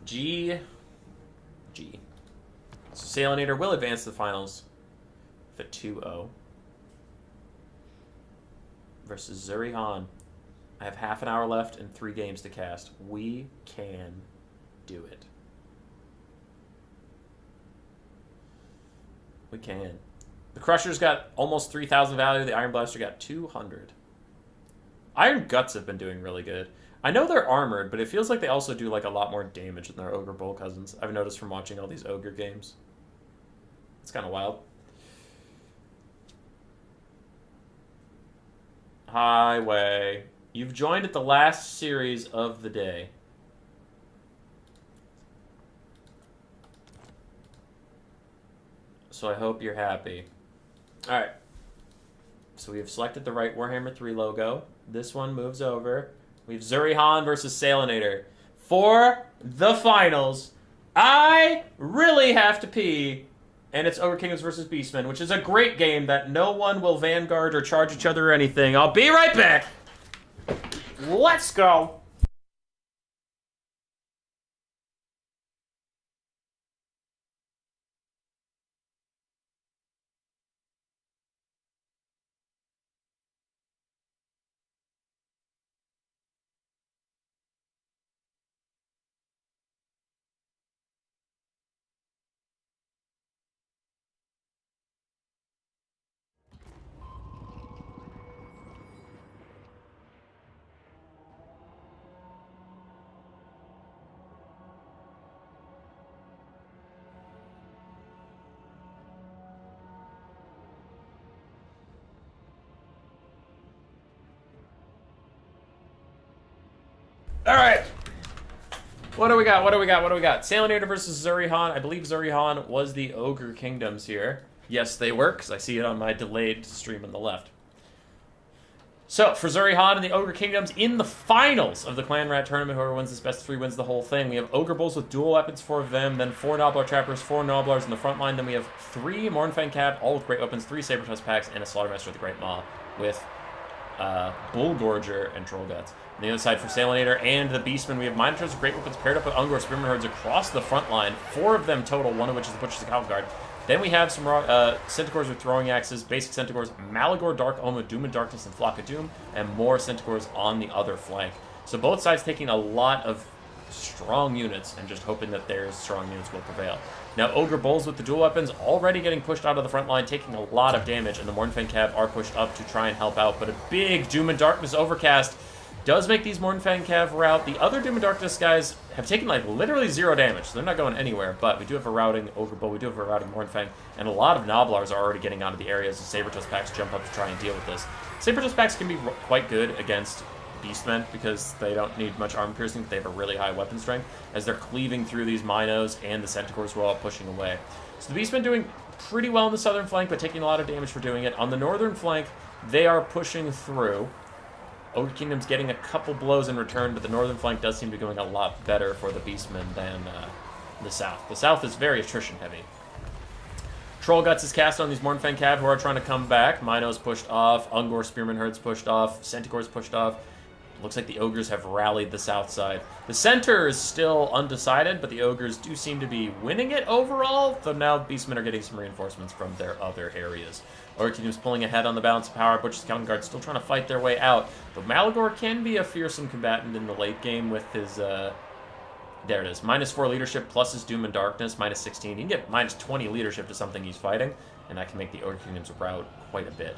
G. So Salinator will advance to the finals with a 2-0 versus Zuri-Han. I have half an hour left and 3 games to cast. We can do it. We can. The Crusher's got almost 3,000 value. The Iron Blaster got 200. Iron Guts have been doing really good. I know they're armored, but it feels like they also do like a lot more damage than their Ogre Bull cousins. I've noticed from watching all these Ogre games. It's kind of wild. Highway. You've joined at the last series of the day. So I hope you're happy. Alright. So we have selected the right Warhammer 3 logo. This one moves over. We have Zuri-Han versus Salinator. For the finals, I really have to pee. And it's Ogre Kingdoms versus Beastmen, which is a great game that no one will vanguard or charge each other or anything. I'll be right back. Let's go. All right. What do we got? Salinator versus Zuri-Han. I believe Zuri-Han was the Ogre Kingdoms here. Yes, they were, because I see it on my delayed stream on the left. So, for Zuri-Han and the Ogre Kingdoms, in the finals of the Clanrat tournament, whoever wins this best of 3 wins the whole thing. We have Ogre Bulls with dual weapons, 4 of them, then 4 Nobblar Trappers, 4 Nobblars in the front line, then we have 3 Mournfang Cab, all with great weapons, 3 Saber-Tusk Packs, and a Slaughtermaster with the Great Maw, with Bull Gorger and Troll Guts. On the other side for Salinator and the Beastmen, we have Minotars with great weapons paired up with Ungor Spearman Herds across the front line. 4 of them total, 1 of which is the Butcher's Cavalry Guard. Then we have some Centaurs with throwing axes, basic Centaurs, Malagor, Dark Omen, Doom and Darkness, and Flock of Doom, and more Centaurs on the other flank. So both sides taking a lot of strong units and just hoping that their strong units will prevail. Now, Ogre Bulls with the dual weapons already getting pushed out of the front line, taking a lot of damage, and the Mournfang Cav are pushed up to try and help out, but a big Doom and Darkness overcast does make these Mournfang Cav rout. The other Doom and Darkness guys have taken, like, literally 0 damage, so they're not going anywhere, but we do have a routing Ogre Bull, we do have a routing Mournfang, and a lot of Nobblars are already getting out of the areas as Saber-Tusk Packs jump up to try and deal with this. Saber-Tusk Packs can be quite good against Beastmen because they don't need much armor piercing, but they have a really high weapon strength as they're cleaving through these Minos and the Centaurs while pushing away. So the Beastmen doing pretty well on the southern flank, but taking a lot of damage for doing it. On the northern flank, they are pushing through. Ogre Kingdom's getting a couple blows in return, but the northern flank does seem to be going a lot better for the Beastmen than the south. The south is very attrition heavy. Troll Guts is cast on these Mournfang Cav who are trying to come back. Minos pushed off, Ungor Spearman Herds pushed off, Centaurs pushed off. Looks like the Ogres have rallied the south side. The center is still undecided, but the Ogres do seem to be winning it overall, though now Beastmen are getting some reinforcements from their other areas. Ogre Kingdom's pulling ahead on the balance of power. Butcher's Cavalry Guard still trying to fight their way out. But Malagor can be a fearsome combatant in the late game with his, there it is. -4 leadership plus his Doom and Darkness, -16. He can get -20 leadership to something he's fighting, and that can make the Ogre Kingdoms rout quite a bit.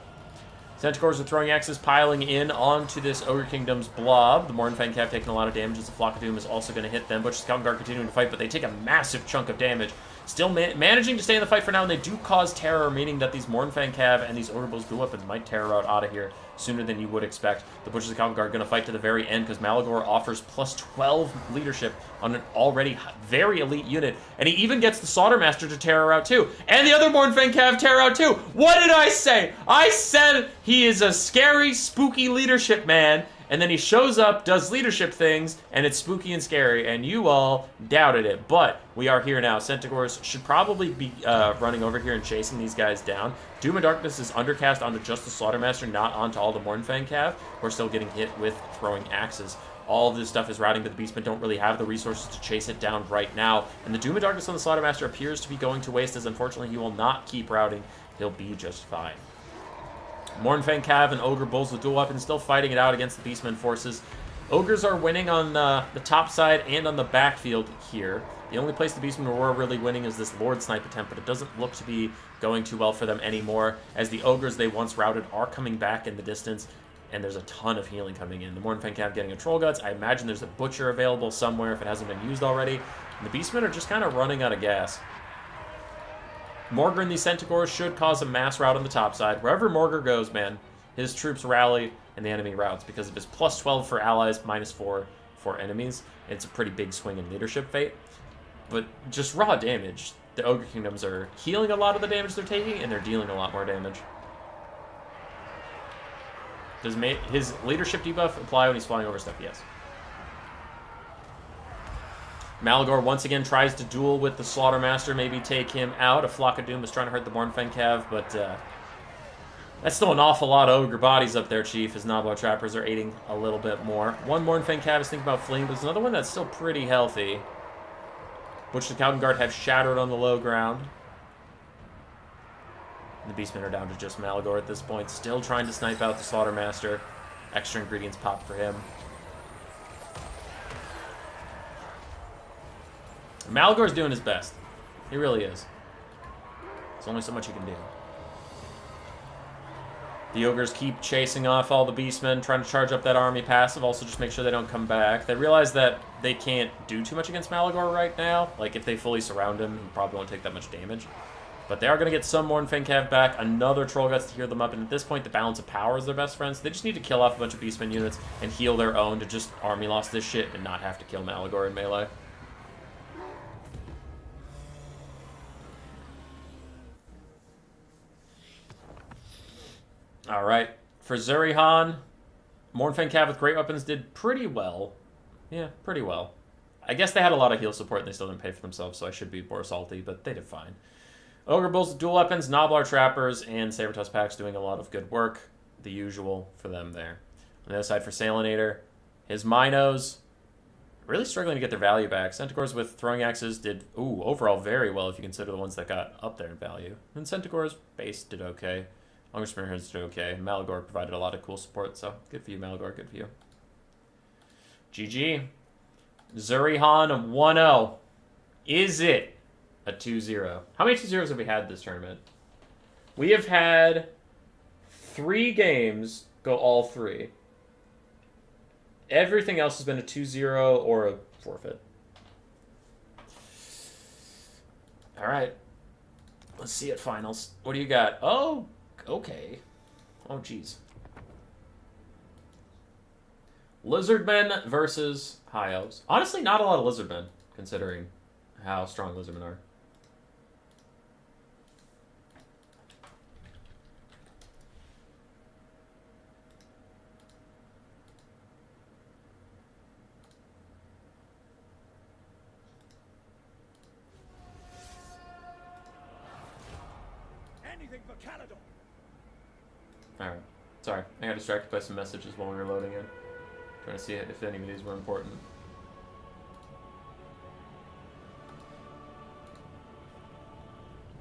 Centaurs are throwing axes, piling in onto this Ogre Kingdom's blob. The Mournfang Cav taking a lot of damage as the Flock of Doom is also going to hit them. Butcher's Scouting Guard continuing to fight, but they take a massive chunk of damage. Still managing to stay in the fight for now, and they do cause terror, meaning that these Mournfang Cav and these Ogre Bulls dual weapons might terror out of here sooner than you would expect. The Butcher's Scouting Guard going to fight to the very end because Malagor offers plus 12 leadership on an already very elite unit, and he even gets the Slaughtermaster to terror out too. And the other Mournfang Cav terror out too. What did I say? I said he is a scary, spooky leadership man, and then he shows up, does leadership things, and it's spooky and scary, and you all doubted it. But we are here now. Centaurs should probably be running over here and chasing these guys down. Doom and Darkness is undercast onto just the Slaughtermaster, not onto all the Mournfang Cav, who are still getting hit with throwing axes. All of this stuff is routing, but the Beastmen don't really have the resources to chase it down right now. And the Doom and Darkness on the Slaughtermaster appears to be going to waste, as unfortunately he will not keep routing. He'll be just fine. Mournfang Cav and Ogre Bulls with dual weapons still fighting it out against the Beastmen forces. Ogres are winning on the top side and on the backfield here. The only place the Beastmen were really winning is this Lord Snipe attempt, but it doesn't look to be going too well for them anymore, as the Ogres they once routed are coming back in the distance, and there's a ton of healing coming in. The Mournfang Cav getting a Troll Guts. I imagine there's a Butcher available somewhere if it hasn't been used already. And the Beastmen are just kind of running out of gas. Morgr and these Centaurs should cause a mass rout on the top side. Wherever Morgr goes, man, his troops rally and the enemy routes because of his plus 12 for allies, minus 4 for enemies. It's a pretty big swing in leadership fate. But just raw damage. The Ogre Kingdoms are healing a lot of the damage they're taking, and they're dealing a lot more damage. Does his leadership debuff apply when he's flying over stuff? Yes. Malagor once again tries to duel with the Slaughtermaster, maybe take him out. A Flock of Doom is trying to hurt the Mournfang Cav, but that's still an awful lot of Ogre bodies up there, Chief, as Nablar Trappers are aiding a little bit more. One Mournfang Cav is thinking about fleeing, but there's another one that's still pretty healthy, which the Scouting Guard have shattered on the low ground. The Beastmen are down to just Malagor at this point, still trying to snipe out the Slaughtermaster. Extra ingredients popped for him. Malagor's doing his best. He really is. There's only so much he can do. The Ogres keep chasing off all the Beastmen, trying to charge up that army passive, also just make sure they don't come back. They realize that they can't do too much against Malagor right now. Like, if they fully surround him, he probably won't take that much damage. But they are going to get some Mournfang Cav back, another Troll Guts to heal them up, and at this point, the balance of power is their best friend, so they just need to kill off a bunch of Beastmen units and heal their own to just army loss this shit and not have to kill Malagor in melee. Alright, for Zurihan, Mournfang Cav with great weapons did pretty well. Yeah, pretty well. I guess they had a lot of heal support and they still didn't pay for themselves, so I should be more salty, but they did fine. Ogre Bulls with dual weapons, Nablar Trappers, and Sabertusk Packs doing a lot of good work. The usual for them there. On the other side for Salinator, his Minos really struggling to get their value back. Centaurs with throwing axes did, overall very well if you consider the ones that got up there in value. And Centaurs base did okay. Longer Spearheads did okay. Malagor provided a lot of cool support, so good for you, Malagor, good for you. GG. Zurihan 1-0. Is it a 2-0? How many 2-0s have we had this tournament? We have had 3 games go all 3. Everything else has been a 2-0 or a forfeit. All right. Let's see at finals. What do you got? Oh, okay. Oh, jeez. Lizardmen versus High Elves. Honestly, not a lot of Lizardmen, considering how strong Lizardmen are. Alright. Sorry, I got distracted by some messages while we were loading in. Trying to see if any of these were important.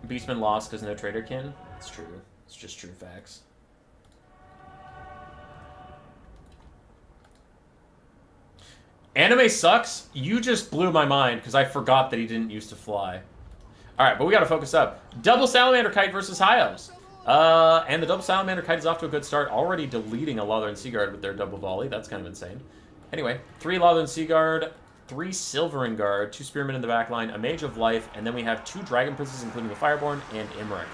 Beastmen lost because no traitor kin? It's true. It's just true facts. Anime sucks? You just blew my mind because I forgot that he didn't used to fly. Alright, but we gotta focus up. Double Salamander Kite versus High Elves. And the double Salamander Kite is off to a good start, already deleting a Lothern Seaguard with their double volley. That's kind of insane. Anyway, 3 Lothern Seaguard, 3 Silvering Guard, 2 Spearmen in the back line, a Mage of Life, and then we have 2 Dragon Princes, including the Fireborn and Imric.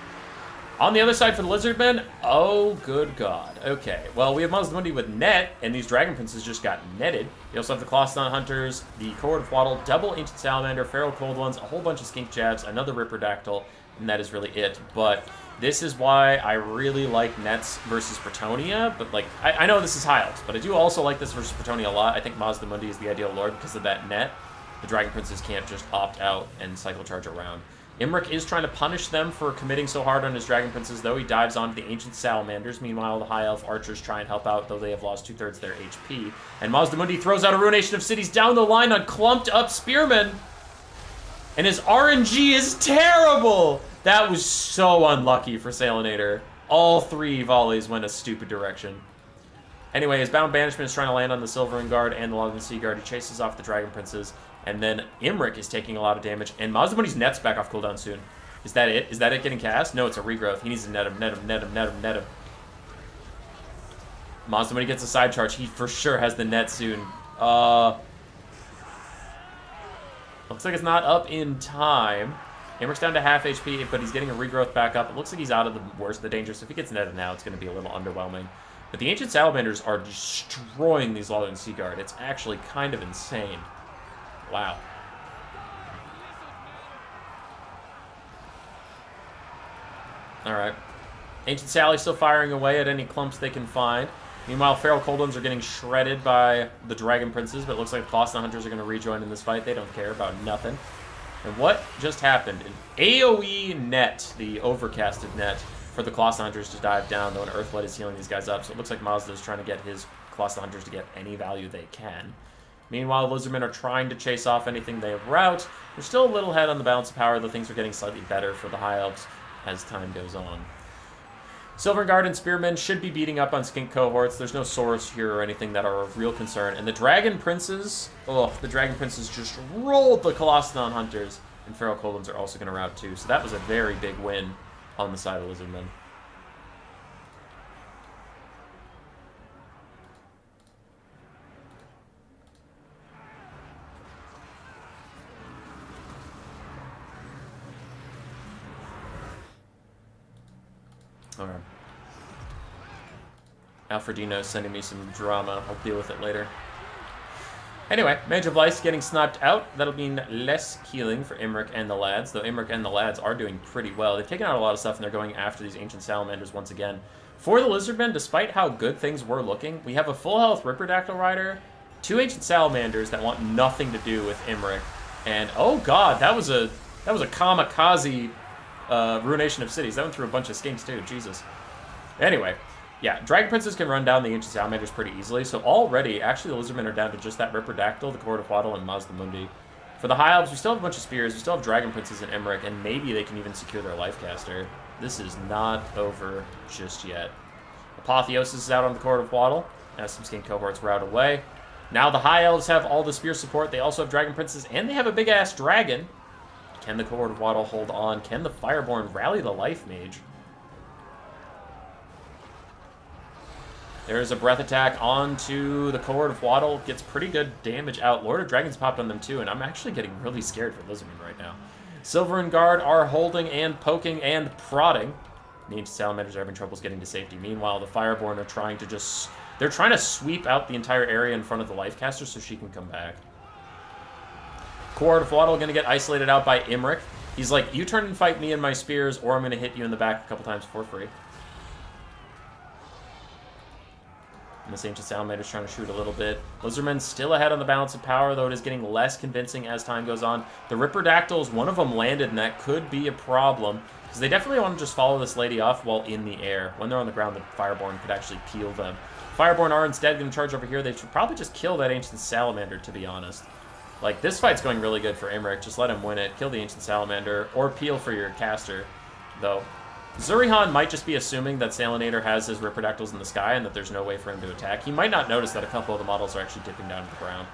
On the other side for the Lizardmen, oh good god. Okay, well we have Mazdamundi with Net, and these Dragon Princes just got netted. We also have the Clawstone Hunters, the Cohort of Waddle, double Ancient Salamander, Feral Cold Ones, a whole bunch of Skink Jabs, another Ripperdactyl, and that is really it. But this is why I really like Nets versus Brettonia, but like, I know this is High Elves, but I do also like this versus Brettonia a lot. I think Mazdamundi is the ideal lord because of that net. The Dragon Princes can't just opt out and cycle charge around. Imric is trying to punish them for committing so hard on his Dragon Princes, though. He dives onto the Ancient Salamanders. Meanwhile, the High Elf Archers try and help out, though they have lost 2/3 their HP. And Mazdamundi throws out a Ruination of Cities down the line on clumped up Spearmen. And his RNG is terrible! That was so unlucky for Salinator. All 3 volleys went a stupid direction. Anyway, his Bound Banishment is trying to land on the Silvering Guard and the Lothern Sea Guard. He chases off the Dragon Princes. And then Imric is taking a lot of damage. And Mazdamundi's net's back off cooldown soon. Is that it? Is that it getting cast? No, it's a regrowth. He needs to net him, net him, net him, net him, net him. Mazdamundi gets a side charge. He for sure has the net soon. Looks like it's not up in time. Imric's down to half HP, but he's getting a regrowth back up. It looks like he's out of the worst of the danger, so if he gets netted now, it's going to be a little underwhelming. But the Ancient Salamanders are destroying these Lothern Sea Guard. It's actually kind of insane. Wow. Alright. Ancient Sally's still firing away at any clumps they can find. Meanwhile, Feral Cold Ones are getting shredded by the Dragon Princes, but it looks like the Clawstone Hunters are going to rejoin in this fight. They don't care about nothing. And what just happened? An AoE net, the overcasted net, for the Clawstone Hunters to dive down, though an Earthlight is healing these guys up, so it looks like Mazda is trying to get his Clawstone Hunters to get any value they can. Meanwhile, the Lizardmen are trying to chase off anything they route. They're still a little ahead on the balance of power, though things are getting slightly better for the High Elves as time goes on. Silver Guard and Spearmen should be beating up on Skink cohorts. There's no Saurus here or anything that are of real concern. And the Dragon Princes, the Dragon Princes just rolled the Colostodon Hunters. And Feral Cold Ones are also going to route too. So that was a very big win on the side of Lizardmen. Alright. Alfredino's sending me some drama. I'll deal with it later. Anyway, Mage of Lice getting sniped out. That'll mean less healing for Imric and the lads, though Imric and the lads are doing pretty well. They've taken out a lot of stuff, and they're going after these Ancient Salamanders once again. For the Lizardmen, despite how good things were looking, we have a full health Ripperdactyl Rider, 2 Ancient Salamanders that want nothing to do with Imric, and oh god, that was a kamikaze Ruination of Cities. That went through a bunch of skinks too, Jesus. Anyway, yeah, Dragon Princes can run down the Ancient Salamanders pretty easily, so already, actually the Lizardmen are down to just that Ripperdactyl, the Cohort of Waddle, and Mazdamundi. For the High Elves, we still have a bunch of Spears, we still have Dragon Princes and Imric, and maybe they can even secure their Lifecaster. This is not over just yet. Apotheosis is out on the Cohort of Waddle, as some skink cohorts route away. Now the High Elves have all the Spear support, they also have Dragon Princes, and they have a big-ass Dragon. Can the Cohort of Waddle hold on? Can the Fireborn rally the Life Mage? There's a Breath Attack onto the Cohort of Waddle. Gets pretty good damage out. Lord of Dragons popped on them too, and I'm actually getting really scared for Lizardmen right now. Silver and Guard are holding and poking and prodding. The Ancient Salamanders are having troubles getting to safety. Meanwhile, the Fireborn are trying to just... They're trying to sweep out the entire area in front of the Lifecaster so she can come back. Cohort of Waddle going to get isolated out by Imric. He's like, you turn and fight me and my spears, or I'm going to hit you in the back a couple times for free. And this Ancient Salamander's trying to shoot a little bit. Lizardmen's still ahead on the balance of power, though it is getting less convincing as time goes on. The Ripperdactyls, one of them landed, and that could be a problem, because they definitely want to just follow this lady off while in the air. When they're on the ground, the Fireborn could actually peel them. Fireborn are instead going to charge over here. They should probably just kill that Ancient Salamander, to be honest. Like, this fight's going really good for Imric. Just let him win it. Kill the Ancient Salamander, or peel for your caster, though. Zurihan might just be assuming that Salinator has his Ripperdactyls in the sky and that there's no way for him to attack. He might not notice that a couple of the models are actually dipping down to the ground.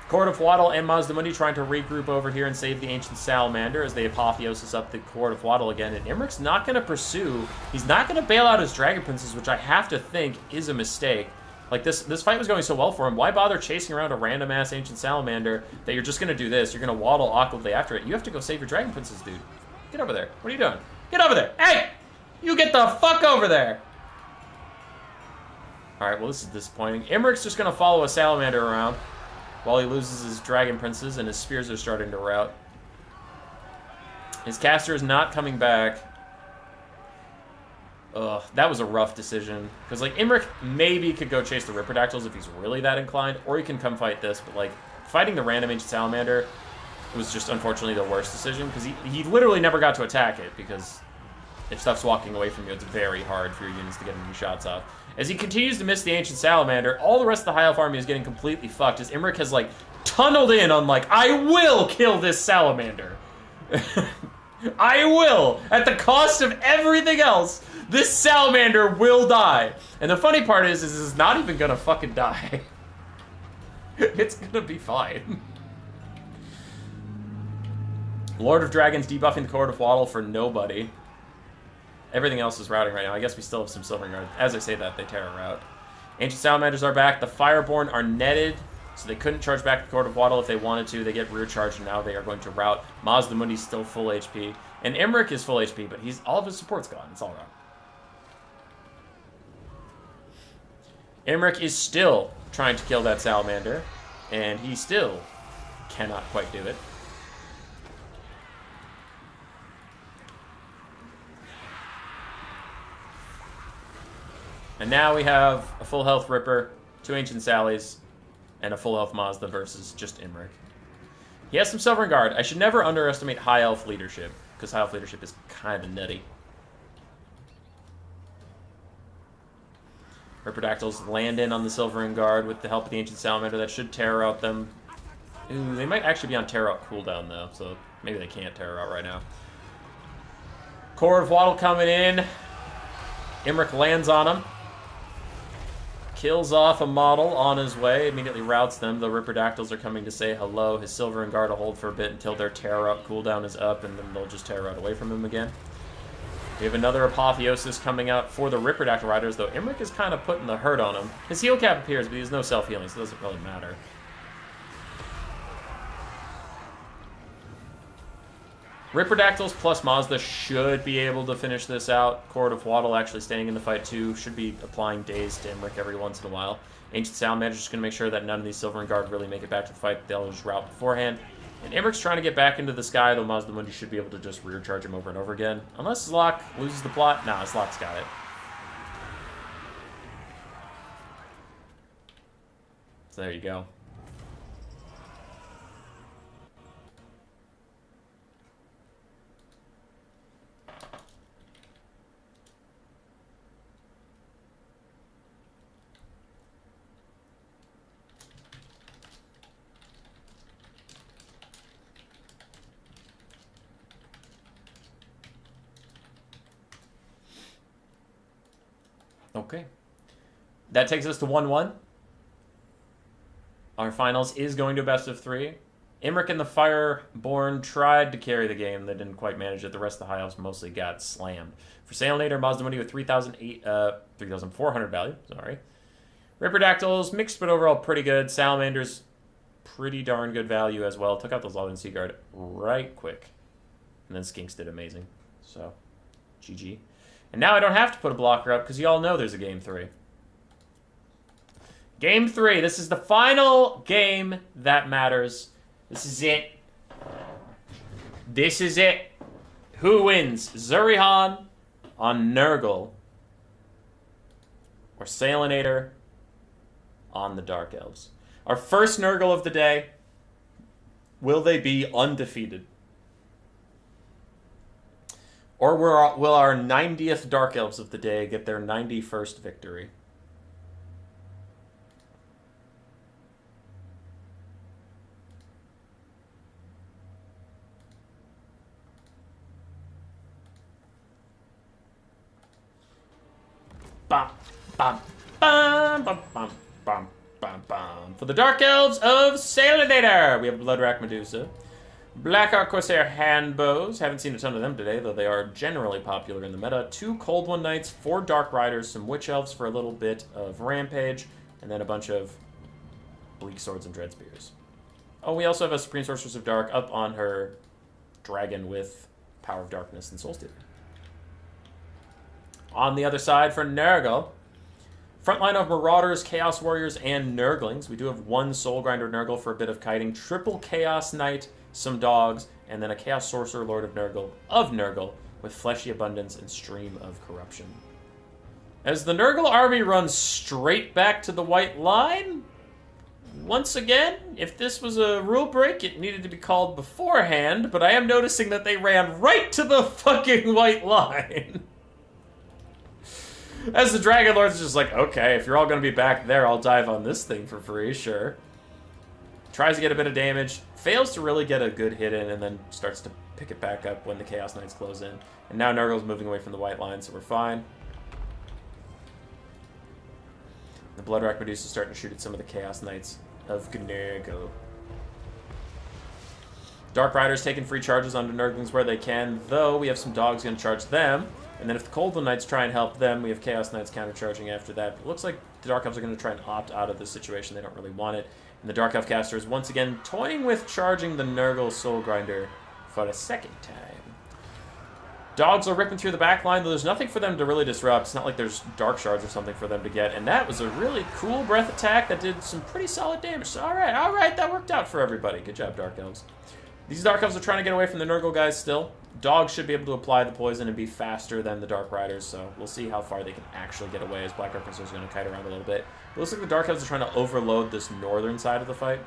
Court of Waddle and Mazdamundi trying to regroup over here and save the Ancient Salamander as they apotheosis up the Court of Waddle again. And Imric's not going to pursue. He's not going to bail out his Dragon Princes, which I have to think is a mistake. Like, this fight was going so well for him. Why bother chasing around a random-ass Ancient Salamander that you're just going to do this? You're going to waddle awkwardly after it. You have to go save your Dragon Princes, dude. Get over there. What are you doing? Get over there. Hey! You get the fuck over there! Alright, well, this is disappointing. Imric's just going to follow a Salamander around while he loses his Dragon Princes and his Spears are starting to rout. His caster is not coming back. Ugh, that was a rough decision. Because, like, Imric maybe could go chase the Ripperdactyls if he's really that inclined, or he can come fight this, but, like, fighting the random Ancient Salamander was just, unfortunately, the worst decision, because he literally never got to attack it, because if stuff's walking away from you, it's very hard for your units to get any shots off. As he continues to miss the Ancient Salamander, all the rest of the High Elf army is getting completely fucked, as Imric has, like, tunneled in on, like, I will kill this Salamander. I will! At the cost of everything else, this Salamander will die. And the funny part is it's not even gonna fucking die. It's gonna be fine. Lord of Dragons debuffing the Court of Waddle for nobody. Everything else is routing right now. I guess we still have some Silver Guard. As I say that, they tear a rout. Ancient Salamanders are back. The Fireborn are netted, so they couldn't charge back the Court of Waddle if they wanted to. They get rear charged, and now they are going to rout. Mazdamundi's still full HP. And Imric is full HP, but all of his support's gone. It's all wrong. Imric is still trying to kill that Salamander, and he still cannot quite do it. And now we have a full health Ripper, 2 Ancient Sallies, and a full health Mazda versus just Imric. He has some Sovereign Guard. I should never underestimate High Elf leadership, because High Elf leadership is kind of nutty. Ripperdactyls land in on the Silvering Guard with the help of the Ancient Salamander. That should terror out them. Ooh, they might actually be on terror out cooldown, though, so maybe they can't terror out right now. Court of Waddle coming in. Imric lands on him. Kills off a model on his way, immediately routs them. The Ripperdactyls are coming to say hello. His Silvering Guard will hold for a bit until their terror out cooldown is up, and then they'll just terror out away from him again. We have another Apotheosis coming out for the Ripperdactyl Riders, though Imric is kind of putting the hurt on him. His heal cap appears, but he has no self-healing, so it doesn't really matter. Ripperdactyls plus Mazda should be able to finish this out. Court of Waddle actually staying in the fight too. Should be applying daze to Imric every once in a while. Ancient Salamander is just going to make sure that none of these Silvering Guard really make it back to the fight. They'll just rout beforehand. And Imric's trying to get back into the sky, though Mazdamundi should be able to just rear charge him over and over again. Unless Zlok loses the plot. Nah, Zlok's got it. So there you go. Okay. That takes us to 1-1. Our finals is going to a best of 3. Imric and the Fireborn tried to carry the game. They didn't quite manage it. The rest of the High Elves mostly got slammed. For Salinator, Mazdamundi with 3,400 value. Sorry. Ripperdactyls, mixed but overall pretty good. Salamanders, pretty darn good value as well. Took out those Lothern Sea Guard right quick. And then Skinks did amazing. So, GG. And now I don't have to put a blocker up because you all know there's a Game 3. Game 3. This is the final game that matters. This is it. This is it. Who wins? Zurihan on Nurgle or Salinator on the Dark Elves? Our first Nurgle of the day. Will they be undefeated? Or will our 90th Dark Elves of the day get their 91st victory? Bum, bum, bum, bum, bum, bum. Bum, bum. For the Dark Elves of Salinator, we have Bloodwrack Medusa. Blackheart Corsair Handbows. Haven't seen a ton of them today, though they are generally popular in the meta. 2 Cold One Knights, 4 Dark Riders, some Witch Elves for a little bit of Rampage, and then a bunch of Bleak Swords and Dread Spears. Oh, we also have a Supreme Sorceress of Dark up on her dragon with Power of Darkness and Soulstealer. On the other side for Nurgle, front line of Marauders, Chaos Warriors, and Nurglings. We do have 1 Soul Grinder Nurgle for a bit of kiting, triple Chaos Knight, some dogs, and then a Chaos Sorcerer Lord of Nurgle with Fleshy Abundance and Stream of Corruption. As the Nurgle army runs straight back to the white line, once again, if this was a rule break, it needed to be called beforehand, but I am noticing that they ran right to the fucking white line. As the Dragon Lord's just like, okay, if you're all going to be back there, I'll dive on this thing for free, sure. Tries to get a bit of damage, fails to really get a good hit in, and then starts to pick it back up when the Chaos Knights close in. And now Nurgle's moving away from the white line, so we're fine. The Bloodwrack Medusa is starting to shoot at some of the Chaos Knights of Nurgle. Dark Riders taking free charges onto Nurglings where they can, though we have some dogs going to charge them. And then if the Cold One Knights try and help them, we have Chaos Knights countercharging after that. But it looks like the Dark Elves are going to try and opt out of this situation. They don't really want it. And the Dark Elf caster is once again toying with charging the Nurgle Soul Grinder for a second time. Dogs are ripping through the back line, though there's nothing for them to really disrupt. It's not like there's Dark Shards or something for them to get. And that was a really cool breath attack that did some pretty solid damage. So, all right, that worked out for everybody. Good job, Dark Elves. These Dark Elves are trying to get away from the Nurgle guys still. Dogs should be able to apply the poison and be faster than the Dark Riders, so we'll see how far they can actually get away as Black Archers is going to kite around a little bit. It looks like the Dark Elves are trying to overload this northern side of the fight.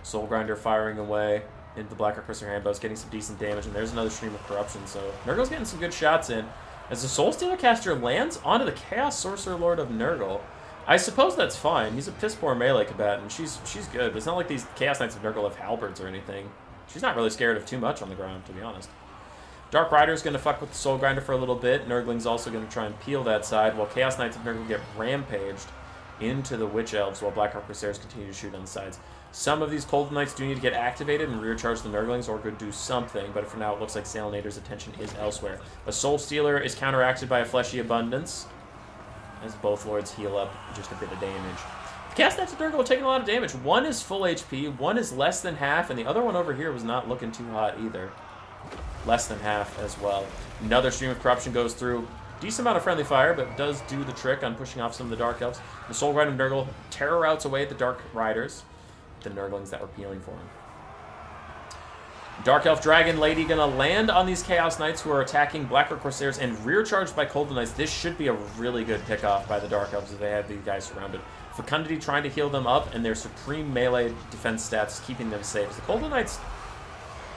Soul Grinder firing away into the Black Archers handbows, getting some decent damage, and there's another Stream of Corruption, so Nurgle's getting some good shots in. As the Soulstealer caster lands onto the Chaos Sorcerer Lord of Nurgle, I suppose that's fine. He's a piss-poor melee combatant. She's good, but it's not like these Chaos Knights of Nurgle have halberds or anything. She's not really scared of too much on the ground, to be honest. Dark Rider's going to fuck with the Soul Grinder for a little bit. Nurgling's also going to try and peel that side, while Chaos Knights of Nurgle get rampaged into the Witch Elves, while Black Arc Corsairs continue to shoot on the sides. Some of these Cold Knights do need to get activated and rear charge the Nurglings, or could do something, but for now it looks like Salinator's attention is elsewhere. A Soul Stealer is counteracted by a Fleshy Abundance, as both lords heal up just a bit of damage. Chaos Knights of Nurgle are taking a lot of damage. One is full HP, one is less than half, and the other one over here was not looking too hot either. Less than half as well. Another Stream of Corruption goes through. Decent amount of friendly fire, but does do the trick on pushing off some of the Dark Elves. The Soul Rider of Nurgle terror routes away at the Dark Riders, the Nurglings that were peeling for him. Dark Elf Dragon Lady gonna land on these Chaos Knights who are attacking Black Orc Corsairs and rear charged by Cold Knights. This should be a really good pickoff by the Dark Elves if they have these guys surrounded. Fecundity trying to heal them up, and their supreme melee defense stats keeping them safe. The Cold Knights,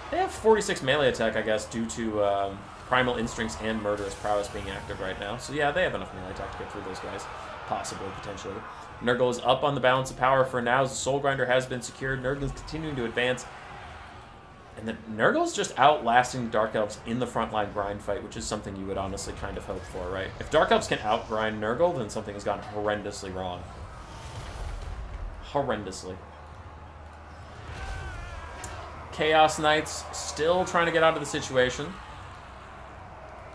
they have 46 melee attack, I guess, due to Primal Instincts and Murderous Prowess being active right now. So yeah, they have enough melee attack to get through those guys. Possibly, potentially. Nurgle is up on the balance of power for now as the Soul Grinder has been secured. Nurgle is continuing to advance. And the Nurgle's just outlasting Dark Elves in the frontline grind fight, which is something you would honestly kind of hope for, right? If Dark Elves can outgrind Nurgle, then something has gone horrendously wrong. Horrendously. Chaos Knights still trying to get out of the situation.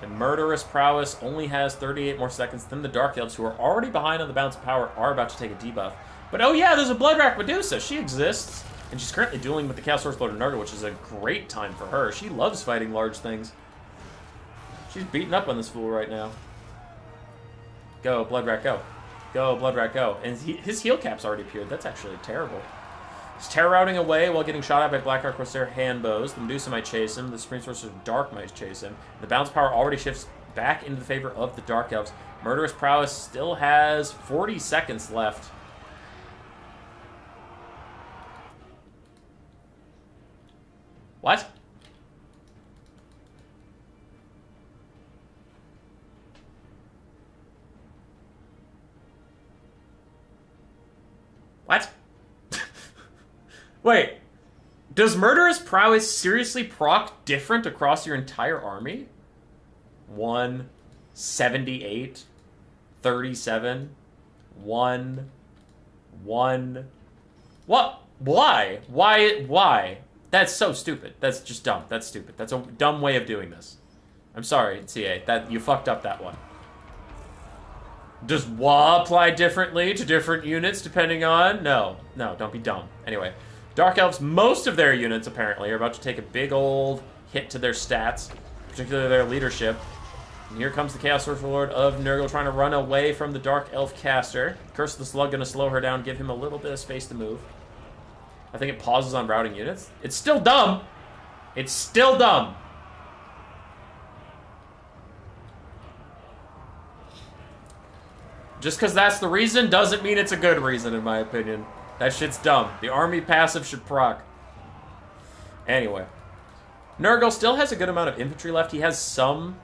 And Murderous Prowess only has 38 more seconds than the Dark Elves, who are already behind on the balance of power, are about to take a debuff. But oh yeah, there's a Bloodwrack Medusa. She exists. And she's currently dueling with the Chaos Sorcerer Lord of Nurgle, which is a great time for her. She loves fighting large things. She's beating up on this fool right now. Go, Bloodwrack, go. Go, Bloodwrack, go. And his heal cap's already appeared. That's actually terrible. He's terror routing away while getting shot at by Black Arc Corsair handbows. The Medusa might chase him. The Supreme Sorcerer Dark might chase him. The balance power already shifts back into the favor of the Dark Elves. Murderous Prowess still has 40 seconds left. What? What? Wait. Does Murderous Prowess seriously proc different across your entire army? 1, 78, 37, 1, 1. What? Why? Why? That's so stupid. That's just dumb. That's stupid. That's a dumb way of doing this. I'm sorry, CA. That you fucked up that one. Does WA apply differently to different units depending on? No, don't be dumb. Anyway, Dark Elves, most of their units apparently are about to take a big old hit to their stats, particularly their leadership. And here comes the Chaos Lord of Nurgle trying to run away from the Dark Elf caster. Curse of the Slug going to slow her down, give him a little bit of space to move. I think it pauses on routing units. It's still dumb. It's still dumb. Just because that's the reason doesn't mean it's a good reason, in my opinion. That shit's dumb. The army passive should proc. Anyway. Nurgle still has a good amount of infantry left. He has some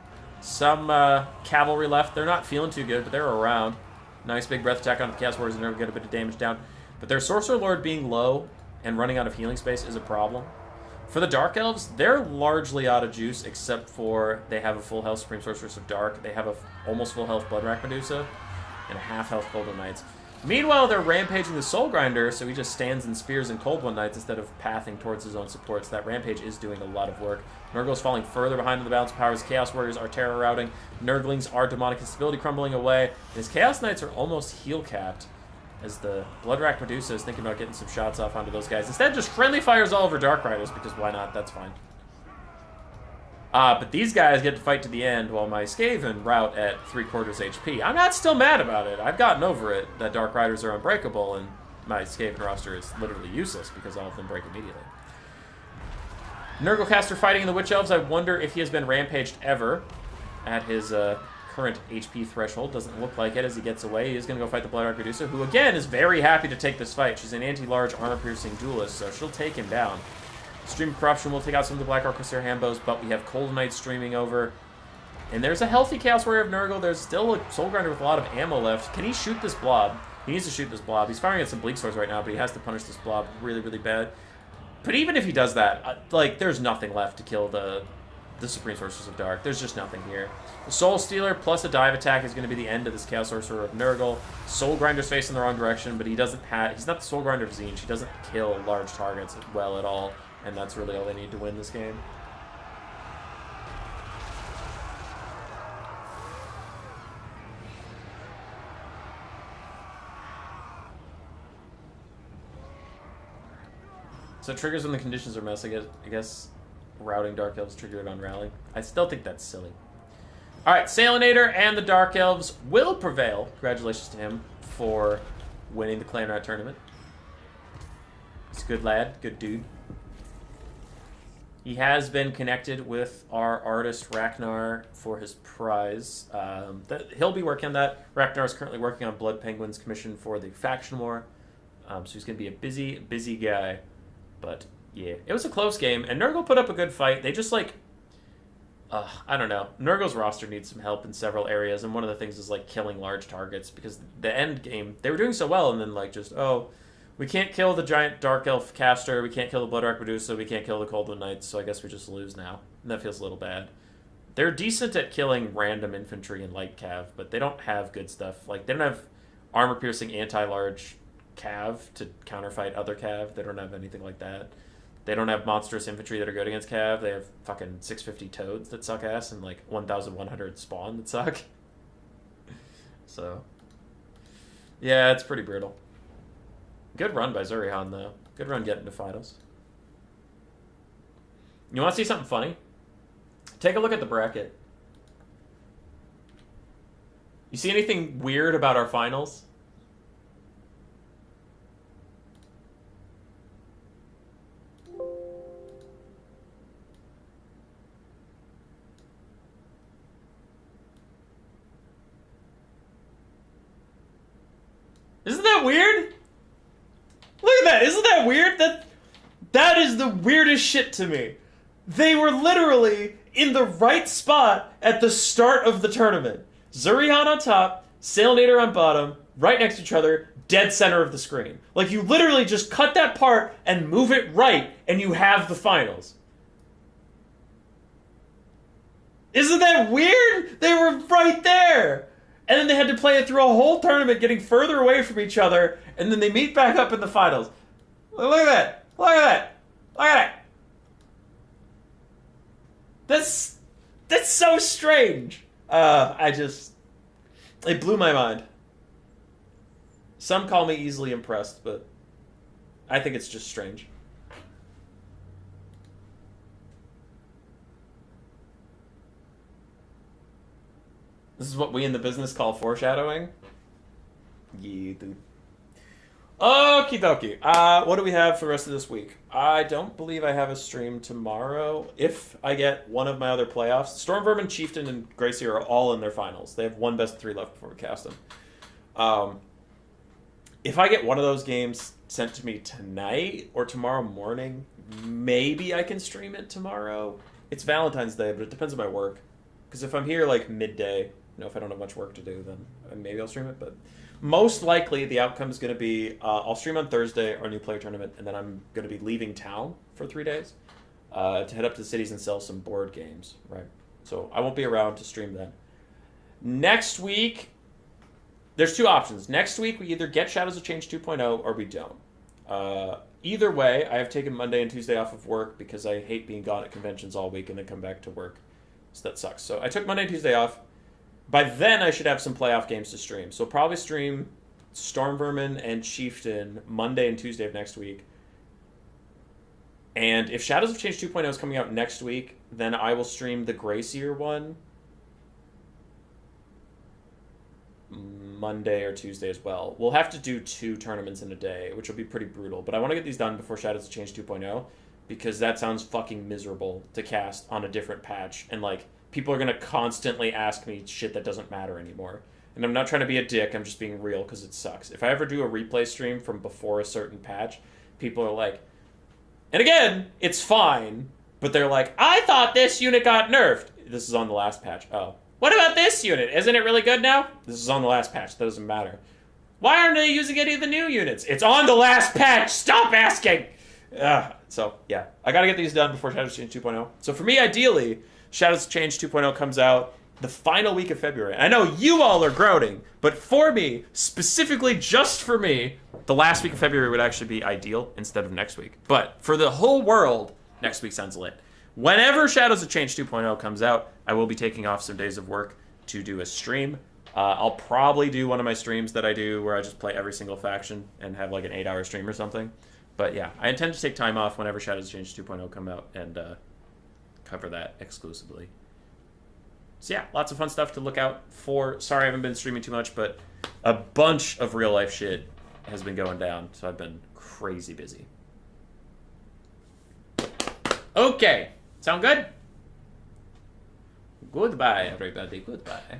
cavalry left. They're not feeling too good, but they're around. Nice big breath attack on the Chaos Warriors and Nurgle get a bit of damage down. But their Sorcerer Lord being low and running out of healing space is a problem. For the Dark Elves, they're largely out of juice, except for they have a full health Supreme Sorceress of Dark. They have a almost full health Bloodrack Medusa and a half health Cold One Knights. Meanwhile, they're rampaging the Soul Grinder, so he just stands and spears and Cold One Knights instead of pathing towards his own supports. That rampage is doing a lot of work. Nurgle's falling further behind in the balance of powers. Chaos Warriors are terror routing. Nurglings are demonic instability crumbling away. And his Chaos Knights are almost heal capped as the Bloodrack Medusa is thinking about getting some shots off onto those guys. Instead, just friendly fires all over Dark Riders, because why not? That's fine. But these guys get to fight to the end while my Skaven rout at 3/4 HP. I'm not still mad about it. I've gotten over it that Dark Riders are unbreakable, and my Skaven roster is literally useless because all of them break immediately. Nurglecaster fighting in the Witch Elves. I wonder if he has been rampaged ever at his current HP threshold. Doesn't look like it as he gets away. He is going to go fight the Bloodrack Medusa, who again is very happy to take this fight. She's an anti-large armor-piercing duelist, so she'll take him down. Stream of Corruption will take out some of the Black Arquebusier Hambos, but we have Cold Knight streaming over. And there's a healthy Chaos Warrior of Nurgle. There's still a Soul Grinder with a lot of ammo left. Can he shoot this blob? He needs to shoot this blob. He's firing at some Bleak Swords right now, but he has to punish this blob really, really bad. But even if he does that, like, there's nothing left to kill the Supreme Sorceress of Dark. There's just nothing here. The Soul Stealer plus a dive attack is going to be the end of this Chaos Sorcerer of Nurgle. Soul Grinder's facing the wrong direction, but he doesn't have... He's not the Soul Grinder of Tzeentch. He doesn't kill large targets well at all. And that's really all they need to win this game. So it triggers when the conditions are messed. I guess routing Dark Elves triggered on rally. I still think that's silly. Alright, Salinator and the Dark Elves will prevail. Congratulations to him for winning the Clanrat tournament. He's a good lad, good dude. He has been connected with our artist Ragnar for his prize. He'll be working on that. Ragnar is currently working on Blood Penguin's commission for the faction war. So he's going to be a busy, busy guy. But yeah, it was a close game. And Nurgle put up a good fight. They just like, I don't know. Nurgle's roster needs some help in several areas. And one of the things is like killing large targets. Because the end game, they were doing so well. And then like just, we can't kill the giant Dark Elf caster, we can't kill the Bloodrack Medusa, we can't kill the Cold One Knights, so I guess we just lose now. And that feels a little bad. They're decent at killing random infantry and light cav, but they don't have good stuff. Like, they don't have armor-piercing anti-large cav to counterfight other cav. They don't have anything like that. They don't have monstrous infantry that are good against cav. They have fucking 650 toads that suck ass and like 1,100 spawn that suck. So, yeah, it's pretty brutal. Good run by Zurihan, though. Good run getting to finals. You want to see something funny? Take a look at the bracket. You see anything weird about our finals? Isn't that weird? Look at that! Isn't that weird? That is the weirdest shit to me. They were literally in the right spot at the start of the tournament. Zurihan on top, Salinator on bottom, right next to each other, dead center of the screen. Like, you literally just cut that part and move it right, and you have the finals. Isn't that weird? They were right there! And then they had to play it through a whole tournament, getting further away from each other, and then they meet back up in the finals. Look at that! Look at that! Look at that! That's so strange. It blew my mind. Some call me easily impressed, but I think it's just strange. This is what we in the business call foreshadowing. Yeah, dude. Okie dokie. What do we have for the rest of this week? I don't believe I have a stream tomorrow. If I get one of my other playoffs, Stormvermin, Chieftain, and Gracie are all in their finals. They have one best of 3 left before we cast them. If I get one of those games sent to me tonight or tomorrow morning, maybe I can stream it tomorrow. It's Valentine's Day, but it depends on my work. Because if I'm here like midday, if I don't have much work to do, then maybe I'll stream it. But most likely the outcome is going to be I'll stream on Thursday our new player tournament, and then I'm going to be leaving town for 3 days to head up to the cities and sell some board games, right? So I won't be around to stream then. Next week, there's 2 options. Next week, we either get Shadows of Change 2.0 or we don't. Either way, I have taken Monday and Tuesday off of work because I hate being gone at conventions all week and then come back to work. So that sucks. So I took Monday and Tuesday off. By then, I should have some playoff games to stream. So I'll probably stream Stormvermin and Chieftain Monday and Tuesday of next week. And if Shadows of Change 2.0 is coming out next week, then I will stream the Gracier one Monday or Tuesday as well. We'll have to do 2 tournaments in a day, which will be pretty brutal. But I want to get these done before Shadows of Change 2.0, because that sounds fucking miserable to cast on a different patch. And, people are going to constantly ask me shit that doesn't matter anymore. And I'm not trying to be a dick, I'm just being real because it sucks. If I ever do a replay stream from before a certain patch, people are like... And again, it's fine, but they're like, I thought this unit got nerfed. This is on the last patch. Oh. What about this unit? Isn't it really good now? This is on the last patch. That doesn't matter. Why aren't they using any of the new units? It's on the last patch! Stop asking! So, yeah. I gotta get these done before Shadows of Change 2.0. So for me, ideally, Shadows of Change 2.0 comes out the final week of February. I know you all are groaning, but for me, specifically just for me, the last week of February would actually be ideal instead of next week. But for the whole world, next week sounds lit. Whenever Shadows of Change 2.0 comes out, I will be taking off some days of work to do a stream. I'll probably do one of my streams that I do where I just play every single faction and have like an 8-hour stream or something. But yeah, I intend to take time off whenever Shadows of Change 2.0 come out and cover that exclusively. So yeah, lots of fun stuff to look out for. Sorry I haven't been streaming too much, but a bunch of real life shit has been going down, so I've been crazy busy. Okay, sound good? Goodbye, everybody. Goodbye.